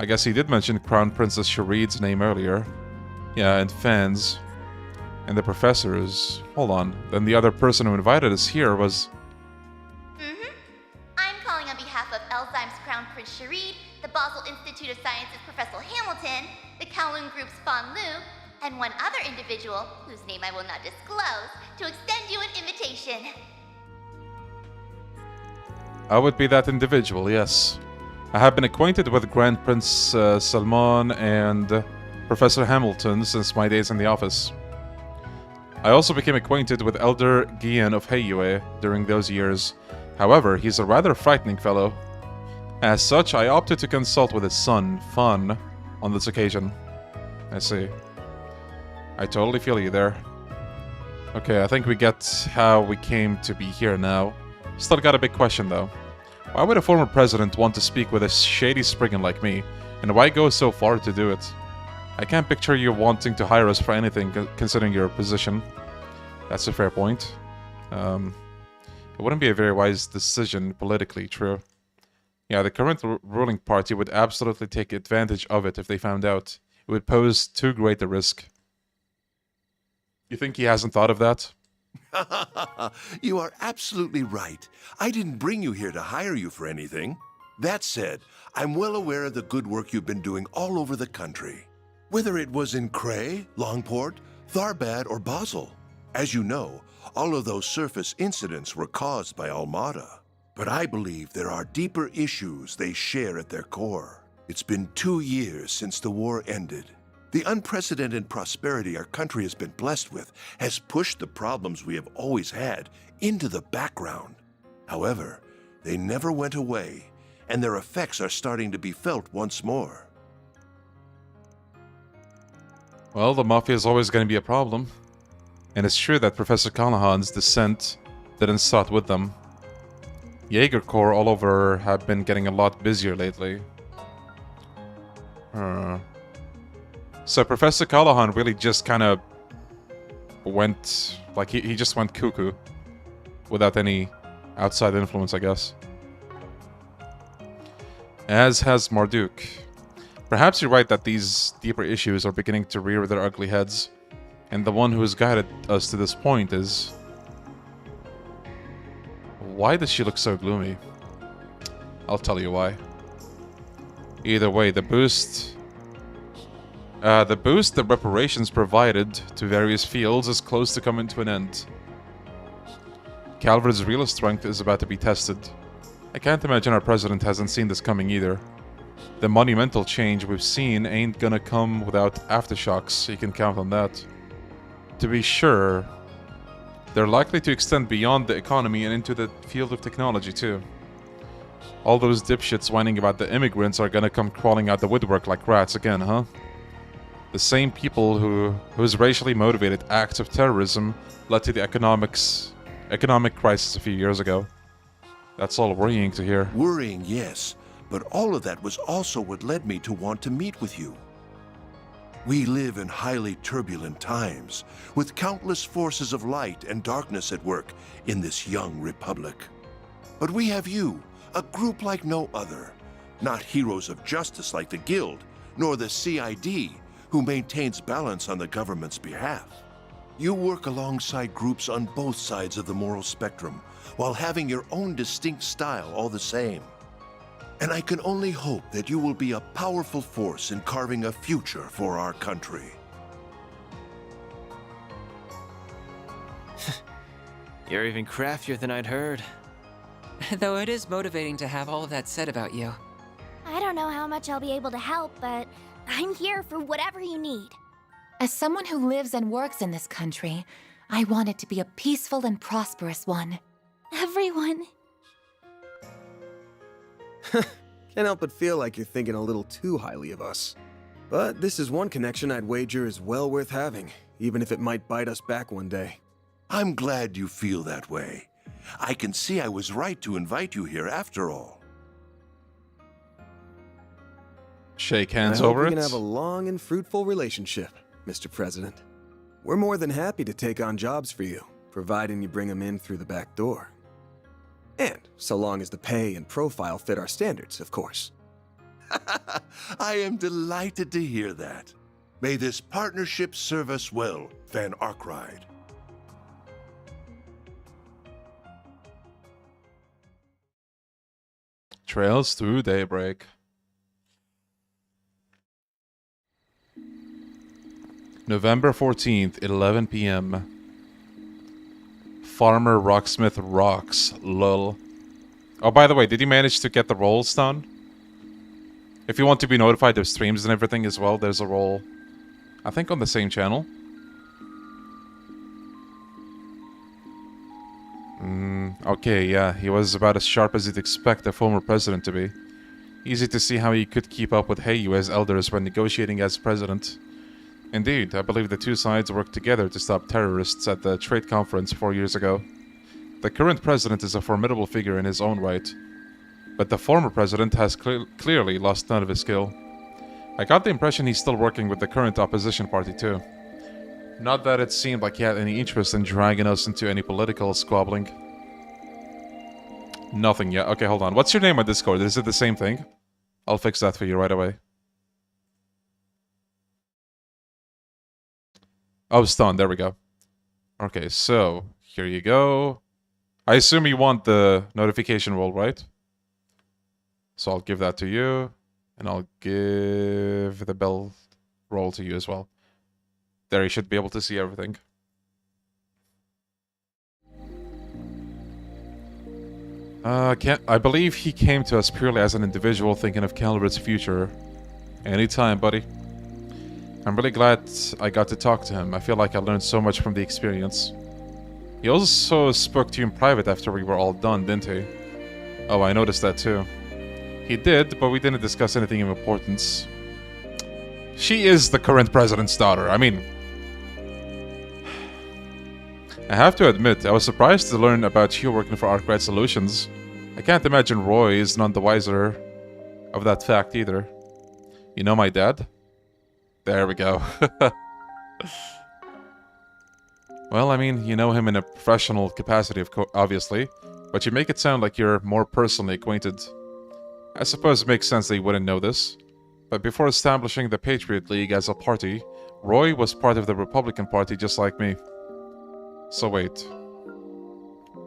I guess he did mention Crown Princess Shareed's name earlier. Yeah, and fans. And the professors. Hold on, then the other person who invited us here was... I'm calling on behalf of Elzheim's Crown Prince Shareed, the Basel Institute of Sciences Professor Hamilton, the Kowloon Group's Fan Lu, and one other individual, whose name I will not disclose, to extend you an invitation. I would be that individual, yes. I have been acquainted with Grand Prince Salman and Professor Hamilton since my days in the office. I also became acquainted with Elder Gian of Hanoae during those years. However, he's a rather frightening fellow. As such, I opted to consult with his son, Fan, on this occasion. I see. I totally feel you there. Okay, I think we get how we came to be here now. Still got a big question, though. Why would a former president want to speak with a shady spriggan like me, and why go so far to do it? I can't picture you wanting to hire us for anything, considering your position. That's a fair point. It wouldn't be a very wise decision politically, true. Yeah, the current ruling party would absolutely take advantage of it if they found out. It would pose too great a risk. You think he hasn't thought of that? You are absolutely right. I didn't bring you here to hire you for anything. That said, I'm well aware of the good work you've been doing all over the country. Whether it was in Kray, Longport, Tharbad, or Basel. As you know, all of those surface incidents were caused by Almada. But I believe there are deeper issues they share at their core. It's been 2 years since the war ended. The unprecedented prosperity our country has been blessed with has pushed the problems we have always had into the background. However, they never went away, and their effects are starting to be felt once more. Well, the Mafia is always going to be a problem. And it's true that Professor Callahan's descent didn't start with them. Jaeger Corps all over have been getting a lot busier lately. So Professor Callahan really just kind of went... like, he just went cuckoo. Without any outside influence, I guess. As has Marduk. Perhaps you're right that these deeper issues are beginning to rear their ugly heads. And the one who has guided us to this point is... Why does she look so gloomy? I'll tell you why. Either way, the boost the reparations provided to various fields is close to coming to an end. Calvert's real strength is about to be tested. I can't imagine our president hasn't seen this coming either. The monumental change we've seen ain't gonna come without aftershocks, you can count on that. To be sure, they're likely to extend beyond the economy and into the field of technology too. All those dipshits whining about the immigrants are gonna come crawling out the woodwork like rats again, huh? The same people whose racially motivated acts of terrorism led to the economic crisis a few years ago. That's all worrying to hear. Worrying, yes, but all of that was also what led me to want to meet with you. We live in highly turbulent times, with countless forces of light and darkness at work in this young republic. But we have you, a group like no other, not heroes of justice like the Guild, nor the CID, who maintains balance on the government's behalf. You work alongside groups on both sides of the moral spectrum, while having your own distinct style all the same. And I can only hope that you will be a powerful force in carving a future for our country. You're even craftier than I'd heard. Though it is motivating to have all of that said about you. I don't know how much I'll be able to help, but I'm here for whatever you need. As someone who lives and works in this country, I want it to be a peaceful and prosperous one. Everyone. Can't help but feel like you're thinking a little too highly of us. But this is one connection I'd wager is well worth having, even if it might bite us back one day. I'm glad you feel that way. I can see I was right to invite you here after all. Shake hands I hope over we it. can have a long and fruitful relationship, Mr. President. We're more than happy to take on jobs for you, providing you bring them in through the back door. And so long as the pay and profile fit our standards, of course. I am delighted to hear that. May this partnership serve us well, Van Arkride. Trails through daybreak. November 14th, 11 p.m. Farmer Rocksmith rocks, lol. Oh, by the way, did you manage to get the rolls done? If you want to be notified of streams and everything as well, there's a roll. I think on the same channel. Okay, yeah, he was about as sharp as you'd expect a former president to be. Easy to see how he could keep up with Heiyu as elders when negotiating as president. Indeed, I believe the two sides worked together to stop terrorists at the trade conference 4 years ago. The current president is a formidable figure in his own right, but the former president has clearly lost none of his skill. I got the impression he's still working with the current opposition party too. Not that it seemed like he had any interest in dragging us into any political squabbling. Nothing yet. Okay, hold on. What's your name on Discord? Is it the same thing? I'll fix that for you right away. Oh, stun. There we go. Okay, so here you go. I assume you want the notification roll, right? So I'll give that to you. And I'll give the bell roll to you as well. There, you should be able to see everything. I believe he came to us purely as an individual thinking of Calvert's future. Anytime, buddy. I'm really glad I got to talk to him. I feel like I learned so much from the experience. He also spoke to you in private after we were all done, didn't he? Oh, I noticed that too. He did, but we didn't discuss anything of importance. She is the current president's daughter. I mean... I have to admit, I was surprised to learn about you working for Arkwright Solutions. I can't imagine Roy is none the wiser of that fact either. You know my dad? There we go. Well, I mean, you know him in a professional capacity, obviously, but you make it sound like you're more personally acquainted. I suppose it makes sense that you wouldn't know this, but before establishing the Patriot League as a party, Roy was part of the Republican Party just like me. So wait.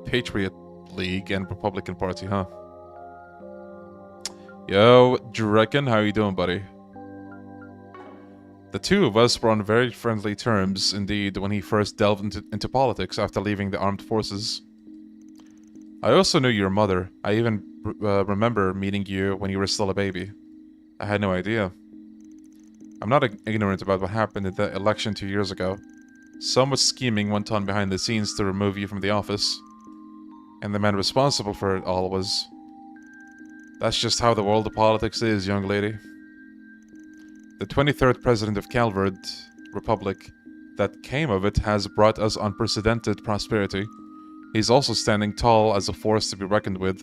Patriot League and Republican Party, huh? Yo, Drekken, how you doing, buddy? The two of us were on very friendly terms, indeed, when he first delved into politics after leaving the armed forces. I also knew your mother. I even remember meeting you when you were still a baby. I had no idea. I'm not ignorant about what happened in the election 2 years ago. So much scheming went on behind the scenes to remove you from the office. And the man responsible for it all was... That's just how the world of politics is, young lady. The 23rd president of Calvert Republic that came of it has brought us unprecedented prosperity. He's also standing tall as a force to be reckoned with,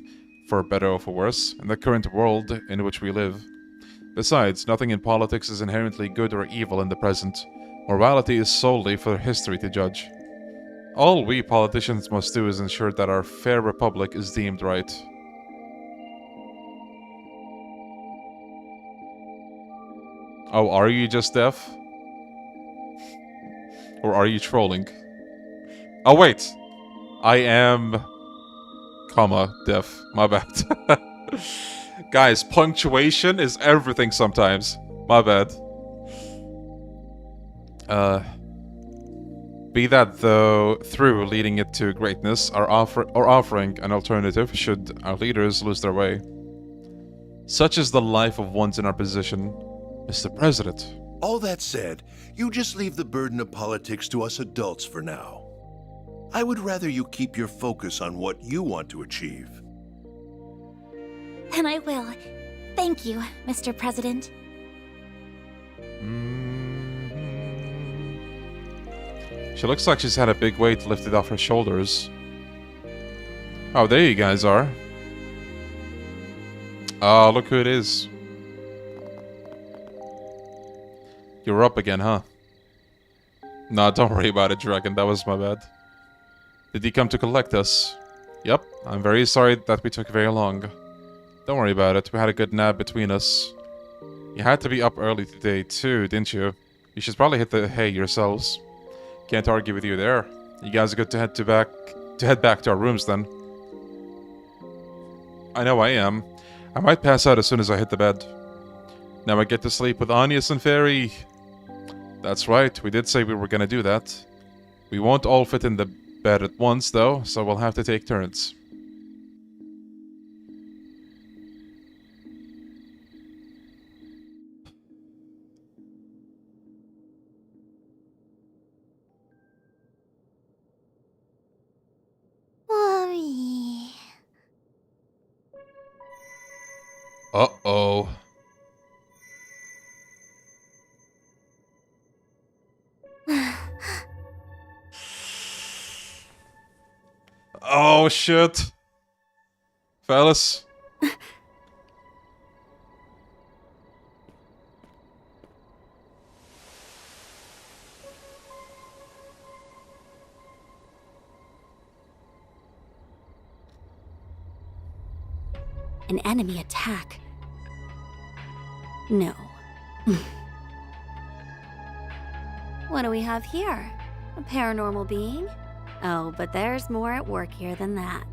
for better or for worse, in the current world in which we live. Besides, nothing in politics is inherently good or evil in the present. Morality is solely for history to judge. All we politicians must do is ensure that our fair republic is deemed right. Oh, are you just deaf? Or are you trolling? Oh, wait! I am... deaf. My bad. Guys, punctuation is everything sometimes. My bad. Be that though, through leading it to greatness, or offering an alternative should our leaders lose their way. Such is the life of ones in our position, Mr. President. All that said, you just leave the burden of politics to us adults for now. I would rather you keep your focus on what you want to achieve. Then I will. Thank you, Mr. President. She looks like she's had a big weight lifted off her shoulders. Oh, there you guys are. Oh, look who it is. You're up again, huh? No, don't worry about it, Dragon. That was my bad. Did he come to collect us? Yep. I'm very sorry that we took very long. Don't worry about it. We had a good nap between us. You had to be up early today, too, didn't you? You should probably hit the hay yourselves. Can't argue with you there. You guys are good to head back to our rooms, then. I know I am. I might pass out as soon as I hit the bed. Now I get to sleep with Agnes and Fairy. That's right, we did say we were gonna do that. We won't all fit in the bed at once, though, so we'll have to take turns. Mommy. Uh-oh. Oh, shit. Fellas. An enemy attack. No. What do we have here? A paranormal being? Oh, but there's more at work here than that.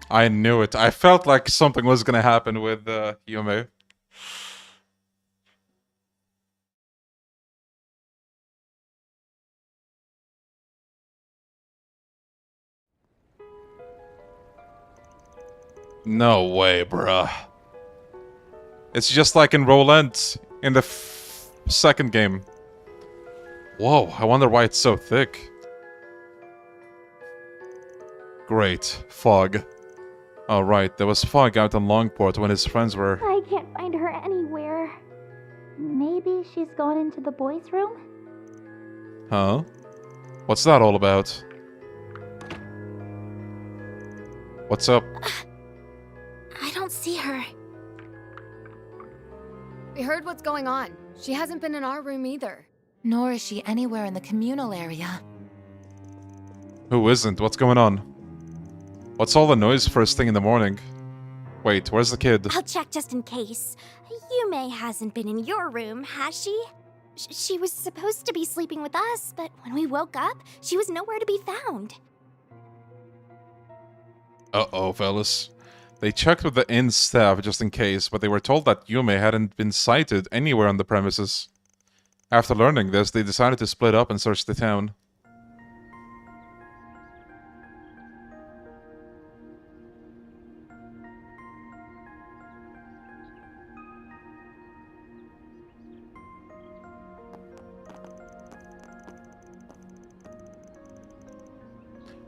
I knew it. I felt like something was gonna happen with Yume. No way, bruh. It's just like in Roland in the second game. Whoa, I wonder why it's so thick. Great. Fog. Oh, right, there was fog out on Longport when his friends were... I can't find her anywhere. Maybe she's gone into the boys' room? Huh? What's that all about? What's up? I don't see her. We heard what's going on. She hasn't been in our room either. Nor is she anywhere in the communal area. Who isn't? What's going on? What's all the noise first thing in the morning? Wait, where's the kid? I'll check just in case. Yume hasn't been in your room, has she? She was supposed to be sleeping with us, but when we woke up, she was nowhere to be found. Uh-oh, fellas. They checked with the inn staff just in case, but they were told that Yume hadn't been sighted anywhere on the premises. After learning this, they decided to split up and search the town.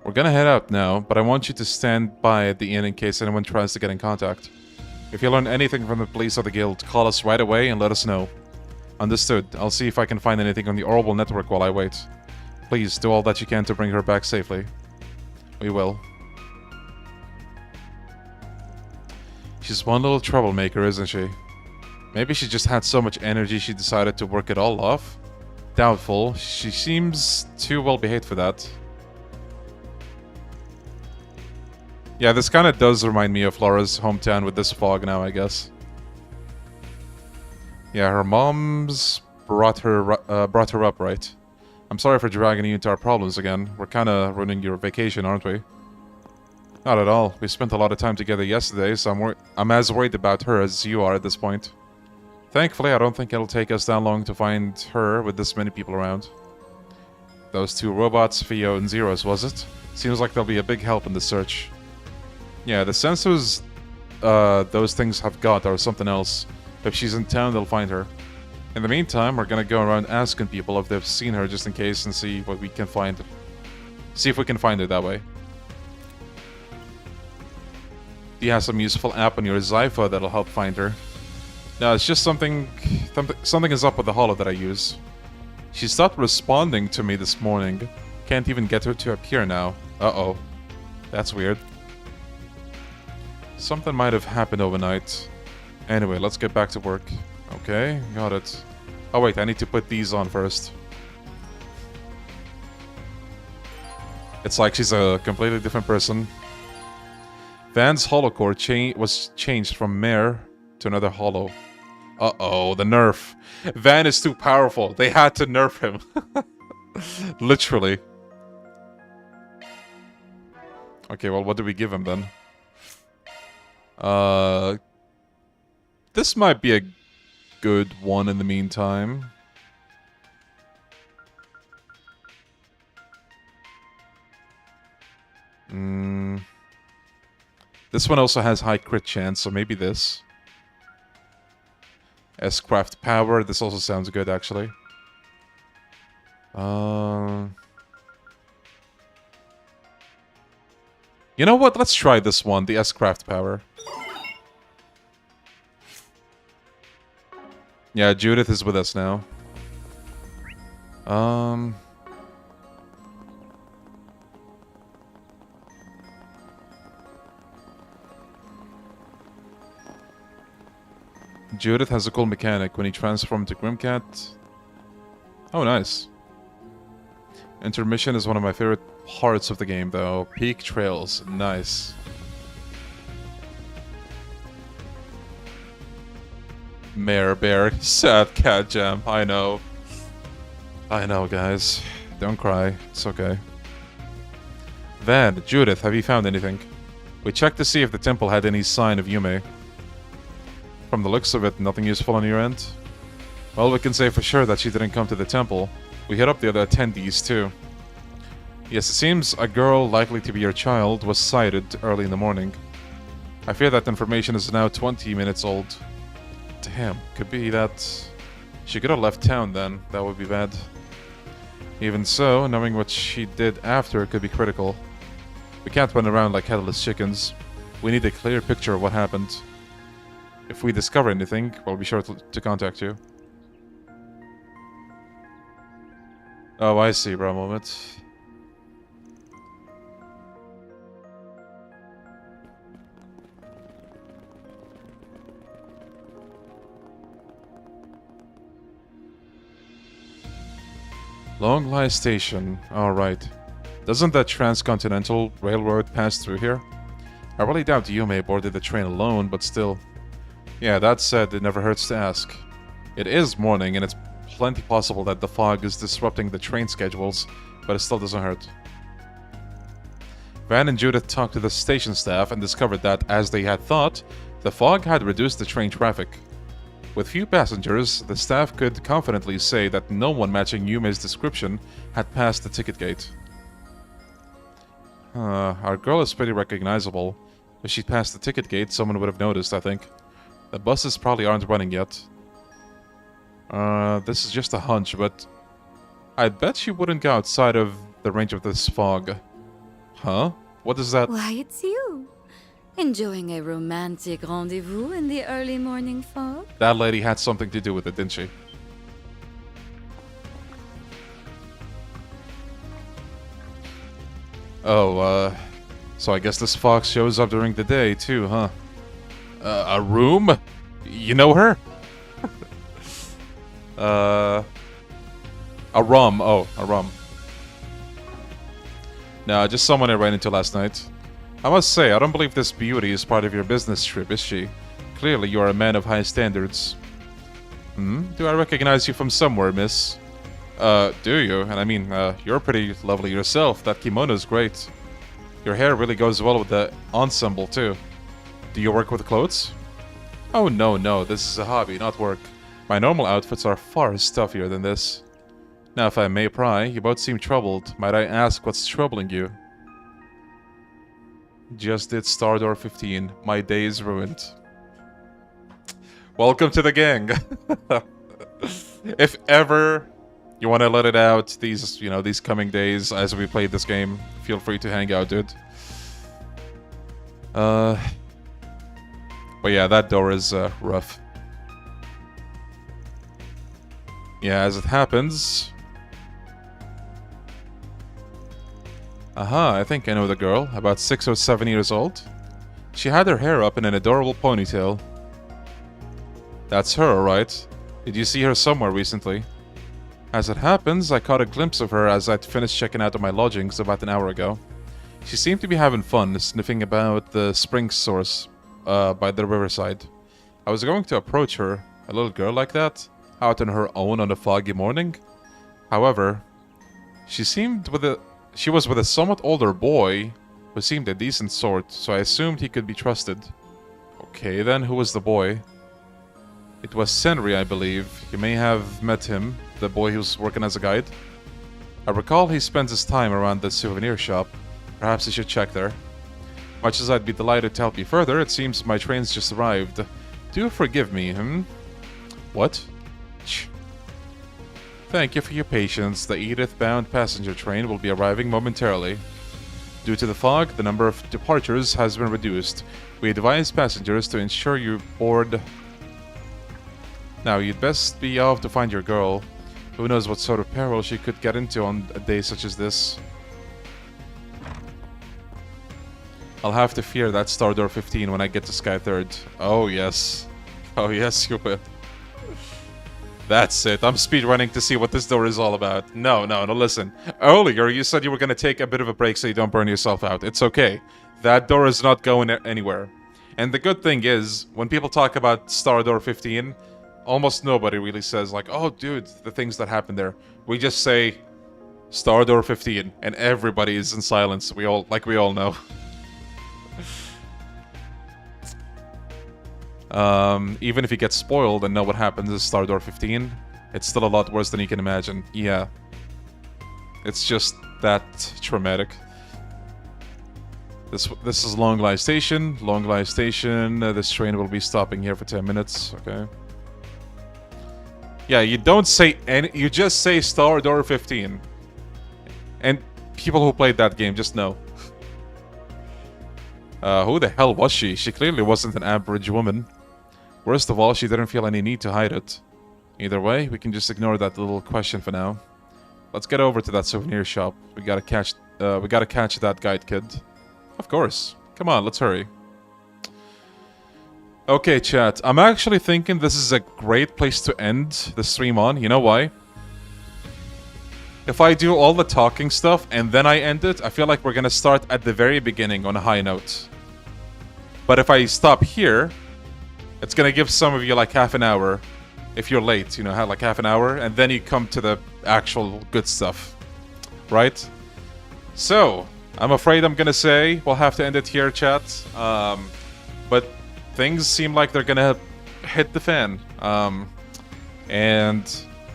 We're gonna head out now, but I want you to stand by at the inn in case anyone tries to get in contact. If you learn anything from the police or the guild, call us right away and let us know. Understood. I'll see if I can find anything on the Orbital network while I wait. Please do all that you can to bring her back safely. We will. She's one little troublemaker, isn't she? Maybe she just had so much energy she decided to work it all off? Doubtful. She seems too well behaved for that. Yeah, this kind of does remind me of Laura's hometown with this fog now, I guess. Yeah, her mom's brought her up, right? I'm sorry for dragging you into our problems again. We're kind of ruining your vacation, aren't we? Not at all. We spent a lot of time together yesterday, so I'm as worried about her as you are at this point. Thankfully, I don't think it'll take us that long to find her with this many people around. Those two robots, Theo and Zeros, was it? Seems like they'll be a big help in the search. Yeah, the sensors those things have got are something else. If she's in town, they'll find her. In the meantime, we're gonna go around asking people if they've seen her just in case and see what we can find. See if we can find her that way. Do you have some useful app on your Zypha that'll help find her? No, it's just something is up with the holo that I use. She stopped responding to me this morning. Can't even get her to appear now. Uh-oh. That's weird. Something might have happened overnight. Anyway, let's get back to work. Okay, got it. Oh wait, I need to put these on first. It's like she's a completely different person. Van's holocore was changed from Mare to another holo. Uh-oh, the nerf. Van is too powerful. They had to nerf him. Literally. Okay, well, what do we give him then? This might be a good one in the meantime. This one also has high crit chance, so maybe this. S-Craft Power, this also sounds good, actually. You know what? Let's try this one, the S-Craft Power. Yeah, Judith is with us now. Judith has a cool mechanic when he transformed to Grimcat. Oh, nice. Intermission is one of my favorite parts of the game, though. Peak trails, nice. Mare Bear, sad cat jam, I know. I know, guys. Don't cry, it's okay. Van, Judith, have you found anything? We checked to see if the temple had any sign of Yume. From the looks of it, nothing useful on your end? Well, we can say for sure that she didn't come to the temple. We hit up the other attendees, too. Yes, it seems a girl likely to be your child was sighted early in the morning. I fear that information is now 20 minutes old. Damn, could be that... She could have left town then, that would be bad. Even so, knowing what she did after could be critical. We can't run around like headless chickens. We need a clear picture of what happened. If we discover anything, we'll be sure to contact you. Oh, I see, bro, moment. Longlai Station, alright. Doesn't that transcontinental railroad pass through here? I really doubt Yume boarded the train alone, but still. Yeah, that said, it never hurts to ask. It is morning, and it's plenty possible that the fog is disrupting the train schedules, but it still doesn't hurt. Van and Judith talked to the station staff and discovered that, as they had thought, the fog had reduced the train traffic. With few passengers, the staff could confidently say that no one matching Yume's description had passed the ticket gate. Our girl is pretty recognizable. If she'd passed the ticket gate, someone would have noticed, I think. The buses probably aren't running yet. This is just a hunch, but I bet she wouldn't go outside of the range of this fog. Huh? What is that? Why, it's you. Enjoying a romantic rendezvous in the early morning fog? That lady had something to do with it, didn't she? Oh, So I guess this fox shows up during the day too, huh? A room? You know her? A rum. Oh, a rum. No, just someone I ran into last night. I must say, I don't believe this beauty is part of your business trip, is she? Clearly, you are a man of high standards. Do I recognize you from somewhere, miss? Do you? And I mean, you're pretty lovely yourself. That kimono's great. Your hair really goes well with the ensemble, too. Do you work with clothes? Oh, no, this is a hobby, not work. My normal outfits are far stuffier than this. Now, if I may pry, you both seem troubled. Might I ask what's troubling you? Just did Star Door 15. My day is ruined. Welcome to the gang. If ever you want to let it out these, these coming days as we play this game, feel free to hang out, dude. But yeah, that door is rough. Yeah, as it happens. Aha, I think I know the girl, about 6 or 7 years old. She had her hair up in an adorable ponytail. That's her, alright. Did you see her somewhere recently? As it happens, I caught a glimpse of her as I'd finished checking out of my lodgings about an hour ago. She seemed to be having fun, sniffing about the spring source by the riverside. I was going to approach her, a little girl like that, out on her own on a foggy morning. However, she was with a somewhat older boy who seemed a decent sort, so I assumed he could be trusted. Okay then, who was the boy? It was Senri, I believe. You may have met him, the boy who's working as a guide. I recall he spends his time around the souvenir shop. Perhaps you should check there. Much as I'd be delighted to help you further, it seems my train's just arrived. Do forgive me, What? Thank you for your patience. The Edith-bound passenger train will be arriving momentarily. Due to the fog, the number of departures has been reduced. We advise passengers to ensure you board. Now, you'd best be off to find your girl. Who knows what sort of peril she could get into on a day such as this. I'll have to fear that Star Door 15 when I get to Sky 3rd. Oh, yes. Oh, yes, you will. That's it. I'm speedrunning to see what this door is all about. No, listen. Earlier, you said you were going to take a bit of a break so you don't burn yourself out. It's okay. That door is not going anywhere. And the good thing is, when people talk about Star Door 15, almost nobody really says, like, oh, dude, the things that happened there. We just say, Star Door 15, and everybody is in silence. We all know. Even if you get spoiled and know what happens in Star Door 15, it's still a lot worse than you can imagine. Yeah. It's just that traumatic. This is Longlai Station. Longlai Station. This train will be stopping here for 10 minutes. Okay. Yeah, you don't say any... You just say Star Door 15. And people who played that game just know. Who the hell was she? She clearly wasn't an average woman. Worst of all, she didn't feel any need to hide it. Either way, we can just ignore that little question for now. Let's get over to that souvenir shop. We gotta catch that guide kid. Of course. Come on, let's hurry. Okay, chat. I'm actually thinking this is a great place to end the stream on. You know why? If I do all the talking stuff and then I end it, I feel like we're gonna start at the very beginning on a high note. But if I stop here, it's gonna give some of you like half an hour. If you're late, have like half an hour, and then you come to the actual good stuff. Right? So, I'm afraid I'm gonna say we'll have to end it here, chat. But things seem like they're gonna hit the fan. And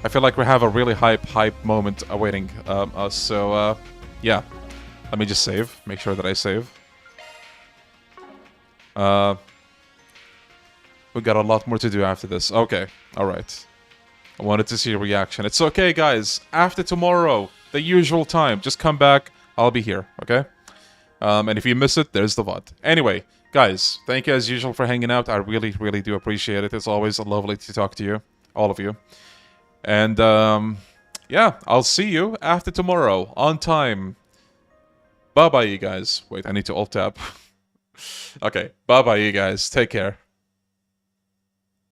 I feel like we have a really hype moment awaiting us. So, yeah. Let me just save. Make sure that I save. We got a lot more to do after this. Okay. Alright. I wanted to see a reaction. It's okay, guys. After tomorrow, the usual time. Just come back. I'll be here. Okay? And if you miss it, there's the VOD. Anyway, guys, thank you as usual for hanging out. I really, really do appreciate it. It's always lovely to talk to you. All of you. And, yeah, I'll see you after tomorrow. On time. Bye-bye, you guys. Wait, I need to alt-tab. Okay, bye-bye, you guys. Take care.